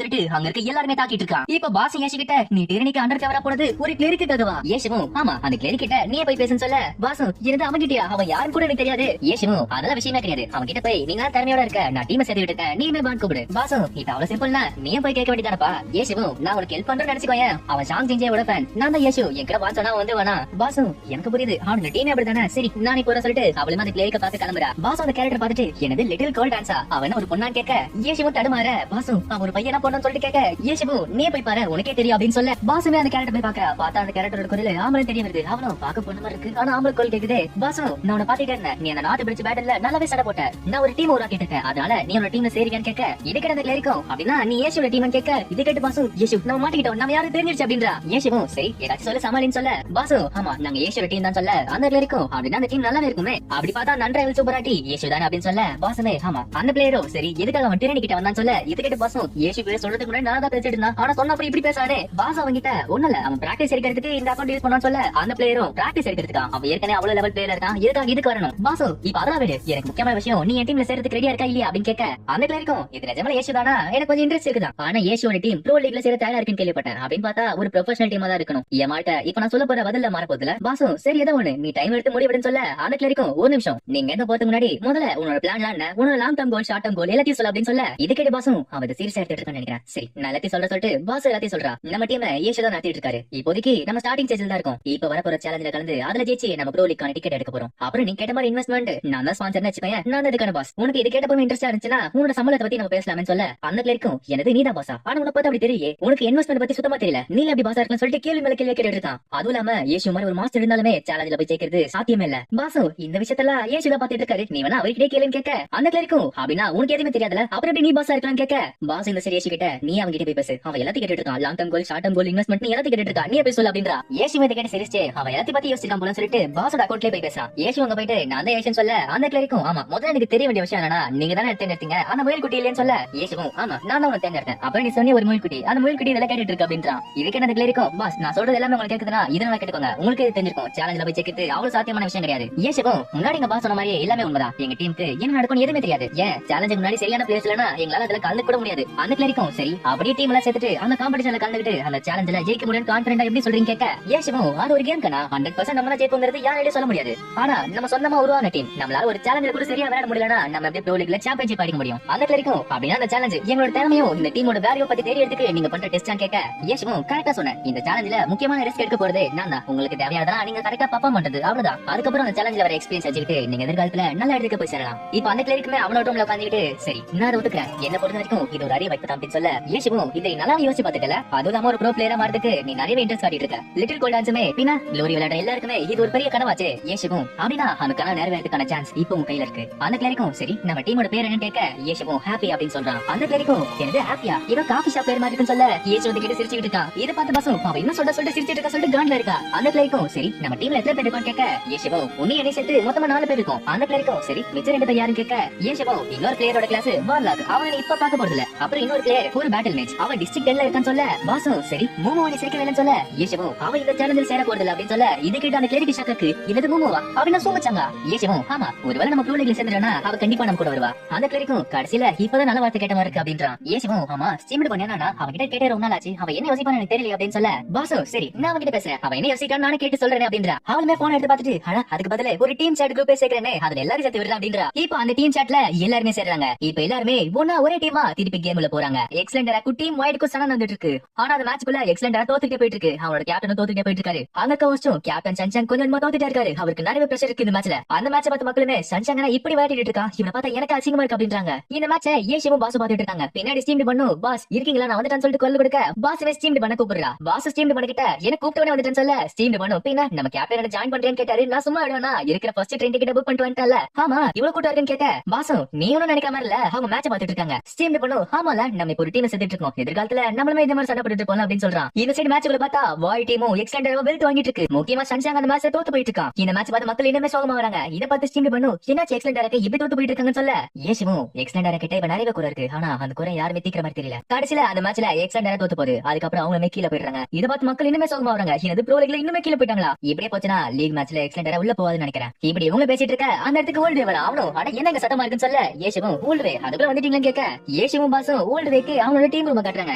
சொல்லிட்டு அங்க இருக்க எல்லாருமே தாக்கிட்டு இருக்கான். இப்ப பாஸ் ஏசிக்கிட்ட நீ டெரினிக்கு அண்டர் கவரா போனது ஒரு கிளரிக்காகவா. ஏஷவும் ஆமா அந்த கிளரிக் கிட்ட நீ போய் பேசுன்னு சொல்ல பாசும் இருந்து அவன் கிட்டயா, அவன் யாரும் கூட எனக்கு தெரியாது. ஏஷவும் அதெல்லாம் விஷயமே கிடையாது, அவன் கிட்ட போய் நீங்க திறமையோட இருக்க நான் டீமை சேர்த்து விட்டு இருக்கேன் நீமே பான் கூப்பிடு. பாசும் இப்ப அவ்வளவு சிம்பிள்னா நீ போய் கேட்க வேண்டியதானப்பா. ஏஷவும் நான் உனக்கு ஹெல்ப் பண்றேன்னு நினைச்சுக்கோங்க, அவன் சாங் ஜின்ஜேயோட ஃபேன், நான் தான் ஏஷு என்கிட்ட வான் சொன்னா வந்து வேணா. பாசும் எனக்கு புரியுது அவனுக்கு டீமே அப்படித்தானே, சரி நான் இப்போ சொல்லிட்டு அவளுமே அந்த கிளரிக்க பார்த்து கிளம்புறா. பாசும் அந்த கேரக்டர் பார்த்துட்டு என்னது லிட்டில் கேர்ள் டான்ஸா, அவன் ஒரு பொண்ணான்னு கேட்க ஏஷவும் தடுமாற. பாசும் அவன் ஒரு பையனா பொண்ணுன்னு சொல்லிட்டு கேட்க ஏஷவும் நீ போய் பாரு உனக்கே தெரியும் அப்படின்னு சொல்ல பாசுமே அந்த கேரக்டர் போய் பாக்க பார்த்தா அந்த கேரக்டரோட குரல் ஆம்பளை தெரிய வருது. அவனும் பாக்க பொண்ணு மாதிரி இருக்கு, ஆனா ஆம்பளை குரல் கேக்குது. பாசும் நான் உன்னை பாத்துட்டே இருந்தேன், நீ அந்த நாட்டு பிடிச்ச பேட்டல்ல நல்லாவே சண்டை போட்ட, நான் ஒரு டீம் உருவாக்கிட்டு இருக்கேன், அதனால நீ உன்னோட டீம்ல சேரியான்னு கேட்க இது கிட்ட அந்த கிளரிக்கும் அப்படின்னா நீ ஏஷோட டீம் கேட்க இது கேட்டு பாசு ஏஷு நம்ம மாட்டிக்கிட்டோம் நம்ம யாரும் தெரிஞ்சிருச்சு அப்படின்றா. ஏஷுவும் சரி ஏதாச்சும் சொல்ல சமாளின்னு சொல்ல பாசு ஆமா நாங்க ஏஷோட டீம் தான் சொல்ல அந்த கிளரிக்கும் அப்படின்னா அந்த டீம் நல்லாவே இருக்குமே, அப்படி பார்த்தா நன்றாவில் சூப்பராட்டி ஏஷு தானே அப்படின்னு சொல்ல பாசுமே ஆமா அந்த பிளேயரும் சரி எதுக்காக அவன் டிரனி கிட்ட வந்தான்னு சொல்ல இது கேட்டு பாசும் ஏஷு பேர் சொல்றதுக்கு முன்னாடி நான் தான் பேசிட்டு இருந்தான், ஆனா சொன்ன அப்புறம் இப்படி பேசானே. பாசு அவங்க கிட்ட ஒண்ணு அவன் பிராக்டிஸ் எடுக்கிறதுக்கு இந்த அக்கௌண்ட் யூஸ் பண்ணான்னு சொல்ல அந்த பிளேயரும் பிராக்டிஸ் எடுக்கிறதுக்கு அவன் ஏற்கனவே அவ்வளவு லெவல் பிளேயர் இருக்கான், எதுக்காக இதுக்கு வரணும். பாசு இப்ப அதெல்லாம் விடு, எனக்கு முக்கியமான விஷயம் நீ என் டீம்ல சேர்றதுக்கு ரெடியா இருக்கா இல்லையா அப்படின்னு கேட்க அந்த கிளரிக்கும் இது நிஜமா ஏஷு தானா எனக்கு கொஞ்சம் இன்ட்ரெஸ்ட் இருக்குதான், ஆனா ஏஷோட டீம் ப்ரோ லீக்ல சேர தயாரா இருக்குன்னு கேள்விப்பட்டேன், அப்படின்னு பார்த்தா ஒரு ப்ரொஃபஷனல் டீமா தான் இருக்கணும். என் மாட்ட இப்ப நான் சொல்ல போற பதில மாற போதுல. பாசு சரி ஏதோ ஒண்ணு நீ டைம் எடுத்து முடிவுன்னு சொல்ல அந்த கிளரிக்கும் ஒரு நிமிஷம் நீங்க எங்க போறதுக்கு முன்னாடி முதல்ல உன்னோட பிளான் என்ன, உன்னோட long term goal short term goal எல்லாத்தையும் சொல்ல அப்படின்னு சொல்ல இது கேட்டு பாசும் அவன் சீரியஸா எடுத்துட்டு இருக்கான்னு நினைக்கிறேன். சரி நான் எல்லாத்தையும் சொல்லிட்டு பாசு எல்லாத்தையும் சொல்றா. நம்ம டீம் ஏஷு தான் நடத்திட்டு இருக்காரு, இப்போதைக்கு நம்ம ஸ்டார்டிங் ஸ்டேஜ்ல தான் இருக்கோம், இப்ப வர போற சேலஞ்சில கலந்து அதுல ஜெயிச்சு நம்ம ப்ரோ லீக்கான டிக்கெட் எடுக்க போறோம். அப்புறம் நீ கேட்ட மாதிரி இன்வெஸ்ட்மெண்ட் நான் தான் ஸ்பான்சர்னு வச்சுக்கோங்க, நான் அதுக்கான பாஸ், உனக்கு இது கேட்ட போய் இன்ட்ரெஸ்டா இருந்துச்சுன்னா உன்னோட சம்பளத்தை பத்தி நம்ம பேசலாம்னு சொல்ல அந்த கிளரிக்கும் எனது நீதான் பாசா, ஆனா உனக்கு பார்த்தா அப்படி தெரியல, உனக்கு இன்வெஸ்ட்மெண்ட் பத்தி சுத்தமா தெரியல, நீ அப்படி பாசா இருக்கலாம்னு சொல்லிட்டு கேள்வி மேல கேள்வி கேட்டு இருக்கான். அதுவும் இல்லாம ஏஷு மாதிரி ஒரு மாஸ்டர் இருந்தாலுமே சேலஞ்சில போய் ஜெயிக்கிறது சாத்தியமே இல்ல. பாசு இந்த விஷயத்தெல்லாம் ஏஷு தான் பாத்துட்டு இருக்காரு, நீ வேணா அவர்கிட்டே கேளுன்னு கேட்க அந்த கிளரிக்கும் அப்படின்னா உனக்கு எதுவுமே தெரியாதுல அப்புறம் எப்படி நீ பாஸா இருக்கலாம் கேட்க பாஸ் இந்த சரி ஏசி கிட்ட நீ அவங்க கிட்ட போய் பேசு. அவன் எல்லாத்தையும் கேட்டுட்டு இருக்கான். Long term goal, short term கோல், இன்வெஸ்ட்மெண்ட் நீ எல்லாத்தையும் கேட்டுட்டு இருக்கா. நீ போய் சொல்லு அப்படின்றா. ஏசி இதை கேட்டு சிரிச்சு அவன் எல்லாத்தையும் பத்தி யோசிச்சிருக்கான் போல சொல்லிட்டு பாஸோட அக்கௌண்ட்லயே போய் பேசுறான். ஏசி அங்க போயிட்டு நான் தான் ஏசின்னு சொல்ல அந்த கிளரிக்கும் ஆமா முதல்ல எனக்கு தெரிய வேண்டிய விஷயம் என்னன்னா நீங்க தானே தேர்ந்தெடுத்தீங்க அந்த முயல் குட்டி இல்லைன்னு சொல்ல ஏசிக்கும் ஆமா நான் தான் உனக்கு தேர்ந்தெடுத்தேன். அப்புறம் நீ சொன்ன ஒரு முயல் குட்டி அந்த முயல் குட்டி இதெல்லாம் கேட்டுட்டு இருக்கு அப்படின்றான். இதுக்கு என்ன கிளரிக்கும் பாஸ் நான் சொல்றது எல்லாமே உங்களுக்கு கேக்குதுன்னா இதை நல்லா கேட்டுக்கோங்க. உங்களுக்கு இது தெரிஞ்சிருக்கும். சேலஞ்சில போய் செக்கிறது அவ்வளவு சாத்தியமான விஷயம் கிடையாது. ஏசிக்கும் முன்னாடி எங்க பாஸ் சொன்ன மாதிரி எல்லாமே உண்மைதான். எங்க டீமுக்கு என்ன நடக்கும் எதுவுமே தெரியாது. ஏன் சேலஞ்சுக்கு முன்னாடி சரியான பிளேஸ் இல்லனா எங்களால அதுல கலந்து கூட முடியாது. அந்த கிளரிக்கும் சரி அப்படியே டீம் எல்லாம் சேர்த்துட்டு அந்த காம்படிஷன்ல கலந்துக்கிட்டு அந்த சேலஞ்சில ஜெயிக்க முடியும் கான்ஃபிடென்ட்டா எப்படி சொல்றீங்க கேட்க ஏசிக்கும் அது ஒரு கேம் கண்ணா 100% நம்ம ஜெயிப்போங்கிறது யாராலையும் சொல்ல முடியாது. ஆனா நம்ம சொந்தமா உருவான டீம் நம்மளால ஒரு சேலஞ்சில கூட சரியா விளையாட முடியலனா நம்ம எப்படி ப்ரோ லீக்ல சாம்பியன்ஷிப் அடிக்க முடியும். அந்த கிளரிக்கும் அப்படினா அந்த சேலஞ்ச் எங்களோட திறமையும் இந்த டீமோட வேல்யூ பத்தி தெரிய எடுத்துக்கு நீங்க பண்ற டெஸ்ட் கேட்க ஏசிக்கும் கரெக்ட்டா சொன்னேன். இந்த சேலஞ்சில முக்கியமான ரிஸ்க் எடுக்க போறது நான் தான். உங்களுக்கு தேவையானதா நீங்க கரெக்ட்டா பர்ஃபார்ம் பண்றது அவ்வளவுதான். அதுக்கப்புறம் அந்த சேலஞ்சில வர எக்ஸ்பீரியன்ஸ் வச்சுக்கிட்டு நீங்க எதிர்காலத்துல நல்ல இடத்துக்கு போய் சேரலாம். இப்போ அந்த கிளரிக்குமே அவனோட ரூம்ல உட்கார்ந்துட்டு சரி நான் ஒத்துக்கிறேன் என்ன பொறுத்த வரைக்கும் இது ஒரு அரிய வாய்ப்பு தான் அப்படின்னு சொல்ல ஏசிக்கும் இதை நல்லா யோசிச்சு பாத்துக்கல. அதுவும் ஒரு ப்ரோ பிளேயரா மாறதுக்கு நீ நிறைய இன்ட்ரெஸ்ட் காட்டிட்டு இருக்க. லிட்டில் கோல்ட் ஆன்ஸுமே பின்னா க்ளோரி விளையாட எல்லாருக்குமே இது ஒரு பெரிய கனவாச்சு. ஏசிக்கும் அப்படின்னா அந்த கனவு நிறைவேறதுக்கான சான்ஸ் இப்போ உங்க கையில இருக்கு. அந்த கிளரிக்கும் சரி நம்ம டீமோட பேர் என்னன்னு கேட்க ஏசிக்கும் ஹாப்பி அப்படின்னு சொல்றான். அந்த கிளரிக்கும் என்னது ஹாப்பியா இவன் காஃபி ஷாப் பேர் மாதிரி இருக்குன்னு சொல்ல ஏசி வந்து கிட்ட சிரிச்சுட்டு இருக்கான். இதை பார்த்து பசம் அவன் இன்னும் சொல்லிட்டு சிரிச்சிட்டு இருக்கா சொல்லிட்டு கிரவுண்ட்ல இருக்கா. அந்த கிளரிக்கும் சரி நம்ம டீம்ல எத்தனை பேர் இருக்கான்னு கேட்க ஏசிக்கும் உன்னை என்னை சேர்த்து மொத்தமா 4 பேர் இருக்கும். அந்த கிளரிக்கும் சரி மிச்ச 2 பேர் யாருன்னு கேட்க ஏசிக்கும் இன்னொரு பிளேயரோட கிளாஸ் வார்லாக் அவனை இப்ப பார்க்க போறது இல்ல. அப்புறம் இன்னொரு பிளேயர் ஒரு பேட்டில் மேட்ச் அவன் டிஸ்ட்ரிக்ட் 10ல இருக்கான்னு சொல்ல பாசம் சரி மூமோவை சேர்க்கவேலன்னு சொல்ல ஏசிக்கும் அவன் இந்த சேலஞ்சில் சேர போறது இல்ல அப்படின்னு சொல்ல இது கேட்டு அந்த கிளரிக்கு ஷாக்கு இது மூமோவா அப்படின்னு சோமச்சாங்க. ஏசிக்கும் ஆமா ஒருவேளை நம்ம ப்ரோ லீக்ல சேர்ந்துட்டா அவ கண்டிப்பா நம்ம கூட வருவா. அந்த கிளரிக்கும் கடைசியில இப்பதான் நல்ல வார்த்தை கேட்ட மாதிரி இருக்கு அப்படின்றான். ஏசிக்கும் ஆமா ஸ்டீம்டு பண்ணா அவன் கிட்ட கேட்டே ரொம்ப நாள் ஆச்சு அவன் என்ன யோசிப்பான்னு எனக்கு தெரியல அப்படின்னு சொல்ல பாசம் சரி நான் அவன் கிட்ட பேசுறேன் அவன் என்ன யோசிக்கான்னு நானே கேட்டு சொல்றேன் அப்படின்றா. அவளுமே போன் எடுத்து பார்த்துட்டு ஆனா அதுக்கு பதிலா ஒரு டீம் சாட் குரூப்பே சேர்க்கிறேன் அதுல எல்லாரும் சேர்த்து விடுறா அப்படின்றா. இப்போ அந்த டீம் சாட்ல எல்லாருமே சேர்றாங்க. இப்போ எல்லாருமே ஒன்னா ஒரே டீமா திருப்பி கேம்ல போறாங்க. எக்ஸலண்டரா டீம் வைடுக்கு சண்டை நடந்துட்டு இருக்கு. ஆனா அந்த மேட்ச்க்குள்ள எக்ஸலண்டரா தோத்துட்டே போயிட்டு இருக்கு. அவனோட கேப்டன் தோத்துட்டே போயிட்டு இருக்காரு. அங்க கோச்சும் கேப்டன் சன்சங் கொஞ்சமா தோத்துட்டே இருக்காரு. அவருக்கு நிறைய பிரஷர் இருக்கு இந்த மேட்ச்ல. அந்த மேட்சை பார்த்த மக்களுமே சன்சங்கனா இப்படி விளையாடிட்டு இருக்கான் இவனை பார்த்தா எனக்கு அசிங்கமா இருக்கு அப்படின்றாங்க. இந்த மேட்சை ஏசியும் பாஸ் பாத்துட்டு இருக்காங்க. பின்னாடி ஸ்டீம்டு பண்ணு பாஸ் இருக்கீங்களா நான் வந்துட்டேன்னு சொல்லிட்டு கொல்ல கொடுக்க பாஸ் ஸ்டீம்டு பண்ண கூப்பிடுறா. பாஸ் ஸ்டீம்டு பண்ணிக்கிட்ட எனக்கு கூப்பிட்டவனே வந்துட்டேன்னு சொல்ல ஸ்டீம்டு பண்ணு பின்ன நம்ம கேப்டன் ஜாயின் பண்றேன்னு கேட்டாரு. நான் சும்மா விடுவேனா இருக்கிற ஃபர்ஸ்ட் ட்ரெயின் டிக்கெட் புக் பண்ணிட்டு வந்துட்டல. ஆமா இவ்வளவு கூட்டம் இருக்குன்னு கேட்ட பாசம் நீ ஒன்னும் நினைக்காம இல்ல அவங்க மேட்ச் பாத்துட்டு இருக்காங்க. ஸ்டீம்டு பண்ணு ஆமால நம்ம இப்போ ஒரு டீம் சேர்த்துட்டு இருக்கோம் எதிர்காலத்துல நம்மளுமே இந்த மாதிரி சண்டை போட்டுட்டு இருப்போம் அப்படின்னு சொல்றான். இந்த சைடு மேட்ச்ல பார்த்தா வாய் டீமும் எக்ஸ்டெண்டர் வெல்ட் வாங்கிட்டு இருக்கு. முக்கியமா சன்சாங் அந்த மேட்ச்ல தோத்து போயிட்டு இருக்கான். இந்த மேட்ச் பார்த்து மக்கள் இன்னுமே சோகமா வராங்க. இத பார்த்து ஸ்டீம்டு பண்ணு என்னாச்சு எக்ஸ்டெண்டருக்கு இப்படி தோத்து போயிட்டு இருக்காங்கன்னு சொல்ல ஏசிமும் எக்ஸ்டெண்டர் கிட்ட இப்ப நிறைய குறை இருக்கு ஆனா அந்த குறை யாருமே தீக்கிற மாதிரி தெரியல. கடைசியில அந்த மேட்ச்ல எக்ஸ்டெண்டர் தோத்து போகுது. அதுக்கப்புறம் அவங்க கீழே போயிடுறாங்க. இத பார்த்து மக்கள் இன்னுமே சோகமா வராங்க. இது ப்ரோ லீக்ல இன்னுமே கீழே போயிட்டாங்களா இப்படியே போச்சுனா லீக் மேட்ச்ல எக்ஸ்டெண்டர் உள்ள போவாதுன்னு நினைக்கிறேன். இப்படி இவங்க பேசிட்டு இருக்க அந்த இடத்துக்கு ஓல்டு வே அவனும் அட என்னங்க சத்தமா இருக்குன்னு சொல்ல ஏசிமும் ஓல்டு வே அதுக்குள்ள வந்துட்டீங்கன்னு கேட்க ஏசிமும் பாசும் ஓல்டு வேக்கு அவங்களோட டீம் ரூம் காட்டுறாங்க.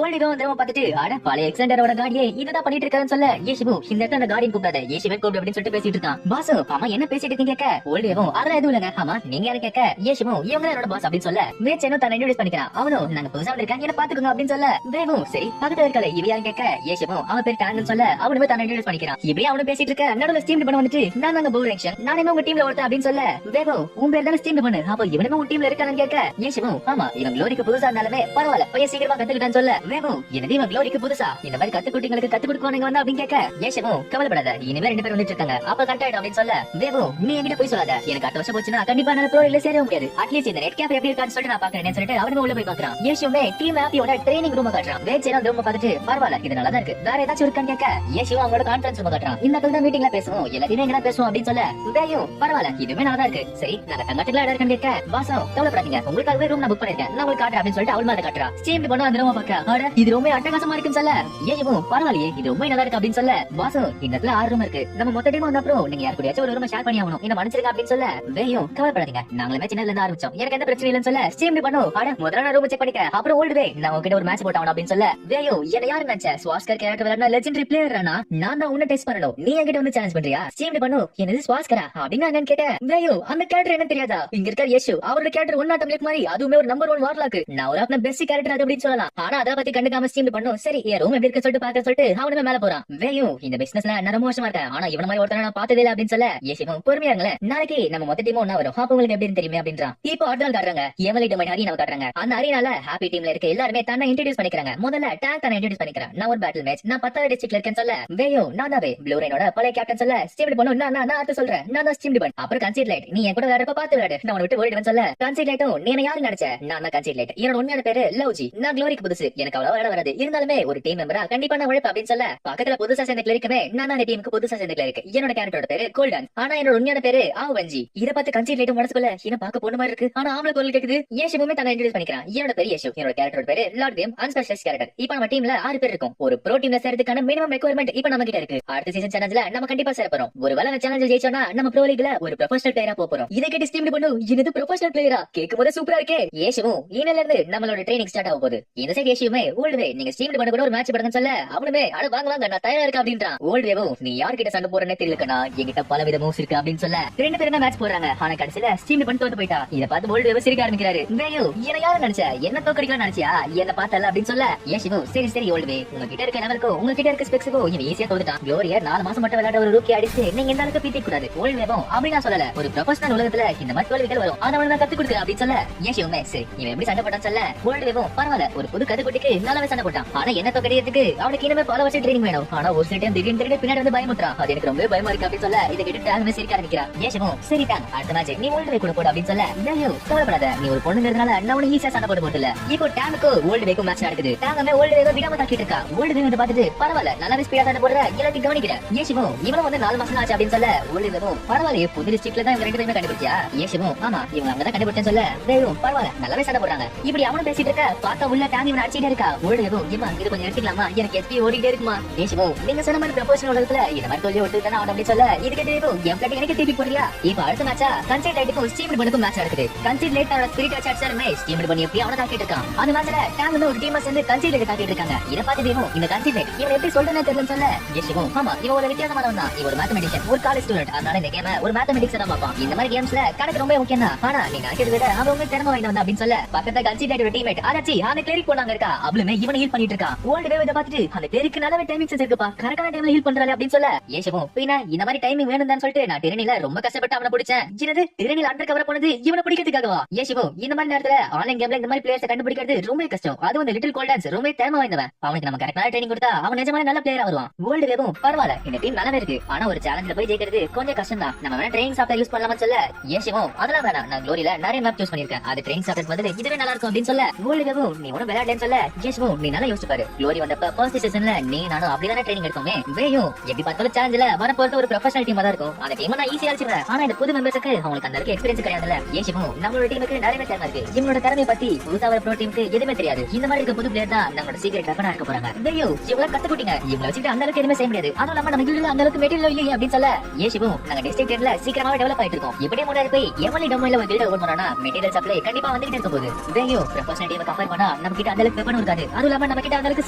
ஓல்டு வே வந்து பார்த்துட்டு அட பழைய எக்ஸ்டெண்டரோட காடியே இதுதான் பண்ணிட்டு இருக்காருன்னு சொல்ல ஏசிமும் இந்த இடத்துல அந்த காடியன் கூப்பிடாத ஏசிமே கூப்பிடு அப்படின்னு சொல்லிட்டு பேசிட்டு இருக்கான். பாசும் ஆமா என்ன பேசிட்டு இருக்கீங்க கேட்க ஓல்டு வேவும் அதெல்லாம் எதுவும் இல்லங்க ஆமா நீங்க யாரும் கேட்க ஏசிமும் இவங்க என்னோட பாஸ் அப்படின்னு சொல்ல மேட்சனும் தன்னை இன்ட்ரோடியூஸ் பண்ணிக்கிறான். அவனும் நாங்க புதுசா இருக்காங்க என்ன பாத்துக்கோங்க அப்படின்னு சொல்ல வேவும் சரி பக்கத்துல இருக்கல இவ யாரும் கேட்க ஏசிமும் அவன் பேர் டாங்கன்னு சொல்ல அவனுமே தன்னை இன்ட்ரோடியூஸ் பண்ணிக்கிறான். இப்படி அவனும் பேசிட்டு இருக்க நடுவுல ஸ்டீம் பண்ண வந்துட்டு நான் தாங்க போர் ஆக்ஷன் நானே உங்க டீம்ல ஒருத்தன் அப்படின்னு சொல்ல வேவும் உன் பேர் தானே ஸ்டீம் பண்ணு அப்போ இவனுமே உன் டீம்ல இருக்கானு கேட்க ஏசிமும் ஆமா இவன் க்ளோரிக்கு புதுசா இருந்தாலுமே பரவாயில்ல பையன் சீக்கிரமா கத்துக்கிட்டான்னு சொல்ல வேவும் என்னது இவன் க்ளோரிக்கு புதுசா இந்த மாதிரி கத்துக்குட்டிங்களுக்கு கத்து கொடுக்குவானுங்க வந்து அப்படின்னு கேட்க ஏசிமும் கவலைப்படாத இனிமே 2 பேர் வந்துட்டு இருக்காங்க அப்ப கண்டாயிடும் அப்படின்னு சொல்ல வேவும் நீ என்கிட்ட போய் சொல்லாத எனக்கு 8 வருஷம் போச்சுன்னா கண்டிப்பா நான் ப்ரோ இல்ல சேர முடியாது அட்லீஸ்ட் இந்த நெட் கேப் எப்படி இருக்கான்னு சொல்லிட்டு நான் பாக்குறேன்னு சொல்லிட்டு அவனுமே உள்ள போய் பாக்குறான். ஏசியுமே டீம் ஆப்பியோட ட்ரைனிங் ரூம் காட்டுறான். வேச்சேனா ரூம் பார்த்துட்டு பரவாயில்ல இது நல்லா தான் இருக்கு வேற ஏதாச்சும் இருக்கான்னு கேட்க ஏசியும் அவங்களோட கான்ஃபரன்ஸ் ரூம் காட்டுறான். இந்த இடத்துல தான் மீட்டிங்ல பேசுவோம் எல்லாத்தையுமே எங்க பேசுவோம் அப்படின்னு சொல்ல வேயும் பரவாயில்ல இதுவுமே நல்லா தான் இருக்கு சரி நாங்க தங்கத்துல இடம் இருக்கான்னு கேட்க வாசம் கவலைப்படாதீங்க உங்களுக்காகவே ரூம் நான் புக் பண்ணிருக்கேன் நான் உங்களுக்கு காட்டுறேன் அப்படின்னு சொல்லிட்டு அவள் மேல காட்டுறா. ஸ்டீம் பண்ண அந்த ரூம் பாக்க அட இது ரொம்ப அட்டகாசமா இருக்குன்னு சொல்ல ஏயும் பரவாயில்லையே இது ரொம்ப நல்லா இருக்கு அப்படின்னு சொல்ல வாசம் இந்த இடத்துல 6 ரூம் இருக்கு நம்ம மொத்த டீம் வந்த அப்புறம் நீங்க யார் கூடயாச்சும் ஒரு ரூம் ஷேர் பண்ணி ஆகணும் என்ன மன்னிச்சிருங்க அப்படின்னு சொல்ல வேயும் கவலைப்படாதீங்க நாங்களுமே சின்னல இருந்து ஆரம்பிச்சோம் எனக்கு எந்த பிரச்சனை இல்லைன்னு சொல்ல ஸ்டீம் பண்ணு அட முதல்ல நான் ரூம் செக் பண்ணிக்க அப்புறம் ஓல்டு வே நான் உங்ககிட்ட ஒரு மேட்ச் போட்டாவணும் அப்படின்னு சொல்ல வேயும் என்ன யாரு நினைச்ச ஸ்வாஸ்கர் கேரக்டர் விளையாடுன லெஜெண்டரி பிளேயர் நான் தான் உன்னை டெஸ்ட் பண்ணணும் நீ என்கிட்ட வந்து சேலஞ்ச் பண்றியா ஸ்டீம் பண்ணு என்னது ஸ்வாஸ்கரா அப்படின்னு நான் கேட்டேன். வேயும் அந்த கேரக்டர் என்ன தெரியாதா இங்க இருக்க யேசு அவரோட கேரக்டர் ஒன்னாட்டம் லேக் மாதிரி அதுவுமே ஒரு நம்பர் 1 வார்லாக் நான் ஒரு ஆப்ன பெஸ்ட் கேரக்டர் அது அப்படின்னு சொல்லலாம். ஆனா அத பத்தி கண்டுக்காம ஸ்டீம் பண்ணு சரி ஏ ரூம் எப்படி இருக்கு சொல்லிட்டு பாக்க சொல்லிட்டு அவனுமே மேல போறான். வேயும் இந்த பிசினஸ்ல நான் ரொம்ப மோசமா இருக்கேன் ஆனா இவன மாதிரி ஒருத்தர நான் பார்த்ததே இல்ல அப்படின்னு சொல்ல ஏசிமும் பொறுமையா இருங்களேன் நாளைக்கு நம்ம மொத்த டீமும் ஒண்ணா வரும் அப்ப உங்களுக்கு எப்படி தெரியுமே அப்படின்றான். இப்போ அடுத்த நாள் காட்டுறாங்க எவலி டொமைன் அரினா காட்டுறாங்க. அந்த அரினால ஹாப்பி டீம்ல இருக்க எல்லாருமே தன்னை இன்ட்ரோடியூஸ் பண்ணிக்கிறாங்க. முதல்ல டேங்க் தன்னை இன்ட்ரோடியூஸ் பண்ணிக்கிறான். நான் ஒரு பேட்டில் மேட்ச் நான் 10வது டிஸ்ட்ரிக்ட்ல இருக்கேன்னு சொல்ல வேயும் நான் தான் ப்ளூ ரெயினோட பழைய கேப்டன் சொல்ல ஸ்டீம் பண்ணு நான் அடுத்து சொல்றேன் நான் தான் ஸ்டீம் பண்ணு அப்புறம் கன்சீட் லைட் நீ என் கூட வேறப்ப பாத்து விளையாடு நான் உன்னை விட்டு ஓடிடுவேன் சொல்ல கன்சீட் லைட்டும் நீ என்ன யாரு நினைச்சேன். நான் தான் கன்சீட் லைட். என்னோட உண்மையான பேரு லவ்ஜி. நான் க்ளோரிக்கு புதுசு. எனக்கு அவ்வளவு விளையாட வராது. இருந்தாலுமே ஒரு டீம் மெம்பரா கண்டிப்பா நான் உழைப்பேன் அப்படின்னு சொல்ல பக்கத்துல புதுசா சேர்ந்த கிளரிக்குமே நான் தான் டீமுக்கு புதுசா சேர்ந்த கிளரிக். என்னோட கேரக்டரோட பேரு கோல்டன். ஆனா என்னோட உண்மையான பேரு ஆவஞ்சி. இத பார்த்து கன்சீட் லைட் மனசுக்குள்ள என்ன பார்க்க பொண்ணு மாதிரி இருக்கு. ஆனா ஆம்பளை குரல் கேக்குது. ஏஷுமே தன்னை இன்ட்ரோடியூஸ் பண்ணிக்கிறான். என்னோட பேரு ஏஷு. என்னோட கேரக்டரோட பேரு லார்ட் கேம் அன்ஸ்பெஷலைஸ்ட் கேரக்டர். இப்போ நம்ம டீம்ல 6 பேர் இருக்கும். ஒரு ப்ரோ டீம்ல சேர்றதுக்கான மினிமம் ரெக்வயர்மெண்ட் இப்போ நம்ம கிட்ட இருக்கு. அடுத்த சீசன் சேலஞ்சில நம்ம கண்டிப்பா சேர போறோம். ஒருவேளை அந்த சேலஞ்சில் ஜெயிச்சோம்னா நம்ம ப்ரோ லீக்ல ஒரு ப்ரொஃபஷனல் பிளேயரா போறோம். இதை கேட்டு ஸ்டீம் பண்ணு. என்னது ப்ரொஃபஷனல் பிளேயரா? கேக்கும்போது சூப்பரா இருக்கே. ஏஷுவும் இன்னையில இருந்து நம்மளோட ட்ரைனிங் ஸ்டார்ட் ஆக போகுது. இந்த சைடு ஏஷுமே ஓல்ட் வே நீங்க ஸ்டீம் பண்ண கூட ஒரு மேட்ச் படுங்கன்னு சொல்ல அவனுமே அட வாங்க வாங்க நான் தயாரா இருக்கேன் அப்படின்றான். ஓல்ட் வேவும் நீ யார்கிட்ட சண்டை போறேன்னு தெரியலக்கனா என்கிட்ட பல வித மூவ்ஸ் இருக்கு அப்படின்னு சொல்ல 2 பேரும் மேட்ச் போறாங்க. ஆனா கடைசியில ஸ்டீம் பண்ணி தோத்து போயிட்டா. இத பார்த்து ஓல்ட் வேவ் சிரிக்க ஆரம்பிக்கிறாரு. வேயோ என்ன யாரு நினைச்ச என்ன தோக்கடிக்கலாம் நினைச்சியா? என்ன பார்த்தல அப்படின்னு சொல்ல ஏஷு சரி சரி ஓல்ட் வே உங்ககிட்ட இருக்க லெவலுக்கு உங்ககிட்ட இருக்க ஸ்பெக்ஸுக்கு இவன் ஈஸியா தோத்துட்டான். க்ளோரியா 4 மாசம் மட்டும் விளையாட ஒரு ரூக்கி அடிச்சு நீங்க எந்த அளவுக்கு பீத்திக்க கூடாது. ஓல்ட் வேவும் அப்படி நான் சொல்லல. ஒரு ப்ரொஃபஷனல் உலகத்துல இந்த மாதிரி தோல்விகள் வரும். அத அவனுக்கு கத்து கொடுக்குறேன் அப்படின்னு சொல்ல ஏஷுமே சரி இவன் எப்படி சண்டை போட்டான்னு சொல்ல ஓல்ட் வேவும் பரவாயில்ல ஒரு புது கதை குட்டிக்கு நல்லாவே சண்டை போட்டான். ஆனா என்ன தோக்கடிக்கிறதுக்கு அவனுக்கு இனிமே பல வருஷம் ட்ரைனிங் வேணும். ஆனா ஒரு சில டைம் திடீர்னு பின்னாடி வந்து பயமுறான். அது எனக்கு ரொம்ப பயமா இருக்கு அப்படின்னு சொல்ல இதை கேட்டு டேங்க் சிரிக்க ஆரம்பிக்கிறான். ஏஷுவும் சரி டேங் அடுத்த மேட்ச் நீ ஓல்ட் வே கூட போடு அப்படின்னு சொல்ல வேயோ கவலைப்படாத நீ ஒரு பொண்ணுங்கிறதுனால நான் உனக்கு ஈஸியா சண்டை போட போறதில்ல. இப்போ டேங்க்கு ஓல்ட் வேக்கு மேட்ச் நடக்குது. டேங்மே ஓல்ட் வேவை விடாம தாக்கிட்டு இருக்கா. ஓல்ட் வே வந்து பார்த்துட்டு பரவாயில்ல நல்லாவே ஸ்பீடா சண்டை போடுற எல்லாத்தையும் கவனிக்கிறேன். ஏஷுவும் இவனும் வந்து 4 மாசம் ஆச்சு அப்படின்னு சொல்ல ஓல்ட் வேவும் பரவாயில்ல புது டிஸ்ட்ரிக்ட்ல தான் இவங்க 2 பேருமே கண்டுபிடிச்சா. ஏஷுவும் ஆமா இவங்க அங்கதான் கண்டுபிடிச்சேன்னு சொல்ல வேவும் பரவாயில்ல நல்லாவே சண்டை போடுறாங்க. இப்படி அவனும் பேசிட்டு இருக்க பார்த்தா உள்ள டேங் இவன் அடிச்சிட்டே இருக்கா. ஓல்ட் வேவும் ஏமா இது கொஞ்சம் எடுத்துக்கலாமா எனக்கு எஸ்பி ஓடிட்டே இருக்குமா. ஏஷுவும் நீங்க சொன்ன மாதிரி ப்ரொபோஷனல் உலகத்துல இந்த மாதிரி தோல்வி ஒட்டுதானே அவன் அப்படி சொல்ல இதுக்கு வேவும் என் கட்டி எனக்கு திருப்பி போடுறியா. இப்போ அடுத்த மேட்சா கன்சீட் லைட்டுக்கும் ஸ்டீம் பண்ணுக்கும் மேட்ச் நடக்குது. கன்சீட் லைட் அவனோட ஸ்பிரிட் வச்சு அடிச்சாலுமே ஸ்டீம் பண்ணி எப்படி அவனை தாக்கிட்டு இருக்கான். அந்த மேட்ச்ல டேங் வந்து ஒரு டீமா சேர்ந்து கன்சீட் லைட் தாக்கிட்டு இருக்காங்க. இத பார்த்து வேவும் இந்த கன்சீட் லைட் இவன் எப்படி சொல்றேன்னு தெரியலன்னு சொல்ல ஏஷுவும் ஆமா இவன் ஒரு வித்தியாசமானவன் தான். இவன் ஒரு மேத்தமெட்டிஷியன் ஒரு காலேஜ் ஸ்டூடெண்ட். அதனால இந்த கேம் ஒரு மேத்தமெட்டிக்ஸ் தான் பார்ப்பான். இந்த மாதிரி கேம்ஸ்ல கணக்கு ரொம்ப முக்கியம் தான். ஆனா நீ நினைக்கிறத விட அவன் உங்க திறமை வாய்ந்தவன் அப்படின்னு சொல்ல பக்கத்துல கன்சீட் லைட் டீம்மேட் அதாச்சி அந்த கிளரிக் போனாங்க இருக்கா அவளுமே இவனை ஹீல் பண்ணிட்டு இருக்கான். ஓல்ட் வேவ் இத பார்த்துட்டு அந்த கிளரிக்கு நல்லாவே டைமிங் சென்ஸ் இருக்குப்பா கரெக்டான டைம்ல ஹீல் பண்றாளே அப்படின்னு சொல்ல ஏஷுவும் பின்ன இந்த மாதிரி டைமிங் வேணும்னு சொல்லிட்டு நான் டிரெனில ரொம்ப கஷ்டப்பட்டு அவனை பிடிச்சேன். என்னது டிரெனில அண்டர் கவர் போனது இவனை பிடிக்கிறதுக்காகவா? ஏஷுவும் இந்த மாதிரி நேரத்துல ஆன்லைன் கேம்ல இந்த மாதிரி பிளேயர்ஸ் கண்டுபிடிக்கிறது ரொம்ப கஷ்டம். அதுவும் இந்த லிட்டில் கோல்டன்ஸ் ரொம்ப திறமை வாய்ந்தவன். அவனுக்கு நம்ம கரெக்டான ட்ரைனிங் கொடுத்தா அவன் நிஜமான நல்ல பிளேயரா வருவான். ஓல்ட் வேவும் பரவாயில்ல இந்த டீம் நல்லாவே இருக்கு. ஆனா ஒரு சேலஞ்சில போய் ஜெயிக்கிறது கொஞ்சம் கஷ்டம் தான். நம்ம வேணா ட்ரைனிங் சாஃப்ட்வேர் யூஸ் பண்ணலாம்னு சொல்ல ஏஷுவும் அதெல்லாம் வேணாம் நான் க்ளோரியில நிறைய மேப் யூஸ் பண்ணிருக்கேன். அது ட்ரைனிங் சாஃப்ட்வேர் பதில் இதுவே நல்லா இருக்கும் அப்படின்னு சொல்ல ஓல்ட் வேவும் நீ ஒன்னும் விளையாடலன்னு சொல்ல ஏஷுவும் நீ நல்லா யோசிச்சு பாரு. க்ளோரி வந்தப்ப ஃபர்ஸ்ட் சீசன்ல நீ நானும் அப்படிதானே ட்ரைனிங் எடுத்தோமே. வேயும் எப்படி பார்த்தாலும் சேலஞ்சில வரப்போறது ஒரு ப்ரொஃபஷனல் டீமா தான் இருக்கும். அந்த டீம் நான் ஈஸியா அடிச்சிடுறேன். ஆனா இந்த புது மெம்பர்ஸ்க்கு அவங்களுக்கு அந்த அளவுக்கு எக்ஸ்பீரியன்ஸ் கிடையாதுல்ல. ஏஷுவும் நம்மளோட டீமுக்கு நிறைய திறமை இருக்கு. இவங்களோட திறமையை பத்தி புதுசா வர ப்ரோ டீமுக்கு எதுவுமே தெரியாது. இந்த மாதிரி இருக்க புது பிளேயர் தான் நம்மளோட சீக்ரெட் வெப்பனா இருக்க போறாங்க. வேயும் இவங்கள கத்துக்கிட்டீங்க. இவங்கள வச்சுட்டு அந்த அளவுக்கு எதுவுமே செய்ய முடியாது. அதுவும் இல்லாம நம்ம கில்ட்ல அந்த அளவுக்கு மெட்டீரியல் இல்லையே அப்படின்னு சொல்ல ஏஷுவும் நாங்க டிஸ்ட்ரிக்ட் ரேட்ல சீக்கிரமாவே டெவலப் ஆயிட்டு இருக்கோம். இப்படியே முன்னாடி போய் எவ்வளவு டொமைன்ல ஒரு கில்ட் ஓபன் பண்ணா மெட்டீரியல் சப்ளை கண்டிப்பா வந்துகிட்டே இருக்க போகுது. வேயும் ப்ரொஃபஷனல் டீமை கம்பேர் பண்ணா நம்ம கிட்ட அந்த அளவுக்கு வெப்பன் இருக்காது. அதுவும் இல்லாம நம்ம கிட்ட அந்த அளவுக்கு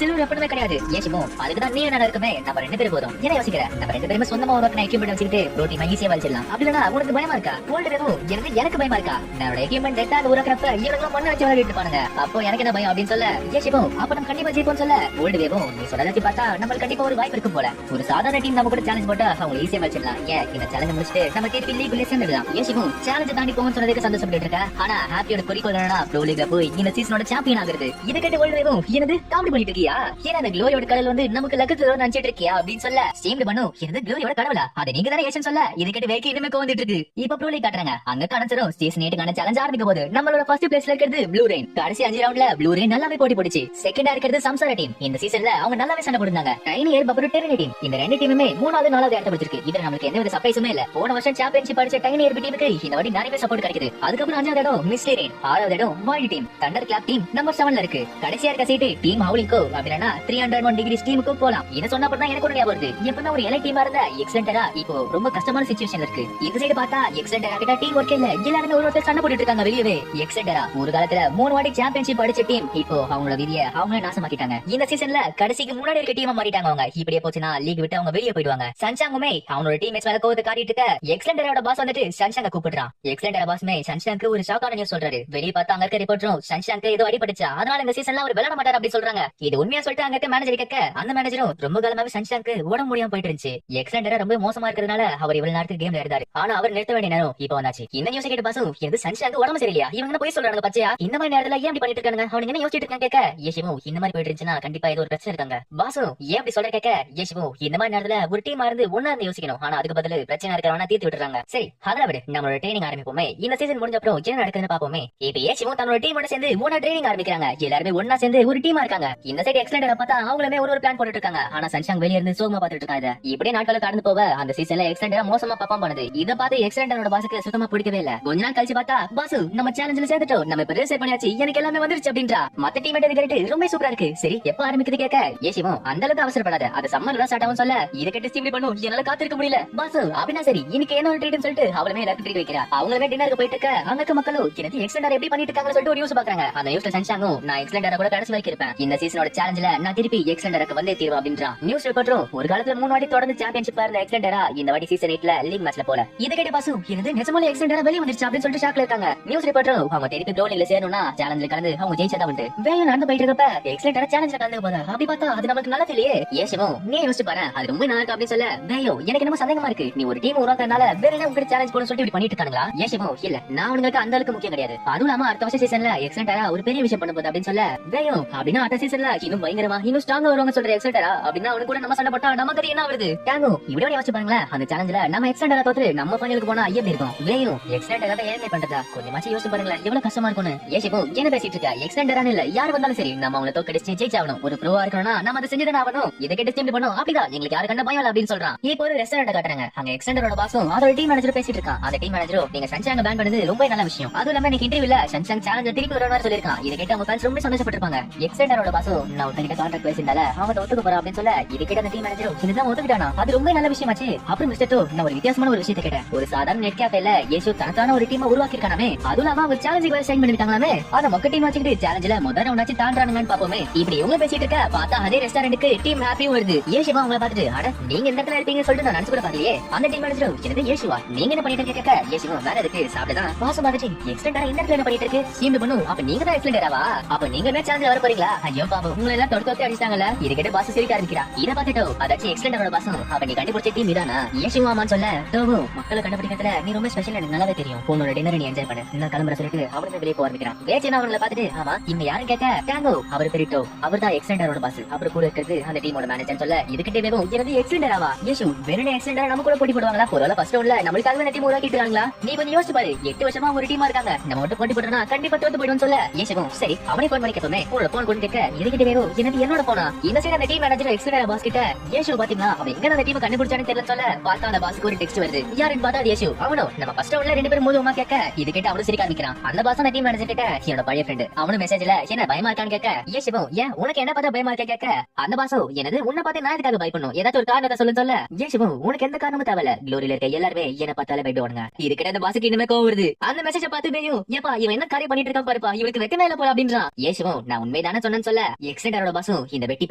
சில்வர் வெப்பனே கிடையாது. ஏஷுவும் அதுக்கு தான் நீ என்ன இருக்குமே நம்ம 2 பேரும் போதும். என்ன யோசிக்கிறேன் நம்ம 2 பேருமே சொந்தமா ஒரு எக்யூப்மென்ட் வச்சுக்கிட்டு ப்ரோ டீம் ஈஸியா வச்சிடலாம். அப்படினா உனக்கு பயமா இருக்கா? ஓல்ட் வேவும் எனக்கு பயமா இருக்கா? என்னோட எக்யூப்மென்ட் டெட்டா உருவாக்குறப்ப இவங்க மண்ண வச்சு விளையாடிட்டு பாருங்க. அப்போ எனக்கு என்ன பயம் அப்படின்னு சொல்ல ஏஷுவும் அப்ப நம்ம கண்டிப்பா ஜெயிப்போம்னு சொல்ல ஓல்ட் வேவும் நீ சொல்றதை பார்த்தா நம்ம கண்டிப்பா ஒரு வாய்ப்பு இருக்கும் போல. ஒரு சாதாரண டீம் நம்ம கூட சேலஞ்ச் போட்டா அவங்க ஈஸியா வச்சிடலாம். ஏன் இந்த சேலஞ்ச் முடிச்சிட்டு நம்ம திருப்பி லீக்ல சேர்ந்துடலாம். ஏஷுவும் சேலஞ்ச் தாண்டி போகும்னு சொன்னதுக்கு சந்தோஷப்பட்டு இருக்கா. ஆனா ஹாப்பியோட குறிக்கோள் என்னன்னா ப்ரோ லீக்ல போய் இந்த சீசனோட சாம்பியன் ஆகுறது. இத கேட்டு ஓல்ட் வேவும் என்னது காமெடி பண்ணிட்டு இருக்கியா? ஏன் அந்த க்ளோரியோட கடல் வந்து நமக்கு லக்கத்துல நினைச்சிட்டு இருக்கியா அப்படின்னு சொல்ல ஸ்டீம்டு பண்ணு என்னது க்ளோரியோட கடவுளா? அது நீங்க தானே ஏஷன் சொல்ல இத கேட்டு வேக்கி இனிமே கோந்துட்டு இருக்கு. இப்ப ப்ரோ லீக் காட்டுறாங்க. அங்க கணச்சரும் சீசன் 8க்கான சேலஞ்ச் ஆரம்பிக்க போகுது. நம்மளோட ஃபர்ஸ்ட் பிளேஸ்ல இருக்கிறது ப்ளூ ரெயின். கடைசி 5 ரவுண்ட்ல ப்ளூ ரெயின் நல்லாவே போட்டி போடுச்சு. செகண்டா இருக்கிறது சம்சாரா டீம். இந்த சீசன்ல அவங்க நல்லாவே சண்டை போடுறாங்க. டைனி ஏர் பப்பர் டெரினி டீம். இந்த 2 டீமுமே 3வது 4வது இடத்தை பிடிச்சிருக்கு. இதுல நமக்கு எந்த வித சர்ப்ரைஸுமே இல்ல. போன வருஷம் சாம்பியன்ஷிப் அடிச்ச டைனி ஏர் டீமுக்கு இந்த வாட்டி நிறைய சப்போர்ட் கிடைக்குது. அதுக்கப்புறம் 5வது இடம் மிஸ்டரி ரெயின், 6வது இடம் wild team, thunder clap team number 7ல இருக்கு. கடைசியா இருக்க சீட் டீம் ஹவுலிங்கோ அப்படினா 301 டிகிரி டீமுக்கு போலாம். இத சொன்ன அப்புறம் தான் எனக்கு ஒரு ஞாபகம் வருது. எப்பவுமே ஒரு எலை டீமா இருந்தா எக்ஸலென்ட்டா இப்போ ரொம்ப கஷ்டமான சிச்சுவேஷன்ல இருக்கு. இந்த சைடு பார்த்தா எக்ஸலென்ட்டா கிட்ட டீம் ஒர்க் இல்ல. எல்லாரும் ஒருத்தர் சண்டை போட்டுட்டு இருக்காங்க வெளியவே. எக்ஸலென்ட்டா ஒரு காலத்துல 3 வாட்டி சாம்பியன்ஷிப் அடிச்ச டீம் இப்போ அவங்களோட விதிய அவங்களே நாசமாக்கிட்டாங்க. இந்த சீசன்ல கடைசிக்கு முன்னாடி இருக்க டீமா மாறிட்டாங்க. அவங்க இப்படியே போச்சுனா லீக் விட்டு அவங்க வெளிய போய்டுவாங்க. சன்சாங்குமே அவனோட டீம்மேட்ஸ் மேல கோவத்தை காட்டிட்டு இருக்க எக்ஸலென்ட்டரோட பாஸ் வந்துட்டு சன்சாங்க கூப்பிடுறான். எக்ஸலென்ட்டரோட பாஸ்மே சன்சாங்க்கு ஒரு ஷாக்கான நியூஸ் சொல்றாரு. வெளிய பார்த்தா அங்க இருக்க ரிப்போர்ட்டரும் சன்சாங்க்கு ஏதோ அடிபட்டுச்சா, அதனால இந்த சீசன்ல அவர் விளையாட மாட்டார் அப்படி சொல்றாங்க. இது உண்மையா சொல்லிட்டு அங்க இருக்க மேனேஜர் கேட்க அந்த மேனேஜரும் ரொம்ப காலமாவே சன்சாங்க்கு உடம்பு முடியாம போயிட்டு இருந்துச்சு. எக்ஸலென்ட்டரா ரொம்ப மோசமா இருக்கிறதுனால அவர் இவ்வளவு நேரத்துக்கு கேம்ல இருந்தாரு. ஆனா அவர் நிறுத்த வேண்டிய நேரம் இப்போ வந்தாச்சு. இந்த நியூஸ் கேட்ட பாசும் எது சன்சாங்க்கு உடம்பு சரியில்லையா, இவங்க போய் சொல்றாங்க பச்சையா. இந்த மாதிரி நேரத்துல ஏன் அப்படி பண்ணிட்டு இருக்காங்க, அவனுங்க என்ன யோசிச்சுட்டு இருக்காங்க கேட்க ஏஷுவும் இந்த மாதிரி போயிட்டு இருந்துச்சுன்னா கண்டிப்பா ஏதோ ஒரு பிரச்சனை இருக்காங்க. பாசும் ஏன் அப்படி சொல்ற கேட்க ஏஷுவும் இந்த மாதிரி நேரத்துல ஒரு டீமா இருந்து ஒன்னா இருந்து யோசிக்கணும். ஆனா அதுக்கு பதில் பிரச்சனை இருக்கிறவனா தீர்த்து விட்டுறாங்க. சரி அதெல்லாம் விட நம்மளோட ட்ரைனிங் ஆரம்பிப்போமே. இந்த சீசன் முடிஞ்ச அப்புறம் என்ன நடக்குதுன்னு பாப்போமே. இப்ப ஏசியும் தன்னோட டீமோட சேர்ந்து மூணா ட்ரைனிங் ஆரம்பிக்கிறாங்க. எல்லாருமே ஒன்னா சேர்ந்து ஒரு டீமா இருக்காங்க. இந்த சைடு எக்ஸலண்டரை பார்த்தா அவங்களுமே ஒரு பிளான் போட்டுட்டு இருக்காங்க. ஆனா சன்ஷாங் வெளிய இருந்து சோகமா பாத்துட்டு இருக்காங்க. இப்படியே நாட்கள் கடந்து போக அந்த சீசன்ல எக்ஸலண்டர் மோசமா பர்ஃபார்ம் பண்ணுது. இத பார்த்து எக்ஸலண்டரோட பாஸுக்கு சுத்தமா பிடிக்கவே இல்ல. கொஞ்ச நாள் கழிச்சு பார்த்தா பாஸ் நம்ம சேலஞ்சில சேர்த்துட்டோம், நம்ம இப்ப ரேஸ் பண்ணியாச்சு, எனக்கு எல்லாமே வந்துருச்சு அப்படின்றா. மத்த டீமேட் கேட்டு ரொம்ப சூப்பரா இருக்கு. சரி எப்ப ஆரம்பிக்குது கேட்க ஏசியும் அந்த அளவுக்கு அவசரப்படாத, அது சம்மர்ல ஸ்டார்ட் ஆகும் சொல்ல இத கேட்டு ஸ்டீம் பண்ணும். என்னால காத்திருக்க முடியல பாஸ் அப்படின்னா சரி இன்னைக்கு என்ன ஒரு ட்ரீட்னு சொல்லிட்டு அவளுமே எல்லாரும் ட்ரீட் வைக்கிறா. அவங்களுமே டின்னருக்கு போயிட்டு இருக்க அங்க மக்களும் எனக்கு எக்ஸலண்டர் எப்படி பண்ணிட்டு இருக்காங்கன்னு சொல்லிட்டு ஒரு நியூஸ் பாக்குறாங்க. அந்த நியூஸ்ல சன்ஷாங்கும் நான் எக்ஸலண்டரை கூட கடைசி வரைக்கும் இருப்பேன், இந்த சீசனோட சேலஞ்சில நான் திருப்பி எக்ஸலண்டருக்கு வந்தே தீர்வு அப்படின்றா. நியூஸ் ரிப்போர்ட்டரும் ஒரு காலத்துல 3 வாட்டி தொடர்ந்து சாம்பியன்ஷிப் இருந்த எக்ஸலண்டரா இந்த வாட்டி சீசன் 8ல லீக் மேட்ச்ல போல. இத கேட்ட பாசு இது நிஜமாலே எக்ஸலண்டரா வெளிய வந்துருச்சு அப்படின்னு சொல்லிட்டு ஷாக்ல இருக்காங்க. நியூஸ் ரிப்போர்ட்டரும் அவங்க திருப்பி ப்ரோ லீக்ல சேரணும்னா சேலஞ்சில கலந்து அவங்க ஜெயிச்சதா வந்து வேகம் நடந்து போயிட்டு இருக்கப்ப எக்ஸலண்டரா சேலஞ்சில கலந்து போதா அப்படி பார்த்தா அது நமக்கு நல்லா இல்லையே. ஏசிவும் நீ யோசிச்சு பாரு, அது ரொம்ப நல்லா இருக்கு அப்படின்னு சொல்ல வேயோ எனக்கு என்ன சந்தேகமா இருக்கு, நீ ஒரு டீம் உருவாக்குறதுனால வேற என்ன உங்களுக்கு சேலஞ்ச் போட சொல்லிட்டு இப்படி பண்ணிட்டு இருக்காங்களா. ஏசிவும் இல்ல நான் உங்களுக்கு அந்த அளவுக்கு முக்கியம் கிடையாது, அதுவும் இல்லாம அடுத்த வருஷம் சீசன்ல எக்ஸலண்டரா ஒரு பெரிய விஷயம் பண்ண போகுது அப்படின்னு சொல்ல வேயோ அப்படின்னா அடுத்த சீசன்ல இன்னும் பயங்கரமா இன்னும் ஸ்ட்ராங்கா வருவாங்க சொல்ற எக்ஸலண்டரா அப்படின்னா அவனுக்கு கூட நம்ம சண்டை போட்டா நமக்கு என்ன வருது. டேங்கோ இப்படியே யோசிச்சு பாருங்களேன், அந்த சேலஞ்சில நம்ம எக்ஸலண்டரா தோத்து நம்ம ஃபைனலுக்கு போனா எப்படி இருக்கும். வேயோ எக்ஸலண்டரா ஏன் பண்றதா கொஞ்சமாச்சு யோசிச்சு பாருங்களேன் எவ்வளவு கஷ்டமா இருக்கும்னு. ஏசிவும் என்ன பேசிட்டு இருக்க, எக்ஸலண்டரான இல்ல யார் வந்தாலும் சரி நம்ம அவங்கள தோக்கடிச்சு ஜெயிச்சாகணும், ஒரு ப்ரோவா இருக்கணும்னா நம்ம அதை செஞ்சுதானே ஆகணும், இதை கேட்டு ஸ்டீம் பண்ணும் அப்படிதான் எங்களுக்கு யாரு கண்ட பயம் இல்ல அப்படின்னு சொல்றான். இப்போ ஒரு ரெஸ்டாரண்ட் காட்டுறாங்க, அங்க எக்ஸலண்டரோட பாஸும் அதோட டீம் மேனேஜர் பேசிட்டு இருக்கான். அந்த டீம் மேனேஜரும் நீங்க சன்ஷாங்க பேன் பண்ணது ரொம்ப நல்ல விஷயம், அதுவும் இல்லாம இன்னைக்கு இன்டர்வியூல சன்ஷாங் சேலஞ்ச் திருப்பி வரணும்னு சொல்லிருக்கான். இதை கேட்டு அவங்க ஃபேன்ஸ் ரொம்ப சந்தோஷப்பட்டிருப்பாங்க. எக்ஸலண்டரோட பாஸும் நான் ஒருத்தங்கிட்ட கான்ட்ராக்ட் பேசினால அவங்க ஒத்துக்க போறா அப்படின்னு சொல்ல இதை கேட்ட அந்த டீம் மேனேஜரும் இதுதான் ஒத்துக்கிட்டானா, அது ரொம்ப நல்ல விஷயமாச்சு. அப்புறம் மிஸ்டர் டோ நான் ஒரு வித்தியாசமான ஒரு விஷயத்தை கேட்டேன், ஒரு சாதாரண நெட் கேஃபேல ஏசு தனத்தான ஒரு டீமை உருவாக்கி இருக்கானே, அதுவும் இல்லாம அவங்க சேலஞ்சுக்கு வேற சைன் பண்ணிருக்காங்களாமே, அத மொக்க டீம் வச்சுக்கிட்டு சேலஞ்சில முதல்ல ஒன்னாச்சு தாண்டானுங்கன்னு பாப்போமே. இப்படி இவங்க பேசிட்டு இருக்க பார்த்தா அதே ரெஸ்டாரண்ட்டுக்கு டீம் ஹாப்பியும் வருது. ஏசுவா அவங்கள பார்த்துட்டு அட நீங்க இந்த இடத்துல இருப்பீங்கன்னு சொல்லிட்டு நான் நினைச்சு கூட பாக்கலையே. அந்த டீம் மேனேஜரும் என்னது ஏசுவா நீங்க என்ன பண்ணிட்டு கேட்க ஏசுவா வேற எதுக்கு சாப்பிடதான் பாச மாதிரி எக்ஸ்டெண்டரா இந்த இடத்துல என்ன பண்ணிட்டு இருக்கு சீம் பண்ணும், அப்ப நீங்க தான் எக்ஸ்டெண்டராவா, அப்ப நீங்க என்ன சேலஞ்சில வர போறீங்களா. ஐயோ பாபு உங்களை எல்லாம் தொடுத்து அடிச்சாங்கல்ல, இது கேட்டு பாஸ் சிரிக்க ஆரம்பிக்கிறா. இத பாத்துட்டோ அதாச்சும் எக்ஸ்டெண்டரோட பாசம் அப்ப நீ கண்டுபிடிச்ச டீம் இதானா ஏசுவாமான்னு சொல்ல டோகு மக்களை கண்டுபிடிக்கிறதுல நீ ரொம்ப ஸ்பெஷல் எனக்கு நல்லாவே தெரியும், உன்னோட டின்னர் நீ என்ஜாய் பண்ணு நான் கிளம்புற சொல்லிட்டு அவனுக்கு வெளியே போக ஆரம்பிக்கிறான். வேச்சனா அவங்களை பாத்துட்டு ஆமா இவங்க யாரும் கேட்க டேங்கோ அவர் பெரிட்டோ அவர் தான் எக்ஸ்டெண்டரோட பாஸ், அப்புறம் கூட இருக்கிறது அந்த டீமோட மேனேஜர் சொல்ல இதுக்கிட்டே வேகும் எனக்கு எக்ஸ்டெண்டராவா ஏசு வேற எக்ஸ்டெண்டரா நம்ம கூட போட்டி போடுவாங்களா, ஒருவேளை ஃபர்ஸ்ட் ரவுண்ட்ல நம்மளுக்காக டீம் உருவாக்கிட்டு இருக்காங்களா. நீ கொஞ்சம் யோசிச்சு பாரு 8 வருஷமா ஒரு டீமா இருக்காங்க, நம்ம மட்டும் போட்டி போட்டோம்னா கண்டிப்பா தோத்து போயிடும் சொல்ல ஏசுவும் சரி அவனே போன் பண்ணி கேட்போமே, உங்களோட போன் கொண்டு கேட்க இதுக்கிட்டே வேகும் எனக்கு என்னோட போனா. இந்த சைடு அந்த டீம் மேனேஜர் எக்ஸ்டெண்டரா பாஸ் கிட்ட ஏசு பாத்தீங்களா அவன் எங்க அந்த டீம் கண்டுபிடிச்சானு தெரியல சொல்ல பார்த்தா அந்த பாஸ்க்கு ஒரு டெக்ஸ்ட் வருது, யாருன்னு பார்த்தா அது ஏசு. அவனோ நம்ம ஃபர்ஸ்ட் ரவுண்ட்ல 2 பேரும் மோதுவமா கேட்க இது கிட்ட அவனும் சிரிக்க ஆரம்பிக்கிறான். அந்த பாஸ் அந்த டீம் மேனேஜர் கிட்ட என்னோட பழைய ஃப்ரெண்ட் அவனு மெசேஜ்ல என்ன பயமா இருக்கான்னு கேட்க ஏசுவும் ஏன் உனக்கு என்ன பார்த்தா பயமா இருக்க கேட்க அந்த பாசோ எனது உன்னை பார்த்து நான் எதுக்காக பயப்படணும், ஏதாச்சும் ஒரு காரணத்தை சொல்ல ஏசுவும் உனக்கு எந்த காரணமும் தேவையில்ல, குளோரியில இருக்க எல்லாருமே என்ன பார்த்தாலே பயப்படுவாங்க. இது கிட்ட அந்த பாசுக்கு இனிமே கோவம் வருது. அந்த மெசேஜை பார்த்து பேயும் ஏப்பா இவன் என்ன காரியம் பண்ணிட்டு இருக்கான் பாருப்பா இவனுக்கு வெக்கமே இல்ல போல அப்படின்றான். ஏசுவும் நான் உண்மைதானே சொன்னேன்னு சொல்ல எக்ஸ்டெண்டரோட பாசும் இந்த வெட்டி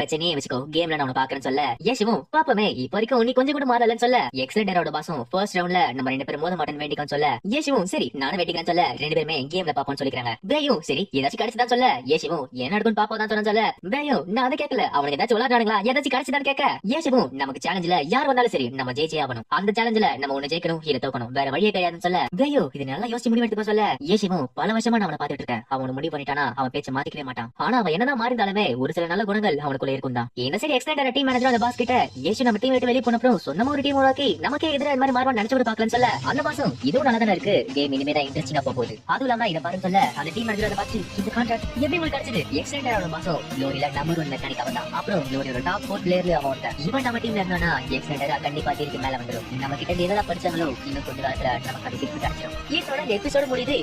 பிரச்சனையே வச்சுக்கோ கேம்ல நான் பாக்குறேன்னு சொல்ல ஏசுவும் பாப்பமே இப்போ வரைக்கும் நீ கொஞ்சம் கூட மாறலன்னு சொல்ல எக்ஸ்டெண்டரோட பாசும் ஃபர்ஸ்ட் ரவுண்ட்ல நம்ம 2 பேரும் மோத மாட்டேன்னு வேண்டிக்கான்னு சொல்ல ஏசுவும் சரி நானும் வேண்டிக்கிறேன்னு சொல்ல 2 பேருமே கேம்ல பாப்போம்னு சொல்லிக்கிறாங்க. பேயும் சரி ஏதாச்சும் கிடைச்சுதான் சொல்ல ஏசுவும் என்ன நடக்கும் பாப்போம் தான் சொல்ல பேயும் நான் அதை கேட்கல அவனுக்கு ஏதாச்சும் விளையாடுறாங்களா ஏதாச்சும் கிடைச்சுதான் கேட்க ஏசுவும் நமக்கு சேலஞ்சில யார் வந்தாலும் சரி நம்ம ஜெயிச்சே ஆகணும், அந்த சேலஞ்சில நம்ம ஒண்ணு ஜெயிக்கணும் இல்ல தோக்கணும் வேற வழியே கிடையாதுன்னு சொல்ல பேயோ இது நல்லா யோசிச்சு முடிவு எடுத்துக்கோ சொல்ல ஏசுவும் பல வருஷமா நான் அவனை பாத்துட்டு இருக்கேன், அவன் முடிவு பண்ணிட்டானா அவன் பேச்ச மாத்திக்கவே மாட்டான், ஆனா அவன் என்னதான் மாறிந்தாலுமே ஒரு சில நல்ல குணங்கள் அவனுக்குள்ள இருக்கும் தான். இந்த சைடு எக்ஸ்டெண்டர் டீம் மேனேஜர் அந்த பாஸ் கிட்ட ஏசு நம்ம டீம் விட்டு வெளியே போனப்பறம் சொந்தமா ஒரு டீம் உருவாக்கி நமக்கே எதிராக இந்த மாதிரி மாறுவான்னு நினைச்சு கூட பாக்கலன்னு சொல்ல அந்த பாசம் இதுவும் நல்லா தானே இருக்கு கேம் இனிமே தான் இன்ட்ரெஸ்டிங்கா போகுது, அதுவும் இல்லாம இதை பாருன்னு சொல்ல அந்த டீம் மேனேஜர் அதை பார்த்து இந்த கான்ட்ராக்ட் எப்படி உங்களுக்கு கிடைச்சது எக்ஸ்டெண்டரோட பாசம் குளோரியில நம்பர் 1 மெக்கானிக் அவன் தான், அப்புறம் குளோரியோட டாப் 4 பிளேயர்ல அவன் ஒருத்தன், இவன் நம்ம டீம்ல இருந்தானா எக்ஸ்டெண்டரா கண்டிப்பா தீர்க்கு மேல வந்துடும், நம்ம கிட்ட எதெல்லாம் படிச்சாங்களோ இன்னும் கொஞ்ச காலத்துல நமக்கு அது கிடைச்சிடும். இதோட எபிசோட முடியுது.